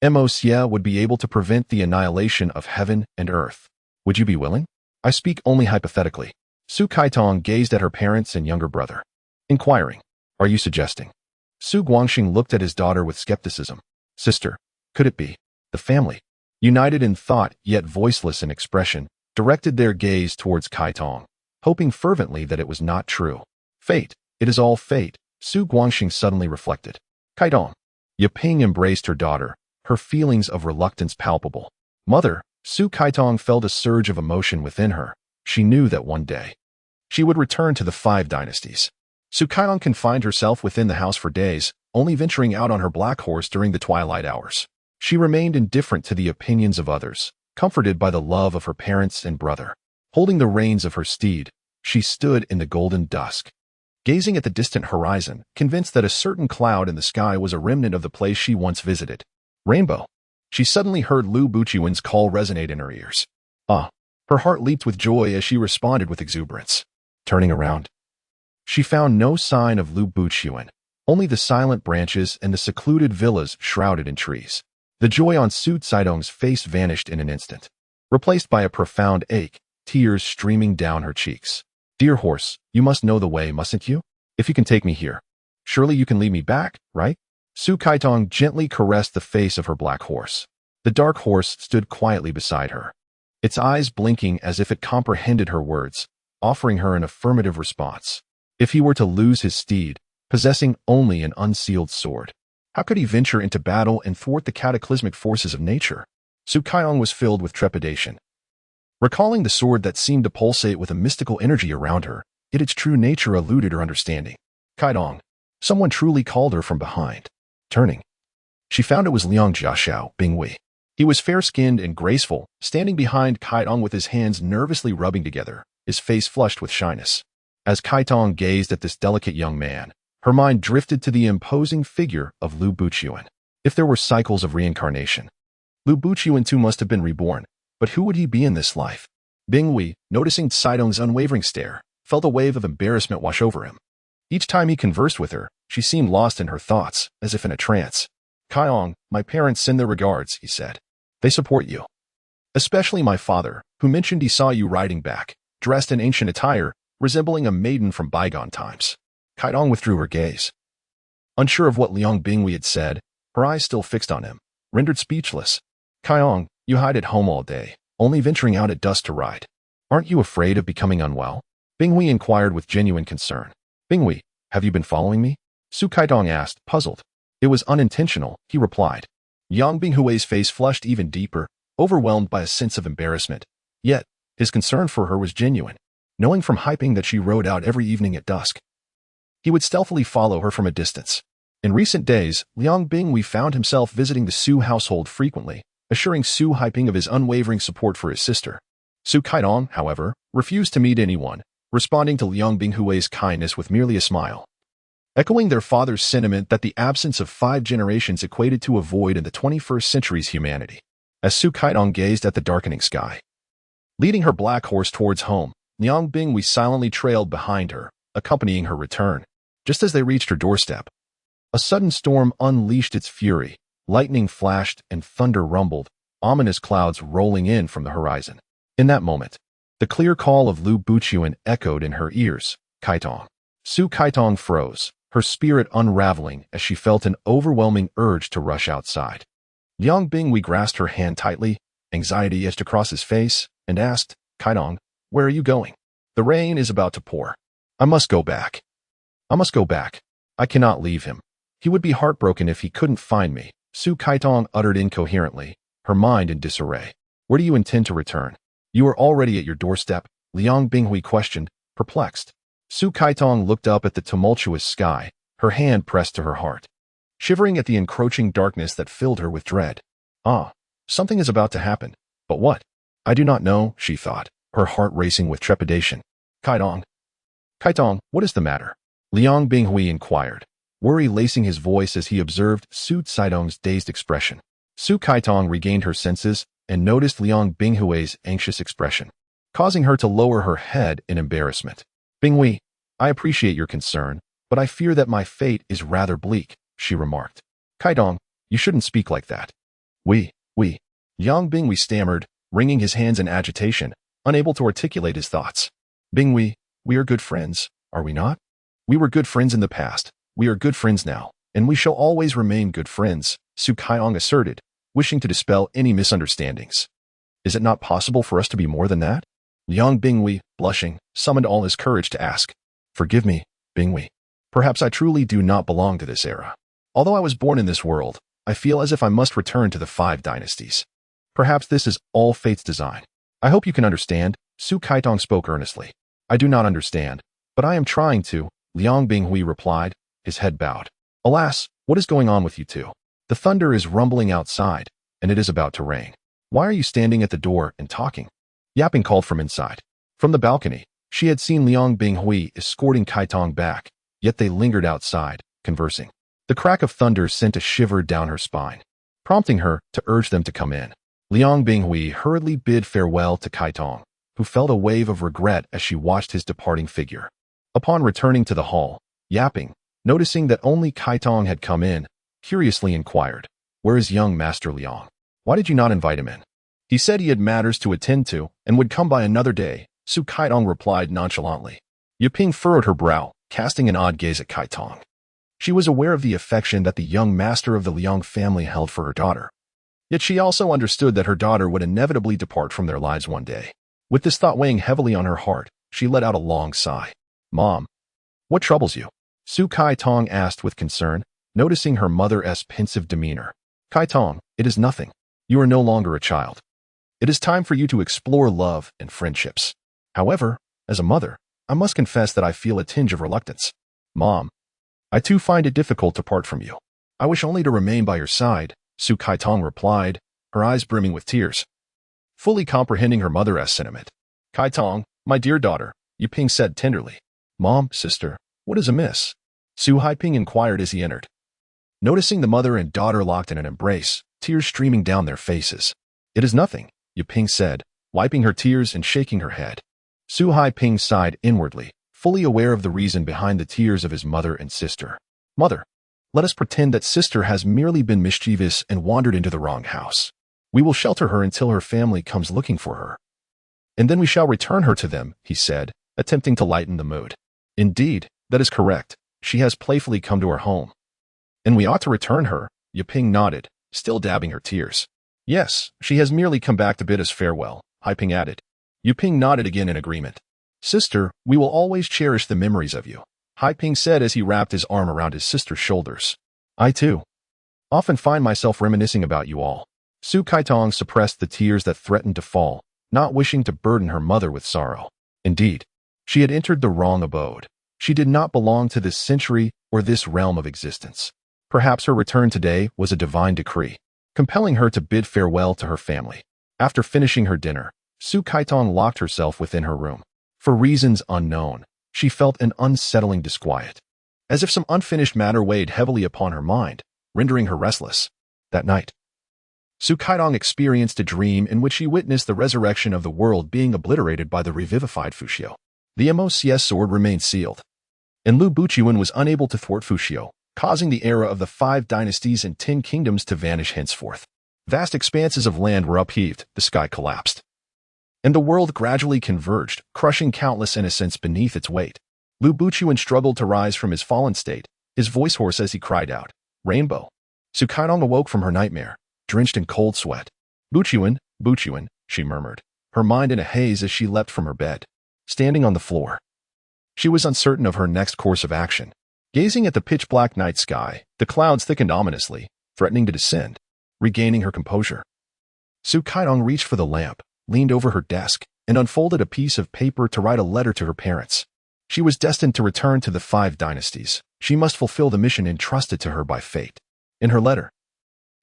Mo Xie would be able to prevent the annihilation of heaven and earth. Would you be willing? I speak only hypothetically. Su Caitong gazed at her parents and younger brother, inquiring, are you suggesting? Su Guangxing looked at his daughter with skepticism. Sister, could it be? The family, united in thought yet voiceless in expression, directed their gaze towards Caitong, hoping fervently that it was not true. Fate, it is all fate, Su Guangxing suddenly reflected. Caitong. Yiping embraced her daughter, her feelings of reluctance palpable. Mother, Su Caitong felt a surge of emotion within her. She knew that one day she would return to the 5 dynasties. Su Caitong confined herself within the house for days, only venturing out on her black horse during the twilight hours. She remained indifferent to the opinions of others, comforted by the love of her parents and brother. Holding the reins of her steed, she stood in the golden dusk, gazing at the distant horizon, convinced that a certain cloud in the sky was a remnant of the place she once visited. Rainbow. She suddenly heard Lu Buqian's call resonate in her ears. Ah! Her heart leaped with joy as she responded with exuberance. Turning around, she found no sign of Lu Buqian, only the silent branches and the secluded villas shrouded in trees. The joy on Su Caitong's face vanished in an instant, replaced by a profound ache, tears streaming down her cheeks. Dear horse, you must know the way, mustn't you? If you can take me here, surely you can lead me back, right? Su Caitong gently caressed the face of her black horse. The dark horse stood quietly beside her, its eyes blinking as if it comprehended her words, offering her an affirmative response. If he were to lose his steed, possessing only an unsealed sword, how could he venture into battle and thwart the cataclysmic forces of nature? Su Caitong was filled with trepidation. Recalling the sword that seemed to pulsate with a mystical energy around her, yet its true nature eluded her understanding. Caitong. Someone truly called her from behind. Turning, she found it was Liang Jiaxiao Binghui. He was fair-skinned and graceful, standing behind Caitong with his hands nervously rubbing together, his face flushed with shyness. As Caitong gazed at this delicate young man, her mind drifted to the imposing figure of Lu Buqian. If there were cycles of reincarnation, Lu Buqian too must have been reborn, but who would he be in this life? Binghui, noticing Caitong's unwavering stare, felt a wave of embarrassment wash over him. Each time he conversed with her, she seemed lost in her thoughts, as if in a trance. Caitong, my parents send their regards, he said. They support you. Especially my father, who mentioned he saw you riding back, dressed in ancient attire, resembling a maiden from bygone times. Caitong withdrew her gaze. Unsure of what Liang Binghui had said, her eyes still fixed on him, rendered speechless. Caitong, you hide at home all day, only venturing out at dusk to ride. Aren't you afraid of becoming unwell? Binghui inquired with genuine concern. Binghui, have you been following me? Su Caitong asked, puzzled. It was unintentional, he replied. Yang Binghui's face flushed even deeper, overwhelmed by a sense of embarrassment. Yet, his concern for her was genuine, knowing from hyping that she rode out every evening at dusk. He would stealthily follow her from a distance. In recent days, Liang Binghui found himself visiting the Su household frequently, assuring Su Haiping of his unwavering support for his sister. Su Caitong, however, refused to meet anyone, responding to Liang Binghui's kindness with merely a smile. Echoing their father's sentiment that the absence of 5 generations equated to a void in the 21st century's humanity. As Su Caitong gazed at the darkening sky, leading her black horse towards home, Liang Binghui silently trailed behind her, accompanying her return. Just as they reached her doorstep, a sudden storm unleashed its fury. Lightning flashed and thunder rumbled, ominous clouds rolling in from the horizon. In that moment, the clear call of Lu Buqian echoed in her ears. Caitong. Su Caitong froze, her spirit unraveling as she felt an overwhelming urge to rush outside. Liang Binghui grasped her hand tightly, anxiety etched across his face, and asked, Caitong, where are you going? The rain is about to pour. I must go back. I must go back. I cannot leave him. He would be heartbroken if he couldn't find me. Su Caitong uttered incoherently, her mind in disarray. Where do you intend to return? You are already at your doorstep, Liang Binghui questioned, perplexed. Su Caitong looked up at the tumultuous sky, her hand pressed to her heart, shivering at the encroaching darkness that filled her with dread. Ah, something is about to happen. But what? I do not know, she thought, her heart racing with trepidation. Caitong. Caitong, what is the matter? Liang Binghui inquired, worry lacing his voice as he observed Su Caitong's dazed expression. Su Caitong regained her senses and noticed Liang Binghui's anxious expression, causing her to lower her head in embarrassment. Binghui, I appreciate your concern, but I fear that my fate is rather bleak, she remarked. Caitong, you shouldn't speak like that. We. Liang Binghui stammered, wringing his hands in agitation, unable to articulate his thoughts. Binghui, we are good friends, are we not? We were good friends in the past. We are good friends now, and we shall always remain good friends, Su Caitong asserted, wishing to dispel any misunderstandings. Is it not possible for us to be more than that? Liang Binghui, blushing, summoned all his courage to ask. Forgive me, Binghui. Perhaps I truly do not belong to this era. Although I was born in this world, I feel as if I must return to the 5 dynasties. Perhaps this is all fate's design. I hope you can understand, Su Caitong spoke earnestly. I do not understand, but I am trying to, Liang Binghui replied, his head bowed. Alas, what is going on with you two? The thunder is rumbling outside, and it is about to rain. Why are you standing at the door and talking? Yapping called from inside. From the balcony, she had seen Liang Binghui escorting Caitong back, yet they lingered outside, conversing. The crack of thunder sent a shiver down her spine. prompting her to urge them to come in. Liang Binghui hurriedly bid farewell to Kaitong, who felt a wave of regret as she watched his departing figure. Upon returning to the hall, Yapping, noticing that only Kaitong had come in, curiously inquired, "Where is young Master Liang? Why did you not invite him in?" "He said he had matters to attend to and would come by another day," Su Kaitong replied nonchalantly. Yuping furrowed her brow, casting an odd gaze at Kaitong. She was aware of the affection that the young master of the Liang family held for her daughter. Yet she also understood that her daughter would inevitably depart from their lives one day. With this thought weighing heavily on her heart, she let out a long sigh. "Mom, what troubles you?" Su Kaitong asked with concern, noticing her mother's pensive demeanor. "Kaitong, it is nothing. You are no longer a child. It is time for you to explore love and friendships. However, as a mother, I must confess that I feel a tinge of reluctance. Mom, I too find it difficult to part from you. I wish only to remain by your side," Su Kaitong replied, her eyes brimming with tears. Fully comprehending her mother's sentiment. "Kaitong, my dear daughter," Yuping said tenderly. "Mom, sister, what is amiss?" Su Haiping inquired as he entered. Noticing the mother and daughter locked in an embrace, tears streaming down their faces. "It is nothing," Yuping said, wiping her tears and shaking her head. Su Haiping sighed inwardly, fully aware of the reason behind the tears of his mother and sister. "Mother, let us pretend that sister has merely been mischievous and wandered into the wrong house. We will shelter her until her family comes looking for her. And then we shall return her to them," he said, attempting to lighten the mood. "Indeed, that is correct. She has playfully come to our home. And we ought to return her," Yuping nodded, still dabbing her tears. "Yes, she has merely come back to bid us farewell," Haiping added. Yuping nodded again in agreement. "Sister, we will always cherish the memories of you," Haiping said as he wrapped his arm around his sister's shoulders. "I too often find myself reminiscing about you all." Su Kaitong suppressed the tears that threatened to fall, not wishing to burden her mother with sorrow. Indeed, she had entered the wrong abode. She did not belong to this century or this realm of existence. Perhaps her return today was a divine decree, compelling her to bid farewell to her family. After finishing her dinner, Su Kaitong locked herself within her room. For reasons unknown, she felt an unsettling disquiet, as if some unfinished matter weighed heavily upon her mind, rendering her restless. That night, Su Kaitong experienced a dream in which she witnessed the resurrection of the world being obliterated by the revivified Fu Xiu. The Mo Xie sword remained sealed, and Lu Buqian was unable to thwart Fu Xiu, causing the era of the 5 dynasties and 10 kingdoms to vanish henceforth. Vast expanses of land were upheaved, the sky collapsed, and the world gradually converged, crushing countless innocents beneath its weight. Lu Buqian struggled to rise from his fallen state, his voice hoarse as he cried out, "Rainbow!" Su Kaitong awoke from her nightmare, drenched in cold sweat. Buqian, Buqian," she murmured, her mind in a haze as she leapt from her bed. Standing on the floor, she was uncertain of her next course of action. Gazing at the pitch-black night sky, the clouds thickened ominously, threatening to descend. Regaining her composure, Su Kaitong reached for the lamp, leaned over her desk, and unfolded a piece of paper to write a letter to her parents. She was destined to return to the 5 dynasties. She must fulfill the mission entrusted to her by fate. In her letter,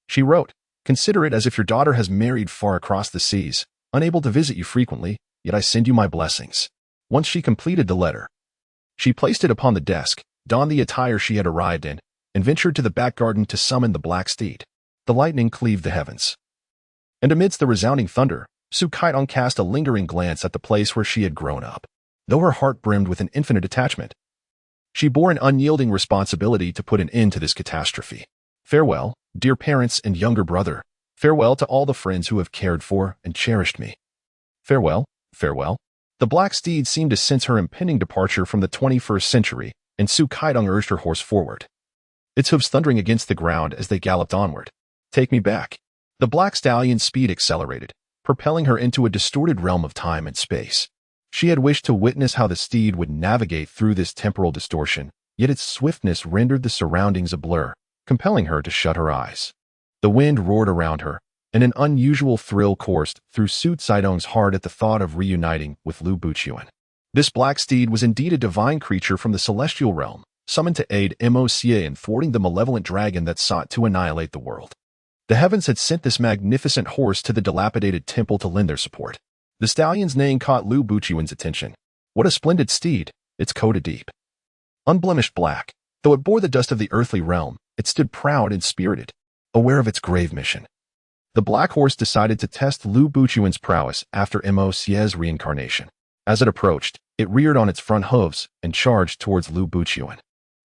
she wrote, "Consider it as if your daughter has married far across the seas, unable to visit you frequently, yet I send you my blessings." Once she completed the letter, she placed it upon the desk, donned the attire she had arrived in, and ventured to the back garden to summon the black steed. The lightning cleaved the heavens, and amidst the resounding thunder, Su Kaitong cast a lingering glance at the place where she had grown up. Though her heart brimmed with an infinite attachment, she bore an unyielding responsibility to put an end to this catastrophe. "Farewell, dear parents and younger brother. Farewell to all the friends who have cared for and cherished me. Farewell, farewell." The black steed seemed to sense her impending departure from the 21st century, and Su Kaitong urged her horse forward, its hooves thundering against the ground as they galloped onward. "Take me back." The black stallion's speed accelerated, propelling her into a distorted realm of time and space. She had wished to witness how the steed would navigate through this temporal distortion, yet its swiftness rendered the surroundings a blur, compelling her to shut her eyes. The wind roared around her, and an unusual thrill coursed through Su Kaitong's heart at the thought of reuniting with Lu Buqian. This black steed was indeed a divine creature from the celestial realm, summoned to aid Mo Xie in thwarting the malevolent dragon that sought to annihilate the world. The heavens had sent this magnificent horse to the dilapidated temple to lend their support. The stallion's neighing caught Lu Buqian's attention. What a splendid steed, its coat a deep, unblemished black. Though it bore the dust of the earthly realm, it stood proud and spirited. aware of its grave mission. The black horse decided to test Lu Buchuan's prowess after Mo Xie's reincarnation. As it approached, it reared on its front hooves and charged towards Lu Buchuan.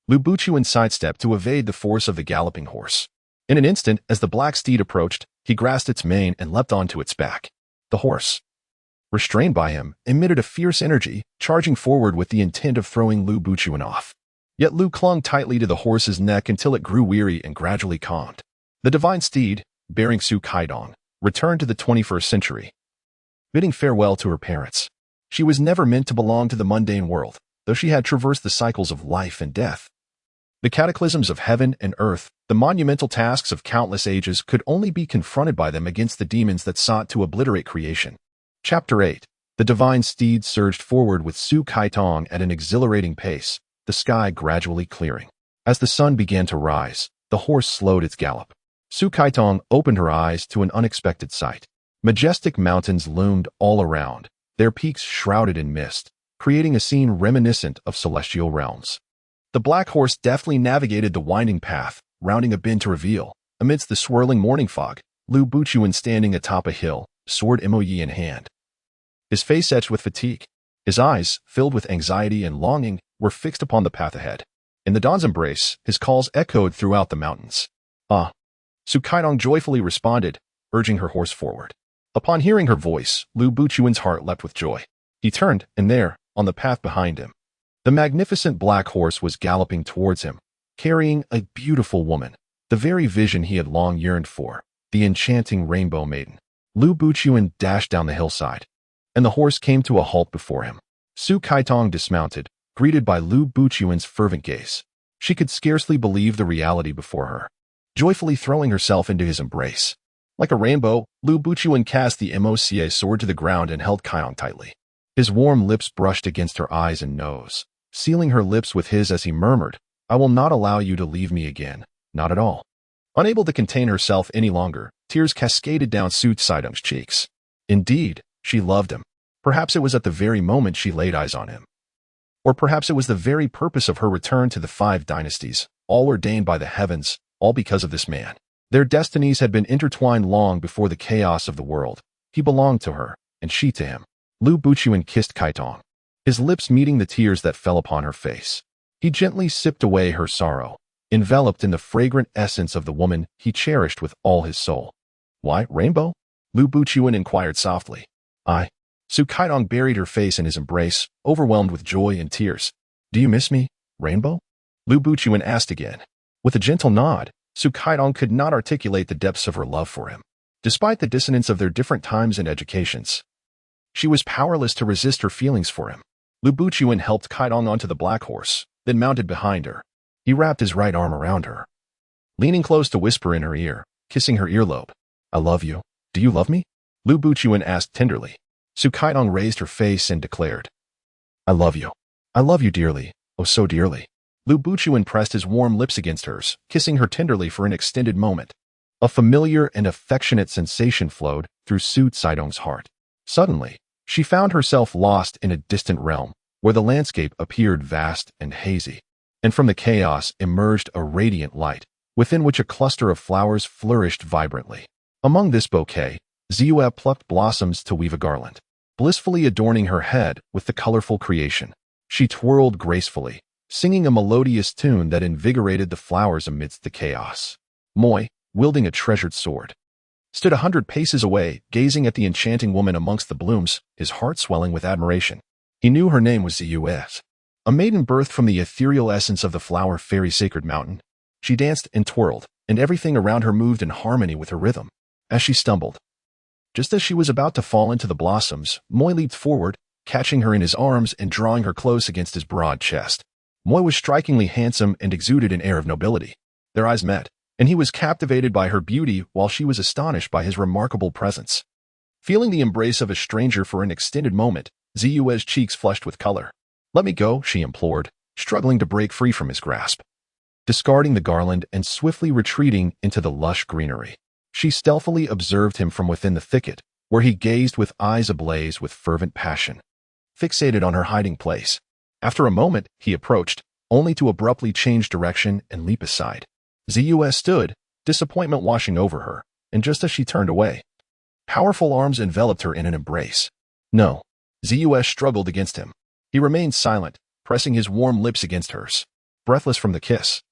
Lu Buchuan sidestepped to evade the force of the galloping horse. In an instant, as the black steed approached, he grasped its mane and leapt onto its back. The horse, restrained by him, emitted a fierce energy, charging forward with the intent of throwing Lu Buchuan off. Yet Lu clung tightly to the horse's neck until it grew weary and gradually calmed. The divine steed, bearing suffocating, returned to the 21st century, bidding farewell to her parents. She was never meant to belong to the mundane world, though she had traversed the cycles of life and death. The cataclysms of heaven and earth, the monumental tasks of countless ages, could only be confronted by them against the demons that sought to obliterate creation. Chapter 8. The divine steed surged forward with suffocating at an exhilarating pace, the sky gradually clearing. As the sun began to rise, the horse slowed its gallop. Suffocating opened her eyes to an unexpected sight. Majestic mountains loomed all around, their peaks shrouded in mist, creating a scene reminiscent of celestial realms. The black horse deftly navigated the winding path, rounding a bend to reveal, amidst the swirling morning fog, Lu Buchuan standing atop a hill, sword Mo Xie in hand. His face etched with fatigue, his eyes, filled with anxiety and longing, were fixed upon the path ahead. In the dawn's embrace, his calls echoed throughout the mountains. Ah! Suffocating joyfully responded, urging her horse forward. Upon hearing her voice, Lu Buchuan's heart leapt with joy. He turned, and there, on the path behind him, the magnificent black horse was galloping towards him, carrying a beautiful woman, the very vision he had long yearned for, the enchanting rainbow maiden. Lu Buchuan dashed down the hillside, and the horse came to a halt before him. Suffocating dismounted, greeted by Lu Buchuan's fervent gaze. She could scarcely believe the reality before her, joyfully throwing herself into his embrace. Like a rainbow, Lu Buchuan cast the Mo Xie sword to the ground and held Suffocating tightly. His warm lips brushed against her eyes and nose, sealing her lips with his as he murmured, "I will not allow you to leave me again, not at all." Unable to contain herself any longer, tears cascaded down Suffocating's cheeks. Indeed, she loved him. Perhaps it was at the very moment she laid eyes on him. Or perhaps it was the very purpose of her return to the 5 dynasties, all ordained by the heavens, all because of this man. Their destinies had been intertwined long before the chaos of the world. He belonged to her, and she to him. Lu Buchuan kissed Suffocating, his lips meeting the tears that fell upon her face. He gently sipped away her sorrow, enveloped in the fragrant essence of the woman he cherished with all his soul. "Why, Rainbow?" Lu Buchuan inquired softly. "I." Suffocating buried her face in his embrace, overwhelmed with joy and tears. "Do you miss me, Rainbow?" Lu Buchuan asked again. With a gentle nod, Suffocating could not articulate the depths of her love for him. Despite the dissonance of their different times and educations, she was powerless to resist her feelings for him. Lu Buchuan helped Suffocating onto the black horse, then mounted behind her. He wrapped his right arm around her, leaning close to whisper in her ear, kissing her earlobe. "I love you. Do you love me?" Lu Buchuan asked tenderly. Suffocating raised her face and declared, "I love you. I love you dearly, oh so dearly." Lu Buchuan pressed his warm lips against hers, kissing her tenderly for an extended moment. A familiar and affectionate sensation flowed through Suffocating's heart. Suddenly, she found herself lost in a distant realm, where the landscape appeared vast and hazy, and from the chaos emerged a radiant light, within which a cluster of flowers flourished vibrantly. Among this bouquet, Ziyue plucked blossoms to weave a garland, blissfully adorning her head with the colorful creation. She twirled gracefully, singing a melodious tune that invigorated the flowers amidst the chaos. Mo, wielding a treasured sword, stood 100 paces away, gazing at the enchanting woman amongst the blooms, his heart swelling with admiration. He knew her name was Ziyue, a maiden birthed from the ethereal essence of the flower fairy sacred mountain. She danced and twirled, and everything around her moved in harmony with her rhythm. As she stumbled, just as she was about to fall into the blossoms, Mo leaped forward, catching her in his arms and drawing her close against his broad chest. Mo was strikingly handsome and exuded an air of nobility. Their eyes met, and he was captivated by her beauty while she was astonished by his remarkable presence. Feeling the embrace of a stranger for an extended moment, Ziyue's cheeks flushed with color. "Let me go," she implored, struggling to break free from his grasp. Discarding the garland and swiftly retreating into the lush greenery, she stealthily observed him from within the thicket, where he gazed with eyes ablaze with fervent passion, fixated on her hiding place. After a moment, he approached, only to abruptly change direction and leap aside. Ziyue stood, disappointment washing over her, and just as she turned away, powerful arms enveloped her in an embrace. No. Ziyue struggled against him. He remained silent, pressing his warm lips against hers, breathless from the kiss.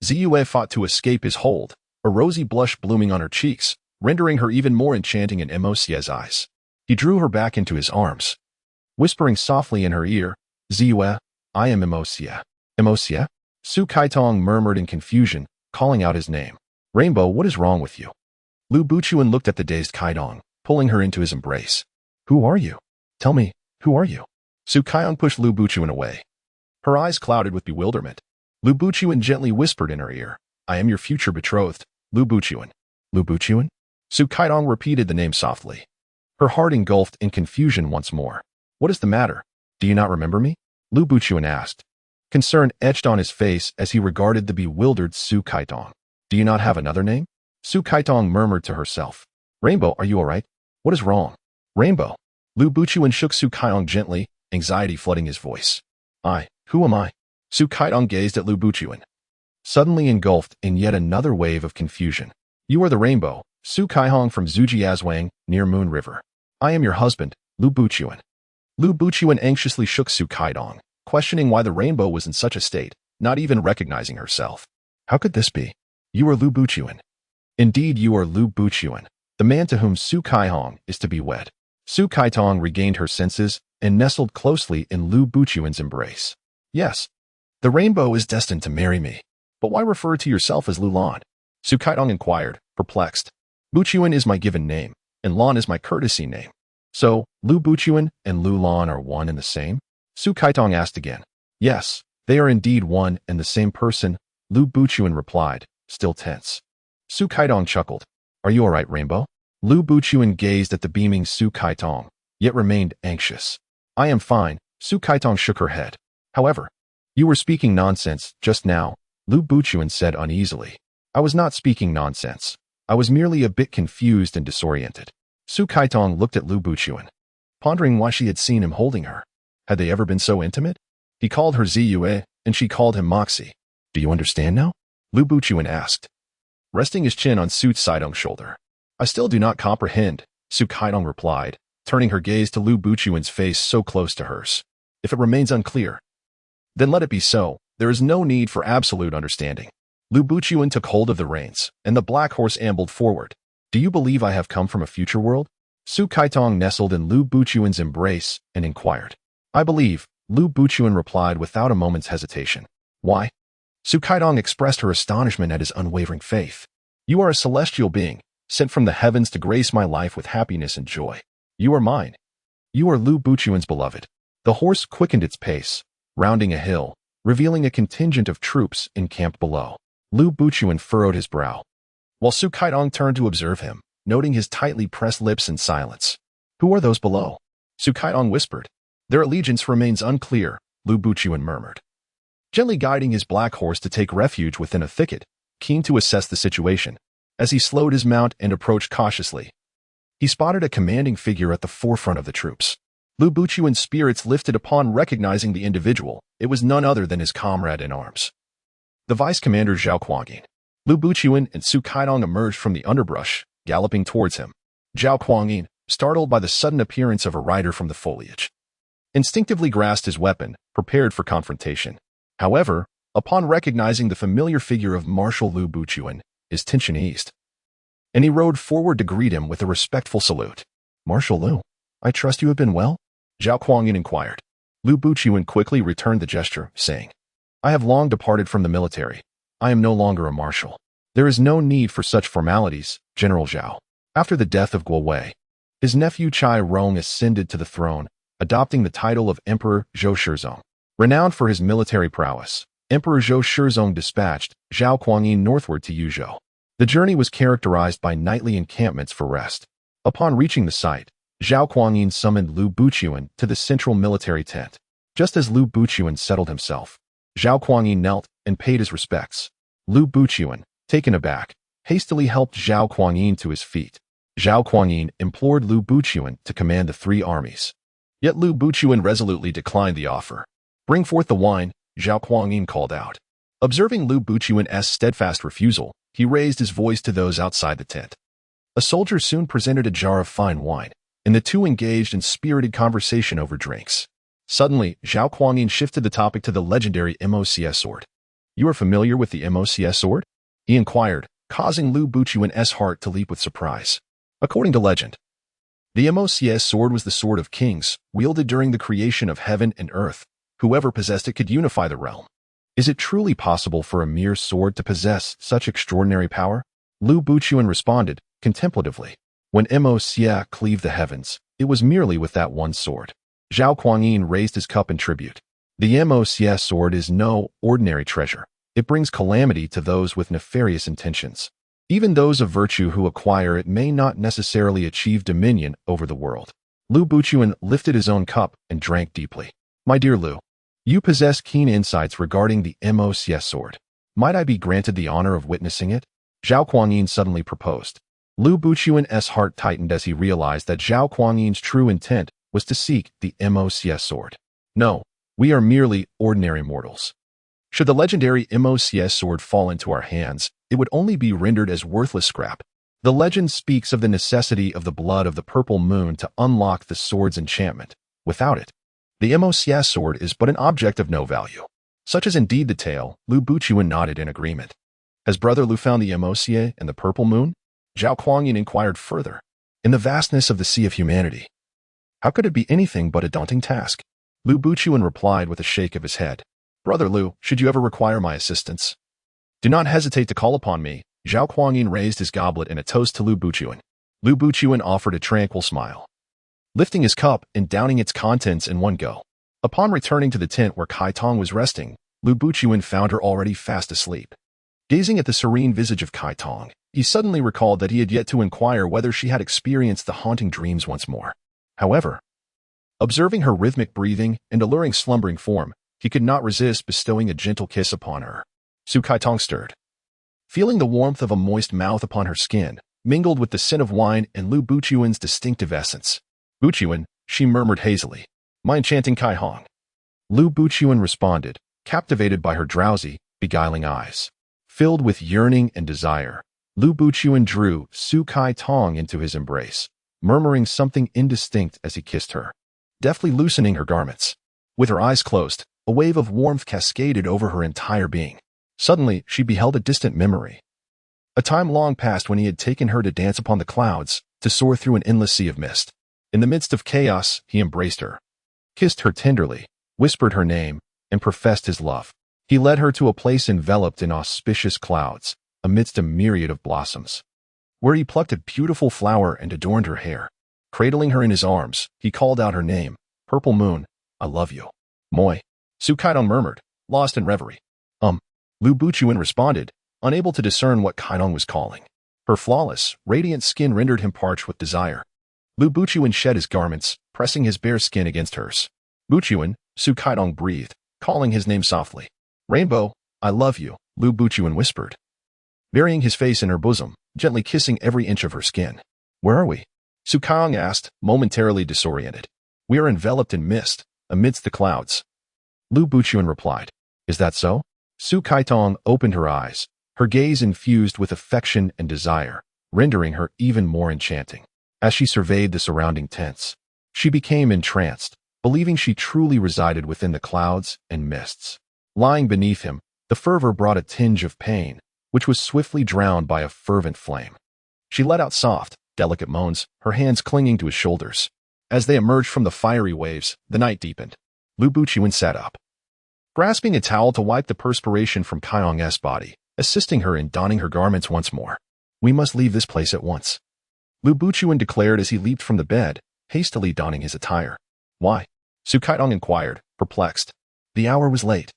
Ziyue fought to escape his hold, a rosy blush blooming on her cheeks, rendering her even more enchanting in Mo Xie's eyes. He drew her back into his arms, whispering softly in her ear, "Ziyue, I am Mo Xie." Mo Xie? Su Kaitong murmured in confusion, calling out his name. "Rainbow, what is wrong with you?" Lu Buchuan looked at the dazed Kaitong, pulling her into his embrace. "Who are you? Tell me, who are you?" Su Kaitong pushed Lu Buchuan away. Her eyes clouded with bewilderment. Lu Buchuan gently whispered in her ear, "I am your future betrothed, Lu Buchuan." Lu Buchuan? Su Kaitong repeated the name softly. Her heart engulfed in confusion once more. "What is the matter? Do you not remember me?" Lu Buchuan asked. Concern etched on his face as he regarded the bewildered Su Kaitong. "Do you not have another name?" Su Kaitong murmured to herself. "Rainbow, are you all right? What is wrong?" "Rainbow." Lu Buchuan shook Su Kaitong gently, anxiety flooding his voice. Who am I?" Su Kaitong gazed at Lu Buchuan, suddenly engulfed in yet another wave of confusion. "You are the rainbow, Su Kaihong from Zhujiazwang, near Moon River. I am your husband, Lu Buchuan." Lu Buchuan anxiously shook Su Kaitong, questioning why the rainbow was in such a state, not even recognizing herself. "How could this be? You are Lu Buchuan." "Indeed, you are Lu Buchuan, the man to whom Su Kaihong is to be wed." Su Kaitong regained her senses and nestled closely in Lu Buchuan's embrace. "Yes, the rainbow is destined to marry me. But why refer to yourself as Lu Lan?" Su Kaitong inquired, perplexed. "Buchuan is my given name, and Lan is my courtesy name. So, Lu Buchuan and Lu Lan are one and the same?" Su Kaitong asked again. "Yes, they are indeed one and the same person," Lu Buchuan replied, still tense. Su Kaitong chuckled. "Are you all right, Rainbow?" Lu Buchuan gazed at the beaming Su Kaitong, yet remained anxious. "I am fine," Su Kaitong shook her head. "However, you were speaking nonsense just now," Lu Buchuan said uneasily. "I was not speaking nonsense. I was merely a bit confused and disoriented." Su Kaitong looked at Lu Buchuan, pondering why she had seen him holding her. Had they ever been so intimate? He called her Ziyue, and she called him Mo Xie. "Do you understand now?" Lu Buchuan asked, resting his chin on Su Kaitong's shoulder. "I still do not comprehend," Su Kaitong replied, turning her gaze to Lu Buchuan's face so close to hers. "If it remains unclear, then let it be so. There is no need for absolute understanding." Lu Buchuan took hold of the reins, and the black horse ambled forward. "Do you believe I have come from a future world?" Su Kaitong nestled in Lu Buchuan's embrace and inquired. "I believe," Lu Buchuan replied without a moment's hesitation. "Why?" Su Kaitong expressed her astonishment at his unwavering faith. "You are a celestial being, sent from the heavens to grace my life with happiness and joy. You are mine. You are Lu Buchuan's beloved." The horse quickened its pace, rounding a hill, revealing a contingent of troops encamped below. Lu Buchuan furrowed his brow, while Su Kaitong turned to observe him, noting his tightly pressed lips in silence. "Who are those below?" Su Kaitong whispered. "Their allegiance remains unclear," Lu Buchuan murmured, gently guiding his black horse to take refuge within a thicket, keen to assess the situation. As he slowed his mount and approached cautiously, he spotted a commanding figure at the forefront of the troops. Lu Buchuan's spirits lifted upon recognizing the individual. It was none other than his comrade in arms, the Vice Commander Zhao Kuangyin. Lu Buchuan and Su Kaitong emerged from the underbrush, galloping towards him. Zhao Kuangyin, startled by the sudden appearance of a rider from the foliage, instinctively grasped his weapon, prepared for confrontation. However, upon recognizing the familiar figure of Marshal Lu Buchuan, his tension eased, and he rode forward to greet him with a respectful salute. "Marshal Lu, I trust you have been well?" Zhao Kuangyin inquired. Lu Buchuan quickly returned the gesture, saying, "I have long departed from the military. I am no longer a marshal." "There is no need for such formalities, General Zhao." After the death of Guo Wei, his nephew Chai Rong ascended to the throne, adopting the title of Emperor Zhou Shizong. Renowned for his military prowess, Emperor Zhou Shizong dispatched Zhao Kuangyin northward to Yuzhou. The journey was characterized by nightly encampments for rest. Upon reaching the site, Zhao Kuangyin summoned Lu Buchuan to the central military tent. Just as Lu Buchuan settled himself, Zhao Kuangyin knelt and paid his respects. Lu Buchuan, taken aback, hastily helped Zhao Kuangyin to his feet. Zhao Kuangyin implored Lu Buchuan to command the three armies. Yet Lu Buchuan resolutely declined the offer. "Bring forth the wine," Zhao Kuangyin called out. Observing Lu Buchuan's steadfast refusal, He raised his voice to those outside the tent. A soldier soon presented a jar of fine wine, and the two engaged in spirited conversation over drinks. Suddenly, Zhao Kuangyin shifted the topic to the legendary Mo Xie sword. "You are familiar with the Mo Xie sword?" he inquired, causing Lu Buchuan's heart to leap with surprise. According to legend, the Mo Xie sword was the sword of kings, wielded during the creation of heaven and earth. Whoever possessed it could unify the realm. Is it truly possible for a mere sword to possess such extraordinary power? Lu Buchuan responded, contemplatively. When Mo Xie cleaved the heavens, it was merely with that one sword. Zhao Kuangyin raised his cup in tribute. The Mo Xie sword is no ordinary treasure. It brings calamity to those with nefarious intentions. Even those of virtue who acquire it may not necessarily achieve dominion over the world. Lu Buchuan lifted his own cup and drank deeply. "My dear Lu, you possess keen insights regarding the Mo Xie sword. Might I be granted the honor of witnessing it?" Zhao Kuangyin suddenly proposed. Lu Buchuan's heart tightened as he realized that Zhao Kuangyin's true intent was to seek the Mo Xie sword. "No, we are merely ordinary mortals. Should the legendary Mo Xie sword fall into our hands, it would only be rendered as worthless scrap. The legend speaks of the necessity of the blood of the purple moon to unlock the sword's enchantment. Without it, the Mo Xie sword is but an object of no value." Such is indeed the tale. Lu Buchuan nodded in agreement. "Has Brother Lu found the Mo Xie and the purple moon?" Zhao Kuangyin inquired further. "In the vastness of the sea of humanity. How could it be anything but a daunting task?" Lu Buchuan replied with a shake of his head. "Brother Lu, should you ever require my assistance, do not hesitate to call upon me." Zhao Kuangyin raised his goblet in a toast to Lu Buchuan. Lu Buchuan offered a tranquil smile, lifting his cup and downing its contents in one go. Upon returning to the tent where Kai Tong was resting, Lu Buchuan found her already fast asleep. Gazing at the serene visage of Kai Tong, he suddenly recalled that he had yet to inquire whether she had experienced the haunting dreams once more. However, observing her rhythmic breathing and alluring slumbering form, he could not resist bestowing a gentle kiss upon her. Su Kai Tong stirred, feeling the warmth of a moist mouth upon her skin, mingled with the scent of wine and Lu Buchuan's distinctive essence. "Buchuan," she murmured hazily. "My enchanting Kai Hong." Lu Buchuan responded, captivated by her drowsy, beguiling eyes. Filled with yearning and desire, Lu Buchuan drew Su Kai Tong into his embrace, murmuring something indistinct as he kissed her, deftly loosening her garments. With her eyes closed, a wave of warmth cascaded over her entire being. Suddenly, she beheld a distant memory. A time long past when he had taken her to dance upon the clouds, to soar through an endless sea of mist. In the midst of chaos, he embraced her, kissed her tenderly, whispered her name, and professed his love. He led her to a place enveloped in auspicious clouds, amidst a myriad of blossoms, where he plucked a beautiful flower and adorned her hair. Cradling her in his arms, he called out her name, "Purple Moon, I love you." "Moi," Su Kaidong murmured, lost in reverie. Lu Buchuan responded, unable to discern what Kaidong was calling. Her flawless, radiant skin rendered him parched with desire. Lu Buchuan shed his garments, pressing his bare skin against hers. "Buchuan," Su Kaidong breathed, calling his name softly. "Rainbow, I love you," Lu Buchuan whispered, burying his face in her bosom, gently kissing every inch of her skin. "Where are we?" Su Kaidong asked, momentarily disoriented. "We are enveloped in mist, amidst the clouds," Lu Buchuan replied. "Is that so?" Su Kaitong opened her eyes, her gaze infused with affection and desire, rendering her even more enchanting. As she surveyed the surrounding tents, she became entranced, believing she truly resided within the clouds and mists. Lying beneath him, the fervor brought a tinge of pain, which was swiftly drowned by a fervent flame. She let out soft, delicate moans, her hands clinging to his shoulders. As they emerged from the fiery waves, the night deepened. Lu Buchuan sat up, grasping a towel to wipe the perspiration from Kaiyong's body, assisting her in donning her garments once more. "We must leave this place at once," Lu Buchuan declared as he leaped from the bed, hastily donning his attire. "Why?" Su Kaidong inquired, perplexed. The hour was late,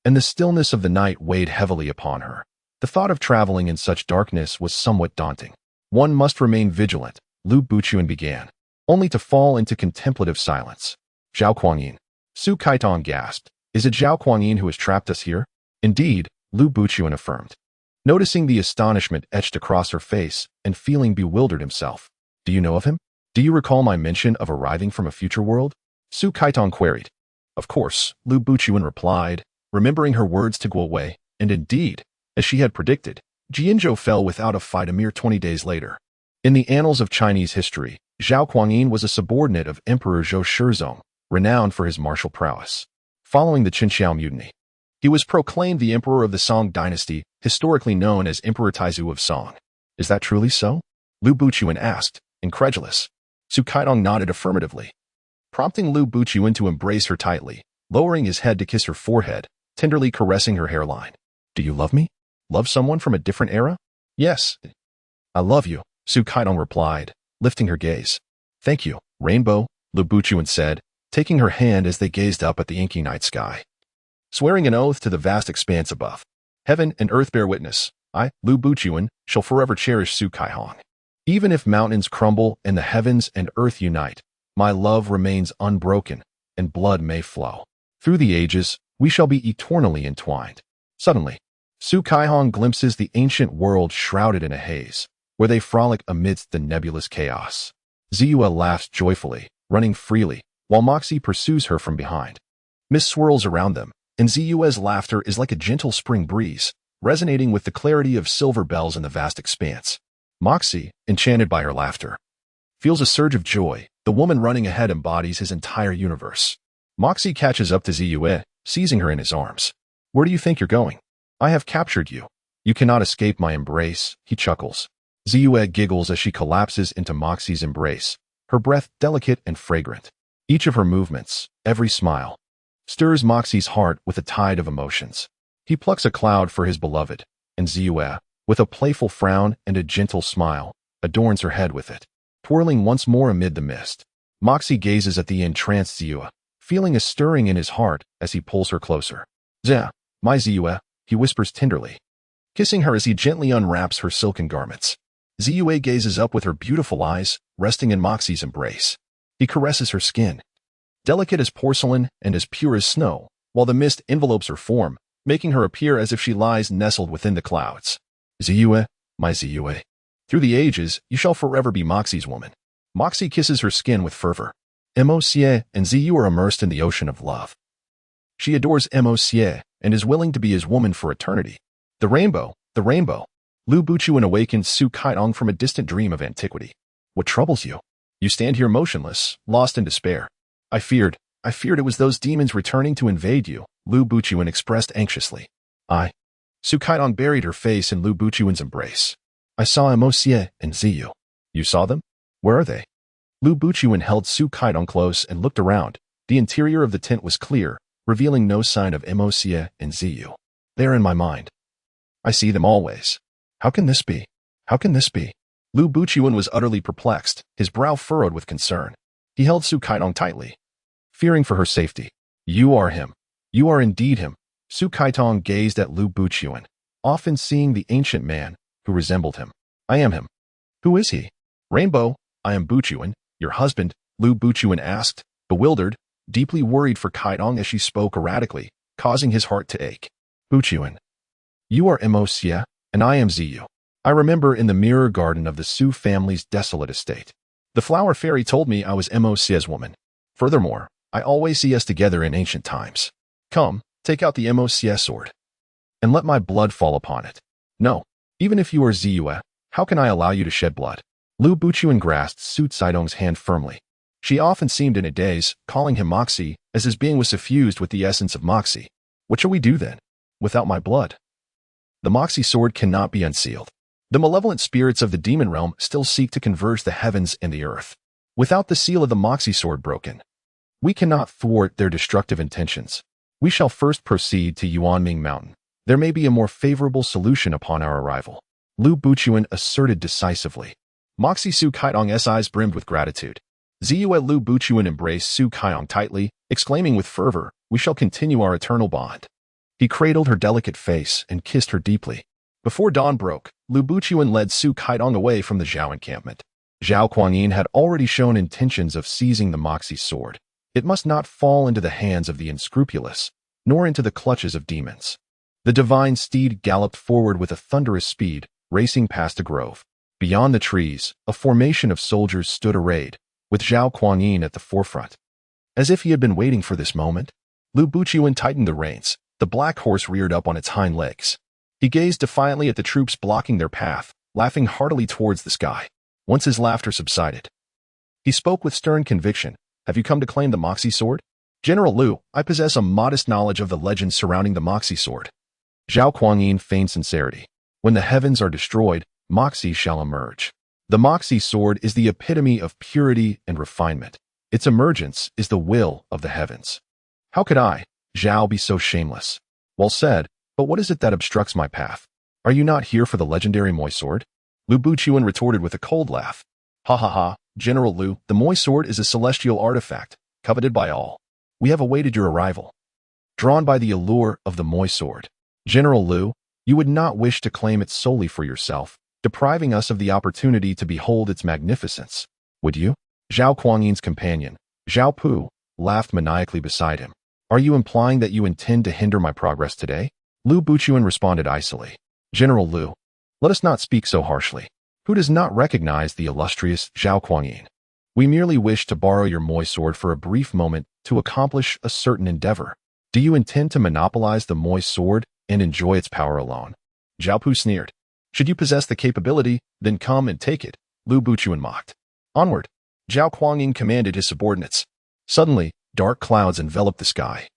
and the stillness of the night weighed heavily upon her. The thought of traveling in such darkness was somewhat daunting. "One must remain vigilant," Lu Buchuan began, only to fall into contemplative silence. "Zhao Kuangyin," Su Kaitong gasped. "Is it Zhao Kuangyin who has trapped us here?" "Indeed," Lu Buchuan affirmed, noticing the astonishment etched across her face and feeling bewildered himself. "Do you know of him? Do you recall my mention of arriving from a future world?" Su Kaitong queried. "Of course," Lu Buchuan replied, remembering her words to Guo Wei, and indeed, as she had predicted, Jianzhou fell without a fight a mere 20 days later. In the annals of Chinese history, Zhao Kuangyin was a subordinate of Emperor Zhou Shizong, renowned for his martial prowess. Following the Qinxiao mutiny, he was proclaimed the emperor of the Song dynasty, historically known as Emperor Taizu of Song. Is that truly so? Lu Buchuan asked, incredulous. Su Kaidong nodded affirmatively, prompting Lu Buchuan to embrace her tightly, lowering his head to kiss her forehead, tenderly caressing her hairline. Do you love me? Love someone from a different era? Yes. I love you, Su Kaidong replied, lifting her gaze. Thank you, Rainbow, Lu Buchuan said, taking her hand as they gazed up at the inky night sky. Swearing an oath to the vast expanse above. Heaven and earth bear witness. I, Lu Buchuan, shall forever cherish Su Kaihong. Even if mountains crumble and the heavens and earth unite, my love remains unbroken, and blood may flow. Through the ages, we shall be eternally entwined. Suddenly, Su Kaihong glimpses the ancient world shrouded in a haze, where they frolic amidst the nebulous chaos. Ziyue laughs joyfully, running freely, while Mo Xie pursues her from behind. Mist swirls around them, and Ziyue's laughter is like a gentle spring breeze, resonating with the clarity of silver bells in the vast expanse. Mo Xie, enchanted by her laughter, feels a surge of joy. The woman running ahead embodies his entire universe. Mo Xie catches up to Ziyue, seizing her in his arms. Where do you think you're going? I have captured you. You cannot escape my embrace, he chuckles. Ziyue giggles as she collapses into Mo Xie's embrace, her breath delicate and fragrant. Each of her movements, every smile, stirs Mo Xie's heart with a tide of emotions. He plucks a cloud for his beloved, and Ziyue, with a playful frown and a gentle smile, adorns her head with it. Twirling once more amid the mist, Mo Xie gazes at the entranced Ziyue, feeling a stirring in his heart as he pulls her closer. Zia, my Ziyue, he whispers tenderly, kissing her as he gently unwraps her silken garments. Ziyue gazes up with her beautiful eyes, resting in Mo Xie's embrace. He caresses her skin, delicate as porcelain and as pure as snow, while the mist envelopes her form, making her appear as if she lies nestled within the clouds. Ziyue, my Ziyue. Through the ages, you shall forever be Mo Xie's woman. Mo Xie kisses her skin with fervor. Mo Xie and Ziyue are immersed in the ocean of love. She adores Mo Xie and is willing to be his woman for eternity. The rainbow, the rainbow. Lu Buchuan awakens Su Kaidong from a distant dream of antiquity. What troubles you? You stand here motionless, lost in despair. I feared it was those demons returning to invade you, Lu Buchuan expressed anxiously. Su Kaidong buried her face in Lu Buchuan's embrace. I saw Mo Xie and Ziyue. You saw them? Where are they? Lu Buchuan held Su Kaidong close and looked around. The interior of the tent was clear, revealing no sign of Mo Xie and Ziyue. They are in my mind. I see them always. How can this be? How can this be? Lu Buchuan was utterly perplexed, his brow furrowed with concern. He held Su Kaidong tightly, fearing for her safety. You are him. You are indeed him. Su Kaidong gazed at Lu Buchuan, often seeing the ancient man who resembled him. I am him. Who is he? Rainbow, I am Buchuan, your husband, Lu Buchuan asked, bewildered, deeply worried for Kaidong as she spoke erratically, causing his heart to ache. Buchuan. You are Mo Xie, and I am Ziyue. I remember in the mirror garden of the Su family's desolate estate. The flower fairy told me I was Mo Xie's woman. Furthermore, I always see us together in ancient times. Come, take out the Mo Xie sword, and let my blood fall upon it. No, even if you are Ziyue, how can I allow you to shed blood? Lu Buchuan grasped Su Kaidong's hand firmly. She often seemed in a daze, calling him Mo Xie, as his being was suffused with the essence of Mo Xie. What shall we do then? Without my blood? The Mo Xie sword cannot be unsealed. The malevolent spirits of the demon realm still seek to converge the heavens and the earth. Without the seal of the Mo Xie sword broken, we cannot thwart their destructive intentions. We shall first proceed to Yuanming Mountain. There may be a more favorable solution upon our arrival. Lu Buchuan asserted decisively. Mo Xie Su Kaidong's eyes brimmed with gratitude. Ziyue Lu Buchuan embraced Su Kaidong tightly, exclaiming with fervor, we shall continue our eternal bond. He cradled her delicate face and kissed her deeply. Before dawn broke, Lu Buchuan led Su Kaidong away from the Zhao encampment. Zhao Kuangyin had already shown intentions of seizing the Mo Xie sword. It must not fall into the hands of the unscrupulous, nor into the clutches of demons. The divine steed galloped forward with a thunderous speed, racing past a grove. Beyond the trees, a formation of soldiers stood arrayed, with Zhao Kuangyin at the forefront. As if he had been waiting for this moment, Lu Buchuan tightened the reins. The black horse reared up on its hind legs. He gazed defiantly at the troops blocking their path, laughing heartily towards the sky. Once his laughter subsided, he spoke with stern conviction. Have you come to claim the Mo Xie sword? General Liu, I possess a modest knowledge of the legends surrounding the Mo Xie sword. Zhao Kuangyin feigned sincerity. When the heavens are destroyed, Mo Xie shall emerge. The Mo Xie sword is the epitome of purity and refinement. Its emergence is the will of the heavens. How could I, Zhao, be so shameless? Well said, but what is it that obstructs my path? Are you not here for the legendary Mo sword? Lu Buchuan retorted with a cold laugh. Hahaha, General Liu, the Mo sword is a celestial artifact, coveted by all. We have awaited your arrival. Drawn by the allure of the Mo sword, General Liu, you would not wish to claim it solely for yourself, depriving us of the opportunity to behold its magnificence, would you? Zhao Kuangyin's companion, Zhao Pu, laughed maniacally beside him. Are you implying that you intend to hinder my progress today? Lu Buchuan responded icily. General Liu, let us not speak so harshly. Who does not recognize the illustrious Zhao Kuangyin? We merely wish to borrow your Mo sword for a brief moment to accomplish a certain endeavor. Do you intend to monopolize the Mo sword and enjoy its power alone? Zhao Pu sneered. Should you possess the capability, then come and take it, Lu Buchuan mocked. Onward, Zhao Kuangyin commanded his subordinates. Suddenly, dark clouds enveloped the sky.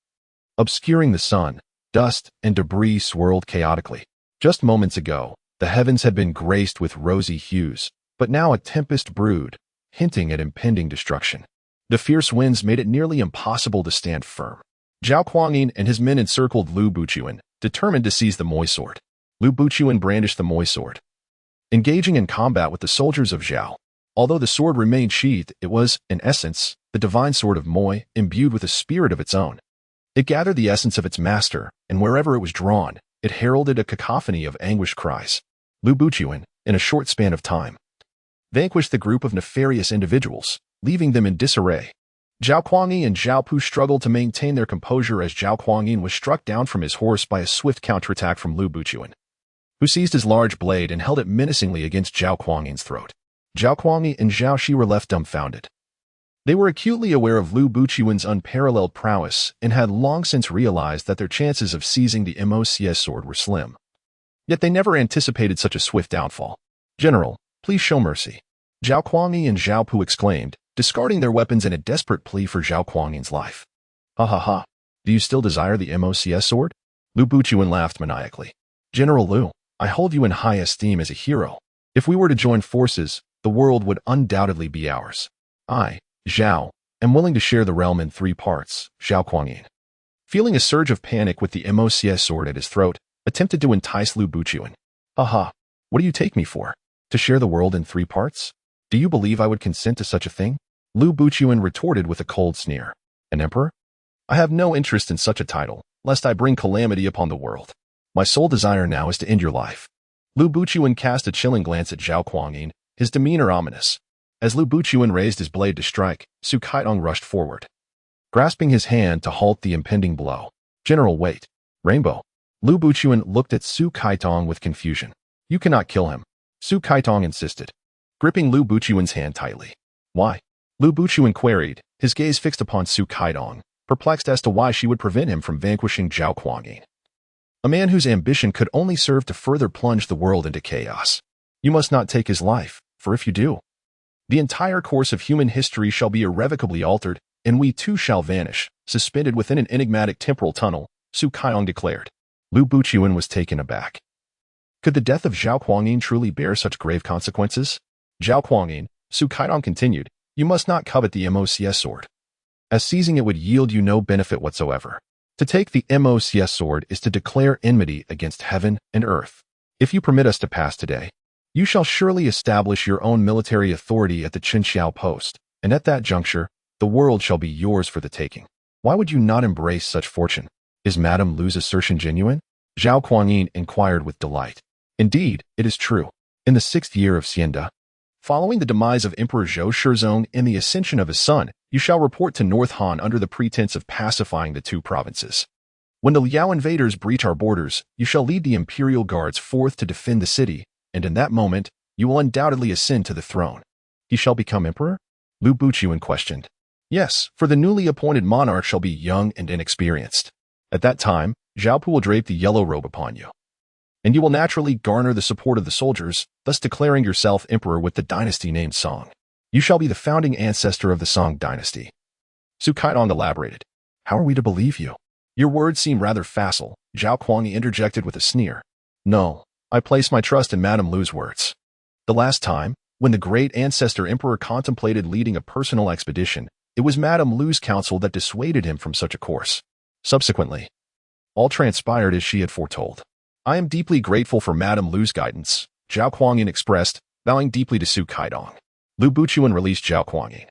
Obscuring the sun, dust and debris swirled chaotically. Just moments ago, the heavens had been graced with rosy hues, but now a tempest brewed, hinting at impending destruction. The fierce winds made it nearly impossible to stand firm. Zhao Kuangyin and his men encircled Lu Buchuan, determined to seize the Mo sword. Lu Buchuan brandished the Mo sword, engaging in combat with the soldiers of Zhao. Although the sword remained sheathed, it was, in essence, the divine sword of Mo, imbued with a spirit of its own. It gathered the essence of its master, and wherever it was drawn, it heralded a cacophony of anguished cries. Lu Buchuan, in a short span of time, vanquished the group of nefarious individuals, leaving them in disarray. Zhao Kuangyin and Zhao Pu struggled to maintain their composure as Zhao Kuangyin was struck down from his horse by a swift counterattack from Lu Buchuan, who seized his large blade and held it menacingly against Zhao Kuangyin's throat. Zhao Kuangyin and Zhao Xie were left dumbfounded. They were acutely aware of Lu Buchuan's unparalleled prowess and had long since realized that their chances of seizing the Mo Xie sword were slim. Yet they never anticipated such a swift downfall. General, please show mercy, Zhao Kuangyin and Zhao Pu exclaimed, discarding their weapons in a desperate plea for Zhao Kuangyin's life. Hahaha, do you still desire the Mo Xie sword? Lu Buchuan laughed maniacally. General Liu, I hold you in high esteem as a hero. If we were to join forces, the world would undoubtedly be ours. I, Zhao, am willing to share the realm in 3 parts, Zhao Kuangyin, feeling a surge of panic with the Mo Xie sword at his throat, attempted to entice Lu Buchuan. Aha, what do you take me for? To share the world in 3 parts? Do you believe I would consent to such a thing? Lu Buchuan retorted with a cold sneer. An emperor? I have no interest in such a title, lest I bring calamity upon the world. My sole desire now is to end your life. Lu Buchuan cast a chilling glance at Zhao Kuangyin, his demeanor ominous. As Lu Buchuan raised his blade to strike, Su Kaitong rushed forward, grasping his hand to halt the impending blow. General, wait. Rainbow. Lu Buchuan looked at Su Kaitong with confusion. You cannot kill him, Su Kaitong insisted, gripping Lu Buchuan's hand tightly. Why? Lu Buchuan queried, his gaze fixed upon Su Kaitong, perplexed as to why she would prevent him from vanquishing Zhao Kuangyin, a man whose ambition could only serve to further plunge the world into chaos. You must not take his life, for if you do, the entire course of human history shall be irrevocably altered, and we too shall vanish, suspended within an enigmatic temporal tunnel, Su Kaitong declared. Lu Buchuan was taken aback. Could the death of Zhao Kuangyin truly bear such grave consequences? Zhao Kuangyin, Su Kaitong continued, you must not covet the Mo Xie sword, as seizing it would yield you no benefit whatsoever. To take the Mo Xie sword is to declare enmity against heaven and earth. If you permit us to pass today, you shall surely establish your own military authority at the Qinxiao post, and at that juncture, the world shall be yours for the taking. Why would you not embrace such fortune? Is Madame Lu's assertion genuine? Zhao Kuangyin inquired with delight. Indeed, it is true. In the 6th year of Xianda, following the demise of Emperor Zhou Shizong and the ascension of his son, you shall report to North Han under the pretense of pacifying the 2 provinces. When the Liao invaders breach our borders, you shall lead the imperial guards forth to defend the city, and in that moment, you will undoubtedly ascend to the throne. He shall become emperor? Lu Buchuan questioned. Yes, for the newly appointed monarch shall be young and inexperienced. At that time, Zhao Pu will drape the yellow robe upon you. and you will naturally garner the support of the soldiers, thus declaring yourself emperor with the dynasty named Song. You shall be the founding ancestor of the Song dynasty. Su Kaitong elaborated. How are we to believe you? Your words seem rather facile, Zhao Kuangyi interjected with a sneer. No, I place my trust in Madame Lu's words. The last time, when the great ancestor emperor contemplated leading a personal expedition, it was Madame Lu's counsel that dissuaded him from such a course. Subsequently, all transpired as she had foretold. I am deeply grateful for Madame Lu's guidance, Zhao Kuangyin expressed, bowing deeply to Su Kaitong. Lu Buchuan released Zhao Kuangyin,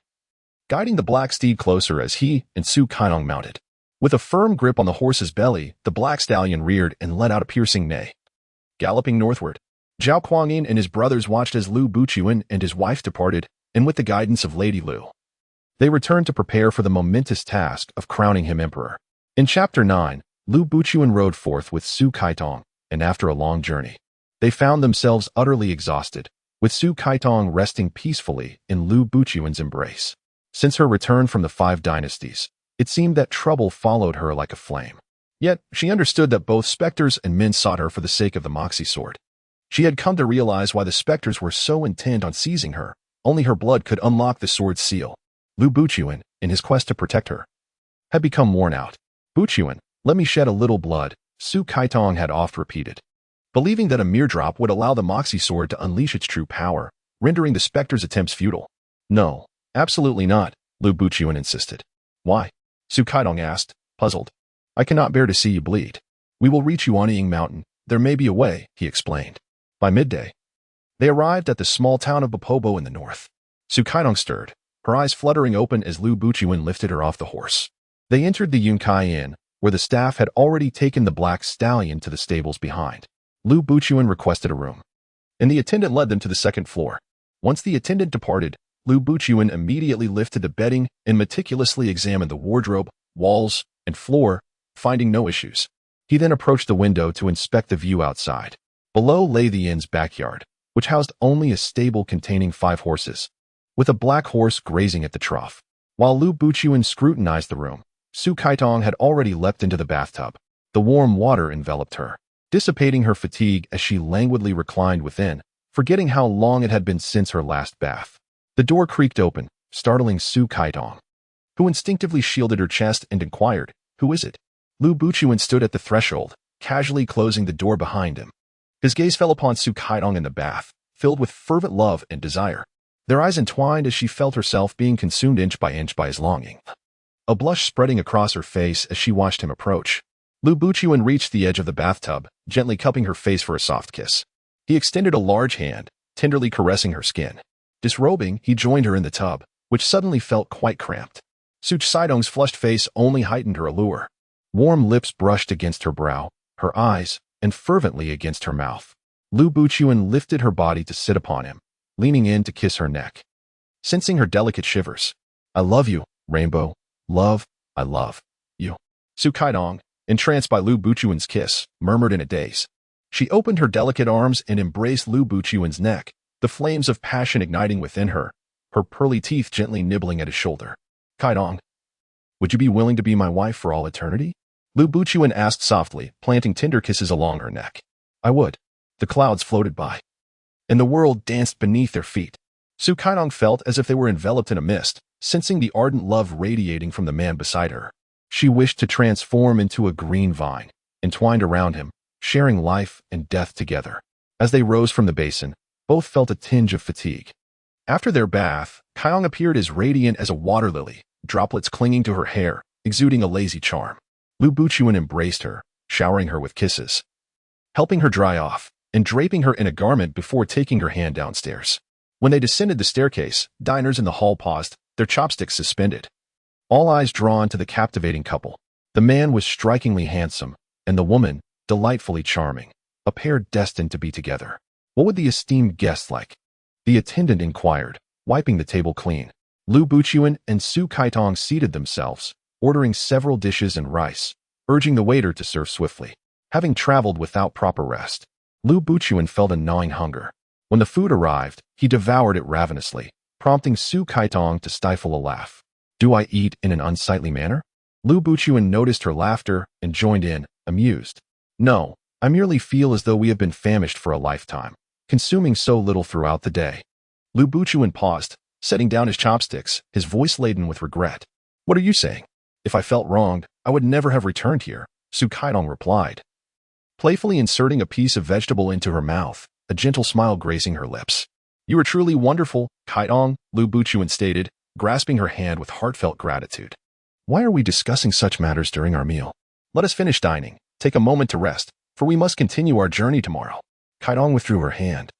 guiding the black steed closer as he and Su Kaitong mounted. With a firm grip on the horse's belly, the black stallion reared and let out a piercing neigh. Galloping northward, Zhao Kuangyin and his brothers watched as Lu Buchuan and his wife departed, and with the guidance of Lady Lu, they returned to prepare for the momentous task of crowning him emperor. In Chapter 9, Lu Buchuan rode forth with Su Kaitong, and after a long journey, they found themselves utterly exhausted, with Su Kaitong resting peacefully in Lu Buchuan's embrace. Since her return from the 5 dynasties, it seemed that trouble followed her like a flame. Yet, she understood that both specters and men sought her for the sake of the Mo Xie sword. She had come to realize why the specters were so intent on seizing her. Only her blood could unlock the sword's seal. Lu Buchuan, in his quest to protect her, had become worn out. Buchuan, let me shed a little blood, Su Kaitong had oft repeated, believing that a mere drop would allow the Mo Xie sword to unleash its true power, rendering the specter's attempts futile. No, absolutely not, Lu Buchuan insisted. Why? Su Kaitong asked, puzzled. I cannot bear to see you bleed. We will reach Yuanying Mountain. There may be a way, he explained. By midday, they arrived at the small town of Bapobo in the north. Su Kaitong stirred, her eyes fluttering open as Lu Buchuan lifted her off the horse. They entered the Yunkai Inn, where the staff had already taken the black stallion to the stables behind. Lu Buchuan requested a room, and the attendant led them to the second floor. Once the attendant departed, Lu Buchuan immediately lifted the bedding and meticulously examined the wardrobe, walls, and floor, finding no issues. He then approached the window to inspect the view outside. Below lay the inn's backyard, which housed only a stable containing 5 horses, with a black horse grazing at the trough. While Lu Buchuan scrutinized the room, Su Kaitong had already leapt into the bathtub. The warm water enveloped her, dissipating her fatigue as she languidly reclined within, forgetting how long it had been since her last bath. The door creaked open, startling Su Kaitong, who instinctively shielded her chest and inquired, "Who is it?" Lu Buchuan stood at the threshold, casually closing the door behind him. His gaze fell upon Su Kaitong in the bath, filled with fervent love and desire. Their eyes entwined as she felt herself being consumed inch by his longing. A blush spreading across her face as she watched him approach. Lu Buchuan reached the edge of the bathtub, gently cupping her face for a soft kiss. He extended a large hand, tenderly caressing her skin. Disrobing, he joined her in the tub, which suddenly felt quite cramped. Su Kaitong's flushed face only heightened her allure. Warm lips brushed against her brow, her eyes, and fervently against her mouth. Lu Buchuan lifted her body to sit upon him, leaning in to kiss her neck. Sensing her delicate shivers, "I love you, Rainbow. Love, I love you." Su Kaitong, entranced by Lu Buchuan's kiss, murmured in a daze. She opened her delicate arms and embraced Lu Buchuan's neck, the flames of passion igniting within her, her pearly teeth gently nibbling at his shoulder. "Kaitong, would you be willing to be my wife for all eternity?" Lu Buchuan asked softly, planting tender kisses along her neck. "I would." The clouds floated by, and the world danced beneath their feet. Su Kaitong felt as if they were enveloped in a mist, sensing the ardent love radiating from the man beside her. She wished to transform into a green vine, entwined around him, sharing life and death together. As they rose from the basin, both felt a tinge of fatigue. After their bath, Kaitong appeared as radiant as a water lily, droplets clinging to her hair, exuding a lazy charm. Lu Buchuan embraced her, showering her with kisses, helping her dry off, and draping her in a garment before taking her hand downstairs. When they descended the staircase, diners in the hall paused, their chopsticks suspended, all eyes drawn to the captivating couple. The man was strikingly handsome, and the woman, delightfully charming, a pair destined to be together. What would the esteemed guest like? The attendant inquired, wiping the table clean. Lu Buchuan and Su Kaitong seated themselves, ordering several dishes and rice, urging the waiter to serve swiftly. Having traveled without proper rest, Lu Buchuan felt a gnawing hunger. When the food arrived, he devoured it ravenously, prompting Su Kaitong to stifle a laugh. "Do I eat in an unsightly manner?" Lu Buchuan noticed her laughter and joined in, amused. "No, I merely feel as though we have been famished for a lifetime, consuming so little throughout the day. Lu Buchuan paused, setting down his chopsticks, his voice laden with regret. What are you saying? If I felt wronged, I would never have returned here, Su Kaidong replied, playfully inserting a piece of vegetable into her mouth, a gentle smile gracing her lips. You are truly wonderful, Kaidong, Lu Buchuan stated, grasping her hand with heartfelt gratitude. Why are we discussing such matters during our meal? Let us finish dining, take a moment to rest, for we must continue our journey tomorrow. Kaidong withdrew her hand,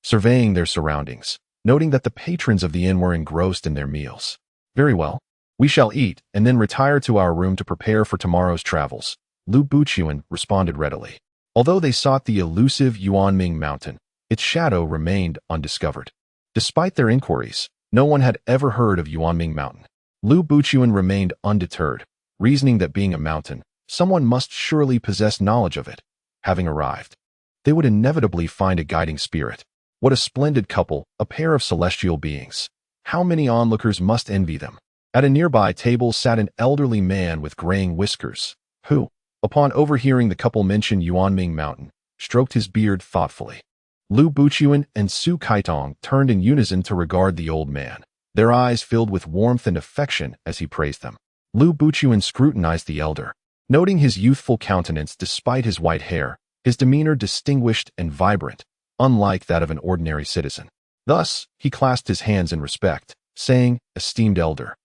surveying their surroundings, noting that the patrons of the inn were engrossed in their meals. Very well. We shall eat and then retire to our room to prepare for tomorrow's travels, Lu Buchuan responded readily. Although they sought the elusive Yuanming mountain, its shadow remained undiscovered. Despite their inquiries, no one had ever heard of Yuanming mountain. Lu Buchuan remained undeterred, reasoning that being a mountain, someone must surely possess knowledge of it. Having arrived, they would inevitably find a guiding spirit. What a splendid couple, a pair of celestial beings. How many onlookers must envy them? At a nearby table sat an elderly man with graying whiskers, who, upon overhearing the couple mention Yuanming mountain, stroked his beard thoughtfully. Lu Buchuan and Su Kaitong turned in unison to regard the old man, their eyes filled with warmth and affection as he praised them. Lu Buchuan scrutinized the elder, noting his youthful countenance despite his white hair, his demeanor distinguished and vibrant, unlike that of an ordinary citizen. Thus, he clasped his hands in respect, saying, Esteemed elder,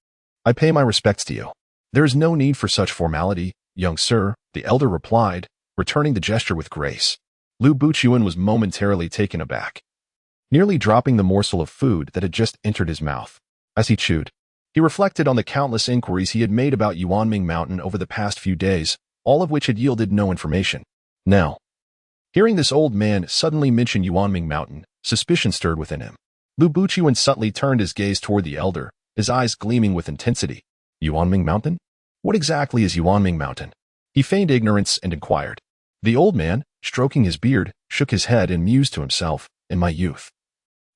I pay my respects to you. There is no need for such formality, young sir, the elder replied, returning the gesture with grace. Lu Buchuan was momentarily taken aback, nearly dropping the morsel of food that had just entered his mouth. As he chewed, he reflected on the countless inquiries he had made about Yuanming mountain over the past few days, all of which had yielded no information. Now, hearing this old man suddenly mention Yuanming mountain, suspicion stirred within him. Lu Buchuan subtly turned his gaze toward the elder, his eyes gleaming with intensity. Yuanming mountain? What exactly is Yuanming mountain? He feigned ignorance and inquired. The old man, stroking his beard, shook his head and mused to himself, In my youth,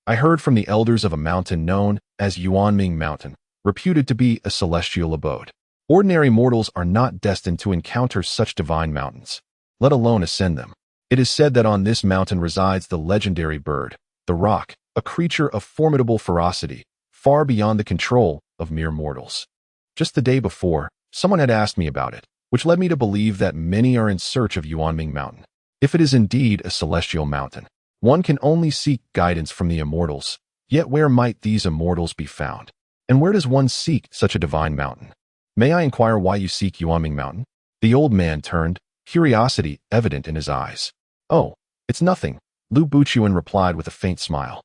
I heard from the elders of a mountain known as Yuanming mountain, reputed to be a celestial abode. Ordinary mortals are not destined to encounter such divine mountains, let alone ascend them. It is said that on this mountain resides the legendary bird, the roc, a creature of formidable ferocity, far beyond the control of mere mortals. Just the day before, someone had asked me about it, which led me to believe that many are in search of Yuanming mountain. If it is indeed a celestial mountain, one can only seek guidance from the immortals, yet where might these immortals be found? And where does one seek such a divine mountain? May I inquire why you seek Yuanming mountain? The old man turned, curiosity evident in his eyes. Oh, it's nothing, Lu Buchuan replied with a faint smile.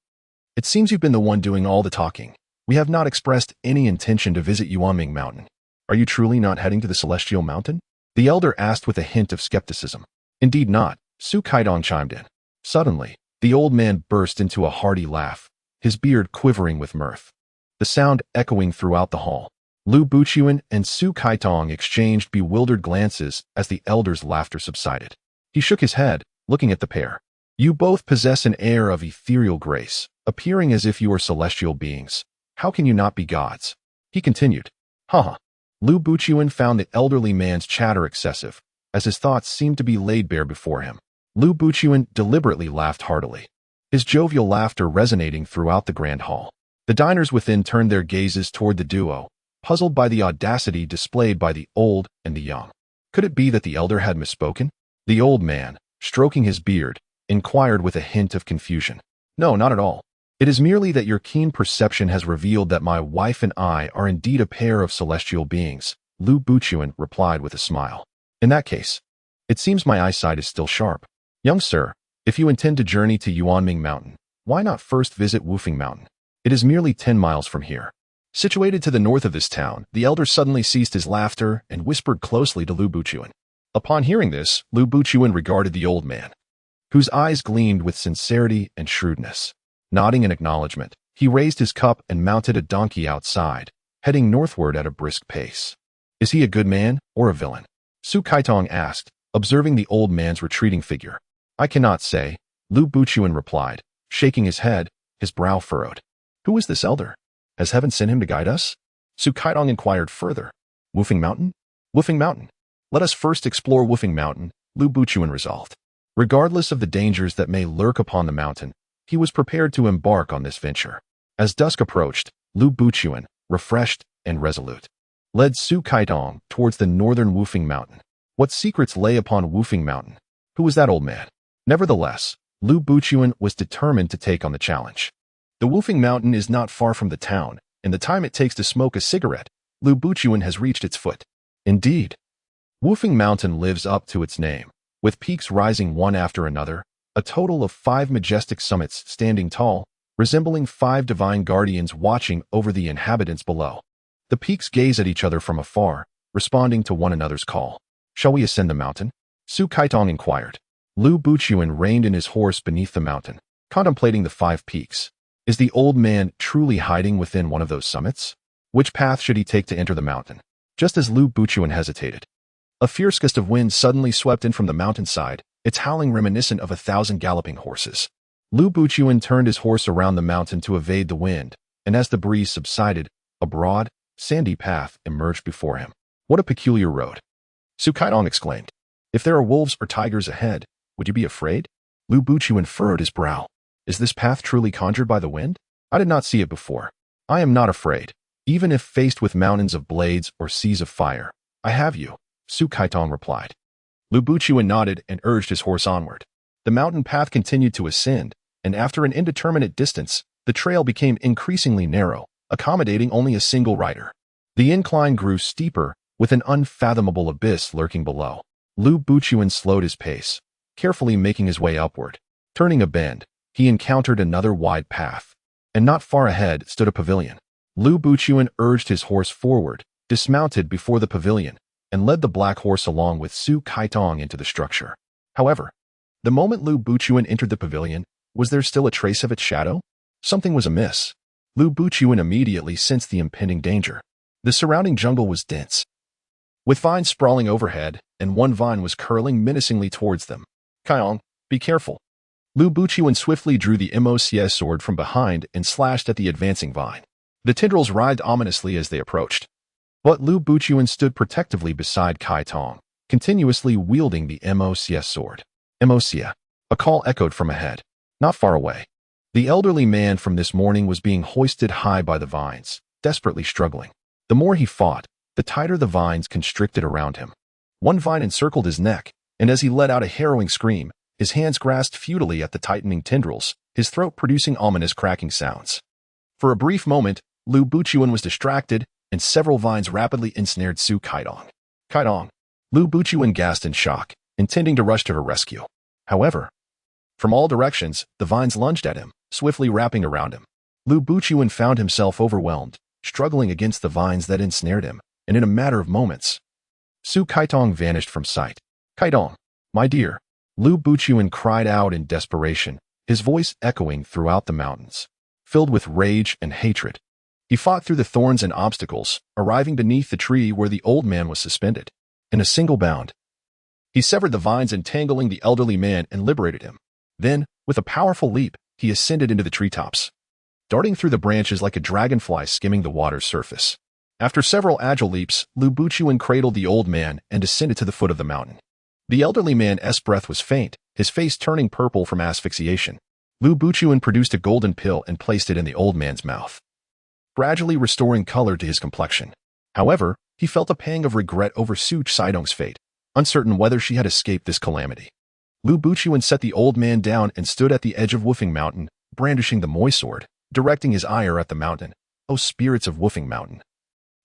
It seems you've been the one doing all the talking. We have not expressed any intention to visit Yuanming mountain. Are you truly not heading to the celestial mountain? The elder asked with a hint of skepticism. Indeed not, Su Kaidong chimed in. Suddenly, the old man burst into a hearty laugh, his beard quivering with mirth, the sound echoing throughout the hall. Lu Buchuan and Su Kaitong exchanged bewildered glances as the elder's laughter subsided. He shook his head, looking at the pair. You both possess an air of ethereal grace, appearing as if you are celestial beings. How can you not be gods? He continued. Haha. Lu Buchuan found the elderly man's chatter excessive, as his thoughts seemed to be laid bare before him. Lu Buchuan deliberately laughed heartily, his jovial laughter resonating throughout the grand hall. The diners within turned their gazes toward the duo, puzzled by the audacity displayed by the old and the young. Could it be that the elder had misspoken? The old man, stroking his beard, inquired with a hint of confusion. No, not at all. It is merely that your keen perception has revealed that my wife and I are indeed a pair of celestial beings, Lu Buchuan replied with a smile. In that case, it seems my eyesight is still sharp. Young sir, if you intend to journey to Yuanming mountain, why not first visit Wufing mountain? It is merely 10 miles from here. Situated to the north of this town, the elder suddenly ceased his laughter and whispered closely to Lu Buchuan. Upon hearing this, Lu Buchuan regarded the old man, whose eyes gleamed with sincerity and shrewdness. Nodding in acknowledgement, he raised his cup and mounted a donkey outside, heading northward at a brisk pace. Is he a good man or a villain? Su Kaitong asked, observing the old man's retreating figure. I cannot say, Lu Buchuan replied, shaking his head, his brow furrowed. Who is this elder? Has heaven sent him to guide us? Su Kaitong inquired further. Wufing mountain? Wufing mountain. Let us first explore Wufing mountain, Lu Buchuan resolved. Regardless of the dangers that may lurk upon the mountain, he was prepared to embark on this venture. As dusk approached, Lu Buchuan, refreshed and resolute, led Su Kaitong towards the northern Wufing Mountain. What secrets lay upon Wufing Mountain? Who was that old man? Nevertheless, Lu Buchuan was determined to take on the challenge. The Wufing Mountain is not far from the town. In the time it takes to smoke a cigarette, Lu Buchuan has reached its foot. Indeed, Wufing Mountain lives up to its name, with peaks rising one after another, a total of 5 majestic summits standing tall, resembling 5 divine guardians watching over the inhabitants below. The peaks gaze at each other from afar, responding to one another's call. Shall we ascend the mountain? Su Kaitong inquired. Lu Buchuan reined in his horse beneath the mountain, contemplating the 5 peaks. Is the old man truly hiding within one of those summits? Which path should he take to enter the mountain? Just as Lu Buchuan hesitated, a fierce gust of wind suddenly swept in from the mountainside, its howling reminiscent of 1,000 galloping horses. Lu Buchuan turned his horse around the mountain to evade the wind, and as the breeze subsided, a broad, sandy path emerged before him. What a peculiar road! Su Kaitong exclaimed. If there are wolves or tigers ahead, would you be afraid? Lu Buchuan furrowed his brow. Is this path truly conjured by the wind? I did not see it before. I am not afraid, even if faced with mountains of blades or seas of fire. I have you, Su Kaitong replied. Lu Buchuan nodded and urged his horse onward. The mountain path continued to ascend, and after an indeterminate distance, the trail became increasingly narrow, accommodating only a single rider. The incline grew steeper, with an unfathomable abyss lurking below. Lu Buchuan slowed his pace, carefully making his way upward. Turning a bend, he encountered another wide path, and not far ahead stood a pavilion. Lu Buchuan urged his horse forward, dismounted before the pavilion, and led the black horse along with Su Kaitong into the structure. However, the moment Lu Buchuan entered the pavilion, was there still a trace of its shadow? Something was amiss. Lu Buchuan immediately sensed the impending danger. The surrounding jungle was dense, with vines sprawling overhead, and one vine was curling menacingly towards them. Kaitong, be careful. Lu Buchuan swiftly drew the Mo Xie sword from behind and slashed at the advancing vine. The tendrils writhed ominously as they approached. But Lu Buchuan stood protectively beside Kaitong, continuously wielding the Mo Xie sword. Mo Xie. A call echoed from ahead, not far away. The elderly man from this morning was being hoisted high by the vines, desperately struggling. The more he fought, the tighter the vines constricted around him. One vine encircled his neck, and as he let out a harrowing scream, his hands grasped futilely at the tightening tendrils, his throat producing ominous cracking sounds. For a brief moment, Lu Buchuan was distracted, and several vines rapidly ensnared Su Kaitong. Kaitong! Lu Buchuan gasped in shock, intending to rush to her rescue. However, from all directions, the vines lunged at him, swiftly wrapping around him. Lu Buchuan found himself overwhelmed, struggling against the vines that ensnared him, and in a matter of moments, Su Kaitong vanished from sight. Kaitong, my dear, Lu Buchuan cried out in desperation, his voice echoing throughout the mountains. Filled with rage and hatred, he fought through the thorns and obstacles, arriving beneath the tree where the old man was suspended. In a single bound, he severed the vines entangling the elderly man and liberated him. Then, with a powerful leap, he ascended into the treetops, darting through the branches like a dragonfly skimming the water's surface. After several agile leaps, Lu Buchuan cradled the old man and descended to the foot of the mountain. The elderly man's breath was faint, his face turning purple from asphyxiation. Lu Buchuan produced a golden pill and placed it in the old man's mouth, gradually restoring color to his complexion. However, he felt a pang of regret over Su Kaitong's fate, uncertain whether she had escaped this calamity. Lu Buchuan set the old man down and stood at the edge of Wufing Mountain, brandishing the Moi sword, directing his ire at the mountain. O spirits of Wufing Mountain,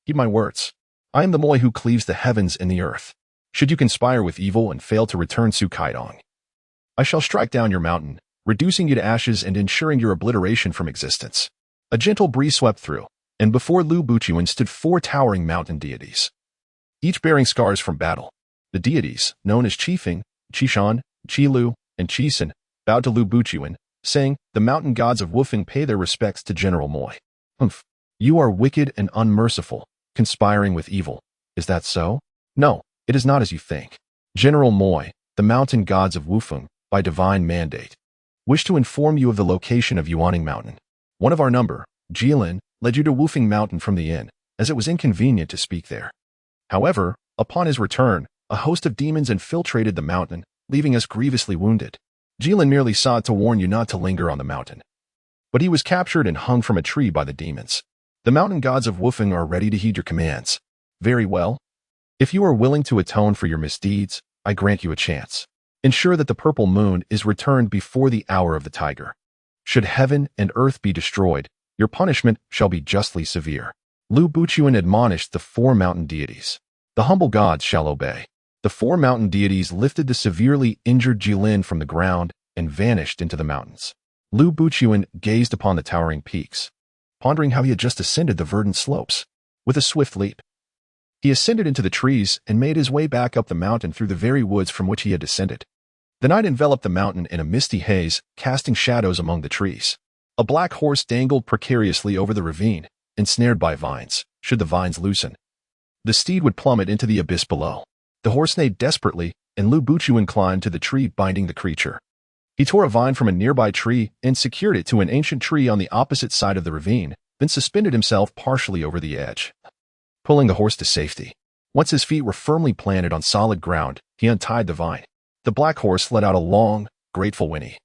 heed my words. I am the Moi who cleaves the heavens and the earth. Should you conspire with evil and fail to return Su Kaitong, I shall strike down your mountain, reducing you to ashes and ensuring your obliteration from existence. A gentle breeze swept through, and before Lu Buchuan stood 4 towering mountain deities, each bearing scars from battle. The deities, known as Qifeng, Qishan, Qilu, and Qisen, bowed to Lu Buchuan, saying, "The mountain gods of Wufing pay their respects to General Moi." Humph. You are wicked and unmerciful, conspiring with evil. Is that so? No, it is not as you think. General Moi, the mountain gods of Wufeng, by divine mandate, wish to inform you of the location of Yuaning Mountain. One of our number, Jilin, led you to Wufing Mountain from the inn, as it was inconvenient to speak there. However, upon his return, a host of demons infiltrated the mountain, leaving us grievously wounded. Jilin merely sought to warn you not to linger on the mountain. But he was captured and hung from a tree by the demons. The mountain gods of Wufeng are ready to heed your commands. Very well. If you are willing to atone for your misdeeds, I grant you a chance. Ensure that the purple moon is returned before the hour of the tiger. Should heaven and earth be destroyed, your punishment shall be justly severe. Lu Buchuan admonished the 4 mountain deities. The humble gods shall obey. The 4 mountain deities lifted the severely injured Jilin from the ground and vanished into the mountains. Lu Buchuan gazed upon the towering peaks, pondering how he had just ascended the verdant slopes. With a swift leap, he ascended into the trees and made his way back up the mountain through the very woods from which he had descended. The night enveloped the mountain in a misty haze, casting shadows among the trees. A black horse dangled precariously over the ravine, ensnared by vines. Should the vines loosen, the steed would plummet into the abyss below. The horse neighed desperately, and Lu Buchuan climbed to the tree binding the creature. He tore a vine from a nearby tree and secured it to an ancient tree on the opposite side of the ravine, then suspended himself partially over the edge, pulling the horse to safety. Once his feet were firmly planted on solid ground, he untied the vine. The black horse let out a long, grateful whinny,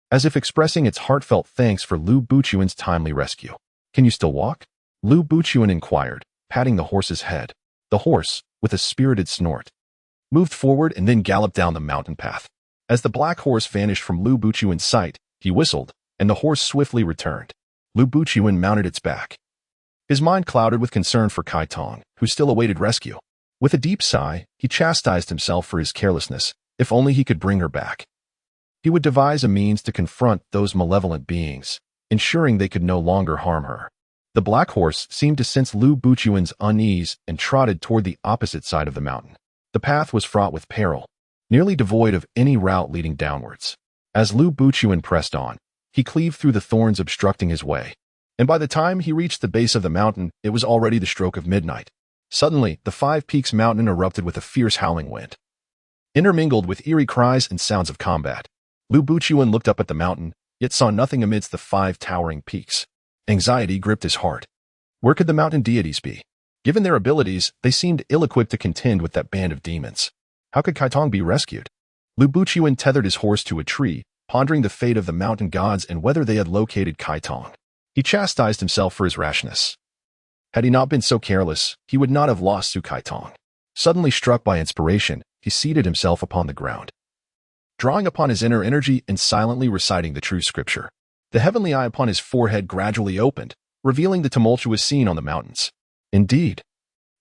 as if expressing its heartfelt thanks for Lu Buchuan's timely rescue. Can you still walk? Lu Buchuan inquired, patting the horse's head. The horse, with a spirited snort, moved forward and then galloped down the mountain path. As the black horse vanished from Lu Buchuan's sight, he whistled, and the horse swiftly returned. Lu Buchuan mounted its back, his mind clouded with concern for Kai Tong, who still awaited rescue. With a deep sigh, he chastised himself for his carelessness. If only he could bring her back. He would devise a means to confront those malevolent beings, ensuring they could no longer harm her. The black horse seemed to sense Lu Buchuan's unease and trotted toward the opposite side of the mountain. The path was fraught with peril, nearly devoid of any route leading downwards. As Lu Buchuan pressed on, he cleaved through the thorns obstructing his way, and by the time he reached the base of the mountain, it was already the stroke of midnight. Suddenly, the 5 Peaks mountain erupted with a fierce howling wind, intermingled with eerie cries and sounds of combat. Lu Buchuan looked up at the mountain, yet saw nothing amidst the 5 towering peaks. Anxiety gripped his heart. Where could the mountain deities be? Given their abilities, they seemed ill-equipped to contend with that band of demons. How could Kai Tong be rescued? Lu Buchuan tethered his horse to a tree, pondering the fate of the mountain gods and whether they had located Kai Tong. He chastised himself for his rashness. Had he not been so careless, he would not have lost Su Kai Tong. Suddenly struck by inspiration, he seated himself upon the ground, drawing upon his inner energy and silently reciting the true scripture. The heavenly eye upon his forehead gradually opened, revealing the tumultuous scene on the mountains. Indeed,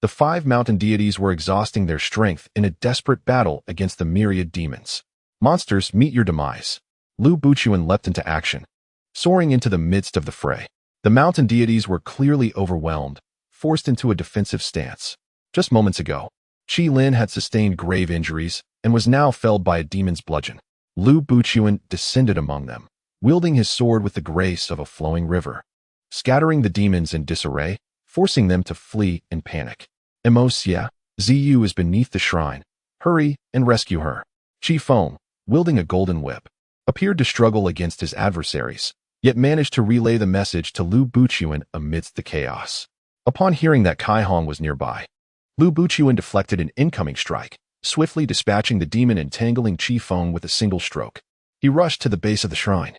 the 5 mountain deities were exhausting their strength in a desperate battle against the myriad demons. Monsters, meet your demise. Lu Buchuan leapt into action, soaring into the midst of the fray. The mountain deities were clearly overwhelmed, forced into a defensive stance. Just moments ago, Qi Lin had sustained grave injuries and was now felled by a demon's bludgeon. Lu Buchuan descended among them, wielding his sword with the grace of a flowing river, scattering the demons in disarray, forcing them to flee in panic. Mo Xie, Ziyue is beneath the shrine. Hurry and rescue her. Qi Feng, wielding a golden whip, appeared to struggle against his adversaries, yet managed to relay the message to Lu Buchuan amidst the chaos. Upon hearing that Kai Hong was nearby, Lu Buchuan deflected an incoming strike, swiftly dispatching the demon entangling Qi Feng with a single stroke. He rushed to the base of the shrine,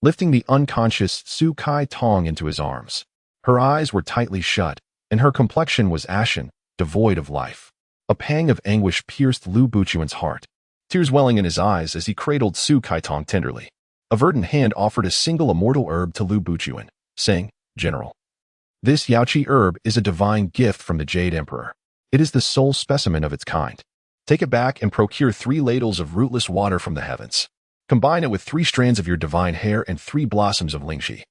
lifting the unconscious Su Kai Tong into his arms. Her eyes were tightly shut, and her complexion was ashen, devoid of life. A pang of anguish pierced Lu Buchuan's heart, tears welling in his eyes as he cradled Su Kai Tong tenderly. A verdant hand offered a single immortal herb to Lu Buchuan, saying, "General, this Yaoqi herb is a divine gift from the Jade Emperor. It is the sole specimen of its kind. Take it back and procure 3 ladles of rootless water from the heavens. Combine it with 3 strands of your divine hair and 3 blossoms of lingxi.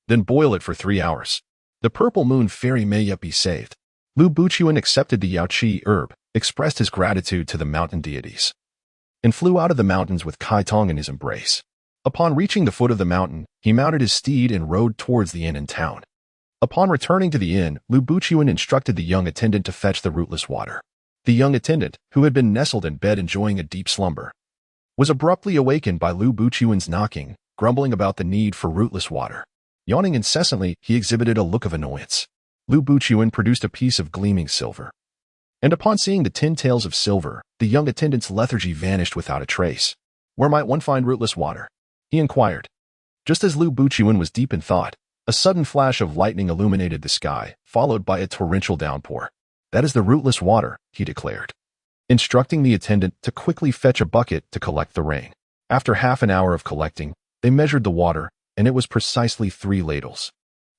Then boil it for 3 hours. The purple moon fairy may yet be saved." Lu Buchuan accepted the Yaoqi herb, expressed his gratitude to the mountain deities, and flew out of the mountains with Kai Tong in his embrace. Upon reaching the foot of the mountain, he mounted his steed and rode towards the inn in town. Upon returning to the inn, Lu Buchuan instructed the young attendant to fetch the rootless water. The young attendant, who had been nestled in bed enjoying a deep slumber, was abruptly awakened by Lu Buchuan's knocking, grumbling about the need for rootless water. Yawning incessantly, he exhibited a look of annoyance. Lu Buchuan produced a piece of gleaming silver And upon seeing the 10 tails of silver, the young attendant's lethargy vanished without a trace. Where might one find rootless water? He inquired. Just as Lu Buqian was deep in thought, a sudden flash of lightning illuminated the sky, followed by a torrential downpour. That is the rootless water, he declared, instructing the attendant to quickly fetch a bucket to collect the rain. After half an hour of collecting, they measured the water, and it was precisely 3 ladles.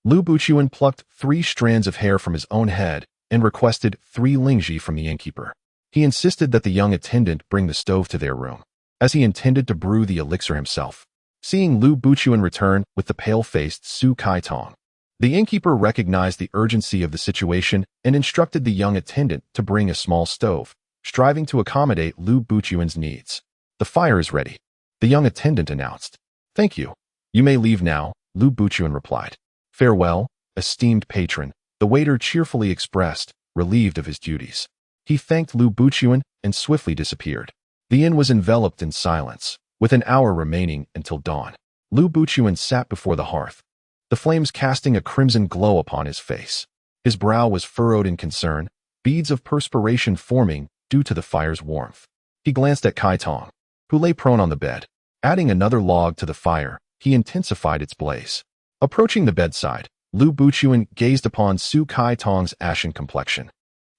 Lu Buqian plucked 3 strands of hair from his own head and requested 3 lingji from the innkeeper. He insisted that the young attendant bring the stove to their room, as he intended to brew the elixir himself. Seeing Lu Buqian return with the pale-faced Su Kaitong, the innkeeper recognized the urgency of the situation and instructed the young attendant to bring a small stove, striving to accommodate Lu Buqian's needs. The fire is ready, the young attendant announced. Thank you. You may leave now, Lu Buqian replied. Farewell, esteemed patron, the waiter cheerfully expressed, relieved of his duties. He thanked Lu Buqian and swiftly disappeared. The inn was enveloped in silence, with an hour remaining until dawn. Lu Buqian sat before the hearth, the flames casting a crimson glow upon his face. His brow was furrowed in concern, beads of perspiration forming due to the fire's warmth. He glanced at Kaitong, who lay prone on the bed. Adding another log to the fire, he intensified its blaze. Approaching the bedside, Lu Buqian gazed upon Su Kaitong's ashen complexion,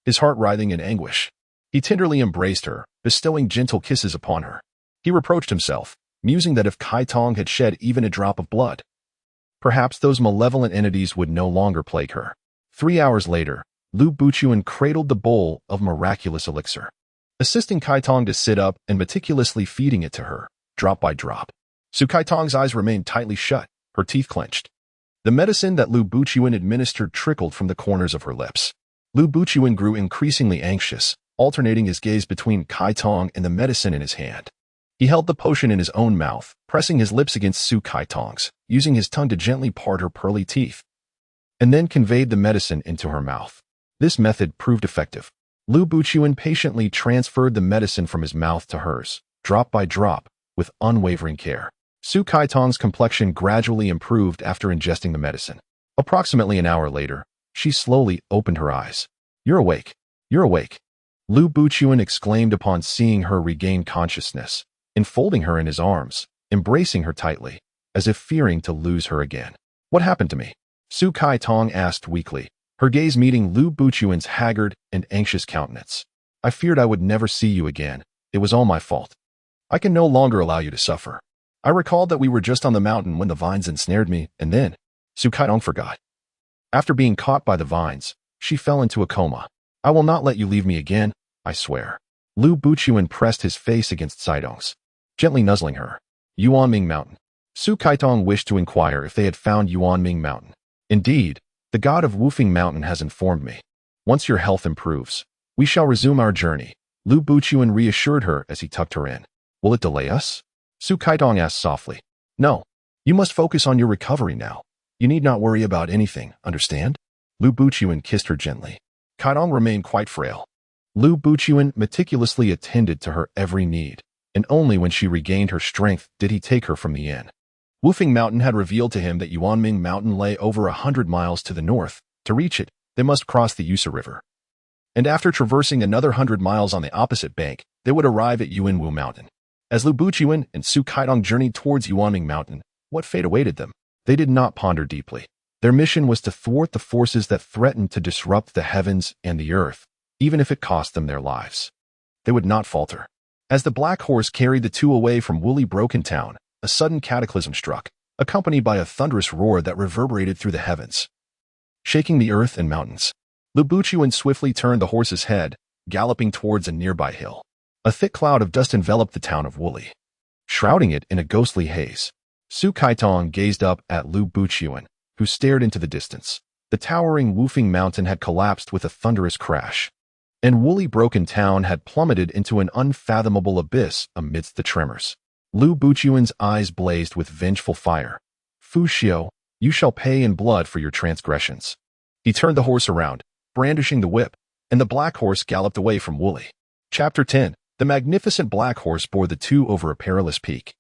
his heart writhing in anguish. He tenderly embraced her, bestowing gentle kisses upon her. He reproached himself, musing that if Kaitong had shed even a drop of blood, perhaps those malevolent entities would no longer plague her. 3 hours later, Lu Buqian cradled the bowl of miraculous elixir, assisting Kaitong to sit up and meticulously feeding it to her, drop by drop. Su Kaitong's eyes remained tightly shut, her teeth clenched. The medicine that Lu Buqian administered trickled from the corners of her lips. Lu Buqian grew increasingly anxious, alternating his gaze between Kaitong and the medicine in his hand. He held the potion in his own mouth, pressing his lips against Su Kaitong's, using his tongue to gently part her pearly teeth, and then conveyed the medicine into her mouth. This method proved effective. Lu Buqian patiently transferred the medicine from his mouth to hers, drop by drop, with unwavering care. Su Kaitong's complexion gradually improved after ingesting the medicine. Approximately an hour later, she slowly opened her eyes. You're awake. You're awake. Lu Buqian exclaimed upon seeing her regain consciousness, enfolding her in his arms, embracing her tightly, as if fearing to lose her again. What happened to me? Su Kaitong asked weakly, her gaze meeting Lu Buqian's haggard and anxious countenance. I feared I would never see you again. It was all my fault. I can no longer allow you to suffer. I recalled that we were just on the mountain when the vines ensnared me, and then Su Kaitong forgot. After being caught by the vines, she fell into a coma. I will not let you leave me again, I swear. Lu Buqian pressed his face against Sidong's, gently nuzzling her. Yuanming Mountain. Su Kaitong wished to inquire if they had found Yuanming Mountain. Indeed, the god of Wufing Mountain has informed me. Once your health improves, we shall resume our journey, Lu Buqian reassured her as he tucked her in. Will it delay us? Su Kaitong asked softly. No. You must focus on your recovery now. You need not worry about anything, understand? Lu Buqian kissed her gently. Kaitong remained quite frail. Lu Buqian meticulously attended to her every need, and only when she regained her strength did he take her from the inn. Wufing Mountain had revealed to him that Yuanming Mountain lay over 100 miles to the north. To reach it, they must cross the Yusa River. And after traversing another 100 miles on the opposite bank, they would arrive at Yuanwu Mountain. As Lu Buqian and Su Kaitong journeyed towards Yuanming Mountain, what fate awaited them? They did not ponder deeply. Their mission was to thwart the forces that threatened to disrupt the heavens and the earth, even if it cost them their lives. They would not falter. As the Black Horse carried the two away from woolly Broken Town, a sudden cataclysm struck, accompanied by a thunderous roar that reverberated through the heavens, shaking the earth and mountains. Lu Buqian swiftly turned the horse's head, galloping towards a nearby hill. A thick cloud of dust enveloped the town of Wooly, shrouding it in a ghostly haze. Su Kaitong gazed up at Lu Buqian, who stared into the distance. The towering Wufing Mountain had collapsed with a thunderous crash, and woolly Broken Town had plummeted into an unfathomable abyss amidst the tremors. Lu Buqian's eyes blazed with vengeful fire. Fu Xiu, you shall pay in blood for your transgressions. He turned the horse around, brandishing the whip, and the Black Horse galloped away from Wooly. Chapter 10. The magnificent Black Horse bore the two over a perilous peak,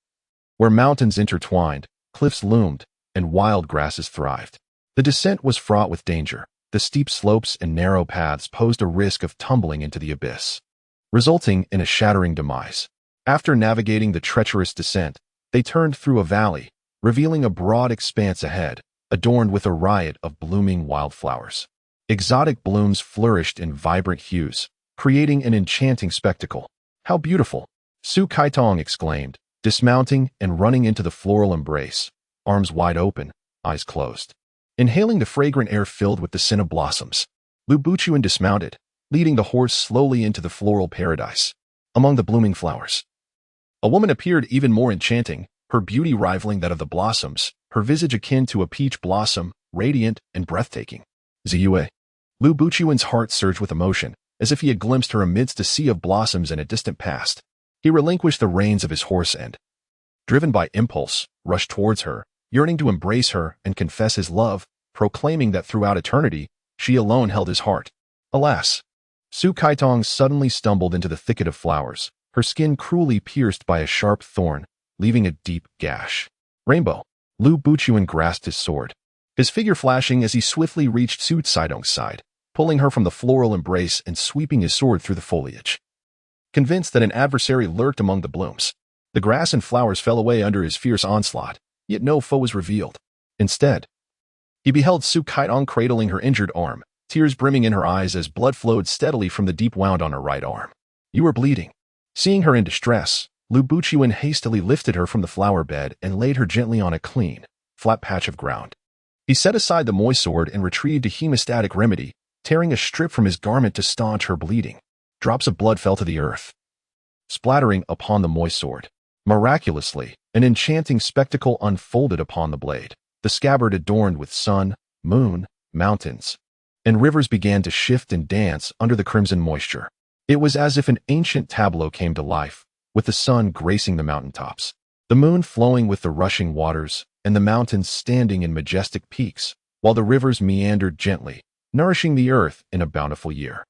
where mountains intertwined, cliffs loomed, and wild grasses thrived. The descent was fraught with danger. The the steep slopes and narrow paths posed a risk of tumbling into the abyss, resulting in a shattering demise. After navigating the treacherous descent, they turned through a valley, revealing a broad expanse ahead, adorned with a riot of blooming wildflowers. Exotic blooms flourished in vibrant hues, creating an enchanting spectacle. "How beautiful!" Su Kaitong exclaimed, dismounting and running into the floral embrace, arms wide open, eyes closed. Inhaling the fragrant air filled with the scent of blossoms, Lu Buchuan dismounted, leading the horse slowly into the floral paradise. Among the blooming flowers, a woman appeared even more enchanting, her beauty rivaling that of the blossoms, her visage akin to a peach blossom, radiant and breathtaking. Ziyue. Lu Buchuan's heart surged with emotion, as if he had glimpsed her amidst a sea of blossoms in a distant past. He relinquished the reins of his horse and, driven by impulse, rushed towards her, yearning to embrace her and confess his love, proclaiming that throughout eternity, she alone held his heart. Alas! Su Kaitong suddenly stumbled into the thicket of flowers, her skin cruelly pierced by a sharp thorn, leaving a deep gash. Rainbow. Lu Buchuan grasped his sword, his figure flashing as he swiftly reached Su Caitong's side, pulling her from the floral embrace and sweeping his sword through the foliage. Convinced that an adversary lurked among the blooms, the grass and flowers fell away under his fierce onslaught, yet no foe was revealed. Instead, he beheld Su Kaitong cradling her injured arm, tears brimming in her eyes as blood flowed steadily from the deep wound on her right arm. "You are bleeding." Seeing her in distress, Lu Buchuan hastily lifted her from the flower bed and laid her gently on a clean, flat patch of ground. He set aside the Mo Xie sword and retrieved a hemostatic remedy, tearing a strip from his garment to staunch her bleeding. Drops of blood fell to the earth, splattering upon the Mo Xie sword. Miraculously, an enchanting spectacle unfolded upon the blade. The scabbard adorned with sun, moon, mountains, and rivers began to shift and dance under the crimson moisture. It was as if an ancient tableau came to life, with the sun gracing the mountaintops, the moon flowing with the rushing waters, and the mountains standing in majestic peaks, while the rivers meandered gently, nourishing the earth in a bountiful year.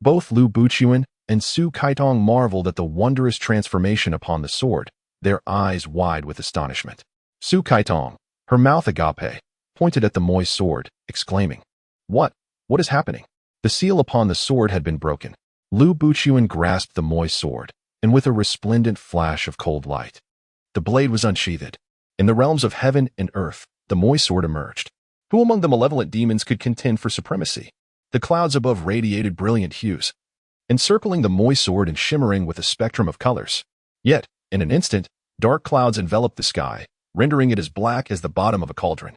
Both Lu Buchuan and Su Kaitong marveled at the wondrous transformation upon the sword, their eyes wide with astonishment. Su Kaitong, her mouth agape, pointed at the Mo Xie sword, exclaiming, What is happening?" The seal upon the sword had been broken. Lu Buchuan grasped the Mo Xie sword, and with a resplendent flash of cold light, the blade was unsheathed. In the realms of heaven and earth, the Mo Xie sword emerged. Who among the malevolent demons could contend for supremacy? The clouds above radiated brilliant hues, encircling the Mo Xie sword and shimmering with a spectrum of colors. Yet, in an instant, dark clouds enveloped the sky, rendering it as black as the bottom of a cauldron.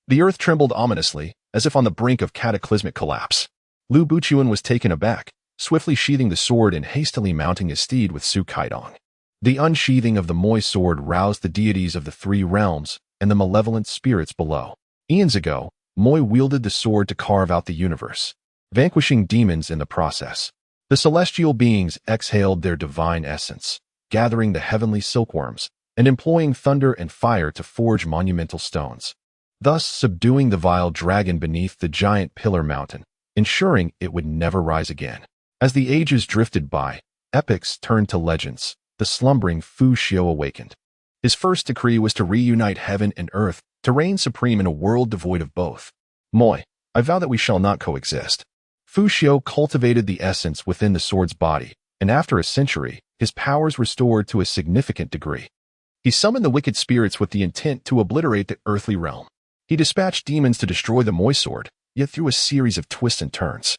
The earth trembled ominously, as if on the brink of cataclysmic collapse. Lu Buchuan was taken aback, swiftly sheathing the sword and hastily mounting his steed with Su Kaitong. The unsheathing of the Mo Xie sword roused the deities of the three realms and the malevolent spirits below. Eons ago, Mo Xie wielded the sword to carve out the universe, vanquishing demons in the process. The celestial beings exhaled their divine essence, gathering the heavenly silkworms and employing thunder and fire to forge monumental stones, thus subduing the vile dragon beneath the giant pillar mountain, ensuring it would never rise again. As the ages drifted by, epics turned to legends. The slumbering Fu Xiu awakened. His first decree was to reunite heaven and earth, to reign supreme in a world devoid of both. "Moi, I vow that we shall not coexist." Fu Xiu cultivated the essence within the sword's body, and after a century, his powers restored to a significant degree. He summoned the wicked spirits with the intent to obliterate the earthly realm. He dispatched demons to destroy the Mo Xie sword, yet through a series of twists and turns.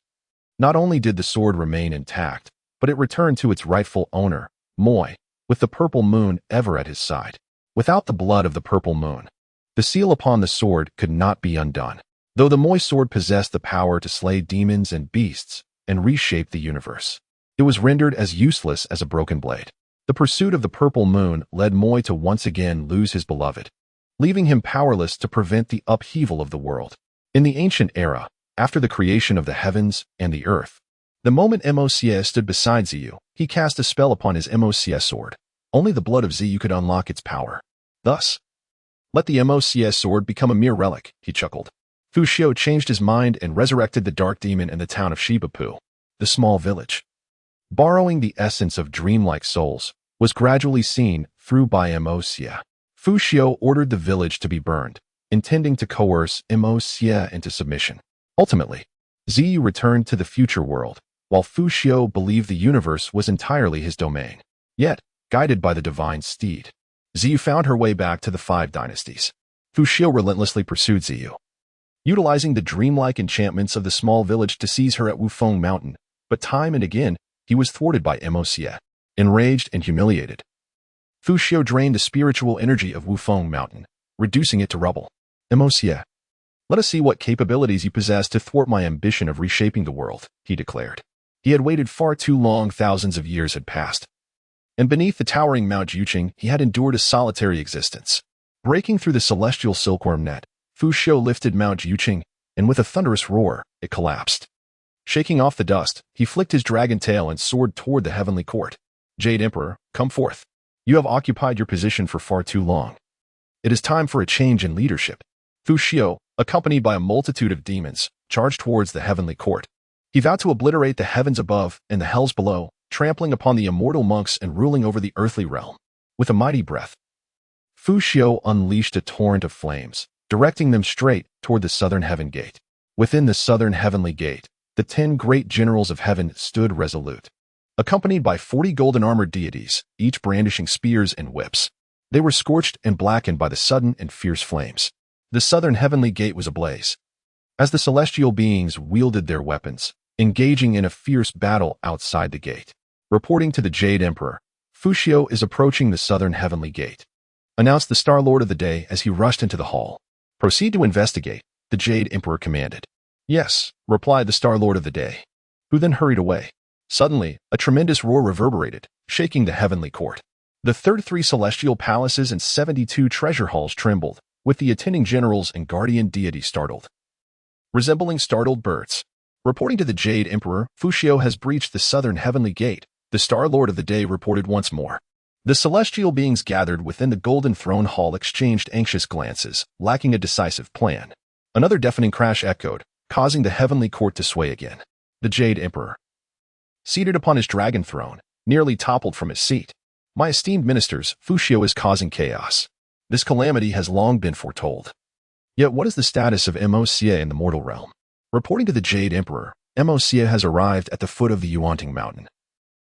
Not only did the sword remain intact, but it returned to its rightful owner, Mo Xie, with the purple moon ever at his side. Without the blood of the purple moon, the seal upon the sword could not be undone. Though the Mo Xie sword possessed the power to slay demons and beasts and reshape the universe, it was rendered as useless as a broken blade. The pursuit of the purple moon led Mo Xie to once again lose his beloved, leaving him powerless to prevent the upheaval of the world. In the ancient era, after the creation of the heavens and the earth, the moment Mo Xie stood beside Ziyue, he cast a spell upon his Mo Xie sword. Only the blood of Ziyue could unlock its power. Thus, let the Mo Xie sword become a mere relic, he chuckled. Fu Xiu changed his mind and resurrected the dark demon in the town of Shibapu, the small village. Borrowing the essence of dreamlike souls was gradually seen through by Mo Xie. Fu Xiu ordered the village to be burned, intending to coerce Mo Xie into submission. Ultimately, Ziyue returned to the future world, while Fu Xiu believed the universe was entirely his domain. Yet, guided by the divine steed, Ziyue found her way back to the 5 dynasties. Fu Xiu relentlessly pursued Ziyue, utilizing the dreamlike enchantments of the small village to seize her at Wufeng Mountain, but time and again, he was thwarted by Mo Xie. Enraged and humiliated, Fu Xiu drained the spiritual energy of Wufeng Mountain, reducing it to rubble. Mo Xie, let us see what capabilities you possess to thwart my ambition of reshaping the world, he declared. He had waited far too long. Thousands of years had passed, and beneath the towering Mount Yuqing, he had endured a solitary existence. Breaking through the celestial silkworm net, Fu Xiu lifted Mount Yuqing, and with a thunderous roar, it collapsed. Shaking off the dust, he flicked his dragon tail and soared toward the heavenly court. Jade Emperor, come forth. You have occupied your position for far too long. It is time for a change in leadership. Fu Xiu, accompanied by a multitude of demons, charged towards the heavenly court. He vowed to obliterate the heavens above and the hells below, trampling upon the immortal monks and ruling over the earthly realm. With a mighty breath, Fu Xiu unleashed a torrent of flames, directing them straight toward the southern heaven gate. Within the southern heavenly gate, the 10 great generals of heaven stood resolute, accompanied by 40 golden-armored deities, each brandishing spears and whips. They were scorched and blackened by the sudden and fierce flames. The southern heavenly gate was ablaze, as the celestial beings wielded their weapons, engaging in a fierce battle outside the gate. Reporting to the Jade Emperor, Fu Xiu is approaching the southern heavenly gate, announced the Star Lord of the Day as he rushed into the hall. Proceed to investigate, the Jade Emperor commanded. Yes, replied the Star Lord of the Day, who then hurried away. Suddenly, a tremendous roar reverberated, shaking the heavenly court. The 33 celestial palaces and 72 treasure halls trembled, with the attending generals and guardian deities startled, resembling startled birds. Reporting to the Jade Emperor, Fu Xiu has breached the southern heavenly gate, the Star Lord of the Day reported once more. The celestial beings gathered within the golden throne hall exchanged anxious glances, lacking a decisive plan. Another deafening crash echoed, causing the heavenly court to sway again. The Jade Emperor, seated upon his dragon throne, nearly toppled from his seat. My esteemed ministers, Fu Xiu is causing chaos. This calamity has long been foretold. Yet what is the status of Mo Xie in the mortal realm? Reporting to the Jade Emperor, Mo Xie has arrived at the foot of the Yuanting Mountain,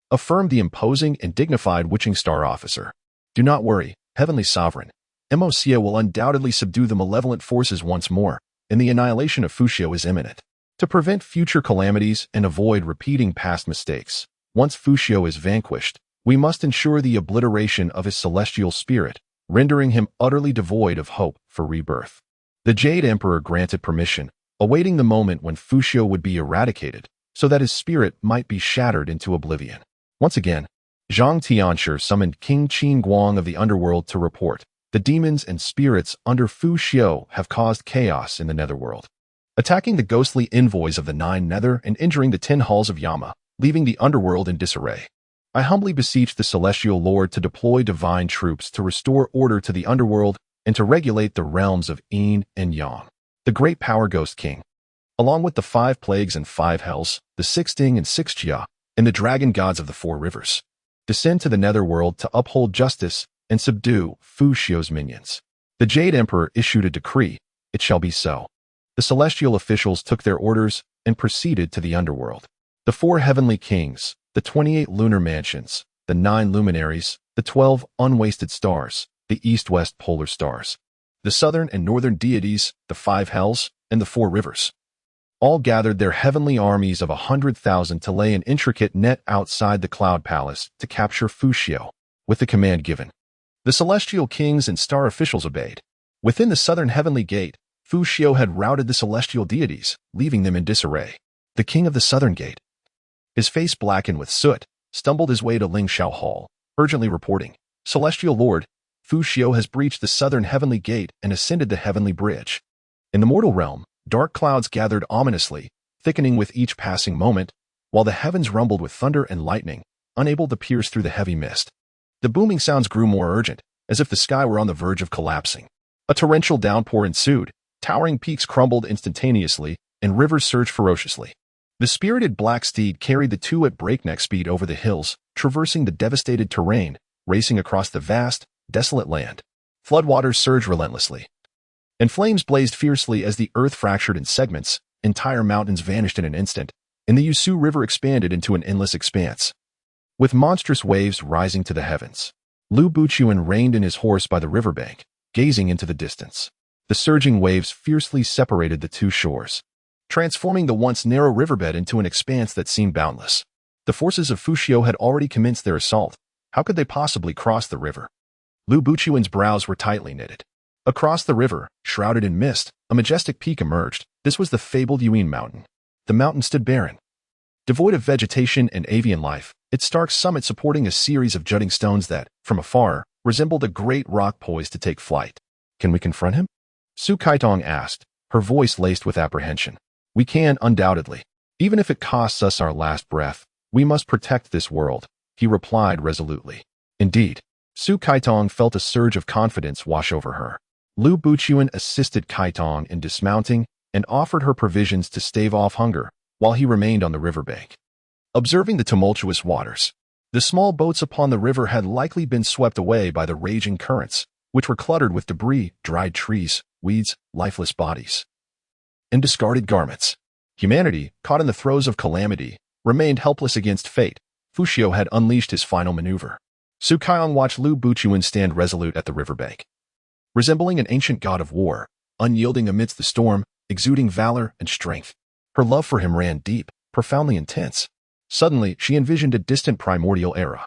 affirmed the imposing and dignified Witching Star officer. Do not worry, Heavenly Sovereign. Mo Xie will undoubtedly subdue the malevolent forces once more, and the annihilation of Fu Xiu is imminent. To prevent future calamities and avoid repeating past mistakes, once Fu Xiu is vanquished, we must ensure the obliteration of his celestial spirit, rendering him utterly devoid of hope for rebirth. The Jade Emperor granted permission, awaiting the moment when Fu Xiu would be eradicated, so that his spirit might be shattered into oblivion. Once again, Zhang Tianshi summoned King Qin Guang of the underworld to report. The demons and spirits under Fu Xiu have caused chaos in the netherworld, attacking the ghostly envoys of the 9 nether and injuring the 10 halls of Yama, leaving the underworld in disarray. I humbly beseech the Celestial Lord to deploy divine troops to restore order to the underworld and to regulate the realms of Yin and Yang. The great power Ghost King, along with the 5 plagues and 5 hells, the 6 Ding and 6 Jia, and the dragon gods of the 4 rivers, descend to the netherworld to uphold justice and subdue Fu Xiu's minions. The Jade Emperor issued a decree. It shall be so. The celestial officials took their orders and proceeded to the underworld. The 4 heavenly kings, the 28 lunar mansions, the 9 luminaries, the 12 unwasted stars, the east-west polar stars, the southern and northern deities, the 5 hells, and the 4 rivers, all gathered their heavenly armies of 100,000 to lay an intricate net outside the Cloud Palace to capture Fu Xiu. With the command given, the celestial kings and star officials obeyed. Within the southern heavenly gate, Fu Xiu had routed the celestial deities, leaving them in disarray. The king of the southern gate, his face blackened with soot, stumbled his way to Lingxiao Hall, urgently reporting, Celestial Lord, Fu Xiu has breached the southern heavenly gate and ascended the heavenly bridge. In the mortal realm, dark clouds gathered ominously, thickening with each passing moment, while the heavens rumbled with thunder and lightning, unable to pierce through the heavy mist. The booming sounds grew more urgent, as if the sky were on the verge of collapsing. A torrential downpour ensued, towering peaks crumbled instantaneously, and rivers surged ferociously. The spirited black steed carried the 2 at breakneck speed over the hills, traversing the devastated terrain, racing across the vast, desolate land. Floodwaters surged relentlessly, and flames blazed fiercely as the earth fractured in segments, entire mountains vanished in an instant, and the Yusu River expanded into an endless expanse, with monstrous waves rising to the heavens. Lu Buchuan reined in his horse by the riverbank, gazing into the distance. The surging waves fiercely separated the two shores, transforming the once narrow riverbed into an expanse that seemed boundless. The forces of Fu Xiu had already commenced their assault. How could they possibly cross the river? Lu Buchuan's brows were tightly knitted. Across the river, shrouded in mist, a majestic peak emerged. This was the fabled Yuan Mountain. The mountain stood barren, devoid of vegetation and avian life, its stark summit supporting a series of jutting stones that, from afar, resembled a great rock poised to take flight. Can we confront him? Su Kaitong asked, her voice laced with apprehension. We can, undoubtedly. Even if it costs us our last breath, we must protect this world, he replied resolutely. Indeed. Su Kaitong felt a surge of confidence wash over her. Lu Buchuan assisted Kaitong in dismounting and offered her provisions to stave off hunger while he remained on the riverbank, observing the tumultuous waters. The small boats upon the river had likely been swept away by the raging currents, which were cluttered with debris, dried trees, weeds, lifeless bodies, and discarded garments. Humanity, caught in the throes of calamity, remained helpless against fate. Fu Xiu had unleashed his final maneuver. Su Kaiong watched Lu Buchuan stand resolute at the riverbank, resembling an ancient god of war, unyielding amidst the storm, exuding valor and strength. Her love for him ran deep, profoundly intense. Suddenly, she envisioned a distant primordial era,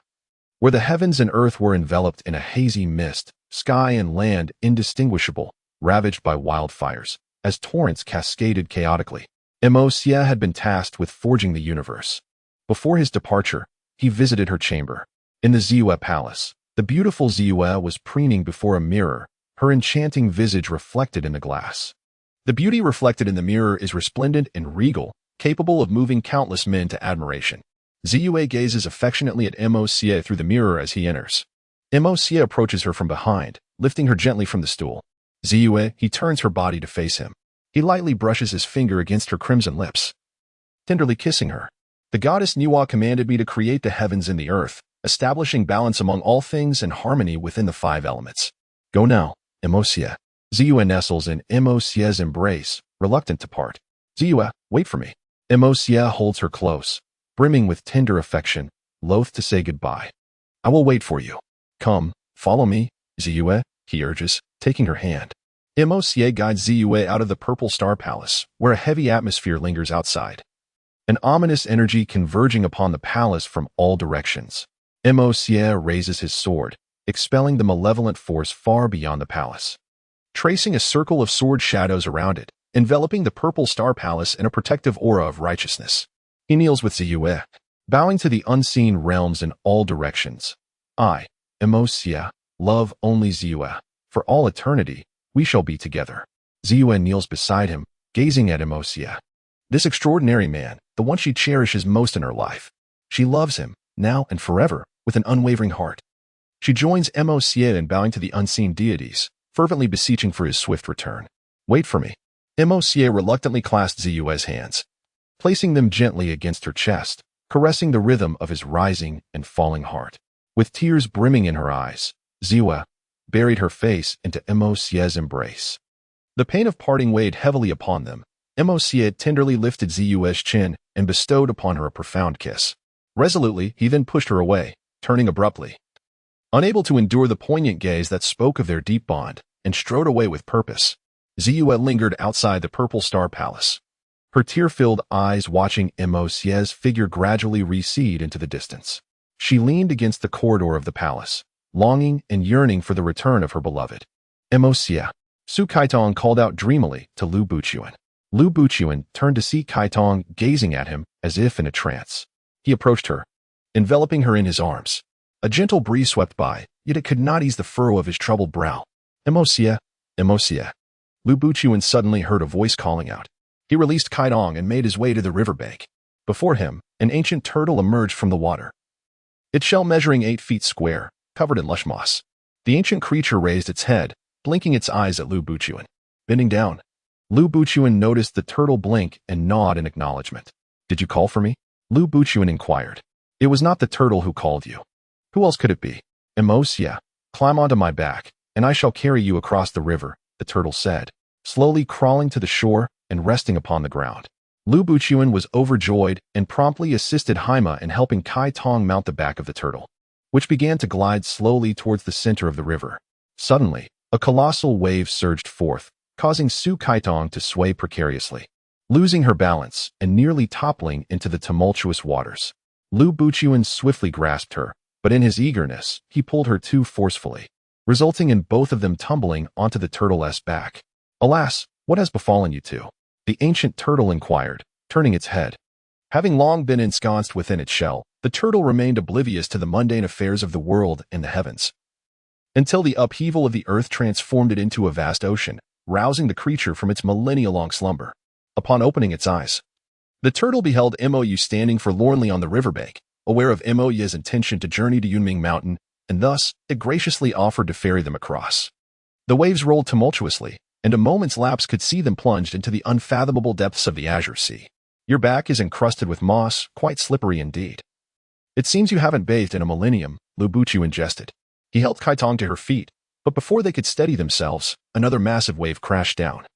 where the heavens and earth were enveloped in a hazy mist, sky and land indistinguishable, ravaged by wildfires, as torrents cascaded chaotically. Mo Xie had been tasked with forging the universe. Before his departure, he visited her chamber. In the Ziyue palace, the beautiful Ziyue was preening before a mirror, her enchanting visage reflected in the glass. The beauty reflected in the mirror is resplendent and regal, capable of moving countless men to admiration. Ziyue gazes affectionately at Mo Xie through the mirror as he enters. Mo Xie approaches her from behind, lifting her gently from the stool. Ziyue, he turns her body to face him. He lightly brushes his finger against her crimson lips, tenderly kissing her. The goddess Nuwa commanded me to create the heavens and the earth, establishing balance among all things and harmony within the five elements. Go now, Mo Xie. Ziyue nestles in Mo Xie's embrace, reluctant to part. Ziyue, wait for me. Mo Xie holds her close, brimming with tender affection, loath to say goodbye. I will wait for you. Come, follow me, Ziyue, he urges, taking her hand. Mo Xie guides Ziyue out of the Purple Star Palace, where a heavy atmosphere lingers outside, an ominous energy converging upon the palace from all directions. Mo Xie raises his sword, expelling the malevolent force far beyond the palace, tracing a circle of sword shadows around it, enveloping the Purple Star Palace in a protective aura of righteousness. He kneels with Ziyue, bowing to the unseen realms in all directions. I, Mo Xie, love only Ziyue. For all eternity, we shall be together. Ziyue kneels beside him, gazing at Mo Xie. This extraordinary man, the one she cherishes most in her life. She loves him, now and forever, with an unwavering heart. She joins Mo Xie in bowing to the unseen deities, fervently beseeching for his swift return. Wait for me. Mo Xie reluctantly clasped Ziyue's hands, placing them gently against her chest, caressing the rhythm of his rising and falling heart. With tears brimming in her eyes, Ziyue buried her face into Mo Xie's embrace. The pain of parting weighed heavily upon them. Mo Xie tenderly lifted Ziyue's chin and bestowed upon her a profound kiss. Resolutely, he then pushed her away, turning abruptly, unable to endure the poignant gaze that spoke of their deep bond, and strode away with purpose. Ziyue lingered outside the Purple Star Palace, her tear-filled eyes watching Mo Xie's figure gradually recede into the distance. She leaned against the corridor of the palace, longing and yearning for the return of her beloved. Mo Xie. Su Kaitong called out dreamily to Lu Buchuan. Lu Buchuan turned to see Kaitong gazing at him as if in a trance. He approached her, enveloping her in his arms. A gentle breeze swept by, yet it could not ease the furrow of his troubled brow. Mo Xie, Mo Xie. Lu Buchuan suddenly heard a voice calling out. He released Kaitong and made his way to the riverbank. Before him, an ancient turtle emerged from the water, its shell measuring 8 feet square, covered in lush moss. The ancient creature raised its head, blinking its eyes at Lu Buchuan. Bending down, Lu Buchuan noticed the turtle blink and nod in acknowledgement. Did you call for me? Lu Buchuan inquired. It was not the turtle who called you. Who else could it be? Mo Xie. Climb onto my back, and I shall carry you across the river, the turtle said, slowly crawling to the shore and resting upon the ground. Lu Buqian was overjoyed and promptly assisted Haima in helping Kai Tong mount the back of the turtle, which began to glide slowly towards the center of the river. Suddenly, a colossal wave surged forth, causing Su Kaitong to sway precariously, losing her balance and nearly toppling into the tumultuous waters. Lu Buqian swiftly grasped her, but in his eagerness, he pulled her too forcefully, resulting in both of them tumbling onto the turtle's back. Alas, what has befallen you two? The ancient turtle inquired, turning its head. Having long been ensconced within its shell, the turtle remained oblivious to the mundane affairs of the world and the heavens, until the upheaval of the earth transformed it into a vast ocean, rousing the creature from its millennia-long slumber. Upon opening its eyes, the turtle beheld Mo Xie standing forlornly on the riverbank, aware of Mo Xie's intention to journey to Yunming Mountain, and thus it graciously offered to ferry them across. The waves rolled tumultuously, and a moment's lapse could see them plunged into the unfathomable depths of the azure sea. Your back is encrusted with moss, quite slippery indeed. It seems you haven't bathed in a millennium, Lu Buqian jested. He helped Kaitong to her feet, but before they could steady themselves, another massive wave crashed down.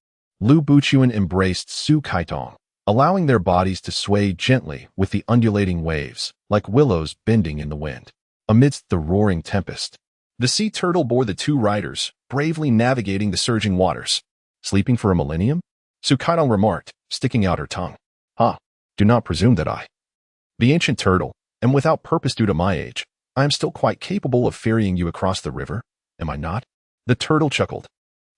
Lu Buqian embraced Su Kaitong, allowing their bodies to sway gently with the undulating waves, like willows bending in the wind. Amidst the roaring tempest, the sea turtle bore the two riders, bravely navigating the surging waters. Sleeping for a millennium? Su Kaitong remarked, sticking out her tongue. Do not presume that I, the ancient turtle, am without purpose due to my age. I am still quite capable of ferrying you across the river, am I not? The turtle chuckled.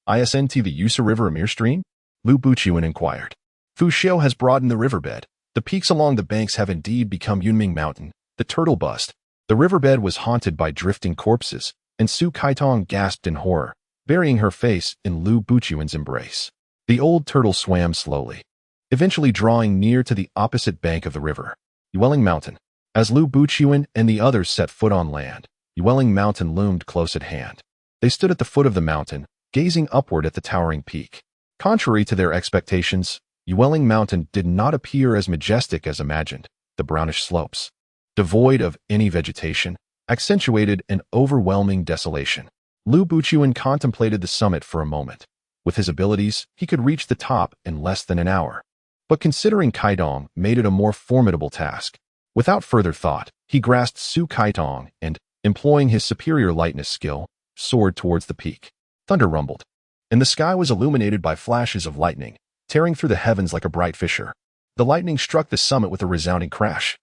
Isn't the Yusa River a mere stream? Lu Buqian inquired. Fu Xiu has broadened the riverbed. The peaks along the banks have indeed become Yunming Mountain. The turtle buzzed. The riverbed was haunted by drifting corpses, and Su Kaitong gasped in horror, burying her face in Lu Buqian's embrace. The old turtle swam slowly, eventually drawing near to the opposite bank of the river, Yueling Mountain. As Lu Buqian and the others set foot on land, Yueling Mountain loomed close at hand. They stood at the foot of the mountain, gazing upward at the towering peak. Contrary to their expectations, Yueling Mountain did not appear as majestic as imagined. The brownish slopes, devoid of any vegetation, accentuated an overwhelming desolation. Lu Buqian contemplated the summit for a moment. With his abilities, he could reach the top in less than an hour. But considering Kaitong made it a more formidable task. Without further thought, he grasped Su Kaitong and, employing his superior lightness skill, soared towards the peak. Thunder rumbled, and the sky was illuminated by flashes of lightning, tearing through the heavens like a bright fissure. The lightning struck the summit with a resounding crash,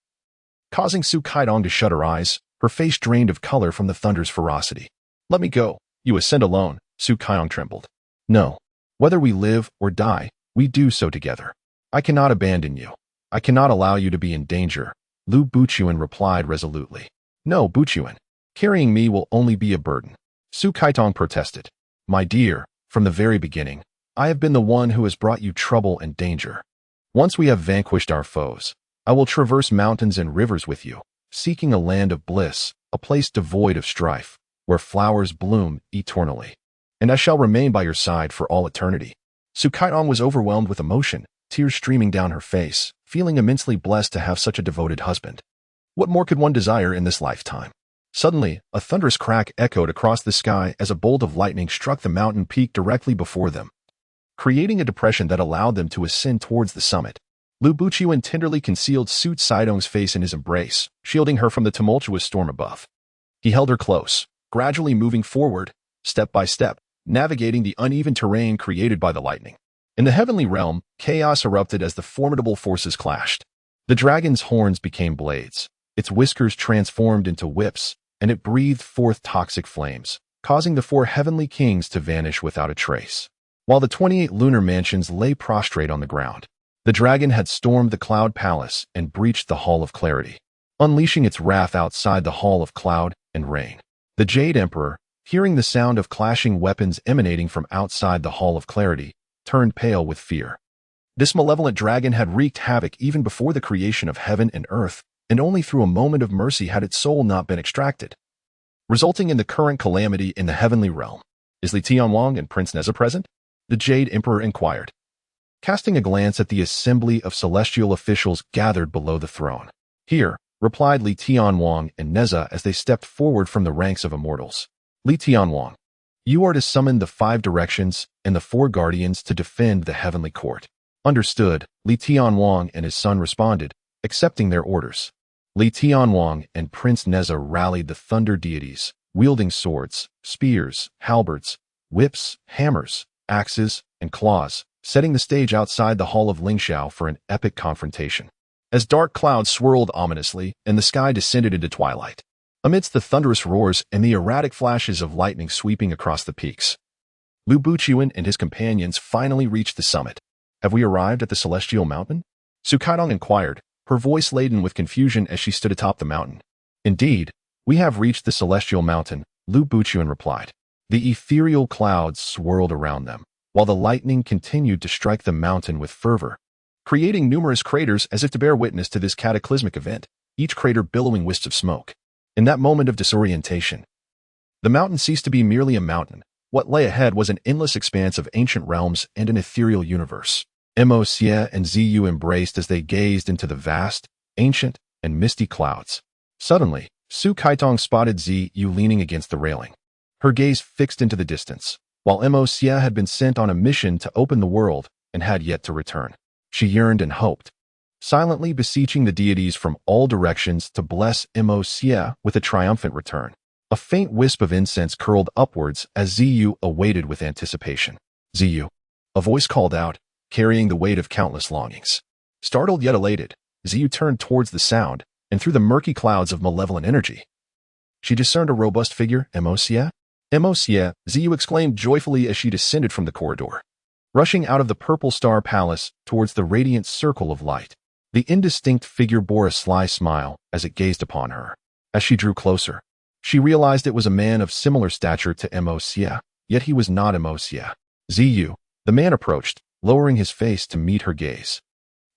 causing Su Kaitong to shut her eyes, her face drained of color from the thunder's ferocity. Let me go. You ascend alone, Su Kaitong trembled. No. Whether we live or die, we do so together. I cannot abandon you. I cannot allow you to be in danger, Lu Buqian replied resolutely. No, Buqian. Carrying me will only be a burden. Su Kaitong protested. My dear, from the very beginning, I have been the one who has brought you trouble and danger. Once we have vanquished our foes, I will traverse mountains and rivers with you, seeking a land of bliss, a place devoid of strife, where flowers bloom eternally. And I shall remain by your side for all eternity. Su Kaitong was overwhelmed with emotion, tears streaming down her face, feeling immensely blessed to have such a devoted husband. What more could one desire in this lifetime? Suddenly, a thunderous crack echoed across the sky as a bolt of lightning struck the mountain peak directly before them, creating a depression that allowed them to ascend towards the summit. Lu Buqian tenderly concealed Su Kaitong's face in his embrace, shielding her from the tumultuous storm above. He held her close, gradually moving forward, step by step, navigating the uneven terrain created by the lightning. In the heavenly realm, chaos erupted as the formidable forces clashed. The dragon's horns became blades, its whiskers transformed into whips, and it breathed forth toxic flames, causing the 4 heavenly kings to vanish without a trace. While the 28 lunar mansions lay prostrate on the ground, the dragon had stormed the Cloud Palace and breached the Hall of Clarity, unleashing its wrath outside the Hall of Cloud and Rain. The Jade Emperor, hearing the sound of clashing weapons emanating from outside the Hall of Clarity, turned pale with fear. This malevolent dragon had wreaked havoc even before the creation of heaven and earth, and only through a moment of mercy had its soul not been extracted, resulting in the current calamity in the heavenly realm. Is Li Tianwang and Prince Neza present? The Jade Emperor inquired, casting a glance at the assembly of celestial officials gathered below the throne. Here, replied Li Tianwang and Neza as they stepped forward from the ranks of immortals. Li Tianwang, you are to summon the 5 directions and the 4 guardians to defend the heavenly court. Understood, Li Tianwang and his son responded, accepting their orders. Li Tianwang and Prince Neza rallied the thunder deities, wielding swords, spears, halberds, whips, hammers, axes, and claws, setting the stage outside the hall of Lingxiao for an epic confrontation. As dark clouds swirled ominously and the sky descended into twilight, amidst the thunderous roars and the erratic flashes of lightning sweeping across the peaks, Lu Buqian and his companions finally reached the summit. Have we arrived at the celestial mountain? Su Kaidong inquired, her voice laden with confusion as she stood atop the mountain. Indeed, we have reached the celestial mountain, Lu Buqian replied. The ethereal clouds swirled around them, while the lightning continued to strike the mountain with fervor, creating numerous craters as if to bear witness to this cataclysmic event, each crater billowing wisps of smoke. In that moment of disorientation, the mountain ceased to be merely a mountain. What lay ahead was an endless expanse of ancient realms and an ethereal universe. Mo Xie and Ziyue embraced as they gazed into the vast, ancient, and misty clouds. Suddenly, Su Kaitong spotted Ziyue leaning against the railing, her gaze fixed into the distance, while Mo Xie had been sent on a mission to open the world and had yet to return. She yearned and hoped, silently beseeching the deities from all directions to bless Mo Xie with a triumphant return. A faint wisp of incense curled upwards as Ziyue awaited with anticipation. Ziyue, a voice called out, carrying the weight of countless longings. Startled yet elated, Ziyue turned towards the sound, and through the murky clouds of malevolent energy, she discerned a robust figure. Mo Xie? Mo Xie, Ziyue exclaimed joyfully as she descended from the corridor, rushing out of the Purple Star Palace towards the radiant circle of light. The indistinct figure bore a sly smile as it gazed upon her. As she drew closer, she realized it was a man of similar stature to Mo Xie, yet he was not Mo Xie. Ziyue, the man approached, lowering his face to meet her gaze.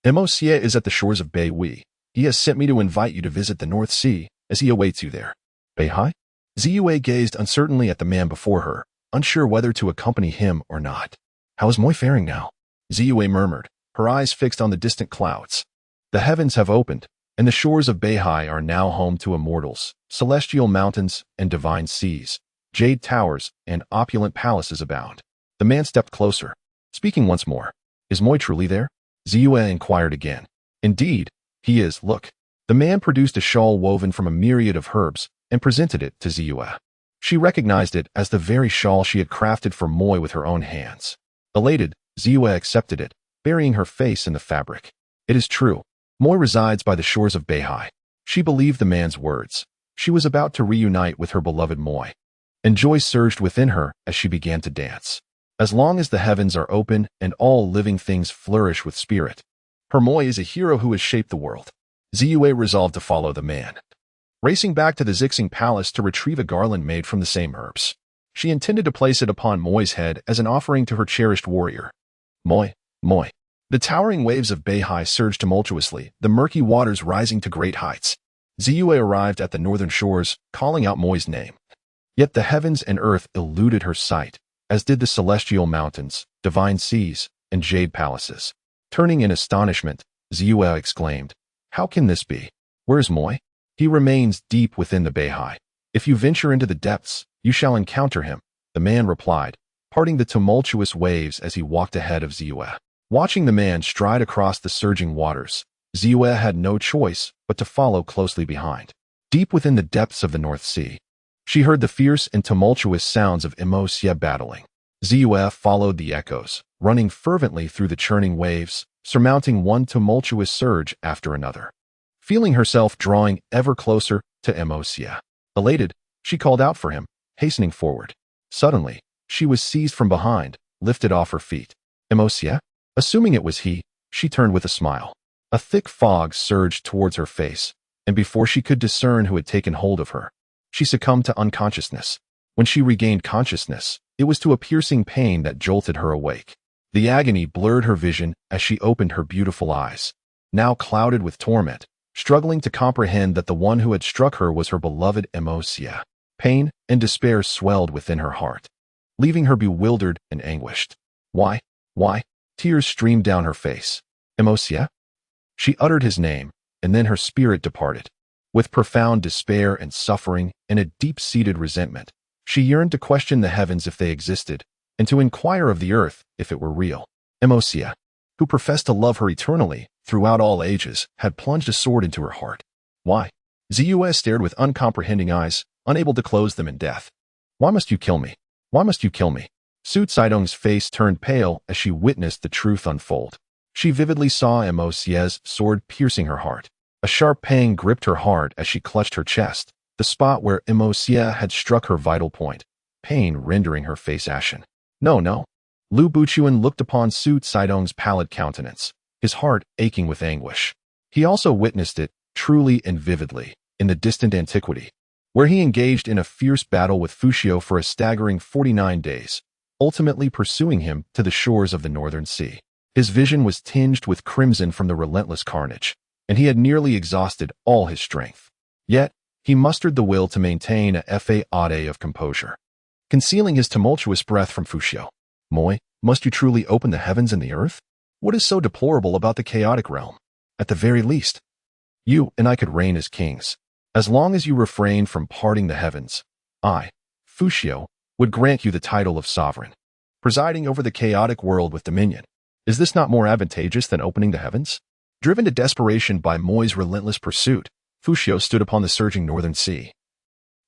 Mo Xie is at the shores of Beihui. He has sent me to invite you to visit the North Sea, as he awaits you there. Beihai? Ziyue gazed uncertainly at the man before her, unsure whether to accompany him or not. How is Mo faring now? Ziyue murmured, her eyes fixed on the distant clouds. The heavens have opened, and the shores of Beihai are now home to immortals, celestial mountains, and divine seas. Jade towers and opulent palaces abound. The man stepped closer, speaking once more. Is Mo truly there? Ziyue inquired again. Indeed, he is. Look. The man produced a shawl woven from a myriad of herbs and presented it to Ziyue. She recognized it as the very shawl she had crafted for Mo with her own hands. Elated, Ziyue accepted it, burying her face in the fabric. It is true. Mo resides by the shores of Beihai. She believed the man's words. She was about to reunite with her beloved Mo, and joy surged within her as she began to dance. As long as the heavens are open and all living things flourish with spirit, her Mo is a hero who has shaped the world. Ziyue resolved to follow the man, racing back to the Zixing Palace to retrieve a garland made from the same herbs. She intended to place it upon Moi's head as an offering to her cherished warrior. Mo. The towering waves of Beihai surged tumultuously, the murky waters rising to great heights. Ziyue arrived at the northern shores, calling out Moi's name. Yet the heavens and earth eluded her sight, as did the celestial mountains, divine seas, and jade palaces. Turning in astonishment, Ziyue exclaimed, How can this be? Where's Mo? He remains deep within the Beihai. If you venture into the depths, you shall encounter him, the man replied, parting the tumultuous waves as he walked ahead of Ziyue. Watching the man stride across the surging waters, Ziyue had no choice but to follow closely behind. Deep within the depths of the North Sea, she heard the fierce and tumultuous sounds of Mo Xie battling. Ziyue followed the echoes, running fervently through the churning waves, surmounting one tumultuous surge after another. Feeling herself drawing ever closer to Mo Xie. Elated, she called out for him, hastening forward. Suddenly, she was seized from behind, lifted off her feet. Mo Xie? Assuming it was he, she turned with a smile. A thick fog surged towards her face, and before she could discern who had taken hold of her, she succumbed to unconsciousness. When she regained consciousness, it was to a piercing pain that jolted her awake. The agony blurred her vision as she opened her beautiful eyes, now clouded with torment, struggling to comprehend that the one who had struck her was her beloved Mo Xie. Pain and despair swelled within her heart, leaving her bewildered and anguished. Why? Tears streamed down her face. Mo Xie? She uttered his name, and then her spirit departed. With profound despair and suffering and a deep-seated resentment, she yearned to question the heavens if they existed, and to inquire of the earth if it were real. Mo Xie, who professed to love her eternally throughout all ages, had plunged a sword into her heart. Why? Ziyue stared with uncomprehending eyes, unable to close them in death. Why must you kill me? Why must you kill me? Su Caidong's face turned pale as she witnessed the truth unfold. She vividly saw Mo Xie's sword piercing her heart. A sharp pang gripped her heart as she clutched her chest, the spot where Mo Xie had struck her vital point, pain rendering her face ashen. No, no. Lu Buchuan looked upon Su Caidong's pallid countenance, his heart aching with anguish. He also witnessed it, truly and vividly, in the distant antiquity, where he engaged in a fierce battle with Fu Xiu for a staggering 49 days, ultimately pursuing him to the shores of the northern sea. His vision was tinged with crimson from the relentless carnage, and he had nearly exhausted all his strength. Yet, he mustered the will to maintain a facade of composure. Concealing his tumultuous breath from Fu Xiu. Moi, must you truly open the heavens and the earth? What is so deplorable about the chaotic realm? At the very least, you and I could reign as kings. As long as you refrain from parting the heavens, I, Fu Xiu, would grant you the title of sovereign, presiding over the chaotic world with dominion. Is this not more advantageous than opening the heavens? Driven to desperation by Moi's relentless pursuit, Fu Xiu stood upon the surging northern sea,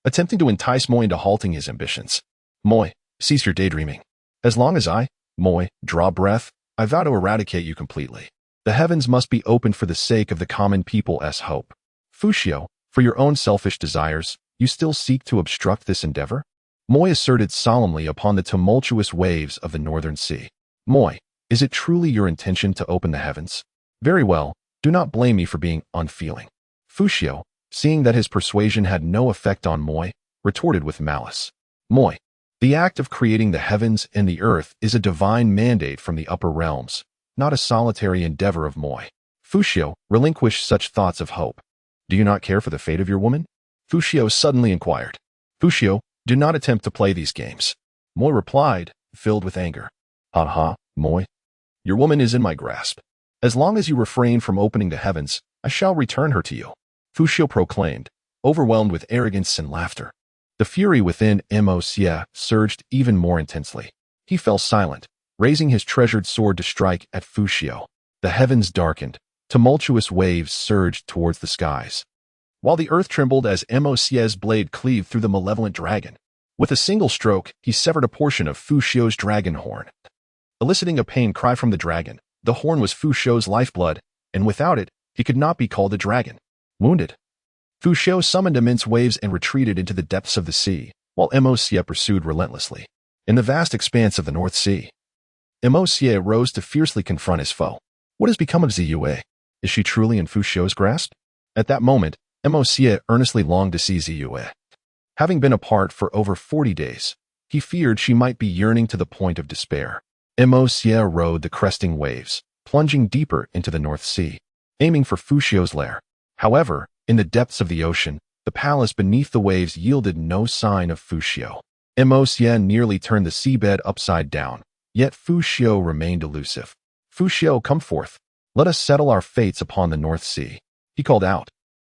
attempting to entice Moi into halting his ambitions. Moi, cease your daydreaming. As long as I, Moi, draw breath, I vow to eradicate you completely. The heavens must be opened for the sake of the common people's hope. Fu Xiu, for your own selfish desires, you still seek to obstruct this endeavor? Moi asserted solemnly upon the tumultuous waves of the northern sea. Moi, is it truly your intention to open the heavens? Very well, do not blame me for being unfeeling. Fu Xiu, seeing that his persuasion had no effect on Moi, retorted with malice. Moi, the act of creating the heavens and the earth is a divine mandate from the upper realms, not a solitary endeavor of Moi. Fu Xiu, relinquish such thoughts of hope. Do you not care for the fate of your woman? Fu Xiu suddenly inquired. Fu Xiu, do not attempt to play these games. Moi replied, filled with anger. Haha, Moi. Your woman is in my grasp. As long as you refrain from opening the heavens, I shall return her to you. Fu Xiu proclaimed, overwhelmed with arrogance and laughter. The fury within Mo Xie surged even more intensely. He fell silent, raising his treasured sword to strike at Fu Xiu. The heavens darkened. Tumultuous waves surged towards the skies, while the earth trembled as Mo Xie's blade cleaved through the malevolent dragon. With a single stroke, he severed a portion of Fu Xiu's dragon horn, eliciting a pain cry from the dragon. The horn was Fu Xiu's lifeblood, and without it, he could not be called a dragon. Wounded, Fu Xiu summoned immense waves and retreated into the depths of the sea, while Mo Xie pursued relentlessly. In the vast expanse of the North Sea, Mo Xie rose to fiercely confront his foe. What has become of Ziyue? Is she truly in Fu Xiu's grasp? At that moment, Mo Xie earnestly longed to see Ziyue. Having been apart for over 40 days, he feared she might be yearning to the point of despair. Mo Xie rode the cresting waves, plunging deeper into the North Sea, aiming for Fu Xiu's lair. However, in the depths of the ocean, the palace beneath the waves yielded no sign of Fu Xiu. Mo Xie nearly turned the seabed upside down, yet Fu Xiu remained elusive. Fu Xiu, come forth. Let us settle our fates upon the North Sea, he called out,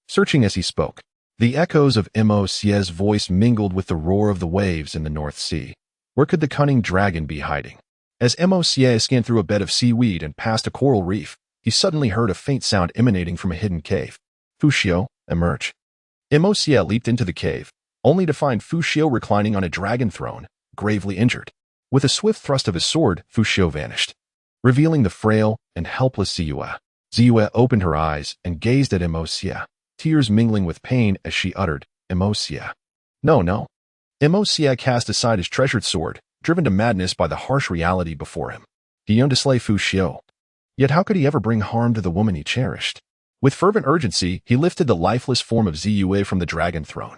searching as he spoke. The echoes of Mo Xie's voice mingled with the roar of the waves in the North Sea. Where could the cunning dragon be hiding? As Mo Xie scanned through a bed of seaweed and past a coral reef, he suddenly heard a faint sound emanating from a hidden cave. Fu Xiu, emerge. Mo Xie leaped into the cave, only to find Fu Xiu reclining on a dragon throne, gravely injured. With a swift thrust of his sword, Fu Xiu vanished, revealing the frail and helpless Ziyue. Ziyue opened her eyes and gazed at Mo Xie, tears mingling with pain as she uttered, Mo Xie. No, no. Mo Xie cast aside his treasured sword, driven to madness by the harsh reality before him. He yearned to slay Fu Xiu. Yet how could he ever bring harm to the woman he cherished? With fervent urgency, he lifted the lifeless form of Ziyue from the dragon throne.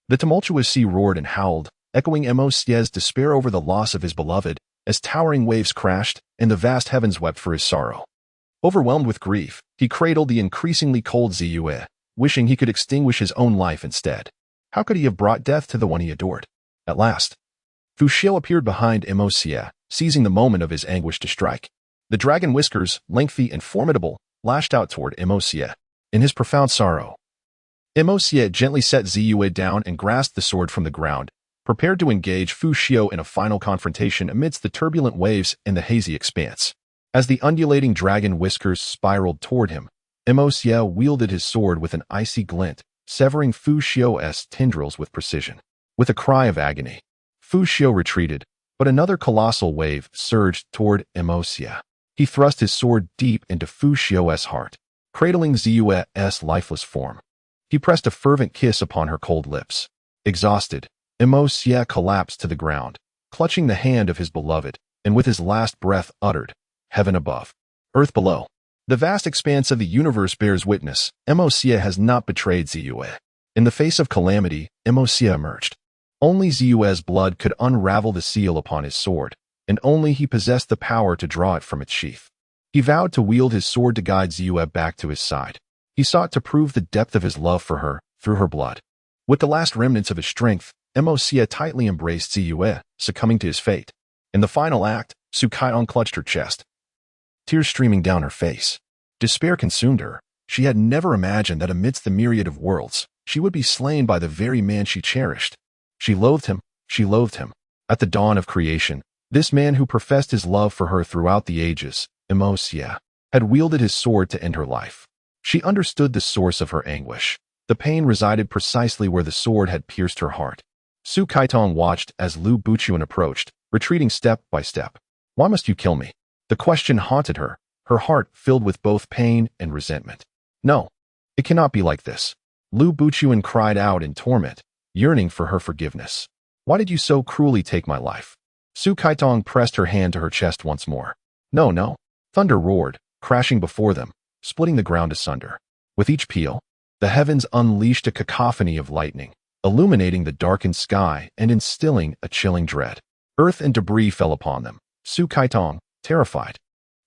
The tumultuous sea roared and howled, echoing Mo Xie's despair over the loss of his beloved, as towering waves crashed and the vast heavens wept for his sorrow. Overwhelmed with grief, he cradled the increasingly cold Ziyue, wishing he could extinguish his own life instead. How could he have brought death to the one he adored? At last, Fu Xiu appeared behind Mo Xie, seizing the moment of his anguish to strike. The dragon whiskers, lengthy and formidable, lashed out toward Mo Xie. In his profound sorrow, Mo Xie gently set Ziyue down and grasped the sword from the ground, prepared to engage Fu Xiu in a final confrontation amidst the turbulent waves in the hazy expanse. As the undulating dragon whiskers spiraled toward him, Mo Xie wielded his sword with an icy glint, severing Fu Xiu's tendrils with precision. With a cry of agony, Fu Xiu retreated, but another colossal wave surged toward Mo Xie. He thrust his sword deep into Fu Xiu's heart, cradling Ziyue's lifeless form. He pressed a fervent kiss upon her cold lips. Exhausted, Mo Xie collapsed to the ground, clutching the hand of his beloved, and with his last breath uttered, "Heaven above, earth below." The vast expanse of the universe bears witness, Mo Xie has not betrayed Ziyue. In the face of calamity, Mo Xie emerged. Only Ziyue's blood could unravel the seal upon his sword, and only he possessed the power to draw it from its sheath. He vowed to wield his sword to guide Ziyue back to his side. He sought to prove the depth of his love for her through her blood. With the last remnants of his strength, Mo Xie tightly embraced Ziyue, succumbing to his fate. In the final act, Su Kaiong clutched her chest, tears streaming down her face. Despair consumed her. She had never imagined that amidst the myriad of worlds, she would be slain by the very man she cherished. She loathed him. She loathed him. At the dawn of creation, this man who professed his love for her throughout the ages, Mo Xie, had wielded his sword to end her life. She understood the source of her anguish. The pain resided precisely where the sword had pierced her heart. Su Kaiong watched as Lu Buchuan approached, retreating step by step. "Why must you kill me?" The question haunted her, her heart filled with both pain and resentment. "No, it cannot be like this." Lu Buchuan cried out in torment, yearning for her forgiveness. "Why did you so cruelly take my life?" Su Kaiong pressed her hand to her chest once more. "No, no." Thunder roared, crashing before them, splitting the ground asunder. With each peal, the heavens unleashed a cacophony of lightning, illuminating the darkened sky and instilling a chilling dread. Earth and debris fell upon them. Su Kaiong, terrified,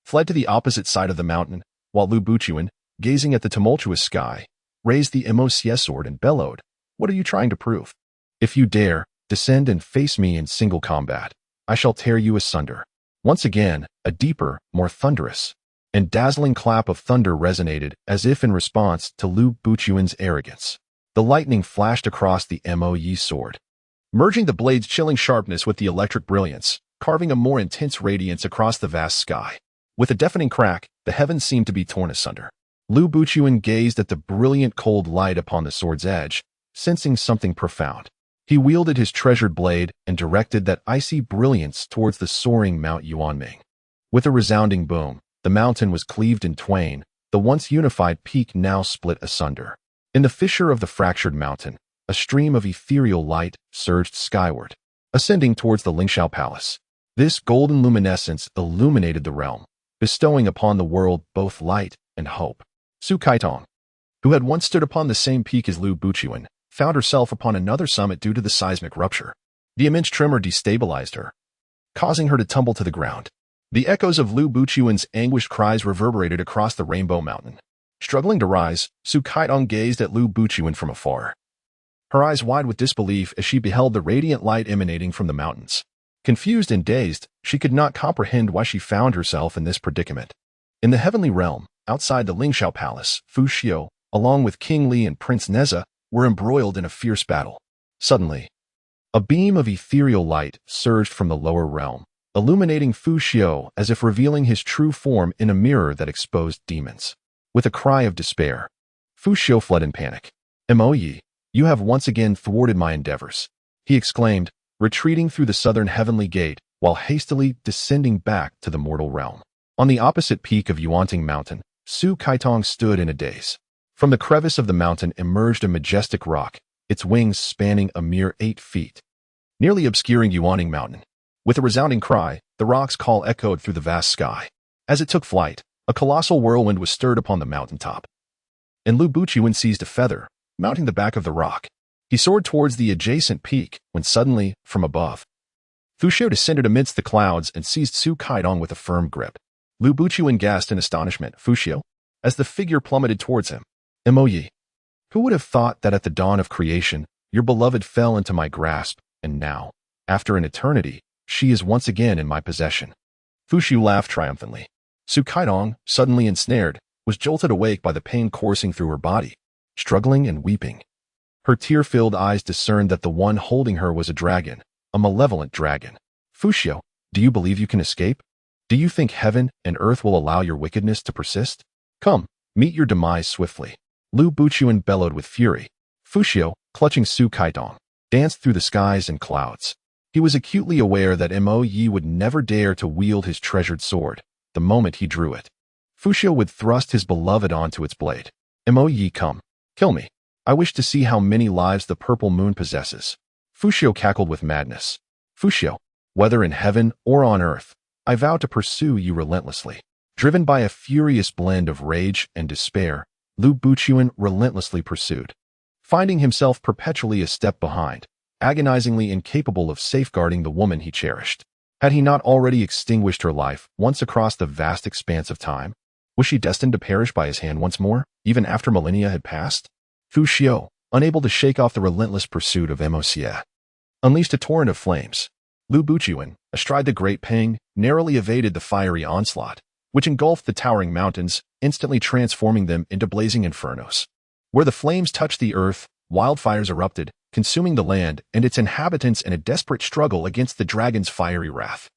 fled to the opposite side of the mountain, while Lu Buchuan, gazing at the tumultuous sky, raised the Mo Xie sword and bellowed, "What are you trying to prove? If you dare, descend and face me in single combat. I shall tear you asunder." Once again, a deeper, more thunderous, and dazzling clap of thunder resonated as if in response to Lu Buchuan's arrogance. The lightning flashed across the Mo Xie sword, merging the blade's chilling sharpness with the electric brilliance, carving a more intense radiance across the vast sky. With a deafening crack, the heavens seemed to be torn asunder. Lu Buchuan gazed at the brilliant cold light upon the sword's edge, sensing something profound. He wielded his treasured blade and directed that icy brilliance towards the soaring Mount Yuanming. With a resounding boom, the mountain was cleaved in twain, the once unified peak now split asunder. In the fissure of the fractured mountain, a stream of ethereal light surged skyward, ascending towards the Lingxiao Palace. This golden luminescence illuminated the realm, bestowing upon the world both light and hope. Su Kaiong, who had once stood upon the same peak as Lu Buchuan, found herself upon another summit due to the seismic rupture. The immense tremor destabilized her, causing her to tumble to the ground. The echoes of Lu Buchuan's anguished cries reverberated across the Rainbow Mountain. Struggling to rise, Su Kaiong gazed at Lu Buchuan from afar, her eyes wide with disbelief as she beheld the radiant light emanating from the mountains. Confused and dazed, she could not comprehend why she found herself in this predicament. In the heavenly realm, outside the Lingxiao Palace, Fu Xiu, along with King Li and Prince Neza, were embroiled in a fierce battle. Suddenly, a beam of ethereal light surged from the lower realm, illuminating Fu Xiu as if revealing his true form in a mirror that exposed demons. With a cry of despair, Fu Xiu fled in panic. "Mo Xie, you have once again thwarted my endeavors," he exclaimed, retreating through the southern heavenly gate while hastily descending back to the mortal realm. On the opposite peak of Yuanting Mountain, Su Kaiong stood in a daze. From the crevice of the mountain emerged a majestic rock, its wings spanning a mere 8 feet, nearly obscuring Yuanting Mountain. With a resounding cry, the rock's call echoed through the vast sky. As it took flight, a colossal whirlwind was stirred upon the mountaintop, and Lu Buchuan seized a feather, mounting the back of the rock. He soared towards the adjacent peak when suddenly, from above, Fu Xiu descended amidst the clouds and seized Su Kaiong with a firm grip. Lu Buchuan gasped in astonishment, "Fu Xiu?" as the figure plummeted towards him. "Mo Xie, who would have thought that at the dawn of creation, your beloved fell into my grasp, and now, after an eternity, she is once again in my possession." Fu Xiu laughed triumphantly. Su Kaiong, suddenly ensnared, was jolted awake by the pain coursing through her body. Struggling and weeping, her tear-filled eyes discerned that the one holding her was a dragon, a malevolent dragon. "Fu Xiu, do you believe you can escape?" Do you think heaven and earth will allow your wickedness to persist? Come, meet your demise swiftly. Lu Buqian bellowed with fury. Fu Xiu, clutching Su Kaitong, danced through the skies and clouds. He was acutely aware that Mo Xie would never dare to wield his treasured sword the moment he drew it. Fu Xiu would thrust his beloved onto its blade. Mo Xie, come, kill me. I wish to see how many lives the purple moon possesses. Fu Xiu cackled with madness. Fu Xiu, whether in heaven or on earth, I vow to pursue you relentlessly. Driven by a furious blend of rage and despair, Lu Buqian relentlessly pursued, finding himself perpetually a step behind, agonizingly incapable of safeguarding the woman he cherished. Had he not already extinguished her life once across the vast expanse of time? Was she destined to perish by his hand once more, even after millennia had passed? Fu Xiu, unable to shake off the relentless pursuit of Mo Xie, unleashed a torrent of flames. Lu Buqian, astride the great Ping, narrowly evaded the fiery onslaught, which engulfed the towering mountains, instantly transforming them into blazing infernos. Where the flames touched the earth, wildfires erupted, consuming the land and its inhabitants in a desperate struggle against the dragon's fiery wrath.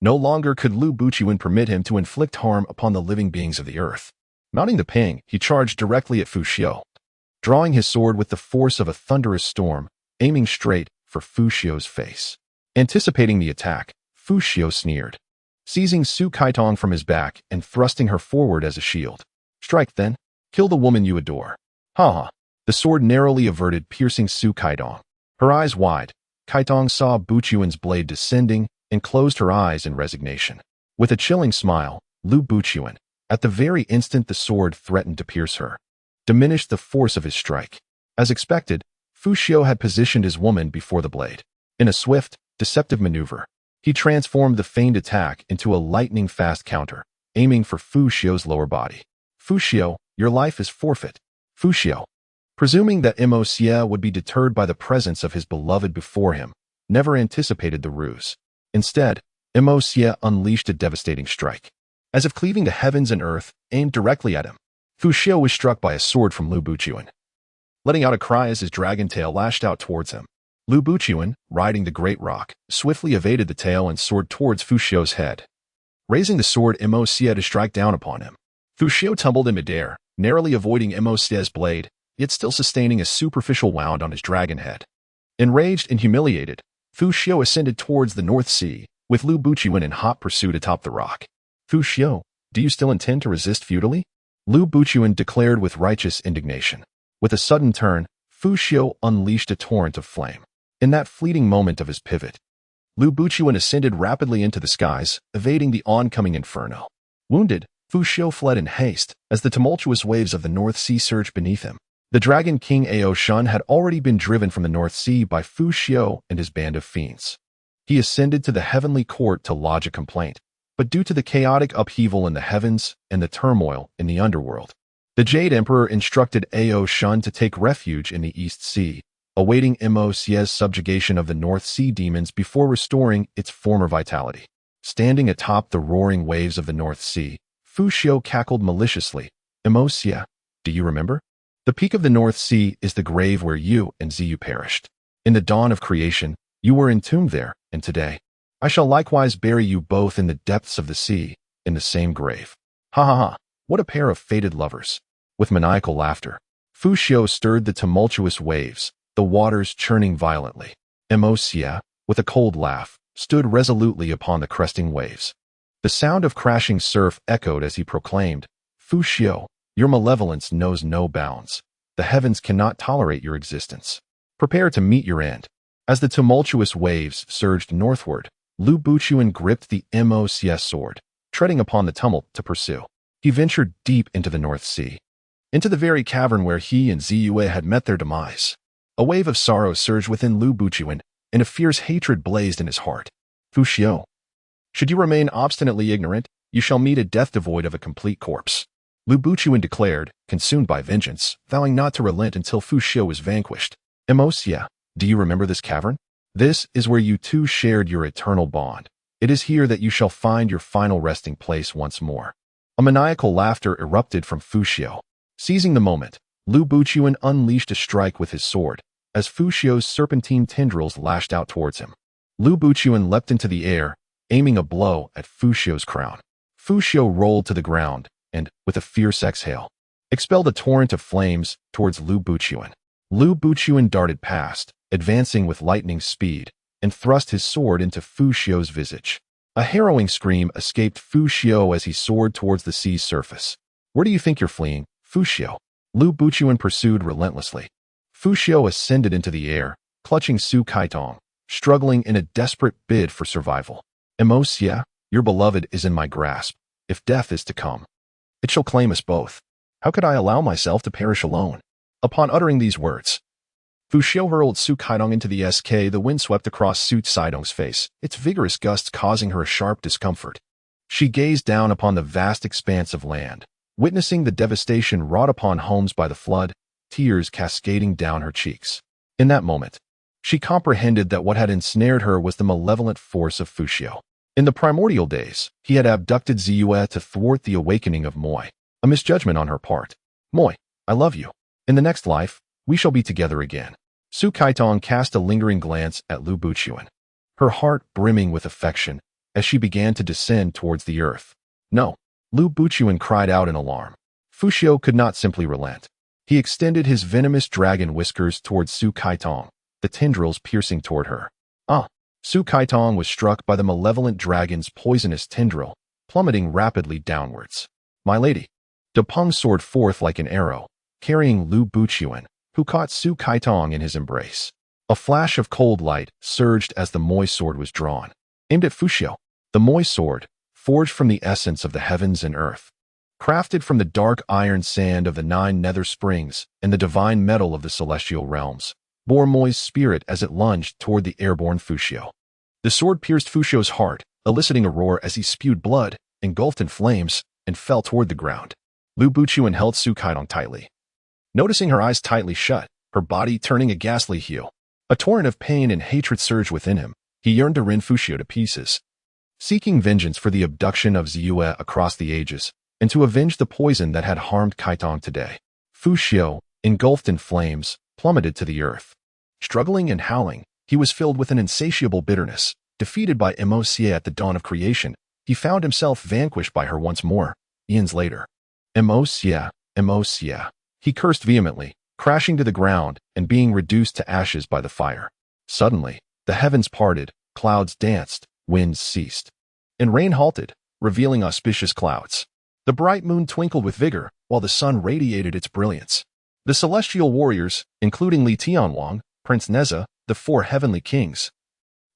No longer could Lu Buqian permit him to inflict harm upon the living beings of the earth. Mounting the Ping, he charged directly at Fu Xiu, drawing his sword with the force of a thunderous storm, aiming straight for Fu Xiu's face. Anticipating the attack, Fu Xiu sneered, seizing Su Kaitong from his back and thrusting her forward as a shield. Strike then, kill the woman you adore. Haha. The sword narrowly averted, piercing Su Kaitong. Her eyes wide, Kaitong saw Buqian's blade descending and closed her eyes in resignation. With a chilling smile, Lu Buqian, at the very instant the sword threatened to pierce her, diminished the force of his strike. As expected, Fu Xiu had positioned his woman before the blade. In a swift, deceptive maneuver, he transformed the feigned attack into a lightning-fast counter, aiming for Fu Xiu's lower body. Fu Xiu, your life is forfeit. Fu Xiu, presuming that Mo Xie would be deterred by the presence of his beloved before him, never anticipated the ruse. Instead, Mo Xie unleashed a devastating strike. As if cleaving the heavens and earth, aimed directly at him. Fu Xiu was struck by a sword from Lu Buqian, letting out a cry as his dragon tail lashed out towards him. Lu Buqian, riding the great rock, swiftly evaded the tail and soared towards Fu Xiu's head, raising the sword Mo Xie to strike down upon him. Fu Xiu tumbled in midair, narrowly avoiding Mo Xie's blade, yet still sustaining a superficial wound on his dragon head. Enraged and humiliated, Fu Xiu ascended towards the North Sea, with Lu Buqian in hot pursuit atop the rock. Fu Xiu, do you still intend to resist futilely? Lu Buqian declared with righteous indignation. With a sudden turn, Fu Xiu unleashed a torrent of flame. In that fleeting moment of his pivot, Lu Buqian ascended rapidly into the skies, evading the oncoming inferno. Wounded, Fu Xiu fled in haste as the tumultuous waves of the North Sea surged beneath him. The Dragon King Ao Shun had already been driven from the North Sea by Fu Xiu and his band of fiends. He ascended to the heavenly court to lodge a complaint, but due to the chaotic upheaval in the heavens and the turmoil in the underworld, the Jade Emperor instructed Ao Shun to take refuge in the East Sea, awaiting Mo Xie's subjugation of the North Sea demons before restoring its former vitality. Standing atop the roaring waves of the North Sea, Fu Xiu cackled maliciously. Mo Xie, do you remember? The peak of the North Sea is the grave where you and Ziyue perished. In the dawn of creation, you were entombed there, and today, I shall likewise bury you both in the depths of the sea, in the same grave. Hahaha, what a pair of fated lovers. With maniacal laughter, Fu Xiu stirred the tumultuous waves, the waters churning violently. Mo Xie, with a cold laugh, stood resolutely upon the cresting waves. The sound of crashing surf echoed as he proclaimed, Fu Xiu, your malevolence knows no bounds. The heavens cannot tolerate your existence. Prepare to meet your end. As the tumultuous waves surged northward, Lu Buqian gripped the Mo Xie sword, treading upon the tumult to pursue. He ventured deep into the North Sea, into the very cavern where he and Ziyue had met their demise. A wave of sorrow surged within Lu Buqian, and a fierce hatred blazed in his heart. Fu Xiu, should you remain obstinately ignorant, you shall meet a death devoid of a complete corpse. Lu Buqian declared, consumed by vengeance, vowing not to relent until Fu Xiu was vanquished. Mo Xie, do you remember this cavern? This is where you two shared your eternal bond. It is here that you shall find your final resting place once more. A maniacal laughter erupted from Fu Xiu. Seizing the moment, Lu Buqian unleashed a strike with his sword, as Fu Xiu's serpentine tendrils lashed out towards him. Lu Buqian leapt into the air, aiming a blow at Fu Xiu's crown. Fu Xiu rolled to the ground and, with a fierce exhale, expelled a torrent of flames towards Lu Buqian. Lu Buqian darted past, advancing with lightning speed, and thrust his sword into Fu Xiu's visage. A harrowing scream escaped Fu Xiu as he soared towards the sea's surface. "Where do you think you're fleeing, Fu Xiu?" Lu Buqian pursued relentlessly. Fu Xiu ascended into the air, clutching Su Kaitong, struggling in a desperate bid for survival. "Mo Xie, your beloved is in my grasp. If death is to come, it shall claim us both. How could I allow myself to perish alone?" Upon uttering these words, Fu Xiu hurled Su Kaitong into the SK. The wind swept across Su Kaitong's face, its vigorous gusts causing her a sharp discomfort. She gazed down upon the vast expanse of land, witnessing the devastation wrought upon homes by the flood, tears cascading down her cheeks. In that moment, she comprehended that what had ensnared her was the malevolent force of Fu Xiu. In the primordial days, he had abducted Ziyue to thwart the awakening of Moi, a misjudgment on her part. "Moi, I love you. In the next life, we shall be together again." Su Kaitong cast a lingering glance at Lu Buqian, her heart brimming with affection as she began to descend towards the earth. "No," Lu Buqian cried out in alarm. Fu Xiu could not simply relent. He extended his venomous dragon whiskers towards Su Kaitong, the tendrils piercing toward her. Su Kaitong was struck by the malevolent dragon's poisonous tendril, plummeting rapidly downwards. "My lady." De Peng soared forth like an arrow, carrying Lu Buqian, who caught Su Kaitong in his embrace. A flash of cold light surged as the Moi sword was drawn, aimed at Fu Xiu. The Moi sword, forged from the essence of the heavens and earth, crafted from the dark iron sand of the 9 nether springs and the divine metal of the celestial realms, bore Moi's spirit as it lunged toward the airborne Fu Xiu. The sword pierced Fu Xiu's heart, eliciting a roar as he spewed blood, engulfed in flames, and fell toward the ground. Lu Buqian held Su Kaitong tightly. Noticing her eyes tightly shut, her body turning a ghastly hue, a torrent of pain and hatred surged within him. He yearned to rend Fu Xiu to pieces, seeking vengeance for the abduction of Ziyue across the ages, and to avenge the poison that had harmed Kaitong today. Fu Xiu, engulfed in flames, plummeted to the earth. Struggling and howling, he was filled with an insatiable bitterness. Defeated by Mo Xie at the dawn of creation, he found himself vanquished by her once more, eons later. Mo Xie, Mo Xie. He cursed vehemently, crashing to the ground and being reduced to ashes by the fire. Suddenly, the heavens parted, clouds danced, winds ceased, and rain halted, revealing auspicious clouds. The bright moon twinkled with vigor, while the sun radiated its brilliance. The celestial warriors, including Li Tianwang, Prince Neza, the 4 heavenly kings,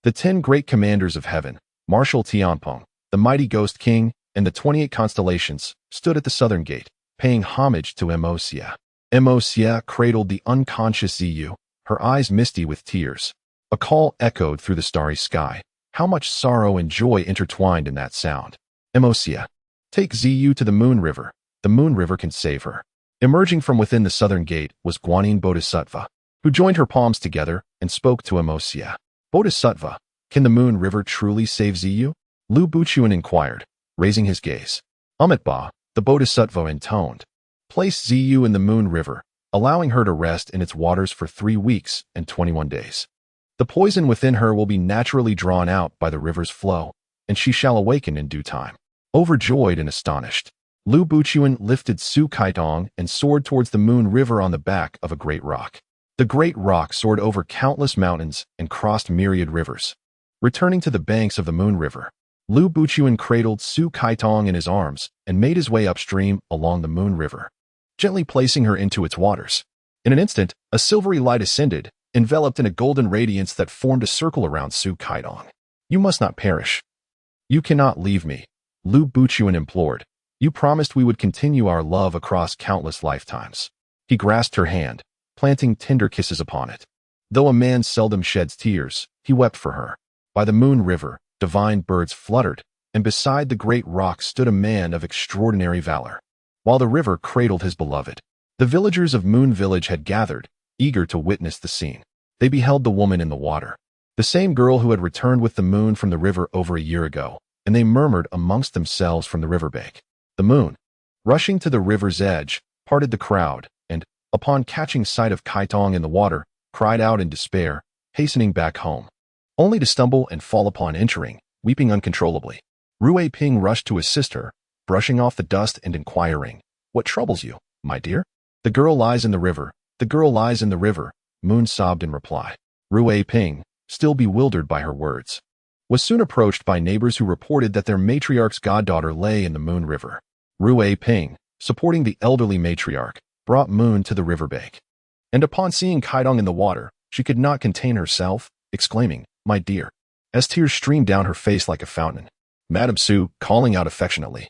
the 10 great commanders of heaven, Marshal Tianpeng, the mighty ghost king, and the 28 constellations, stood at the southern gate, paying homage to Mo Xie. Mo Xie cradled the unconscious Ziyue, her eyes misty with tears. A call echoed through the starry sky. How much sorrow and joy intertwined in that sound. Mo Xie. Take Ziyue to the Moon River. The Moon River can save her. Emerging from within the southern gate was Guanyin Bodhisattva, who joined her palms together and spoke to Mo Xie. "Bodhisattva, can the Moon River truly save Ziyue?" Lu Buqian inquired, raising his gaze. "Ba," the Bodhisattva intoned. "Place Ziyue in the Moon River, allowing her to rest in its waters for 3 weeks and 21 days. The poison within her will be naturally drawn out by the river's flow, and she shall awaken in due time." Overjoyed and astonished, Lu Buqian lifted Su Kaitong and soared towards the Moon River on the back of a great rock. The great rock soared over countless mountains and crossed myriad rivers. Returning to the banks of the Moon River, Lu Buqian cradled Su Kaitong in his arms and made his way upstream along the Moon River, gently placing her into its waters. In an instant, a silvery light ascended, enveloped in a golden radiance that formed a circle around Su Kaitong. "You must not perish. You cannot leave me," Lu Buqian implored. "You promised we would continue our love across countless lifetimes." He grasped her hand, planting tender kisses upon it. Though a man seldom sheds tears, he wept for her. By the Moon River, divine birds fluttered, and beside the great rock stood a man of extraordinary valor. While the river cradled his beloved, the villagers of Moon Village had gathered, eager to witness the scene. They beheld the woman in the water, the same girl who had returned with the moon from the river over a year ago, and they murmured amongst themselves from the riverbank. The moon, rushing to the river's edge, parted the crowd, and, upon catching sight of Kaitong in the water, cried out in despair, hastening back home, only to stumble and fall upon entering weeping uncontrollably. Rui Ping rushed to assist her, brushing off the dust and inquiring, "What troubles you, my dear?" "The girl lies in the river. The girl lies in the river," Moon sobbed in reply. Rui Ping, still bewildered by her words, was soon approached by neighbors who reported that their matriarch's goddaughter lay in the Moon River. Rui Ping, supporting the elderly matriarch, brought Moon to the riverbank. And upon seeing Kaidong in the water, she could not contain herself, exclaiming, "My dear," as tears streamed down her face like a fountain. Madame Su, calling out affectionately,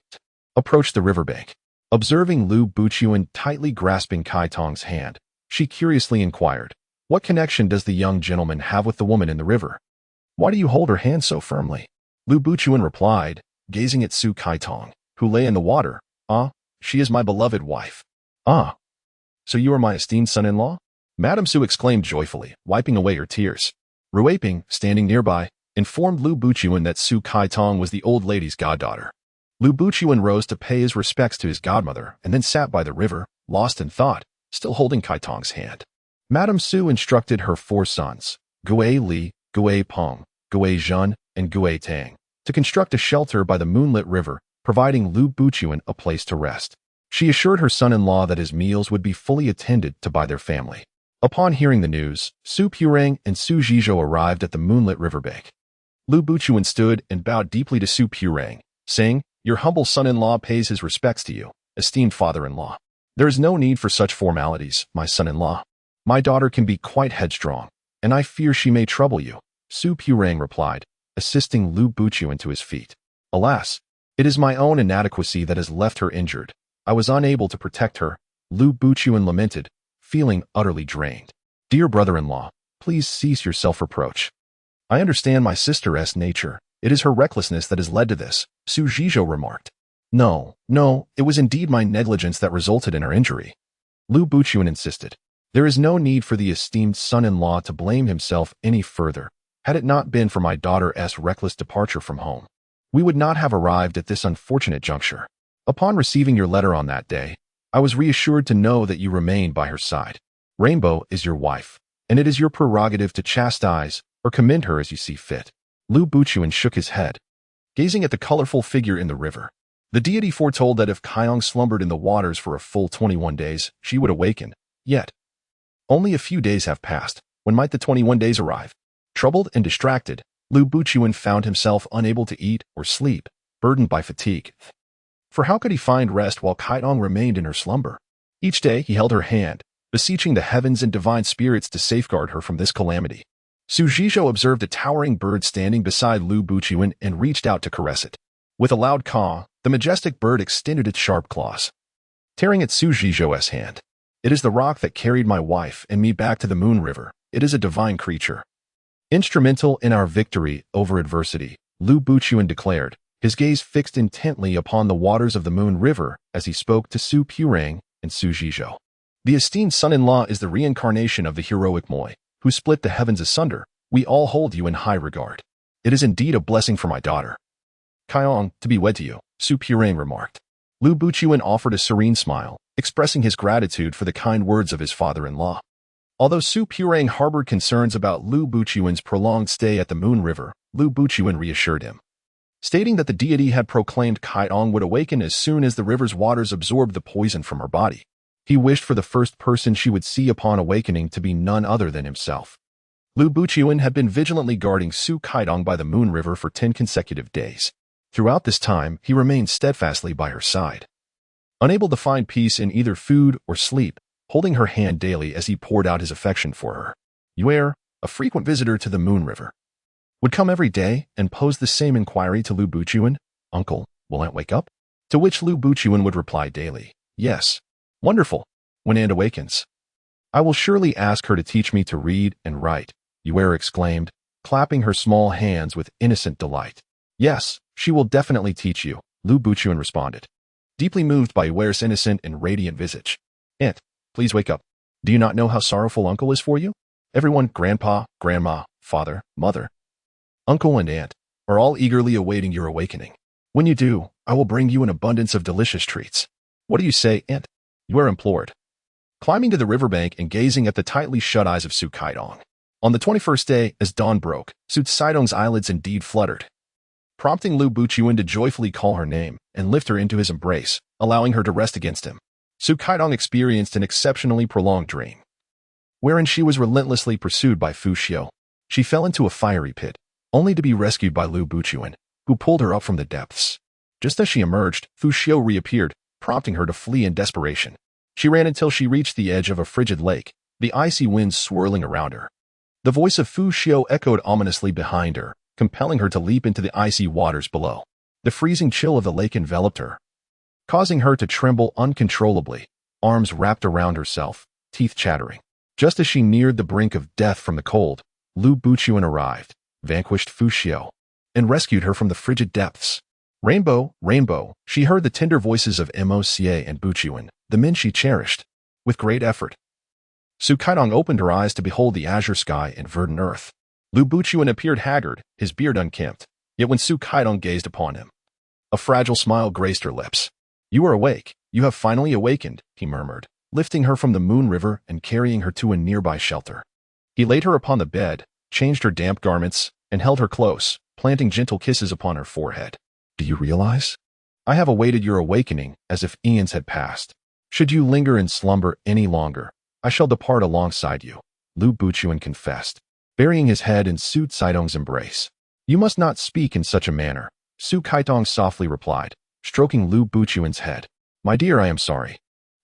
approached the riverbank. Observing Lu Buchuan tightly grasping Kaitong's hand, she curiously inquired, "What connection does the young gentleman have with the woman in the river? Why do you hold her hand so firmly?" Lu Buchuan replied, gazing at Su Kaitong, who lay in the water, "Ah, she is my beloved wife." "Ah, so you are my esteemed son-in-law?" Madame Su exclaimed joyfully, wiping away her tears. Ruiping, standing nearby, informed Lu Buchuan that Su Kaitong was the old lady's goddaughter. Lu Buchuan rose to pay his respects to his godmother and then sat by the river, lost in thought, still holding Kaitong's hand. Madame Su instructed her 4 sons, Gui Li, Gui Peng, Gui Zhen, and Gui Tang, to construct a shelter by the moonlit river, providing Lu Buchuan a place to rest. She assured her son-in-law that his meals would be fully attended to by their family. Upon hearing the news, Su Purang and Su Zizhou arrived at the moonlit riverbank. Lu Buchuan stood and bowed deeply to Su Purang, saying, "Your humble son-in-law pays his respects to you, esteemed father-in-law. There is no need for such formalities, my son-in-law. My daughter can be quite headstrong, and I fear she may trouble you," Su Purang replied, assisting Lu Buchuan to his feet. "Alas, it is my own inadequacy that has left her injured. I was unable to protect her," Lu Buchuan lamented, feeling utterly drained. "Dear brother-in-law, please cease your self-reproach. I understand my sister's nature. It is her recklessness that has led to this," Su Zizhou remarked. No, it was indeed my negligence that resulted in her injury," Lu Buchuan insisted. "There is no need for the esteemed son-in-law to blame himself any further. Had it not been for my daughter's reckless departure from home, we would not have arrived at this unfortunate juncture. Upon receiving your letter on that day, I was reassured to know that you remained by her side. Rainbow is your wife, and it is your prerogative to chastise or commend her as you see fit." Lu Buchuan shook his head, gazing at the colorful figure in the river. The deity foretold that if Kaiyong slumbered in the waters for a full 21 days, she would awaken. Yet, only a few days have passed. When might the 21 days arrive? Troubled and distracted, Lu Buchuan found himself unable to eat or sleep, burdened by fatigue. For how could he find rest while Kaiyong remained in her slumber? Each day he held her hand, beseeching the heavens and divine spirits to safeguard her from this calamity. Su Zizhou observed a towering bird standing beside Lu Buchuan and reached out to caress it. With a loud caw, the majestic bird extended its sharp claws, tearing at Su Zizhou's hand. "It is the rock that carried my wife and me back to the Moon River. It is a divine creature, instrumental in our victory over adversity," Lu Buchuan declared, his gaze fixed intently upon the waters of the Moon River as he spoke to Su Purang and Su Zizhou. "The esteemed son-in-law is the reincarnation of the heroic Mo, who split the heavens asunder. We all hold you in high regard. It is indeed a blessing for my daughter, Kaiyong, to be wed to you," Su Purang remarked. Lu Buchuan offered a serene smile, expressing his gratitude for the kind words of his father-in-law. Although Su Purang harbored concerns about Lu Buchuan's prolonged stay at the Moon River, Lu Buchuan reassured him, stating that the deity had proclaimed Kaiyong would awaken as soon as the river's waters absorbed the poison from her body. He wished for the first person she would see upon awakening to be none other than himself. Lu Buchuan had been vigilantly guarding Su Kaidong by the Moon River for 10 consecutive days. Throughout this time, he remained steadfastly by her side, unable to find peace in either food or sleep, holding her hand daily as he poured out his affection for her. Yue, a frequent visitor to the Moon River, would come every day and pose the same inquiry to Lu Buchuan, "Uncle, will Aunt wake up?" To which Lu Buchuan would reply daily, "Yes. Wonderful. When Aunt awakens, I will surely ask her to teach me to read and write," Yue exclaimed, clapping her small hands with innocent delight. "Yes, she will definitely teach you," Lu Buchuan responded, deeply moved by Yue's innocent and radiant visage. "Aunt, please wake up. Do you not know how sorrowful Uncle is for you? Everyone, Grandpa, Grandma, Father, Mother, Uncle and Aunt, are all eagerly awaiting your awakening. When you do, I will bring you an abundance of delicious treats. What do you say, Aunt?" Yue implored, climbing to the riverbank and gazing at the tightly shut eyes of Su Kaidong. On the 21st day, as dawn broke, Su Caidong's eyelids indeed fluttered. prompting Lu Buqian to joyfully call her name and lift her into his embrace, allowing her to rest against him. Su Kaidong experienced an exceptionally prolonged dream, wherein she was relentlessly pursued by Fu Xiu. She fell into a fiery pit, only to be rescued by Lu Buqian, who pulled her up from the depths. Just as she emerged, Fu Xiu reappeared, prompting her to flee in desperation. She ran until she reached the edge of a frigid lake, the icy winds swirling around her. The voice of Fu Xiu echoed ominously behind her, compelling her to leap into the icy waters below. The freezing chill of the lake enveloped her, causing her to tremble uncontrollably, arms wrapped around herself, teeth chattering. Just as she neared the brink of death from the cold, Lu Buqian arrived, vanquished Fu Xiu, and rescued her from the frigid depths. Rainbow, rainbow, she heard the tender voices of Mo Xie and Buqian, the men she cherished. With great effort, Su Kaidong opened her eyes to behold the azure sky and verdant earth. Lu Buqian appeared haggard, his beard unkempt, yet when Su Kaidong gazed upon him, a fragile smile graced her lips. "You are awake. You have finally awakened," he murmured, lifting her from the moon river and carrying her to a nearby shelter. He laid her upon the bed, changed her damp garments, and held her close, planting gentle kisses upon her forehead. "Do you realize? I have awaited your awakening as if eons had passed. Should you linger in slumber any longer, I shall depart alongside you," Lu Buqian confessed, burying his head in Su Kaidong's embrace. "You must not speak in such a manner," Su Kaidong softly replied, stroking Lu Buqian's head. "My dear, I am sorry.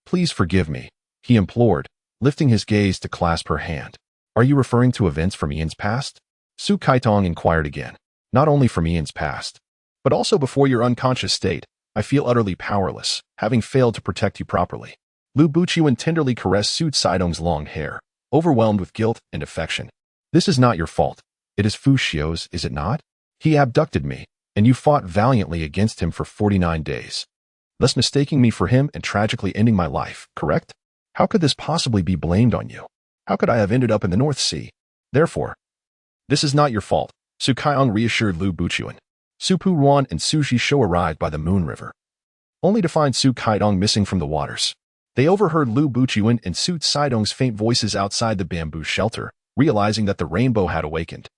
Please forgive me," he implored, lifting his gaze to clasp her hand. "Are you referring to events from eons past?" Su Kaidong inquired again. "Not only from eons past, but also before your unconscious state. I feel utterly powerless, having failed to protect you properly." Lu Buqian tenderly caressed Su Kaidong's long hair, overwhelmed with guilt and affection. "This is not your fault. It is Fu Xiu's, is it not? He abducted me, and you fought valiantly against him for 49 days, thus mistaking me for him and tragically ending my life, correct? How could this possibly be blamed on you? How could I have ended up in the North Sea? Therefore, this is not your fault," Su Kaidong reassured Lu Buqian. Su Ruan and Su Xiu arrived by the Moon River, only to find Su Kaidong missing from the waters. They overheard Lu Buqian and Su Kaidong's faint voices outside the bamboo shelter, realizing that the rainbow had awakened.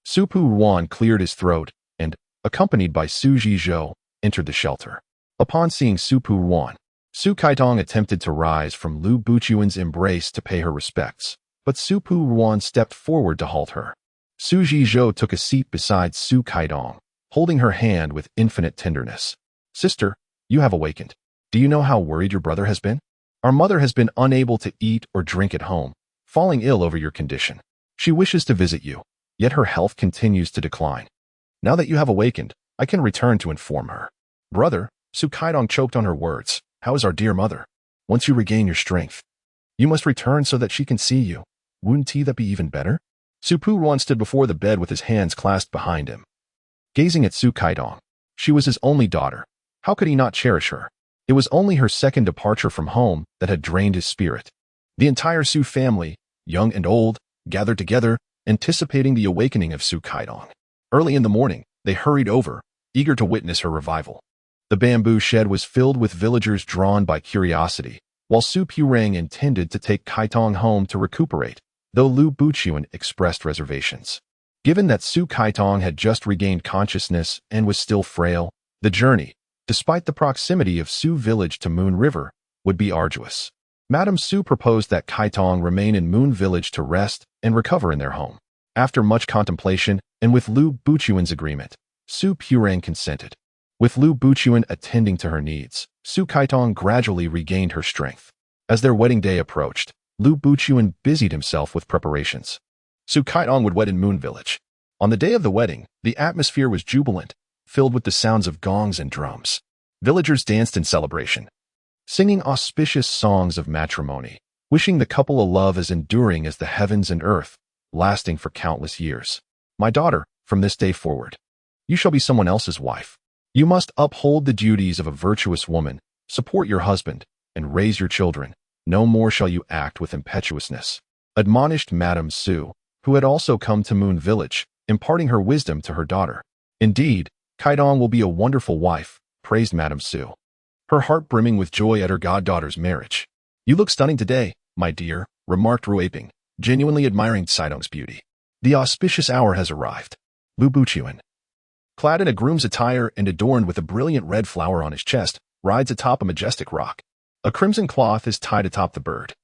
Su Ruan cleared his throat and, accompanied by Su Xiu, entered the shelter. Upon seeing Su Ruan, Su Kaidong attempted to rise from Lu Buqian's embrace to pay her respects, but Su Ruan stepped forward to halt her. Su Xiu took a seat beside Su Kaidong, holding her hand with infinite tenderness. "Sister, you have awakened. Do you know how worried your brother has been? Our mother has been unable to eat or drink at home, falling ill over your condition. She wishes to visit you, yet her health continues to decline. Now that you have awakened, I can return to inform her." "Brother," Su Kaidong choked on her words, "how is our dear mother? Once you regain your strength, you must return so that she can see you. Wouldn't that be even better?" Su Ruan stood before the bed with his hands clasped behind him, gazing at Su Kaidong. She was his only daughter. How could he not cherish her? It was only her second departure from home that had drained his spirit. The entire Su family, young and old, gathered together, anticipating the awakening of Su Kaidong. Early in the morning, they hurried over, eager to witness her revival. The bamboo shed was filled with villagers drawn by curiosity, while Su Purang intended to take Kaitong home to recuperate, though Lu Buqian expressed reservations. Given that Su Kaitong had just regained consciousness and was still frail, the journey, despite the proximity of Su village to Moon River, would be arduous. Madame Su proposed that Kaitong remain in Moon Village to rest and recover in their home. After much contemplation, and with Lu Buqian's agreement, Su Purang consented. With Lu Buqian attending to her needs, Su Kaitong gradually regained her strength. As their wedding day approached, Lu Buqian busied himself with preparations. Su Kaitong would wed in Moon Village. On the day of the wedding, the atmosphere was jubilant, filled with the sounds of gongs and drums. Villagers danced in celebration, singing auspicious songs of matrimony, wishing the couple a love as enduring as the heavens and earth, lasting for countless years. "My daughter, from this day forward, you shall be someone else's wife. You must uphold the duties of a virtuous woman, support your husband, and raise your children. No more shall you act with impetuousness," admonished Madame Su, who had also come to Moon Village, imparting her wisdom to her daughter. "Indeed, Kaidong will be a wonderful wife," praised Madame Su, her heart brimming with joy at her goddaughter's marriage. "You look stunning today, my dear," remarked Ruaping, genuinely admiring Kaidong's beauty. "The auspicious hour has arrived." Lu Buqian, clad in a groom's attire and adorned with a brilliant red flower on his chest, rides atop a majestic rock. A crimson cloth is tied atop the bird,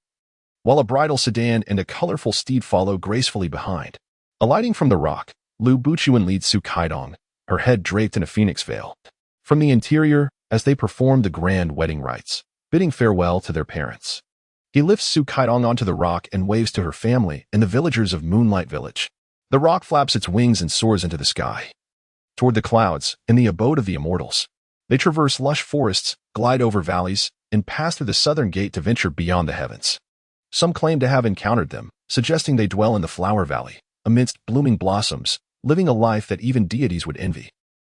while a bridal sedan and a colorful steed follow gracefully behind. Alighting from the rock, Lu Buchuan leads Su Kaidong, her head draped in a phoenix veil, from the interior as they perform the grand wedding rites, bidding farewell to their parents. He lifts Su Kaidong onto the rock and waves to her family and the villagers of Moonlight Village. The rock flaps its wings and soars into the sky, toward the clouds, in the abode of the immortals. They traverse lush forests, glide over valleys, and pass through the southern gate to venture beyond the heavens. Some claim to have encountered them, suggesting they dwell in the Flower Valley, amidst blooming blossoms, living a life that even deities would envy.